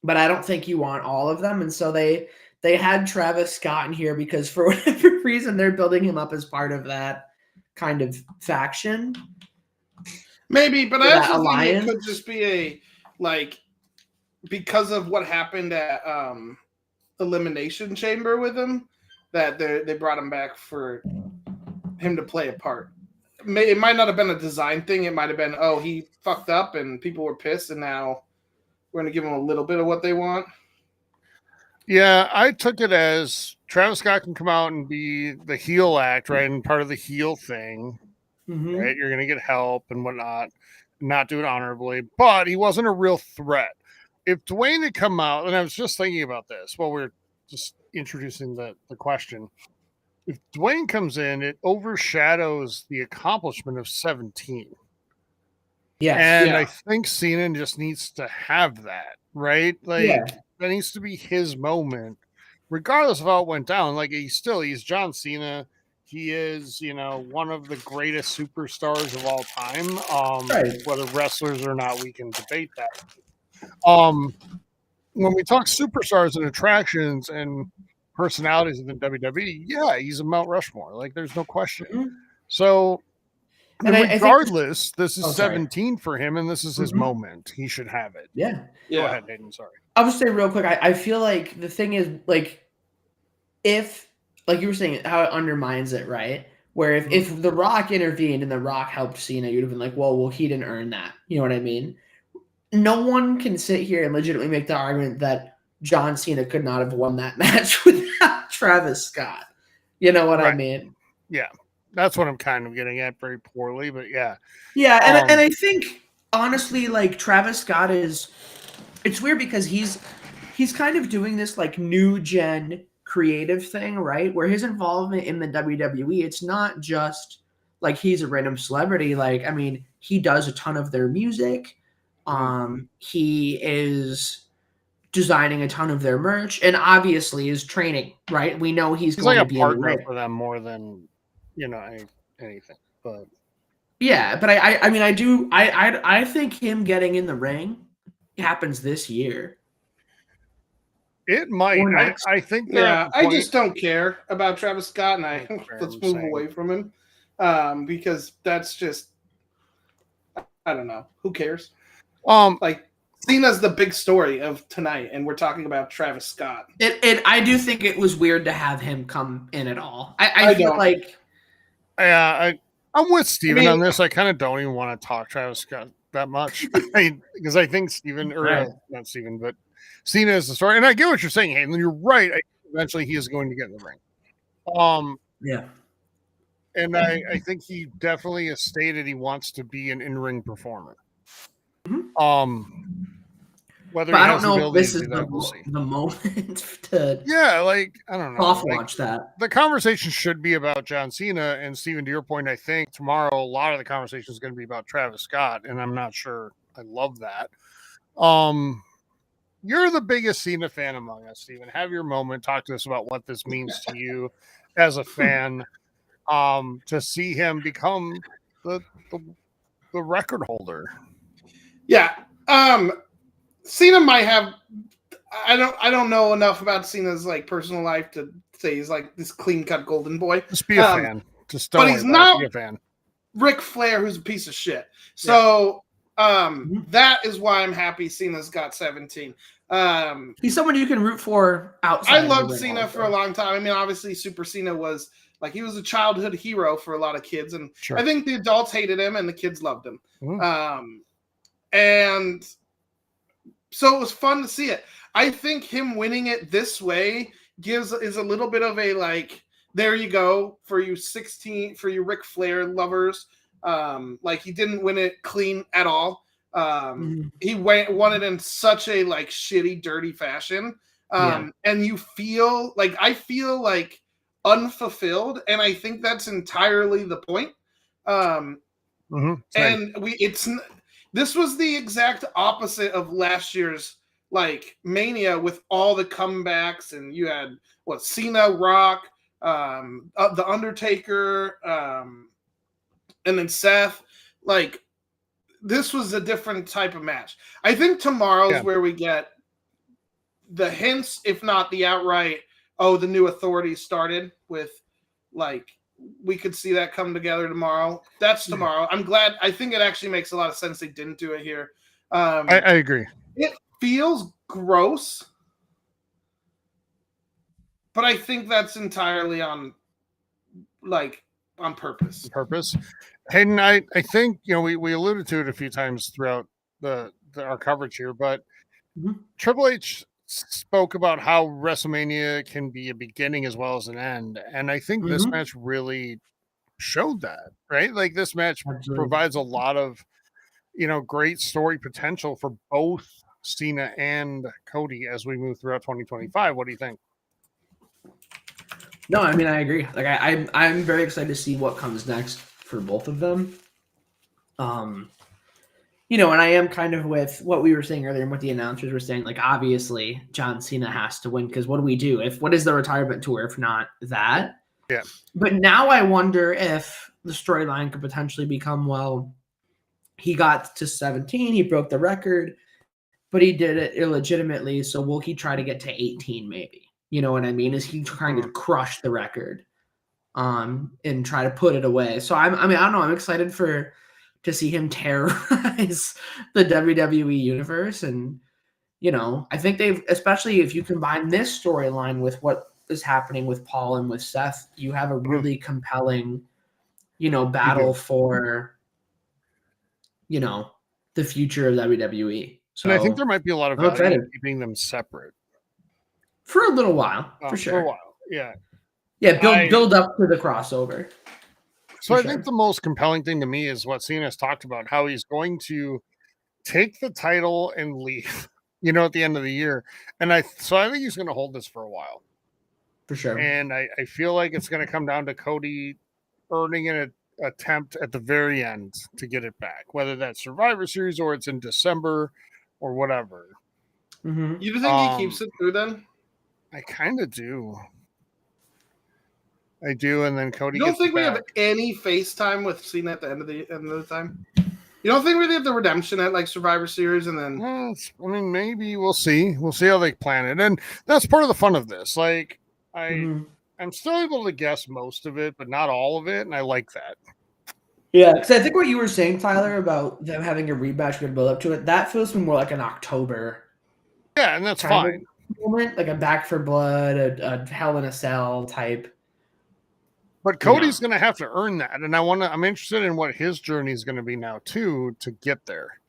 but I don't think you want all of them, and so they had Travis Scott in here because for whatever reason they're building him up as part of that kind of faction. Maybe, but I also think it could just be because of what happened at Elimination Chamber with him, that they brought him back for him to play a part. It might not have been a design thing. It might have been, he fucked up and people were pissed, and now we're going to give them a little bit of what they want. Yeah, I took it as Travis Scott can come out and be the heel act, right? And part of the heel thing, right? You're going to get help and whatnot, not do it honorably, but he wasn't a real threat. If Dwayne had come out, and I was just thinking about this while we're just introducing the question. If Dwayne comes in, it overshadows the accomplishment of 17. Yes. And I think Cena just needs to have that, right? That needs to be his moment, regardless of how it went down. Like he's John Cena. He is, one of the greatest superstars of all time. Whether wrestlers or not, we can debate that. When we talk superstars and attractions and personalities in the WWE, yeah, he's a Mount Rushmore. Like, there's no question. So, and regardless, this is 17 for him, and this is his moment. He should have it. Yeah. Go ahead, Hayden. Sorry. I'll just say real quick. I feel like the thing is, if, like you were saying, how it undermines it, right? Where if The Rock intervened and The Rock helped Cena, you'd have been like, well, he didn't earn that. You know what I mean? No one can sit here and legitimately make the argument that John Cena could not have won that match without Travis Scott. You know what I mean? Yeah. That's what I'm kind of getting at, very poorly, but yeah. Yeah, and I think, honestly, Travis Scott it's weird because he's kind of doing this, new gen creative thing, right? Where his involvement in the WWE, it's not just, he's a random celebrity. He does a ton of their music. He is designing a ton of their merch and obviously is training, right? We know he's going like to be a partner for them more than, anything. But yeah, but I think him getting in the ring happens this year. It might. I think. I just don't care about Travis Scott, and let's move away from him because that's just, I don't know. Who cares? Cena's the big story of tonight, and we're talking about Travis Scott. I do think it was weird to have him come in at all. I feel like. Yeah, I'm with Steven on this. I kind of don't even want to talk Travis Scott that much because I think not Steven, but Cena is the story. And I get what you're saying, Hayden. You're right. Eventually, he is going to get in the ring. Yeah. And I think he definitely has stated he wants to be an in-ring performer. Whether but I don't know if this is the moment to I don't know. Soft launch that. The conversation should be about John Cena, and Steven, to your point, I think tomorrow a lot of the conversation is going to be about Travis Scott, and I'm not sure I love that. You're the biggest Cena fan among us, Steven. Have your moment. Talk to us about what this means to you as a fan, to see him become the record holder. Yeah. Cena might have. I don't know enough about Cena's like personal life to say he's like this clean cut golden boy. Just be a fan. Just don't but worry he's about not it. Be a fan. Ric Flair, who's a piece of shit. So that is why I'm happy Cena's got 17. He's someone you can root for outside. I loved Cena for a long time. I mean, obviously, Super Cena was like he was a childhood hero for a lot of kids, and I think the adults hated him and the kids loved him. And so it was fun to see it. I think him winning it this way is a little bit of a like, there you go for you Ric Flair lovers. Like he didn't win it clean at all. He won it in such a like shitty, dirty fashion. And you feel like I feel like unfulfilled, and I think that's entirely the point. And this was the exact opposite of last year's like Mania with all the comebacks, and you had Cena, Rock, the Undertaker, and then Seth. Like this was a different type of match. I think tomorrow's where we get the hints, if not the outright, the new Authority started with, like, we could see that come together tomorrow. That's tomorrow. I'm glad. I think it actually makes a lot of sense they didn't do it here. I agree. It feels gross, but I think that's entirely on purpose. Hayden, I think, we alluded to it a few times throughout our coverage here, but Triple H spoke about how WrestleMania can be a beginning as well as an end. And I think this match really showed that, right? Like this match provides a lot of, great story potential for both Cena and Cody as we move throughout 2025. What do you think? No, I mean, I agree. Like I'm very excited to see what comes next for both of them. And I am kind of with what we were saying earlier and what the announcers were saying. Like, obviously, John Cena has to win because what do we do? What is the retirement tour if not that? Yeah. But now I wonder if the storyline could potentially become, he got to 17, he broke the record, but he did it illegitimately. So will he try to get to 18 maybe? You know what I mean? Is he trying to crush the record and try to put it away? So I don't know. I'm excited to see him terrorize the WWE universe. And, I think especially if you combine this storyline with what is happening with Paul and with Seth, you have a really compelling, battle for, the future of WWE. So and I think there might be a lot of value in keeping them separate. For a little while, for sure. For a while, yeah. Yeah, build up to the crossover. So I think the most compelling thing to me is what Cena's talked about, how he's going to take the title and leave, at the end of the year. And I think he's going to hold this for a while. For sure. And I feel like it's going to come down to Cody earning an attempt at the very end to get it back, whether that's Survivor Series or it's in December or whatever. You think he keeps it through then? I kind of do. I do, and then Cody. You don't think we have any FaceTime with Cena at the end of the time? You don't think we have the redemption at like Survivor Series and then? I mean, maybe we'll see. We'll see how they plan it, and that's part of the fun of this. Like, I'm still able to guess most of it, but not all of it, and I like that. Yeah, because I think what you were saying, Tyler, about them having a rematch and build up to it, that feels more like an October. Yeah, and that's fine. Moment, like a Back for Blood, a Hell in a Cell type. But Cody's going to have to earn that, and I'm interested in what his journey is going to be now too to get there.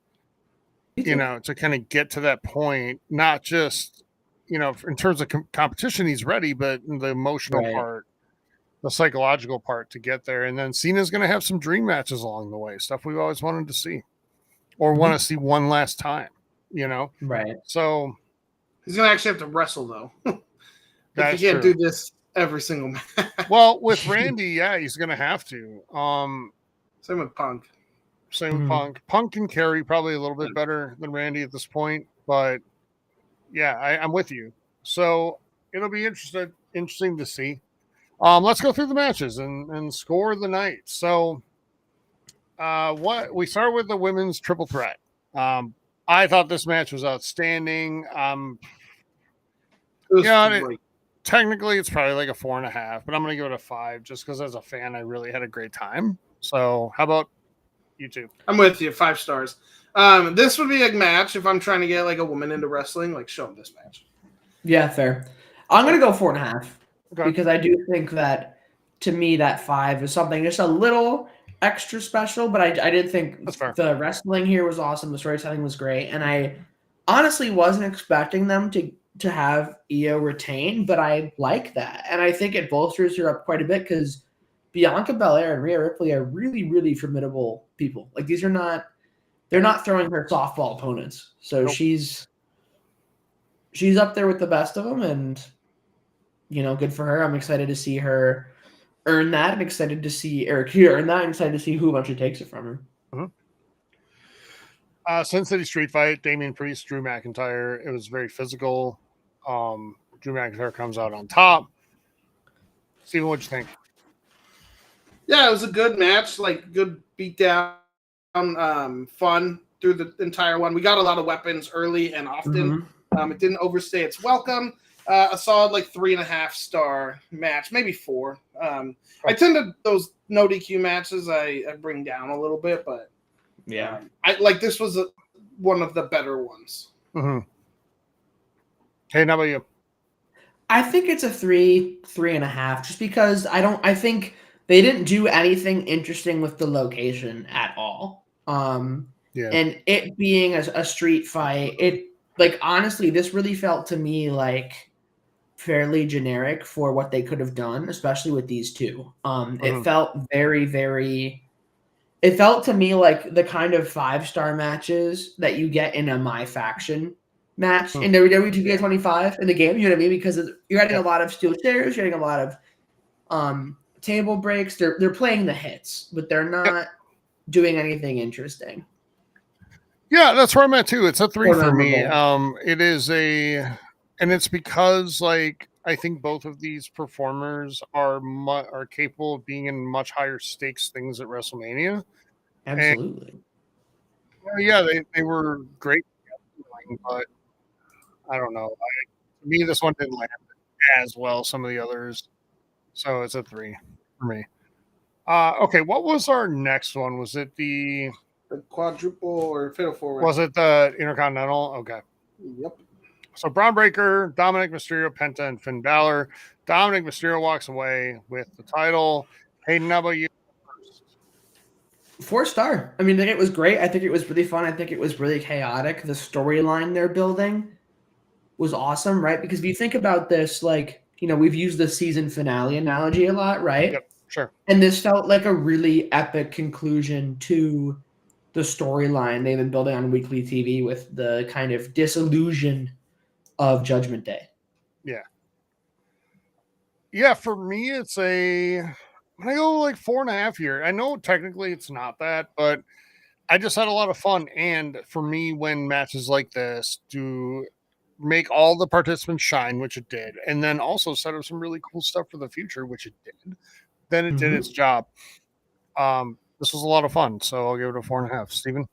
To kind of get to that point, not just in terms of competition, he's ready, but the emotional part, the psychological part to get there. And then Cena's going to have some dream matches along the way, stuff we've always wanted to see, or want to see one last time. Right? So he's going to actually have to wrestle though. He can't do this every single match. Well, with Randy, he's gonna have to. Same with Punk. With Punk. Punk can carry probably a little bit better than Randy at this point, but I'm with you. So it'll be interesting to see. Let's go through the matches and score the night. So what we start with the women's triple threat. I thought this match was outstanding. It was Yeah, great. technically it's probably like a 4.5, but I'm gonna give it a 5 just because as a fan I really had a great time. So how about you two? I'm with you. 5 stars. This would be a match if I'm trying to get like a woman into wrestling. Like, show them this match. Yeah, fair. I'm gonna go 4.5 Okay. because I do think that to me that 5 is something just a little extra special. But I did think That's fair. the wrestling here was awesome. The storytelling was great, and I honestly wasn't expecting them to have Io retain, but I like that, and I think it bolsters her up quite a bit because Bianca Belair and Rhea Ripley are really, really formidable people. Like they're not throwing her softball opponents, so Nope. she's up there with the best of them, and good for her. I'm excited to see her earn that, and excited to see Eric here earn that, and excited to see who eventually takes it from her. Sin City Street Fight, Damian Priest, Drew McIntyre. It was very physical. Drew McIntyre comes out on top. Steven, what'd you think? Yeah, it was a good match, like good beatdown, fun through the entire one. We got a lot of weapons early and often. It didn't overstay its welcome. A solid like 3.5 star match, maybe 4. I tend to those no DQ matches I bring down a little bit, but I like this was one of the better ones. Mm-hmm. Hey, how about you? I think it's a 3.5, just because I think they didn't do anything interesting with the location at all. And it being a street fight, it like honestly, this really felt to me like fairly generic for what they could have done, especially with these two. It felt very, very. It felt to me like the kind of 5-star matches that you get in a My Faction match in WWE 2K25 in the game. You know what I mean? Because you're getting a lot of steel chairs, you're getting a lot of table breaks. They're playing the hits, but they're not doing anything interesting. Yeah, that's where I'm at too. It's a 3 for me. It is and it's because like I think both of these performers are capable of being in much higher stakes things at WrestleMania. Absolutely. And, they were great, but I don't know. To me, this one didn't land as well some of the others, so it's a 3 for me. Okay, what was our next one? Was it the quadruple or fatal 4-way? Was it the Intercontinental? Okay. Yep. So Braun Breaker, Dominic Mysterio, Penta, and Finn Balor. Dominic Mysterio walks away with the title. Hayden, how about you? 4-star. I mean, I think it was great. I think it was really fun. I think it was really chaotic. The storyline they're building was awesome, right? Because if you think about this, like, we've used the season finale analogy a lot, right? Yep, sure. And this felt like a really epic conclusion to the storyline they've been building on weekly TV with the kind of disillusion of Judgment Day. Yeah. Yeah, for me, it's I go like 4.5 here. I know technically it's not that, but I just had a lot of fun. And for me, when matches like this do make all the participants shine, which it did, and then also set up some really cool stuff for the future, which it did, then it did its job. This was a lot of fun, so I'll give it a 4.5. Steven?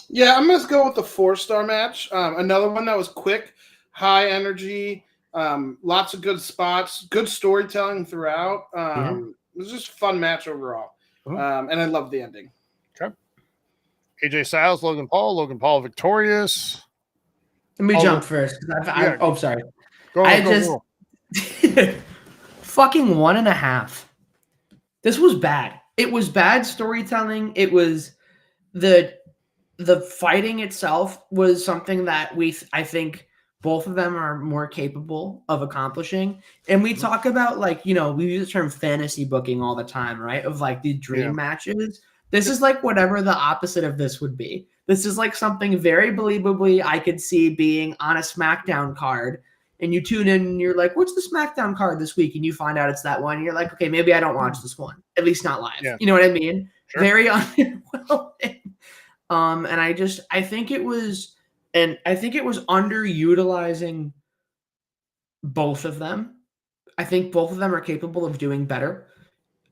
Yeah, I'm going to go with the 4-star match. Another one that was quick, high energy, lots of good spots, good storytelling throughout. It was just a fun match overall. And I love the ending. Okay. AJ Styles, Logan Paul victorious. Let me jump first. Sorry. Go. Fucking 1.5. This was bad. It was bad storytelling. It was the fighting itself was something that I think both of them are more capable of accomplishing. And we talk about we use the term fantasy booking all the time, right? Of like the dream matches. This is like whatever the opposite of this would be. This is like something very believably I could see being on a SmackDown card. And you tune in and you're like, what's the SmackDown card this week? And you find out it's that one. And you're like, okay, maybe I don't watch this one. At least not live. Yeah. You know what I mean? Sure. Very underwhelming. And I think it was underutilizing both of them. I think both of them are capable of doing better,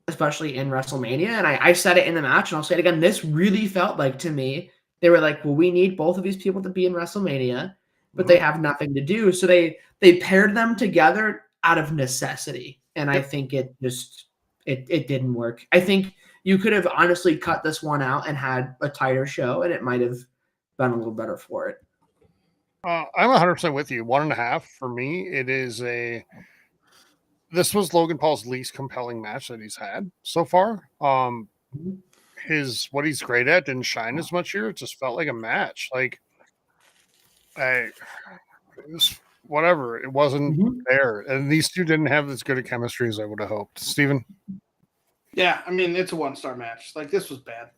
especially in WrestleMania. And I said it in the match, and I'll say it again. This really felt like, to me, They were like, well, we need both of these people to be in WrestleMania, but they have nothing to do. So they paired them together out of necessity. And I think it didn't work. I think you could have honestly cut this one out and had a tighter show, and it might have been a little better for it. I'm 100% with you. 1.5 for me. This was Logan Paul's least compelling match that he's had so far. What he's great at didn't shine as much here. It just felt like a match. Like it was whatever. It wasn't there, and these two didn't have as good a chemistry as I would have hoped. Steven? Yeah, I mean, it's a 1-star match. Like, this was bad.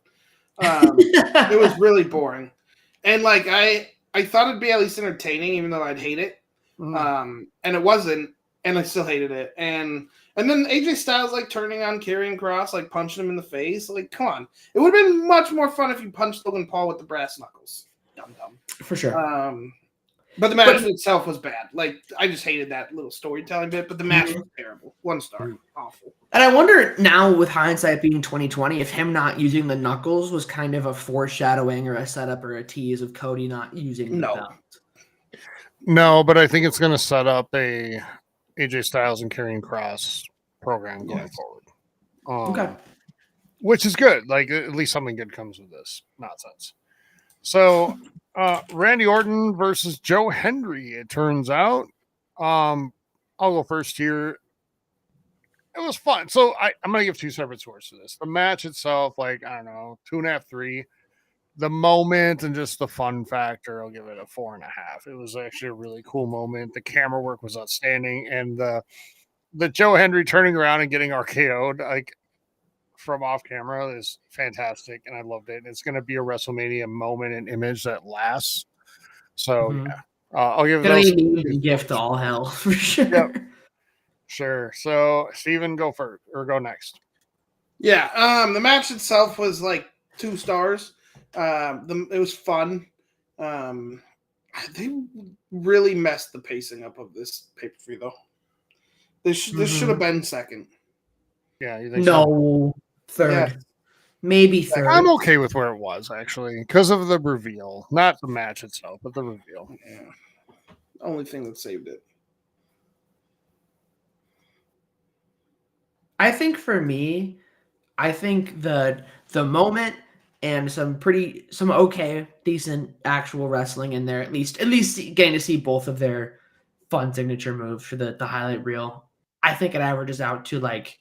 It was really boring, and like I thought it'd be at least entertaining, even though I'd hate it. And it wasn't, and I still hated it. And then AJ Styles like turning on Karrion Kross, like punching him in the face. Like, come on, it would have been much more fun if you punched Logan Paul with the brass knuckles. Dumb. For sure. But the match itself was bad. Like, I just hated that little storytelling bit, but the match was terrible. 1 star. Awful. And I wonder now, with hindsight being 2020, if him not using the knuckles was kind of a foreshadowing or a setup or a tease of Cody not using the belt. No, but I think it's going to set up a AJ Styles and Karrion Kross program going forward. Okay. Which is good. Like, at least something good comes with this nonsense. So, Randy Orton versus Joe Hendry, it turns out. I'll go first here. It was fun. So I'm going to give 2 separate scores to this. The match itself, like, I don't know, 2.5, 3. The moment and just the fun factor, I'll give it a 4.5. It was actually a really cool moment. The camera work was outstanding. And the Joe Hendry turning around and getting RKO'd, like, from off camera is fantastic, and I loved it. It's going to be a WrestleMania moment and image that lasts. So yeah, I'll give those a gift to all hell for sure. Yep. Sure. So Steven, go first or go next. Yeah. The match itself was like 2 stars. It was fun. They really messed the pacing up of this pay-per-view though. This should have been second. Yeah, you think so? Third. Yeah. Maybe third. I'm okay with where it was, actually, because of the reveal. Not the match itself, but the reveal. Yeah. The only thing that saved it. I think for me, the moment and some okay, decent actual wrestling in there, at least getting to see both of their fun signature moves for the highlight reel. I think it averages out to like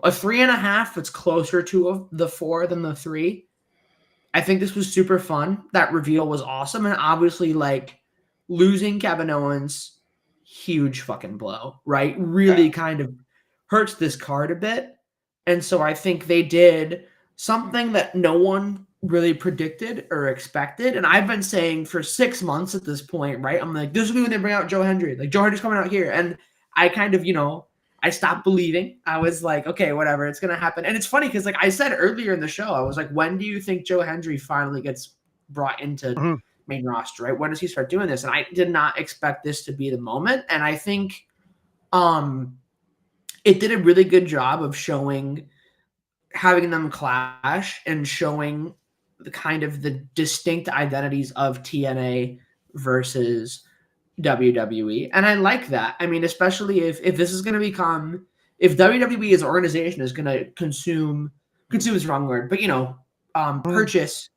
a 3.5. It's closer to the 4 than the 3. I think this was super fun. That reveal was awesome. And obviously, like, losing Kevin Owens, huge fucking blow, right? Really kind of hurts this card a bit. And so I think they did something that no one really predicted or expected. And I've been saying for 6 months at this point, right? I'm like, this will be when they bring out Joe Hendry. Like, Joe Hendry's coming out here. And I kind of, I stopped believing. I was like, okay, whatever, it's going to happen. And it's funny because, like I said earlier in the show, I was like, when do you think Joe Hendry finally gets brought into main roster, right? When does he start doing this? And I did not expect this to be the moment. And I think it did a really good job of having them clash and showing the kind of the distinct identities of TNA versus WWE. And I like that. I mean, especially if this is going to become, if WWE as an organization is going to consume is the wrong word, but purchase,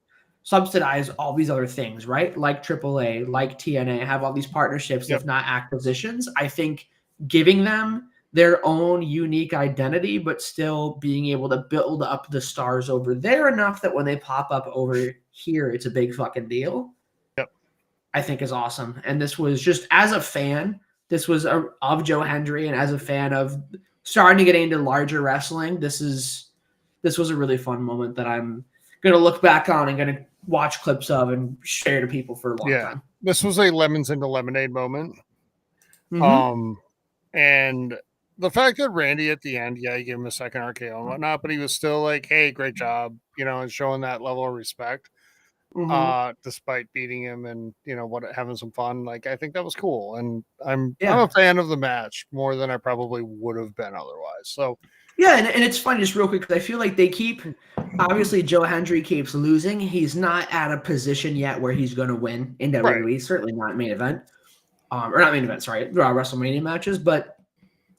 subsidize all these other things, right? Like AAA, like TNA, have all these partnerships, if not acquisitions. I think giving them their own unique identity, but still being able to build up the stars over there enough that when they pop up over here, it's a big fucking deal. I think is awesome. And this was just, as a fan, this was of Joe Hendry, and as a fan of starting to get into larger wrestling, this was a really fun moment that I'm going to look back on and going to watch clips of and share to people for a long time. This was a lemons into lemonade moment. And the fact that Randy at the end, you gave him a second RKO and whatnot, but he was still like, hey, great job, and showing that level of respect. Despite beating him and having some fun. Like, I think that was cool, and I'm a fan of the match more than I probably would have been otherwise. So Yeah, and it's funny, just real quick, because I feel like they keep, obviously Joe Hendry keeps losing. He's not at a position yet where he's going to win in WWE, Right. certainly not main event, or not main event, sorry, WrestleMania matches, but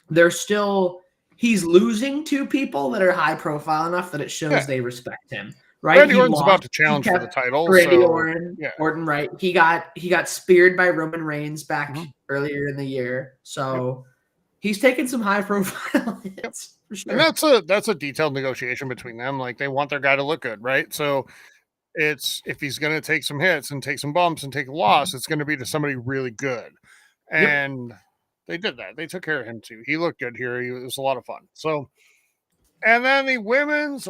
they're still, he's losing to people that are high profile enough that it shows Yeah. they respect him, right? Randy He Orton's about lost, to he challenge for the kept title. Randy So, yeah. Orton, right? He got speared by Roman Reigns back Mhm. earlier in the year, so he's taking some high profile hits for sure. And that's a detailed negotiation between them. Like they want their guy to look good, right? So it's if he's going to take some hits and take some bumps and take a loss, it's going to be to somebody really good. Yep. And they did that. They took care of him too. He looked good here. It was a lot of fun. So, and then the women's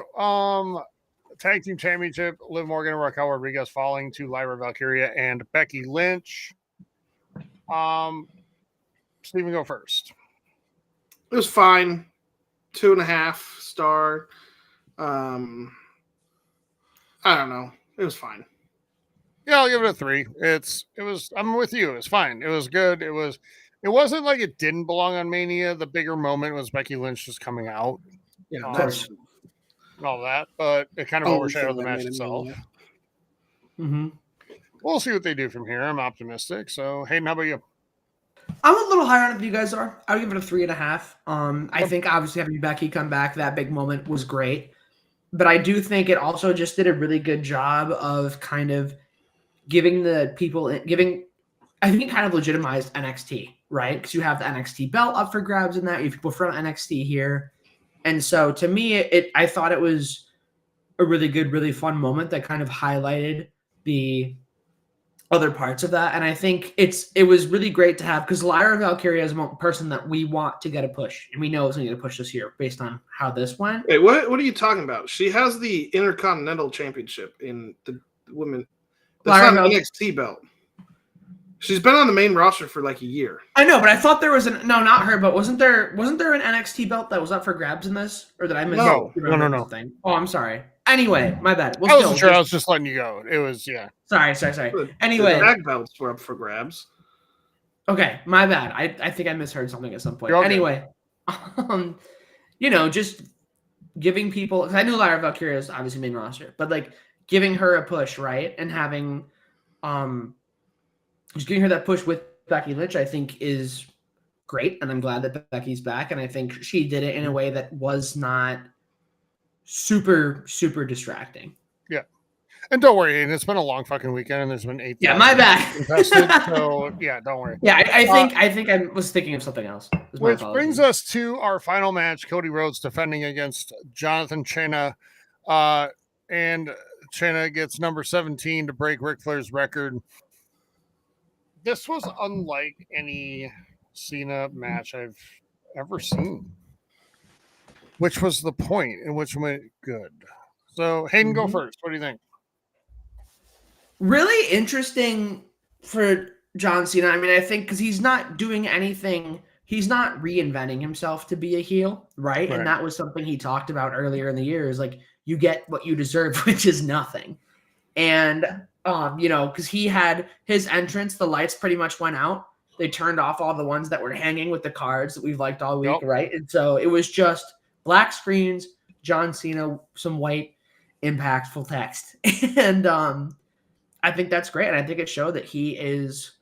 tag team championship: Liv Morgan and Raquel Rodriguez falling to Lyra Valkyria and Becky Lynch. Steven, go first. It was fine. 2.5 star. I don't know. It was fine. Yeah, I'll give it a 3. I'm with you. It was fine. It was good. It wasn't like it didn't belong on Mania. The bigger moment was Becky Lynch just coming out. Yeah, Of course. And all that, but it kind of overshadowed the match itself. Mm-hmm. We'll see what they do from here. I'm optimistic. So, Hayden, how about you? I'm a little higher on it than you guys are. I would give it a 3.5. I think obviously having Becky come back, that big moment was great. But I do think it also just did a really good job of kind of giving the people, I think kind of legitimized NXT, right? Because you have the NXT belt up for grabs in that. You have people from NXT here. And so to me, I thought it was a really good, really fun moment that kind of highlighted the other parts of that. And I think it was really great to have, because Lyra Valkyria is a person that we want to get a push. And we know it's going to get a push this year based on how this went. Wait, what are you talking about? She has the Intercontinental Championship in the women. That's not an NXT belt. She's been on the main roster for like a year. I know, but I thought there was not her, but wasn't there an NXT belt that was up for grabs in this? Or did I miss No. something? Oh, I'm sorry. Anyway, my bad. I wasn't sure. I was just letting you go. It was, yeah. Sorry. Anyway. The tag belts were up for grabs. Okay, my bad. I think I misheard something at some point. Anyway, just giving people, because I knew Lyra Valkyria is obviously main roster, but like giving her a push, right? And having just giving her that push with Becky Lynch, I think is great. And I'm glad that Becky's back. And I think she did it in a way that was not super, super distracting. Yeah. And don't worry, and it's been a long fucking weekend, and there's been 8. Yeah, my bad. Contested, so yeah, don't worry. Yeah, I think I was thinking of something else. Which brings us to our final match: Cody Rhodes defending against Jonathan Cena, and Cena gets number 17 to break Ric Flair's record. This was unlike any Cena match I've ever seen, which was the point in which went good. So, Hayden, go first. What do you think? Really interesting for John Cena. I mean, I think because he's not doing anything, he's not reinventing himself to be a heel, right? And that was something he talked about earlier in the year, is like, you get what you deserve, which is nothing. And, because he had his entrance, the lights pretty much went out. They turned off all the ones that were hanging with the cards that we've liked all week, right? And so it was just black screens, John Cena, some white impactful text. And I think that's great. And I think it showed that he is,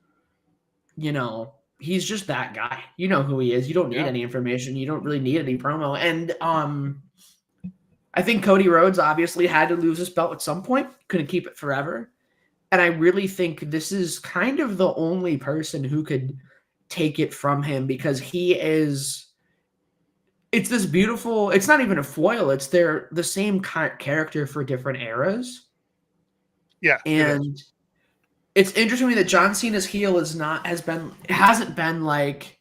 he's just that guy. You know who he is. You don't need any information. You don't really need any promo. And I think Cody Rhodes obviously had to lose his belt at some point. Couldn't keep it forever. And I really think this is kind of the only person who could take it from him, because it's this beautiful, it's not even a foil. It's the same character for different eras. Yeah. And it's interesting to me that John Cena's heel hasn't been like,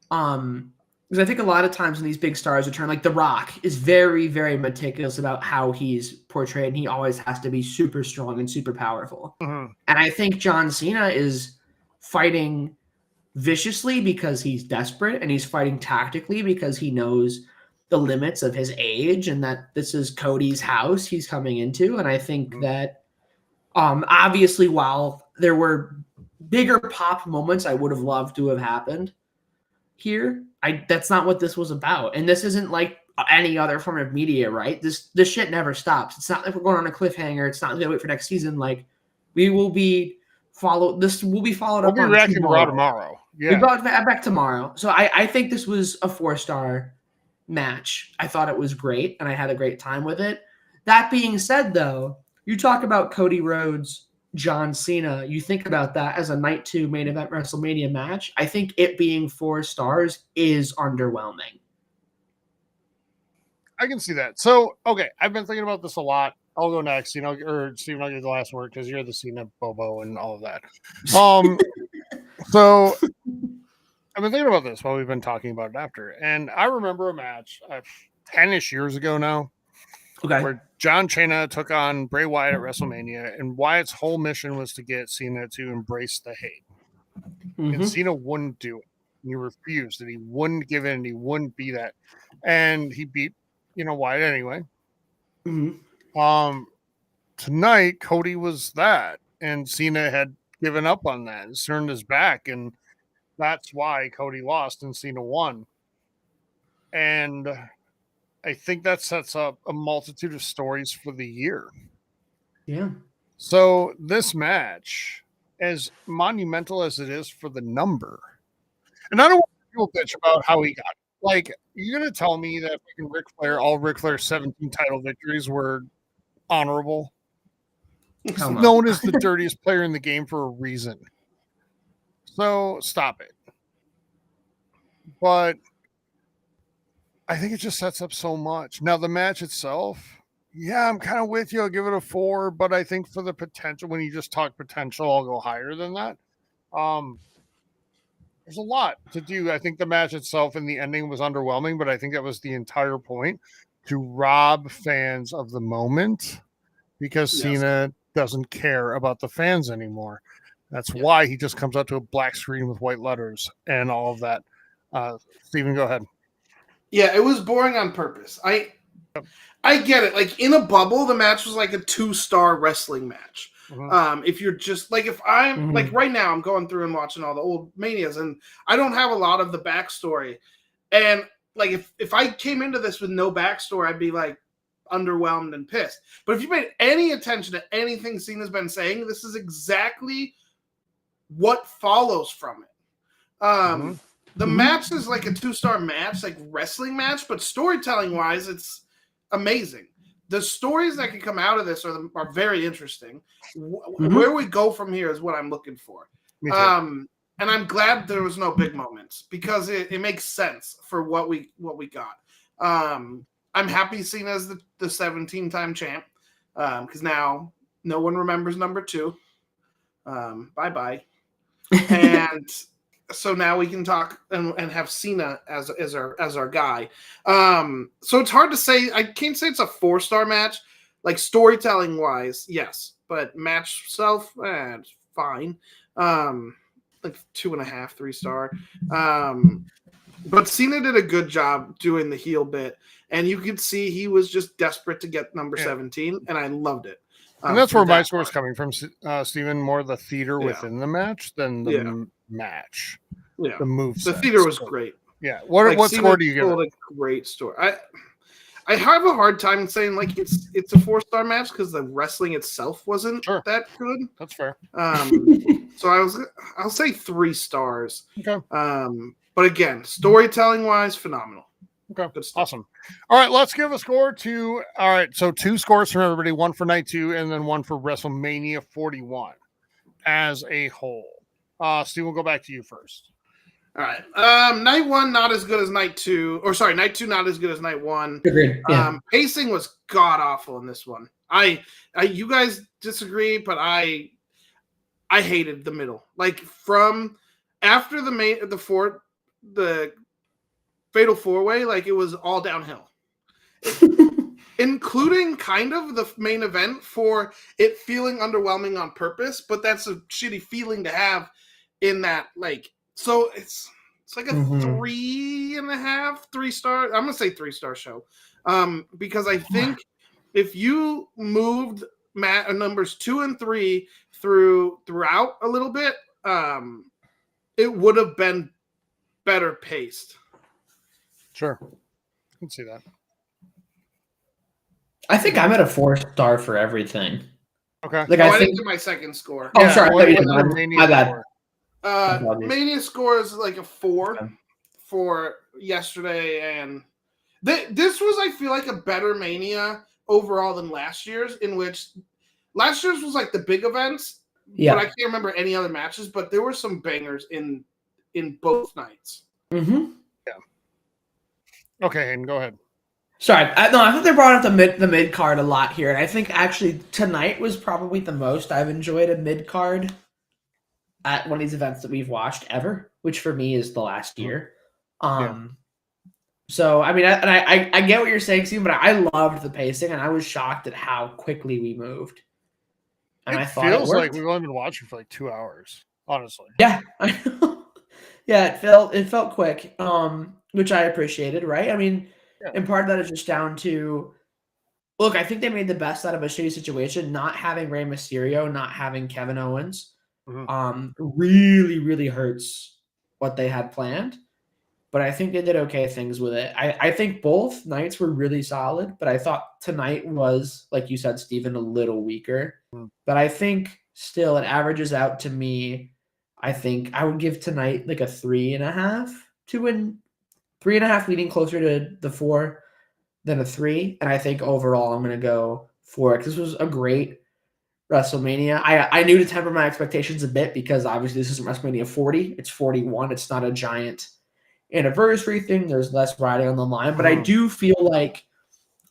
because I think a lot of times when these big stars return, like The Rock is very, very meticulous about how he's portrayed, and he always has to be super strong and super powerful. Mm-hmm. And I think John Cena is fighting viciously because he's desperate, and he's fighting tactically because he knows the limits of his age and that this is Cody's house he's coming into. And I think that obviously, while there were bigger pop moments I would have loved to have happened here, that's not what this was about. And this isn't like any other form of media, right? This shit never stops. It's not like we're going on a cliffhanger. It's not like we gotta wait for next season. Like we will be followed. This will be followed We'll up be on reacting to Raw tomorrow. tomorrow. We Yeah. brought it back tomorrow. So I think this was a 4-star match. I thought it was great, and I had a great time with it. That being said, though, you talk about Cody Rhodes, John Cena. You think about that as a night 2 main event WrestleMania match. I think it being 4 stars is underwhelming. I can see that. So, okay, I've been thinking about this a lot. I'll go next, or Steven, I'll give you the last word because you're the Cena Bobo and all of that. So I've been thinking about this while we've been talking about it after. And I remember a match 10-ish years ago now where John Cena took on Bray Wyatt at WrestleMania, and Wyatt's whole mission was to get Cena to embrace the hate. And Cena wouldn't do it. He refused, and he wouldn't give in, and he wouldn't be that. And he beat Wyatt anyway. Tonight, Cody was that, and Cena had given up on that and turned his back, and that's why Cody lost and Cena won. And I think that sets up a multitude of stories for the year. Yeah. So this match, as monumental as it is for the number, and I don't want people bitch about how he got it. Like, you're going to tell me that all Ric Flair's 17 title victories were honorable? He's known as the dirtiest player in the game for a reason. So stop it. But I think it just sets up so much. Now, the match itself, yeah, I'm kind of with you. I'll give it a 4, but I think for the potential, when you just talk potential, I'll go higher than that. There's a lot to do. I think the match itself and the ending was underwhelming, but I think that was the entire point, to rob fans of the moment, because Cena doesn't care about the fans anymore. That's why he just comes out to a black screen with white letters and all of that. Steven, go ahead. Yeah, it was boring on purpose. I get it. Like, in a bubble, the match was like a 2-star wrestling match. If you're just like, if I'm like right now, I'm going through and watching all the old Manias, and I don't have a lot of the backstory. And like, if I came into this with no backstory, I'd be like underwhelmed and pissed. But if you paid any attention to anything Cena's been saying, this is exactly what follows from it. The match is like a 2-star match, like wrestling match, but storytelling wise, it's amazing. The stories that can come out of this are very interesting. Where we go from here is what I'm looking for. And I'm glad there was no big moments, because it makes sense for what we got. I'm happy Cena's the 17-time champ, because now no one remembers number 2. Bye-bye. And so now we can talk and have Cena as our guy. So it's hard to say. I can't say it's a 4-star match. Like, storytelling wise, yes, but match itself, it's fine. Like 2.5, 3-star. But Cena did a good job doing the heel bit, and you could see he was just desperate to get number 17, and I loved it. And that's where my score is coming from, Steven. More the theater within the match than the match. Yeah, the move. The theater was great. Yeah. What score do you give it? A great story. I have a hard time saying like it's a 4-star match, because the wrestling itself wasn't that good. That's fair. So I'll say 3 stars. Okay. But again, storytelling wise, phenomenal. Okay. Awesome. All right, let's give a score to. All right, so 2 scores from everybody, 1 for night 2, and then 1 for WrestleMania 41 as a whole. Steve, we'll go back to you first. All right. Night 1 not as good as night 2, or sorry, night 2 not as good as night 1. Agreed. Yeah. Pacing was god awful in this one. You guys disagree, but I hated the middle. Like, from after the Fatal 4-Way, like, it was all downhill. Including kind of the main event, for it feeling underwhelming on purpose, but that's a shitty feeling to have in that, like, so it's like a 3.5, 3-star. I'm gonna say 3-star show, because I think if you moved numbers 2 and 3 throughout a little bit, it would have been better paced. Sure, I can see that. I think I'm at a 4-star for everything. Okay. Like I I didn't think. do my second score. Oh, sorry. What's I thought you your did. Mania My bad. score? Apologies. Mania score is like a 4 Okay. for yesterday, and this was, I feel like, a better Mania overall than last year's, in which last year's was like the big events, Yeah. but I can't remember any other matches, but there were some bangers in both nights. Mm-hmm. Okay, Hayden, go ahead. Sorry, I thought they brought up the mid card a lot here, and I think actually tonight was probably the most I've enjoyed a mid card at one of these events that we've watched ever, which for me is the last year. So I mean, I get what you're saying, Steve, but I loved the pacing, and I was shocked at how quickly we moved. And I thought it feels like worked. we've only been watching for like 2 hours, honestly. Yeah, yeah, it felt quick, which I appreciated. Right? I mean, and part of that is just down to, look, I think they made the best out of a shitty situation. Not having Rey Mysterio, not having Kevin Owens, really, really hurts what they had planned. But I think they did okay things with it. I think both nights were really solid, but I thought tonight was, like you said, Steven, a little weaker. But I think still it averages out to me. I think I would give tonight like a 3.5 to win, 3.5 leading closer to the 4 than a 3. And I think overall I'm going to go 4 because this was a great WrestleMania. I knew to temper my expectations a bit because obviously this isn't WrestleMania 40. It's 41. It's not a giant anniversary thing. There's less riding on the line. But I do feel like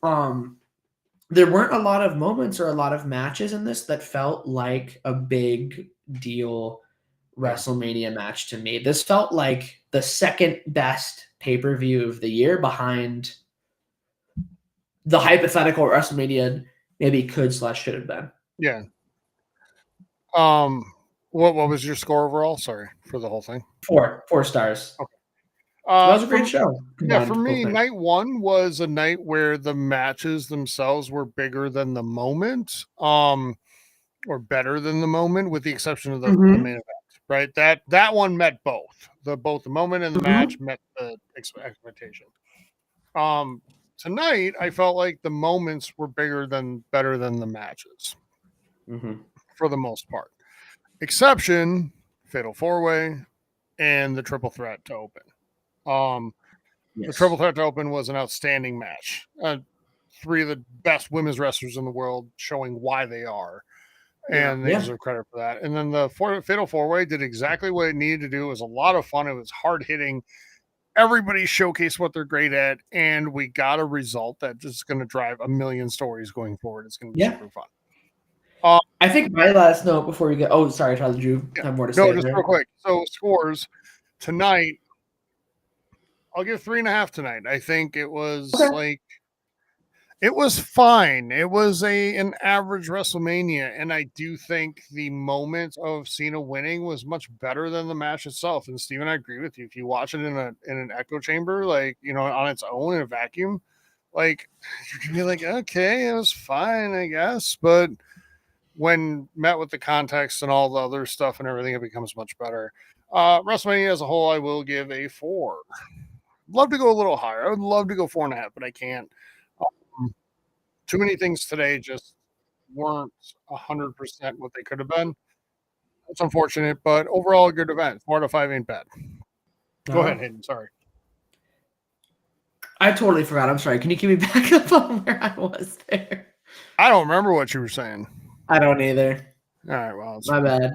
there weren't a lot of moments or a lot of matches in this that felt like a big deal WrestleMania match to me. This felt like the second best pay-per-view of the year behind the hypothetical WrestleMania maybe could / should have been. Yeah. What was your score overall? Sorry for the whole thing. 4 stars. Okay. That was a great show. Yeah, for me, night one was a night where the matches themselves were bigger than the moment, or better than the moment, with the exception of the main event. Right, that one met both the moment and the match met the expectation. Tonight I felt like the moments were better than the matches, for the most part. Exception, Fatal 4-Way and the Triple Threat to open. The Triple Threat to open was an outstanding match. 3 of the best women's wrestlers in the world showing why they are. And they deserve credit for that. And then the Fatal 4-Way did exactly what it needed to do. It was a lot of fun. It was hard hitting. Everybody showcased what they're great at. And we got a result that just going to drive a million stories going forward. It's going to be super fun. I think my last note before we get, oh, sorry, Tyler, did you have more to say? No, just real quick. So scores tonight, I'll give 3.5 tonight. I think it was it was fine. It was an average WrestleMania, and I do think the moment of Cena winning was much better than the match itself. And Steven, I agree with you. If you watch it in an echo chamber, like, on its own in a vacuum, like, you can be like, okay, it was fine, I guess. But when met with the context and all the other stuff and everything, it becomes much better. WrestleMania as a whole, I will give a 4. Love to go a little higher. I would love to go 4.5, but I can't. Too many things today just weren't 100% what they could have been. It's unfortunate, but overall a good event. 4 out of 5 ain't bad. Go ahead, Hayden. Sorry. I totally forgot. I'm sorry. Can you keep me back up on where I was there? I don't remember what you were saying. I don't either. All right, well, my bad.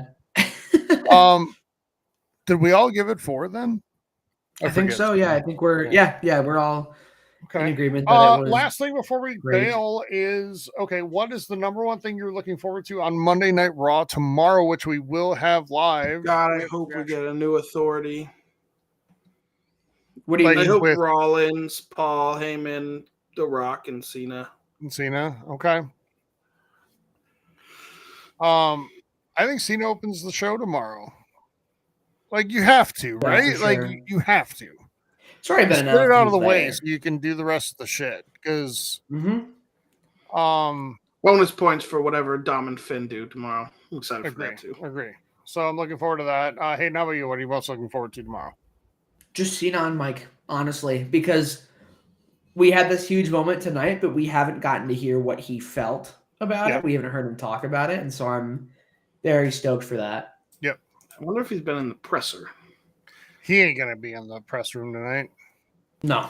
Did we all give it 4 then? I think so. Yeah, I think we're we're all in agreement that it was. Last thing before we bail is, okay, what is the number one thing you're looking forward to on Monday Night Raw tomorrow, which we will have live? God, I hope we get a new authority. What do you mean? I hope Rollins, Paul, Heyman, The Rock, and Cena. Okay. I think Cena opens the show tomorrow. Like, you have to, right? Sure. Like, you have to. It's already been enough. Get it out of the way so you can do the rest of the shit. Because, bonus points for whatever Dom and Finn do tomorrow. I'm excited for that too. Agree. So I'm looking forward to that. Hayden, how about you? What are you most looking forward to tomorrow? Just Cena and Mike, honestly, because we had this huge moment tonight, but we haven't gotten to hear what he felt about Yeah. it. We haven't heard him talk about it, and so I'm very stoked for that. Yep. I wonder if he's been in the presser. He ain't gonna be in the press room tonight. No,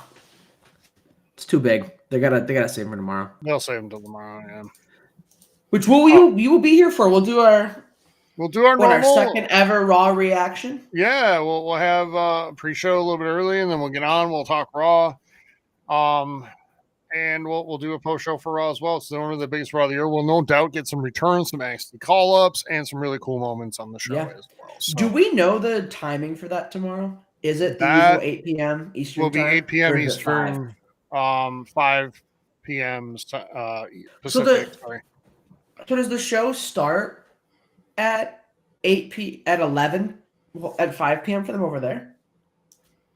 it's too big. They gotta save him for tomorrow. They'll save him till tomorrow. Yeah. Which you will be here for? We'll do our normal. second ever Raw reaction. Yeah, we'll have a pre-show a little bit early, and then we'll get on. We'll talk Raw, and we'll do a post-show for Raw as well. It's one of the biggest Raw of the year. We'll no doubt get some returns, some NXT call-ups, and some really cool moments on the show as well. So do we know the timing for that tomorrow? Is it the usual 8 p.m. Eastern? Will be time, 8 p.m. or is it Eastern, 5 p.m. Pacific. Sorry. So does the show start at 11? Well, at 5 p.m. for them over there?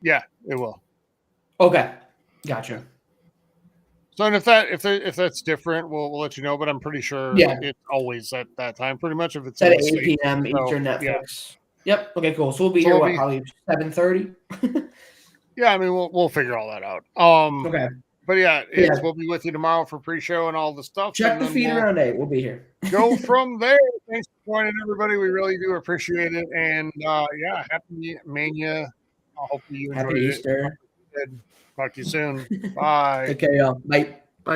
Yeah, it will. Okay, gotcha. So, and if that's different, we'll let you know. But I'm pretty sure it's always at that time. Pretty much, if it's at in 8 the p.m. States. Eastern So, Netflix. Yep. Okay, cool. So we'll be here. Probably 7:30. Yeah, I mean we'll figure all that out. Okay. But we'll be with you tomorrow for pre-show and all the stuff. Check the feed around 8. We'll be here. Go from there. Thanks for joining, everybody. We really do appreciate it. And happy Mania. I hope you enjoyed Happy Easter. it. Talk to you soon. Bye. Okay, y'all. Bye.